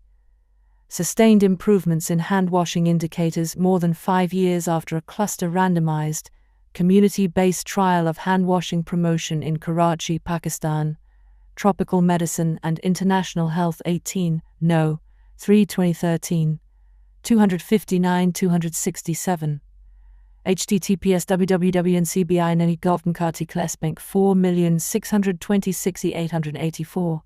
Sustained improvements in hand-washing indicators more than 5 years after a cluster randomized, community-based trial of hand-washing promotion in Karachi, Pakistan. Tropical Medicine and International Health 18, No. 3 2013. 259-267. https www.ncbi.gov.krt Klesbank 4,626,884.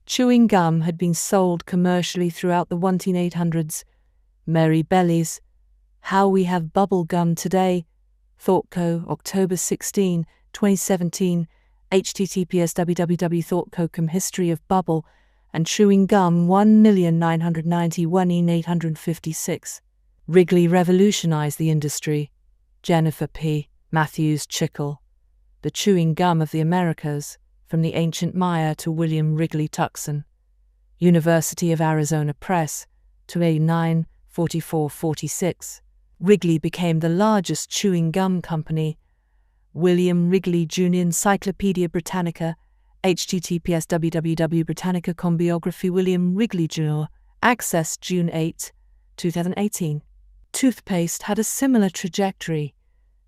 Chewing gum had been sold commercially throughout the 1800s. Mary Bellies. How We Have Bubble Gum Today. ThoughtCo, October 16, 2017. https www.thoughtco.com History of Bubble and Chewing Gum 1,991,856. Wrigley revolutionized the industry. Jennifer P. Matthews Chickle. The Chewing Gum of the Americas, from the Ancient Maya to William Wrigley Tuckson. University of Arizona Press, 289, 44-46. Wrigley became the largest chewing gum company. William Wrigley Jr. Encyclopedia Britannica, https www.britannica.com Biography William Wrigley Jr. Access June 8, 2018. Toothpaste had a similar trajectory.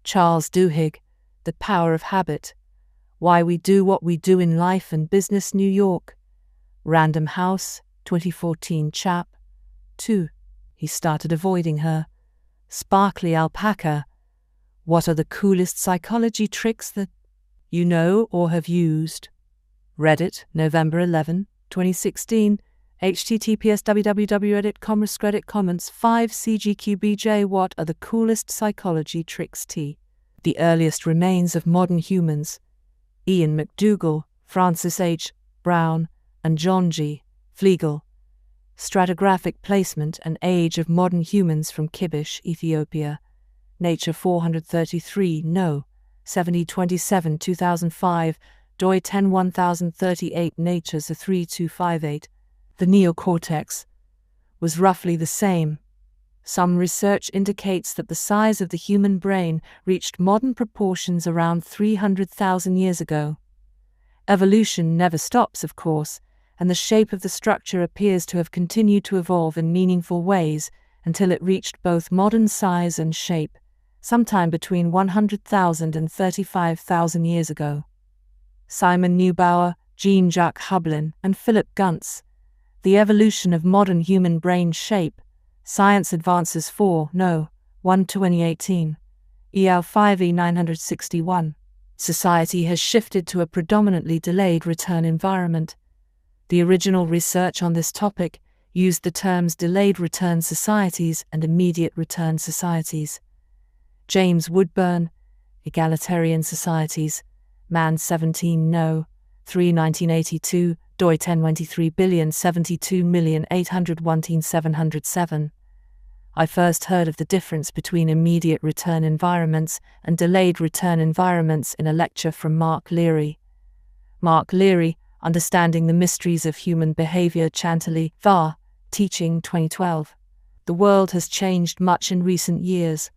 Charles Duhigg, The Power of Habit. Why We Do What We Do in Life and Business, New York. Random House, 2014 Chap. 2. He started avoiding her. Sparkly Alpaca. What are the coolest psychology tricks that you know or have used? Reddit, November 11, 2016. https www.reddit.com Reddit comments 5 CGQBJ What are the coolest psychology tricks? The earliest remains of modern humans. Ian McDougall, Francis H. Brown, and John G. Flegel. Stratigraphic placement and age of modern humans from Kibish, Ethiopia. Nature 433 No. 7027 2005. doi 10-1038 Natures 3258. The neocortex was roughly the same. Some research indicates that the size of the human brain reached modern proportions around 300,000 years ago. Evolution never stops, of course, and the shape of the structure appears to have continued to evolve in meaningful ways until it reached both modern size and shape, sometime between 100,000 and 35,000 years ago. Simon Neubauer, Jean-Jacques Hublin, and Philip Guntz. The Evolution of Modern Human Brain Shape. Science Advances 4 No. 1 2018. EL 5E 961. Society has shifted to a predominantly delayed return environment. The original research on this topic used the terms delayed return societies and immediate return societies. James Woodburn, Egalitarian Societies, Man 17 No. 3 1982, doi 1023,072,801,707. I first heard of the difference between immediate return environments and delayed return environments in a lecture from Mark Leary. Mark Leary, Understanding the Mysteries of Human Behavior, Chantilly, VAR, Teaching 2012. The world has changed much in recent years.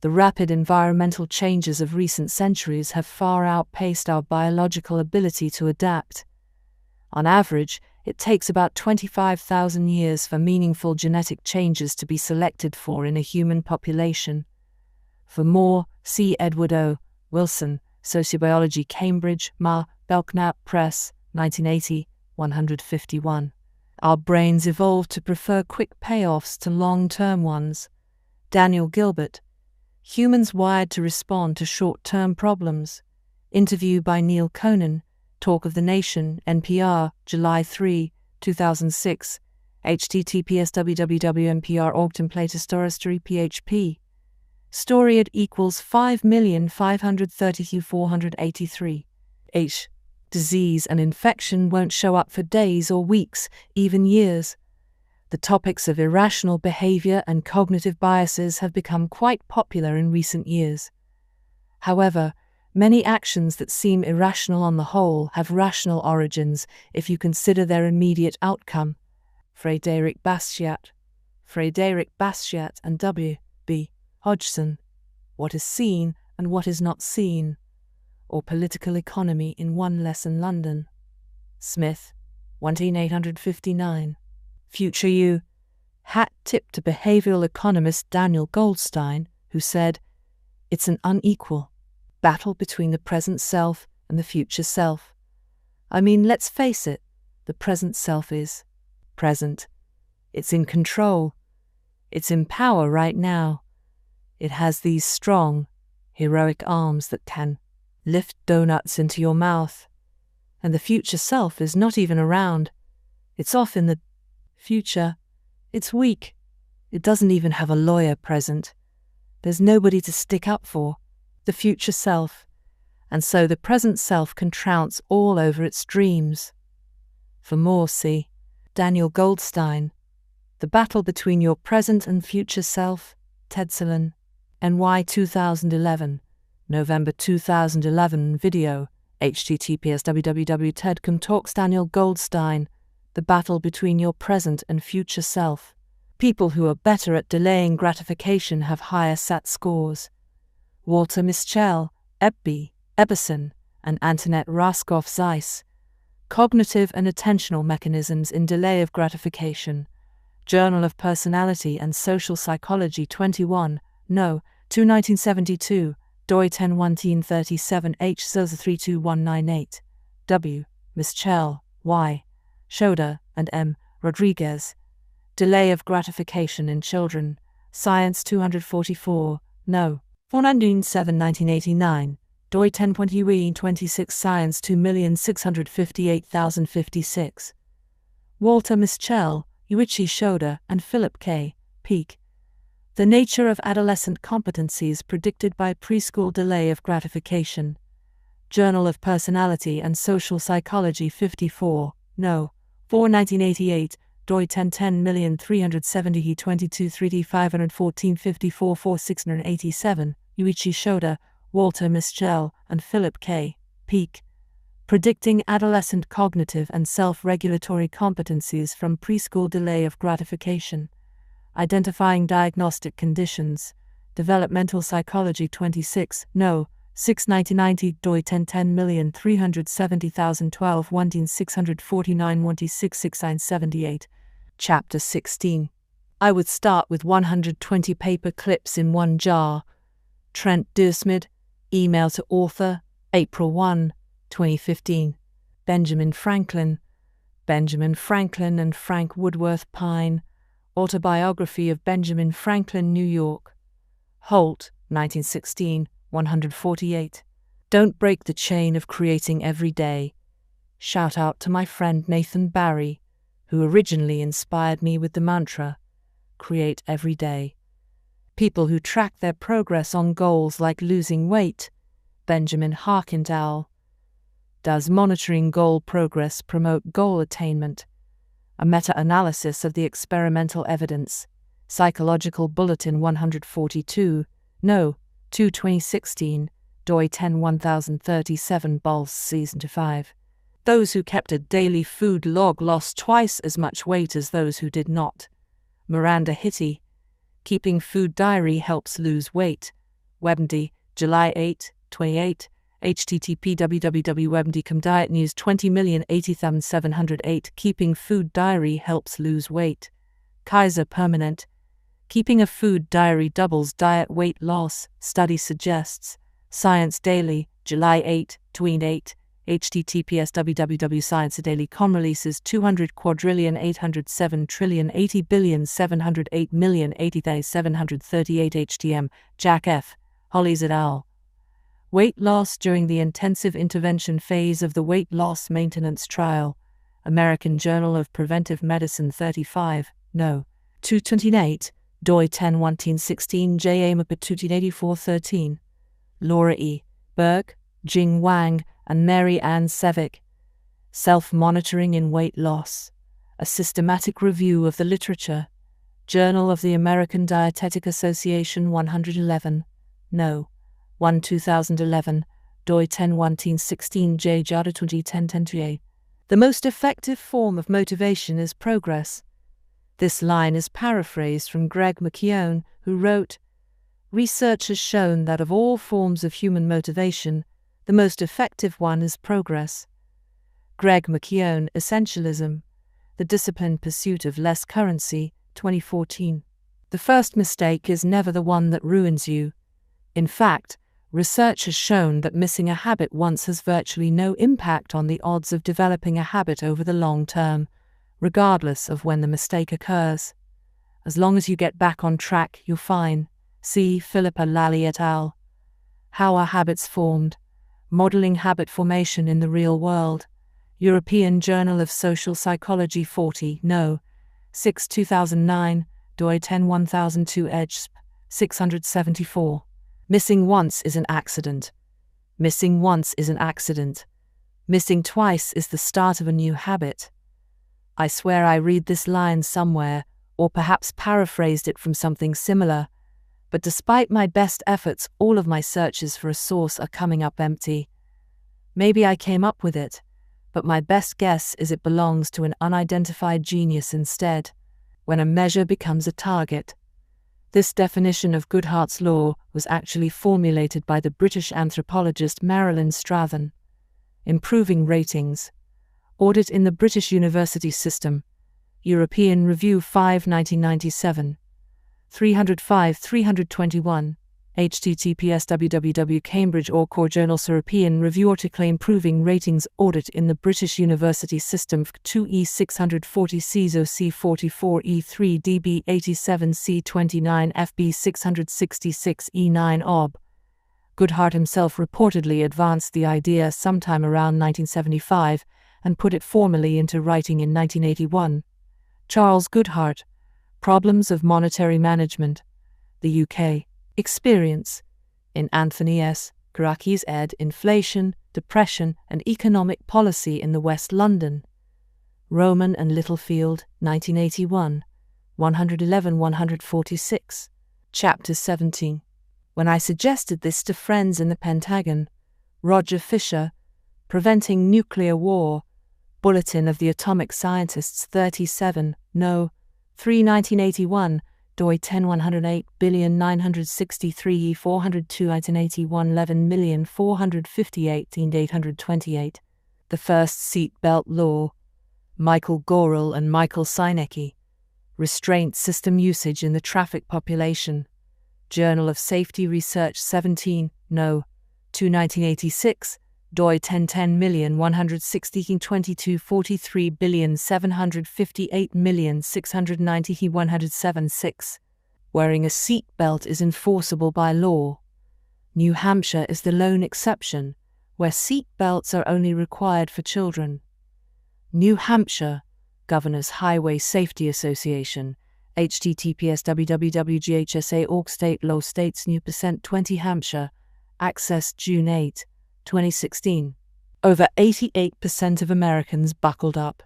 The rapid environmental changes of recent centuries have far outpaced our biological ability to adapt. On average, it takes about 25,000 years for meaningful genetic changes to be selected for in a human population. For more, see Edward O. Wilson, Sociobiology, Cambridge, Ma. Belknap Press, 1980, 151. Our brains evolved to prefer quick payoffs to long-term ones. Daniel Gilbert. Humans Wired to Respond to Short-Term Problems. Interview by Neil Conan, Talk of the Nation, NPR, July 3, 2006, https www.npr.org/PHP. Story @ equals 5,530,483. H. disease and infection won't show up for days or weeks, even years. The topics of irrational behavior and cognitive biases have become quite popular in recent years. However, many actions that seem irrational on the whole have rational origins if you consider their immediate outcome. Frederick Bastiat and W. B. Hodgson. What is seen and what is not seen, or Political Economy in One Lesson London. Smith, 1859. Future You. Hat tip to behavioral economist Daniel Goldstein, who said, "It's an unequal battle between the present self and the future self. I mean, let's face it, the present self is present. It's in control. It's in power right now. It has these strong, heroic arms that can lift donuts into your mouth. And the future self is not even around. It's off in the future. It's weak. It doesn't even have a lawyer present. There's nobody to stick up for. The future self. And so the present self can trounce all over its dreams." For more, see Daniel Goldstein, The Battle Between Your Present and Future Self, Tedsalon, NY 2011, November 2011 video, https://www.tedcom talks Daniel Goldstein, The Battle Between Your Present and Future Self. People who are better at delaying gratification have higher SAT scores. Walter Mischel, Eberson, and Antoinette Raskoff-Zeiss. Cognitive and Attentional Mechanisms in Delay of Gratification. Journal of Personality and Social Psychology 21, No. 2 1972, doi 10-1937 H0321998. W. Mischel, Y. Schroeder, and M. Rodriguez. Delay of Gratification in Children. Science 244, No. 497-1989, doi 10.26 Science 2,658,056. Walter Mischel, Yuichi Schroeder, and Philip K. Peake. The Nature of Adolescent Competencies Predicted by Preschool Delay of Gratification. Journal of Personality and Social Psychology 54, No. 4 1988, doi 1010,370,22 3D 514 54 4 687, Yuichi Schroeder, Walter Mischel, and Philip K. Peake. Predicting Adolescent Cognitive and Self-Regulatory Competencies from Preschool Delay of Gratification. Identifying Diagnostic Conditions. Developmental Psychology 26, No. 6 1990, doi 1010,370,012 1,649 1,66978. Chapter 16. I would start with 120 paper clips in one jar. Trent Dursmid, email to author, April 1, 2015. Benjamin Franklin and Frank Woodworth Pine. Autobiography of Benjamin Franklin, New York. Holt, 1916, 148. Don't break the chain of creating every day. Shout out to my friend Nathan Barry, who originally inspired me with the mantra, create every day. People who track their progress on goals like losing weight. Benjamin Harkendale. Does monitoring goal progress promote goal attainment? A meta-analysis of the experimental evidence. Psychological Bulletin 142, No. 2 2016, doi 10-1037 Bulls Season 5. Those who kept a daily food log lost twice as much weight as those who did not. Miranda Hittey. Keeping Food Diary Helps Lose Weight. WebMD, July 8, 28, http www.webmd.com Diet News 20,080,708 Keeping Food Diary Helps Lose Weight. Kaiser Permanent. Keeping a food diary doubles diet weight loss, study suggests. Science Daily, July 8, 28, https www.sciencedailycom releases 200,807,708,080,738 htm, Jack F. Hollies et al. Weight loss during the intensive intervention phase of the weight loss maintenance trial. American Journal of Preventive Medicine 35, No. 228, doi 10-1916 J. Amapatutine 8413. Laura E. Burke, Jing Wang, and Mary Ann Sevick. Self-Monitoring in Weight Loss, a systematic review of the literature, Journal of the American Dietetic Association 111, No. 1 2011, doi 10-1-16 J Jada 2010 The most effective form of motivation is progress. This line is paraphrased from Greg McKeown, who wrote, "Research has shown that of all forms of human motivation, the most effective one is progress." Greg McKeown, Essentialism, The Disciplined Pursuit of Less Currency, 2014. The first mistake is never the one that ruins you. In fact, research has shown that missing a habit once has virtually no impact on the odds of developing a habit over the long term, regardless of when the mistake occurs. As long as you get back on track, you're fine. See Philippa Lally et al. How Are Habits Formed? Modeling Habit Formation in the Real World. European Journal of Social Psychology 40, No. 6 2009, doi 10-1002 edge 674. Missing once is an accident. Missing once is an accident. Missing twice is the start of a new habit. I swear I read this line somewhere, or perhaps paraphrased it from something similar, but despite my best efforts, all of my searches for a source are coming up empty. Maybe I came up with it, but my best guess is it belongs to an unidentified genius instead, when a measure becomes a target. This definition of Goodhart's law was actually formulated by the British anthropologist Marilyn Strathern. Improving Ratings. Audit in the British University System. European Review 5 1997. 305-321. https www.cambridge.org Journal European Review Article Improving Ratings Audit in the British University System 2E 640 CISO C44 E3 DB 87 C29 FB 666 E9 OB. Goodhart himself reportedly advanced the idea sometime around 1975 and put it formally into writing in 1981. Charles Goodhart, Problems of Monetary Management, the UK. Experience, in Anthony S. Karaki's ed. Inflation, Depression and Economic Policy in the West London. Roman and Littlefield, 1981, 111-146. Chapter 17. When I suggested this to friends in the Pentagon, Roger Fisher, Preventing Nuclear War, Bulletin of the Atomic Scientists 37, No. 3 1981, doi 10-108-963 402 1981 11,458,828. The First Seat Belt Law. Michael Gorel and Michael Seinecke. Restraint System Usage in the Traffic Population. Journal of Safety Research 17, No. 2 1986, doi 1010,160,2243,758,690,107.6. Wearing a seat belt is enforceable by law. New Hampshire is the lone exception, where seat belts are only required for children. New Hampshire, Governor's Highway Safety Association, https www.ghsa.org State Law States New Percent 20 Hampshire, Access June 8, 2016. Over 88% of Americans buckled up.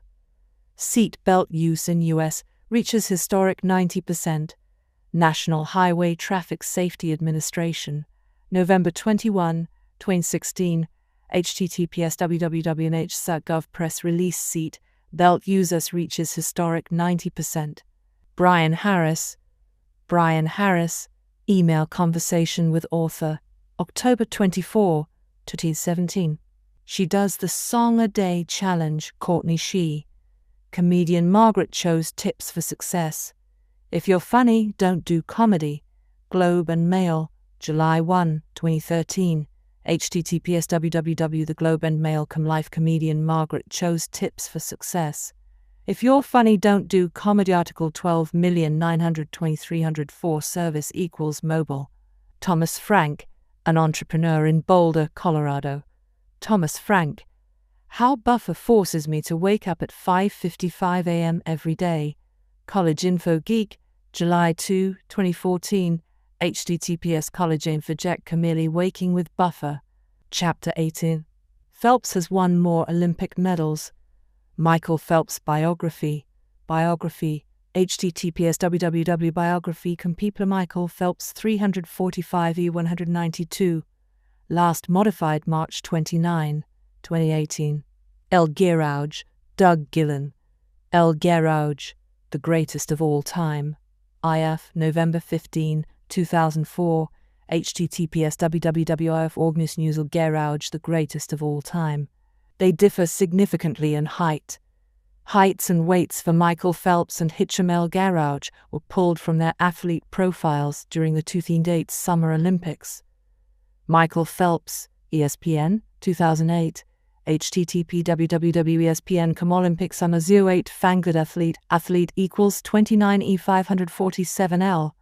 Seat belt use in U.S. reaches historic 90%. National Highway Traffic Safety Administration, November 21, 2016, https www.nhsa.gov Press Release Seat belt users reaches historic 90%. Brian Harris, email conversation with author, October 24, 2017. She does the Song a Day Challenge, Courtney Shee. Comedian Margaret chose tips for success. If you're funny, don't do comedy. Globe and Mail, July 1, 2013. https www.theglobeandmail.com Life comedian Margaret chose tips for success. If you're funny, don't do comedy. Article 12,923,304 Service equals mobile. Thomas Frank, an entrepreneur in Boulder, Colorado. Thomas Frank. How buffer forces me to wake up at 5:55 a.m. every day. College Info Geek, July 2, 2014. https College Info Jack Camille Waking with Buffer. Chapter 18. Phelps has won more Olympic medals. Michael Phelps biography. https www.biography Compeopler Michael Phelps 345 E192. Last modified March 29, 2018. El Guerauge, Doug Gillen. El Guerauge, the greatest of all time. IF, November 15, 2004. https www.if News El Guerauge, the greatest of all time. They differ significantly in height. Heights and weights for Michael Phelps and Hicham El Guerauge were pulled from their athlete profiles during the 2008 Summer Olympics. Michael Phelps, ESPN, 2008. http www.espn.com Olympic Summer 08 Fangad athlete equals 29E547L.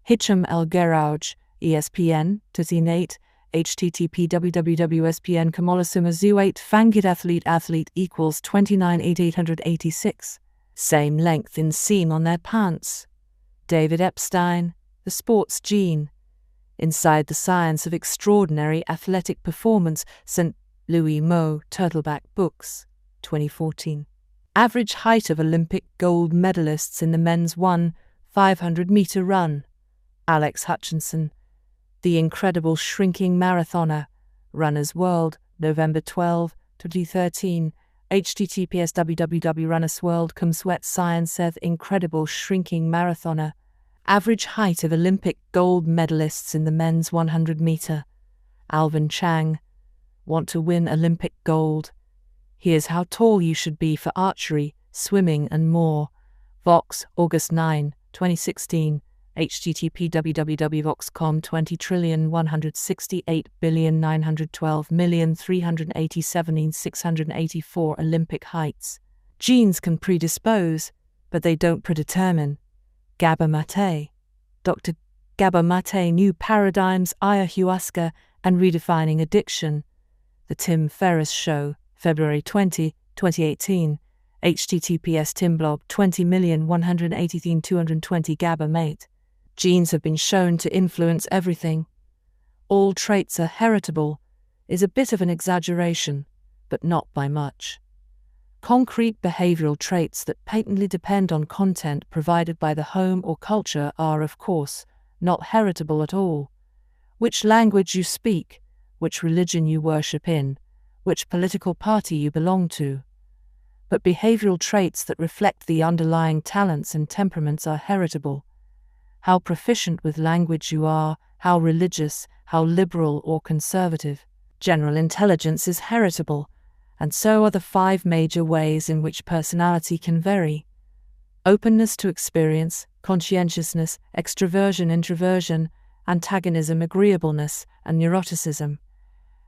Hicham El Guerauge, ESPN, 2008. http www.espn.com Olasuma 08 Fangad athlete equals 29,886. Same length in seam on their pants. David Epstein, The Sports Gene. Inside the Science of Extraordinary Athletic Performance, St. Louis Mo, Turtleback Books, 2014. Average height of Olympic gold medalists in the men's 1,500-meter run. Alex Hutchinson, The Incredible Shrinking Marathoner, Runner's World, November 12, 2013. https www.runnersworld.com Sweat Science saith Incredible Shrinking Marathoner. Average height of Olympic gold medalists in the men's 100-meter. Alvin Chang, Want to win Olympic gold? Here's how tall you should be for archery, swimming and more. Vox, August 9, 2016. http www.vox.com 20,168,912,387,684 Olympic heights. Genes can predispose, but they don't predetermine. Gabor Mate. Dr. Gabor Mate, New Paradigms, Ayahuasca, and Redefining Addiction. The Tim Ferriss Show, February 20, 2018. https timblog 20,118,220 Gabor Mate. Genes have been shown to influence everything. All traits are heritable is a bit of an exaggeration, but not by much. Concrete behavioral traits that patently depend on content provided by the home or culture are, of course, not heritable at all. Which language you speak, which religion you worship in, which political party you belong to. But behavioral traits that reflect the underlying talents and temperaments are heritable. How proficient with language you are, how religious, how liberal or conservative. General intelligence is heritable, and so are the 5 major ways in which personality can vary. Openness to experience, conscientiousness, extroversion, introversion, antagonism, agreeableness, and neuroticism.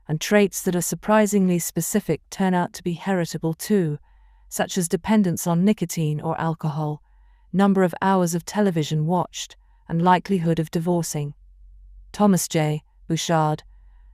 And traits that are surprisingly specific turn out to be heritable too, such as dependence on nicotine or alcohol, number of hours of television watched, and likelihood of divorcing. Thomas J. Bouchard,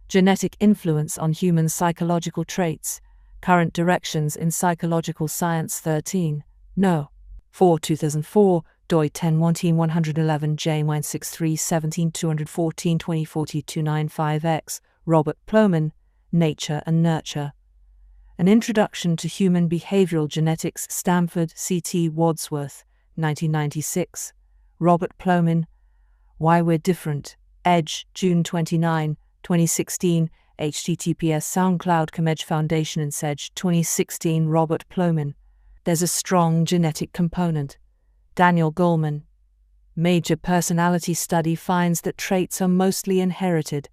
Genetic Influence on Human Psychological Traits, Current Directions in Psychological Science 13, No. 4 2004, doi 10-111 J963 17 214 2040 295X, Robert Plomin, Nature and Nurture. An Introduction to Human Behavioral Genetics, Stanford, C.T. Wadsworth, 1996. Robert Plomin, Why We're Different, Edge, June 29, 2016, https SoundCloud Edge Foundation and Sedge, 2016. Robert Plomin, There's a Strong Genetic Component. Daniel Goleman, Major Personality Study Finds that Traits Are Mostly Inherited.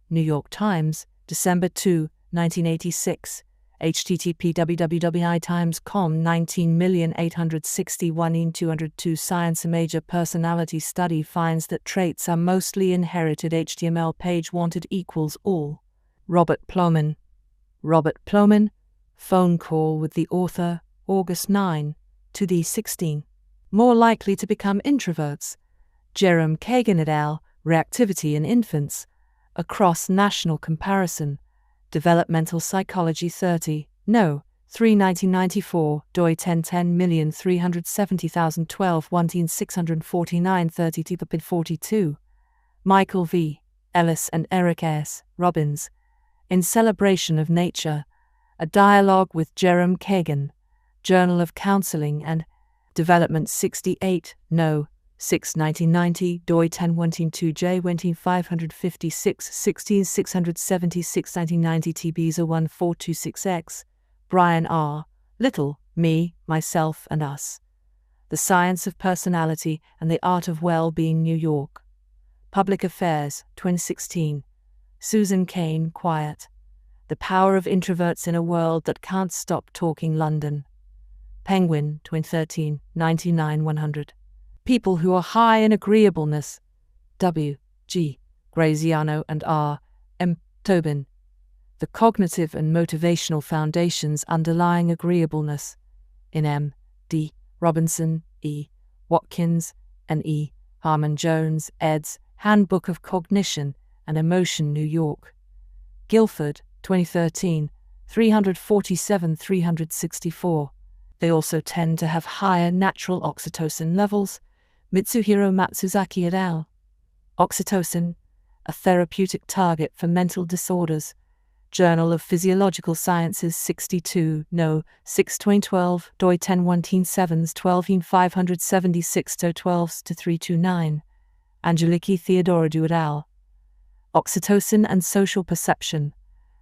New York Times, December 2, 1986. http www.itimes.com 19,861,202 Science. A major personality study finds that traits are mostly inherited. HTML page wanted equals all. Robert Plomin, Phone Call with the Author, August 9, 2016. More likely to become introverts. Jerome Kagan et al., Reactivity in Infants. A Cross-National Comparison. Developmental Psychology 30, No. 3 1994, doi 1010,370,012 19649 30 TPID 42. Michael V. Ellis and Eric S. Robbins. In Celebration of Nature. A Dialogue with Jerome Kagan. Journal of Counseling and Development 68, No. 6 1990, doi 10.1.2j 10556 16676 1990 TBs 01426X, Brian R. Little, Me, Myself and Us. The Science of Personality and the Art of Well-Being, New York. Public Affairs, 2016. Susan Cain, Quiet. The Power of Introverts in a World That Can't Stop Talking, London. Penguin, 2013, 99-100. People Who Are High in Agreeableness. W. G. Graziano and R. M. Tobin. The Cognitive and Motivational Foundations Underlying Agreeableness. In M. D. Robinson, E. Watkins, and E. Harmon Jones, eds. Handbook of Cognition and Emotion, New York. Guilford, 2013, 347-364. They also tend to have higher natural oxytocin levels. Mitsuhiro Matsuzaki et al. Oxytocin, a therapeutic target for mental disorders. Journal of Physiological Sciences 62, No. 6 2012, doi 10.1.7s 12.576-12-329. Angeliki Theodorodou et al. Oxytocin and Social Perception.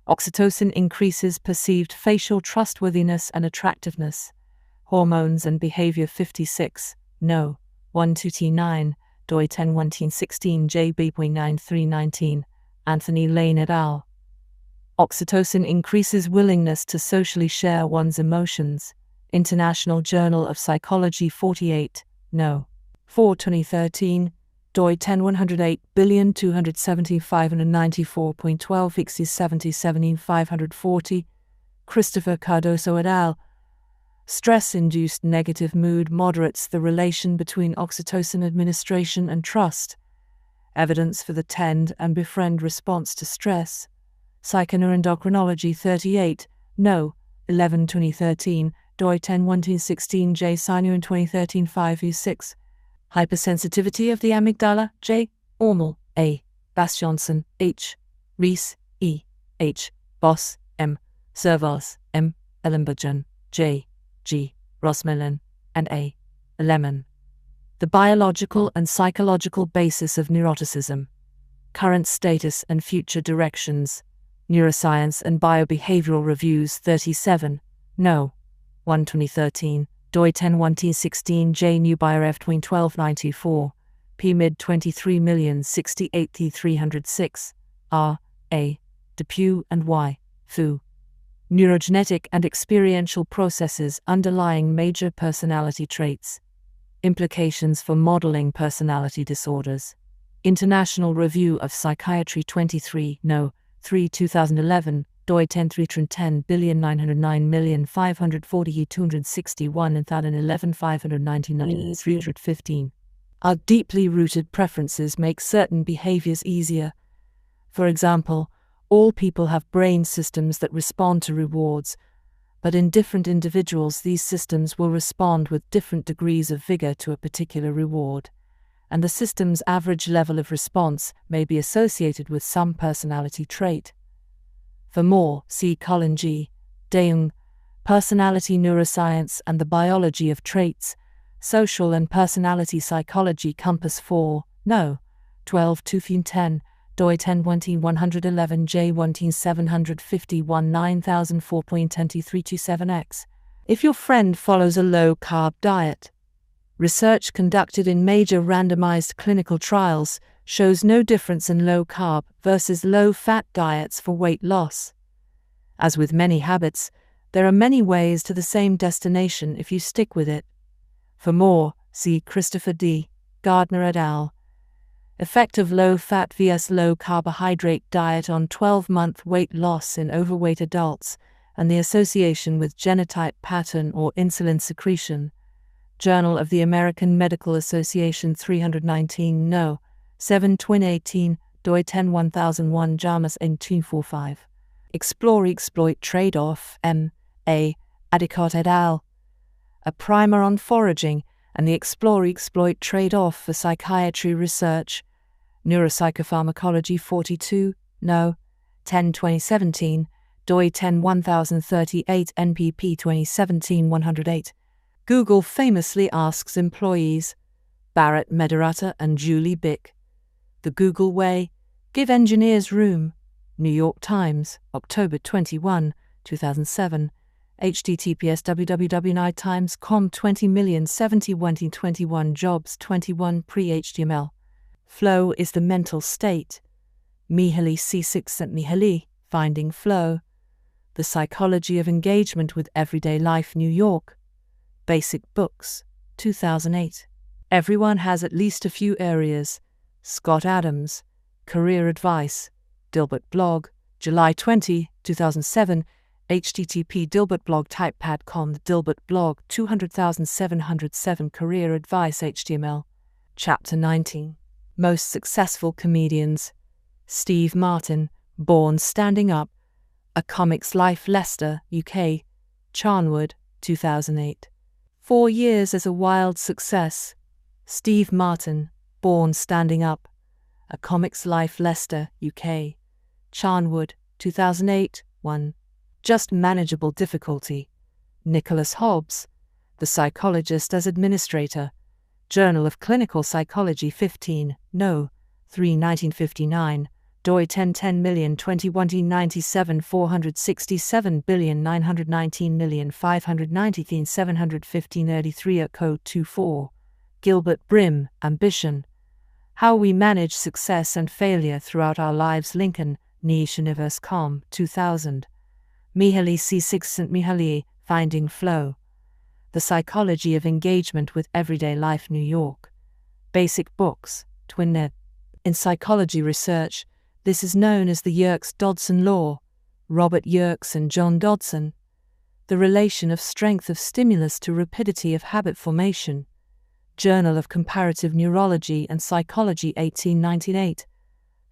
Oxytocin increases perceived facial trustworthiness and attractiveness. Hormones and Behavior 56, No. 1-2T9, doi 10.1.16 JB.9319, Anthony Lane et al. Oxytocin increases willingness to socially share one's emotions. International Journal of Psychology 48, No. 4 2013, doi 10.108.270.594.12 Ixis 70.17.540, Christopher Cardoso et al. Stress-induced negative mood moderates the relation between oxytocin administration and trust. Evidence for the tend and befriend response to stress. Psychoneuroendocrinology 38, No. 11 2013, doi 10.1.16 J. Sinuin 2013 5E6. Hypersensitivity of the amygdala, J. Ormel, A. Bastianson, H. Rees, E. H. Boss, M. Servals, M. Ellenbergen, J. G. Rosmelin, and A. Lemon. The Biological and Psychological Basis of Neuroticism. Current Status and Future Directions. Neuroscience and Biobehavioral Reviews 37, No. 1 2013, doi 10.1.T16 J. Newbierf 1294, P. mid 23,068,306, R. A. Depew and Y. Fu. Neurogenetic and Experiential Processes Underlying Major Personality Traits. Implications for Modeling Personality Disorders. International Review of Psychiatry 23, No. 3 2011, doi 10.310,909,540,261 and 1011,599,315. Our deeply rooted preferences make certain behaviors easier. For example, all people have brain systems that respond to rewards, but in different individuals these systems will respond with different degrees of vigor to a particular reward, and the system's average level of response may be associated with some personality trait. For more, see Colin G. DeYoung, Personality Neuroscience and the Biology of Traits, Social and Personality Psychology Compass 4, No. 12 2010, doi 10.111 J 17751 9004.23227X. If your friend follows a low-carb diet. Research conducted in major randomized clinical trials shows no difference in low-carb versus low-fat diets for weight loss. As with many habits, there are many ways to the same destination if you stick with it. For more, see Christopher D. Gardner et al. Effect of low-fat vs. low-carbohydrate diet on 12-month weight loss in overweight adults and the association with genotype pattern or insulin secretion. Journal of the American Medical Association 319 No. 7 2018, doi 10-1001 Jarmus 1845. Explore Exploit Trade-off, M. A. Adicott et al. A Primer on Foraging and the Explore Exploit Trade-off for Psychiatry Research. Neuropsychopharmacology 42, No. 10 2017, doi 101038 NPP 2017-108. Google famously asks employees, Bharat Mediratta and Julie Bick, the Google way, give engineers room. New York Times, October 21, 2007. https www.nitimes.com 20,070,121 jobs 21 pre-HTML. Flow is the mental state. Mihaly Csikszentmihalyi, Finding Flow. The Psychology of Engagement with Everyday Life, New York. Basic Books, 2008. Everyone has at least a few areas. Scott Adams, Career Advice. Dilbert Blog, July 20, 2007. http dilbertblog typepad.com. The Dilbert Blog, 200,707 Career Advice HTML. Chapter 19. Most Successful Comedians. Steve Martin, Born Standing Up. A Comic's Life, Leicester, UK. Charnwood, 2008. 4 years as a wild success. Steve Martin, Born Standing Up. A Comic's Life, Leicester, UK. Charnwood, 2008, 1. Just Manageable Difficulty. Nicholas Hobbs, The Psychologist as Administrator. Journal of Clinical Psychology 15, No. 3 1959, doi 1010,021,97 467,919,590,715 code 24. Gilbert Brim, Ambition. How We Manage Success and Failure Throughout Our Lives. Lincoln, Niche Universe. 2000. Mihaly Csikszentmihalyi, Finding Flow. The Psychology of Engagement with Everyday Life, New York. Basic Books, TwinNet. In psychology research, this is known as the Yerkes-Dodson Law, Robert Yerkes and John Dodson. The relation of strength of stimulus to rapidity of habit formation. Journal of Comparative Neurology and Psychology 1898.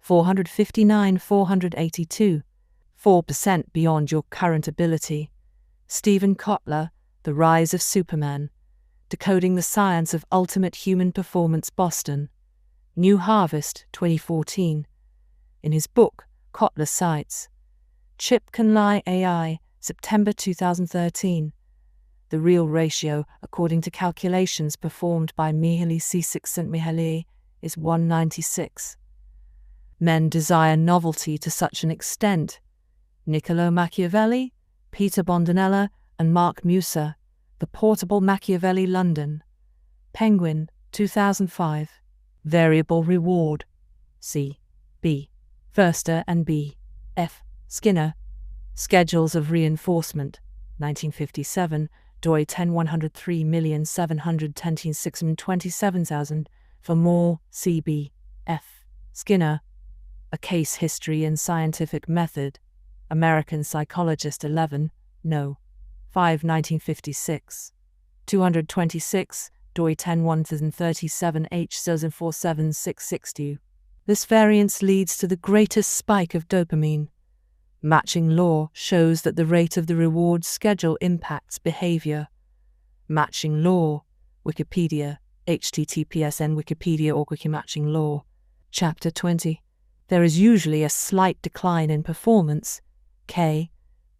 459-482. 4% Beyond Your Current Ability. Stephen Kotler, The Rise of Superman. Decoding the Science of Ultimate Human Performance, Boston. New Harvest, 2014. In his book, Kotler cites Chip Can Lie AI, September 2013. The real ratio, according to calculations performed by Mihaly Csikszentmihalyi, is 196. Men desire novelty to such an extent. Niccolo Machiavelli, Peter Bondinella, and Mark Musa, The Portable Machiavelli, London. Penguin, 2005. Variable Reward. C. B. Förster and B. F. Skinner. Schedules of Reinforcement, 1957, doi 10,103,710,627,000. For more, C. B. F. Skinner. A Case History and Scientific Method. American Psychologist 11, No. 5 1956. 226, doi 10,1037 H 47662. This variance leads to the greatest spike of dopamine. Matching law shows that the rate of the reward schedule impacts behavior. Matching law, Wikipedia, https://n Wikipedia or Wikimatching law. Chapter 20. There is usually a slight decline in performance. K.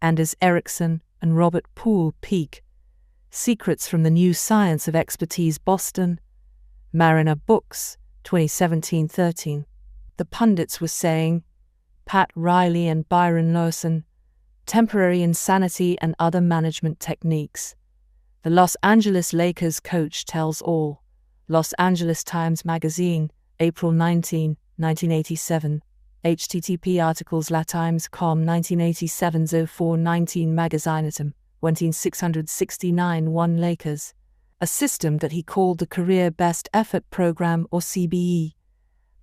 Anders Ericsson and Robert Poole Peak. Secrets from the New Science of Expertise, Boston. Mariner Books, 2017-13. The pundits were saying, Pat Riley and Byron Lawson, Temporary Insanity and Other Management Techniques. The Los Angeles Lakers Coach Tells All. Los Angeles Times Magazine, April 19, 1987. http articles latimes.com 1987-04-19 Magazinetum, 18669-1 Lakers. A system that he called the Career Best Effort Program, or CBE.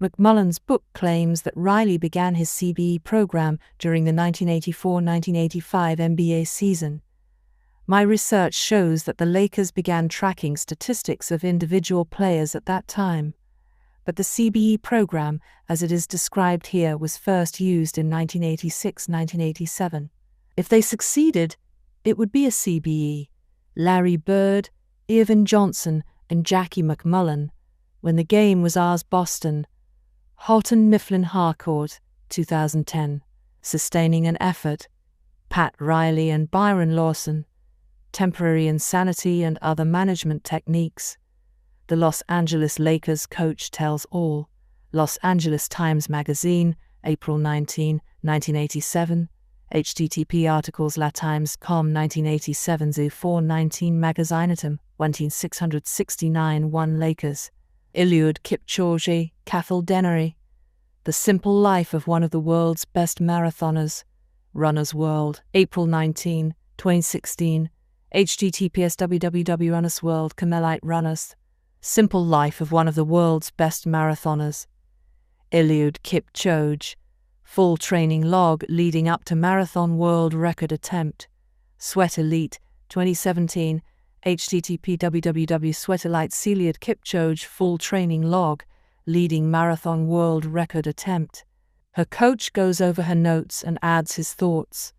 McMullen's book claims that Riley began his CBE program during the 1984-1985 NBA season. My research shows that the Lakers began tracking statistics of individual players at that time. But the CBE program, as it is described here, was first used in 1986-1987. If they succeeded, it would be a CBE. Larry Bird, Irvin Johnson, and Jackie McMullen. When the Game Was Ours, Boston. Houghton Mifflin Harcourt, 2010. Sustaining an Effort. Pat Riley and Byron Lawson, Temporary Insanity and Other Management Techniques. The Los Angeles Lakers Coach Tells All. Los Angeles Times Magazine, April 19, 1987. http articles latimes.com 1987 419 Magazinatum, 19669 1 Lakers. Eliud Kipchoge, Cathal Dennery. The Simple Life of One of the World's Best Marathoners. Runner's World, April 19, 2016. https www.runnersworld Carmelite Runners. Simple Life of One of the World's Best Marathoners. Eliud Kipchoge. Full training log leading up to marathon world record attempt. Sweat Elite, 2017. http www.sweatelite Eliud Kipchoge full training log leading marathon world record attempt. Her coach goes over her notes and adds his thoughts.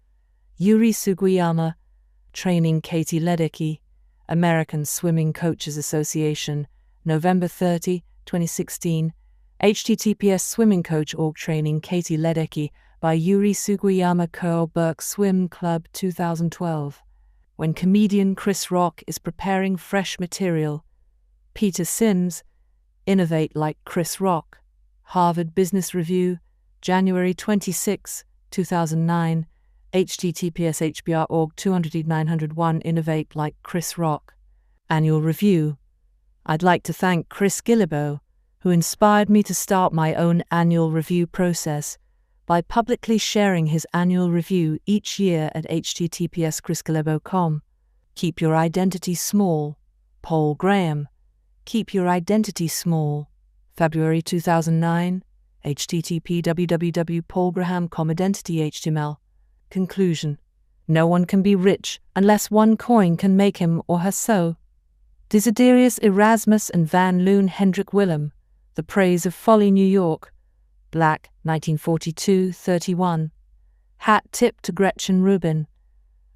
Yuri Sugiyama, Training Katie Ledecky, American Swimming Coaches Association, November 30, 2016. https swimmingcoach.org Training Katie Ledecky by Yuri Sugiyama Curl Burke Swim Club 2012. When comedian Chris Rock is preparing fresh material. Peter Sims, Innovate Like Chris Rock, Harvard Business Review, January 26, 2009, https hbr.org 200-901 Innovate Like Chris Rock. Annual Review. I'd like to thank Chris Guillebeau, who inspired me to start my own annual review process by publicly sharing his annual review each year at https://chrisguillebeau.com. Keep Your Identity Small. Paul Graham. Keep Your Identity Small. February 2009. http www.paulgraham.com Identity HTML. Conclusion. No one can be rich unless one coin can make him or her so. Desiderius Erasmus and Van Loon Hendrik Willem. The Praise of Folly, New York. Black, 1942-31. Hat tip to Gretchen Rubin.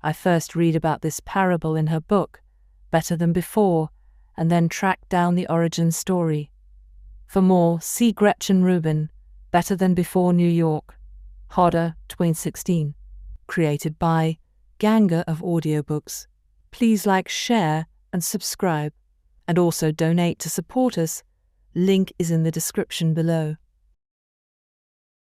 I first read about this parable in her book, Better Than Before, and then track down the origin story. For more, see Gretchen Rubin, Better Than Before, New York. Hodder, 2016. Created by Ganga of Audiobooks. Please like, share, and subscribe. And also donate to support us. Link is in the description below.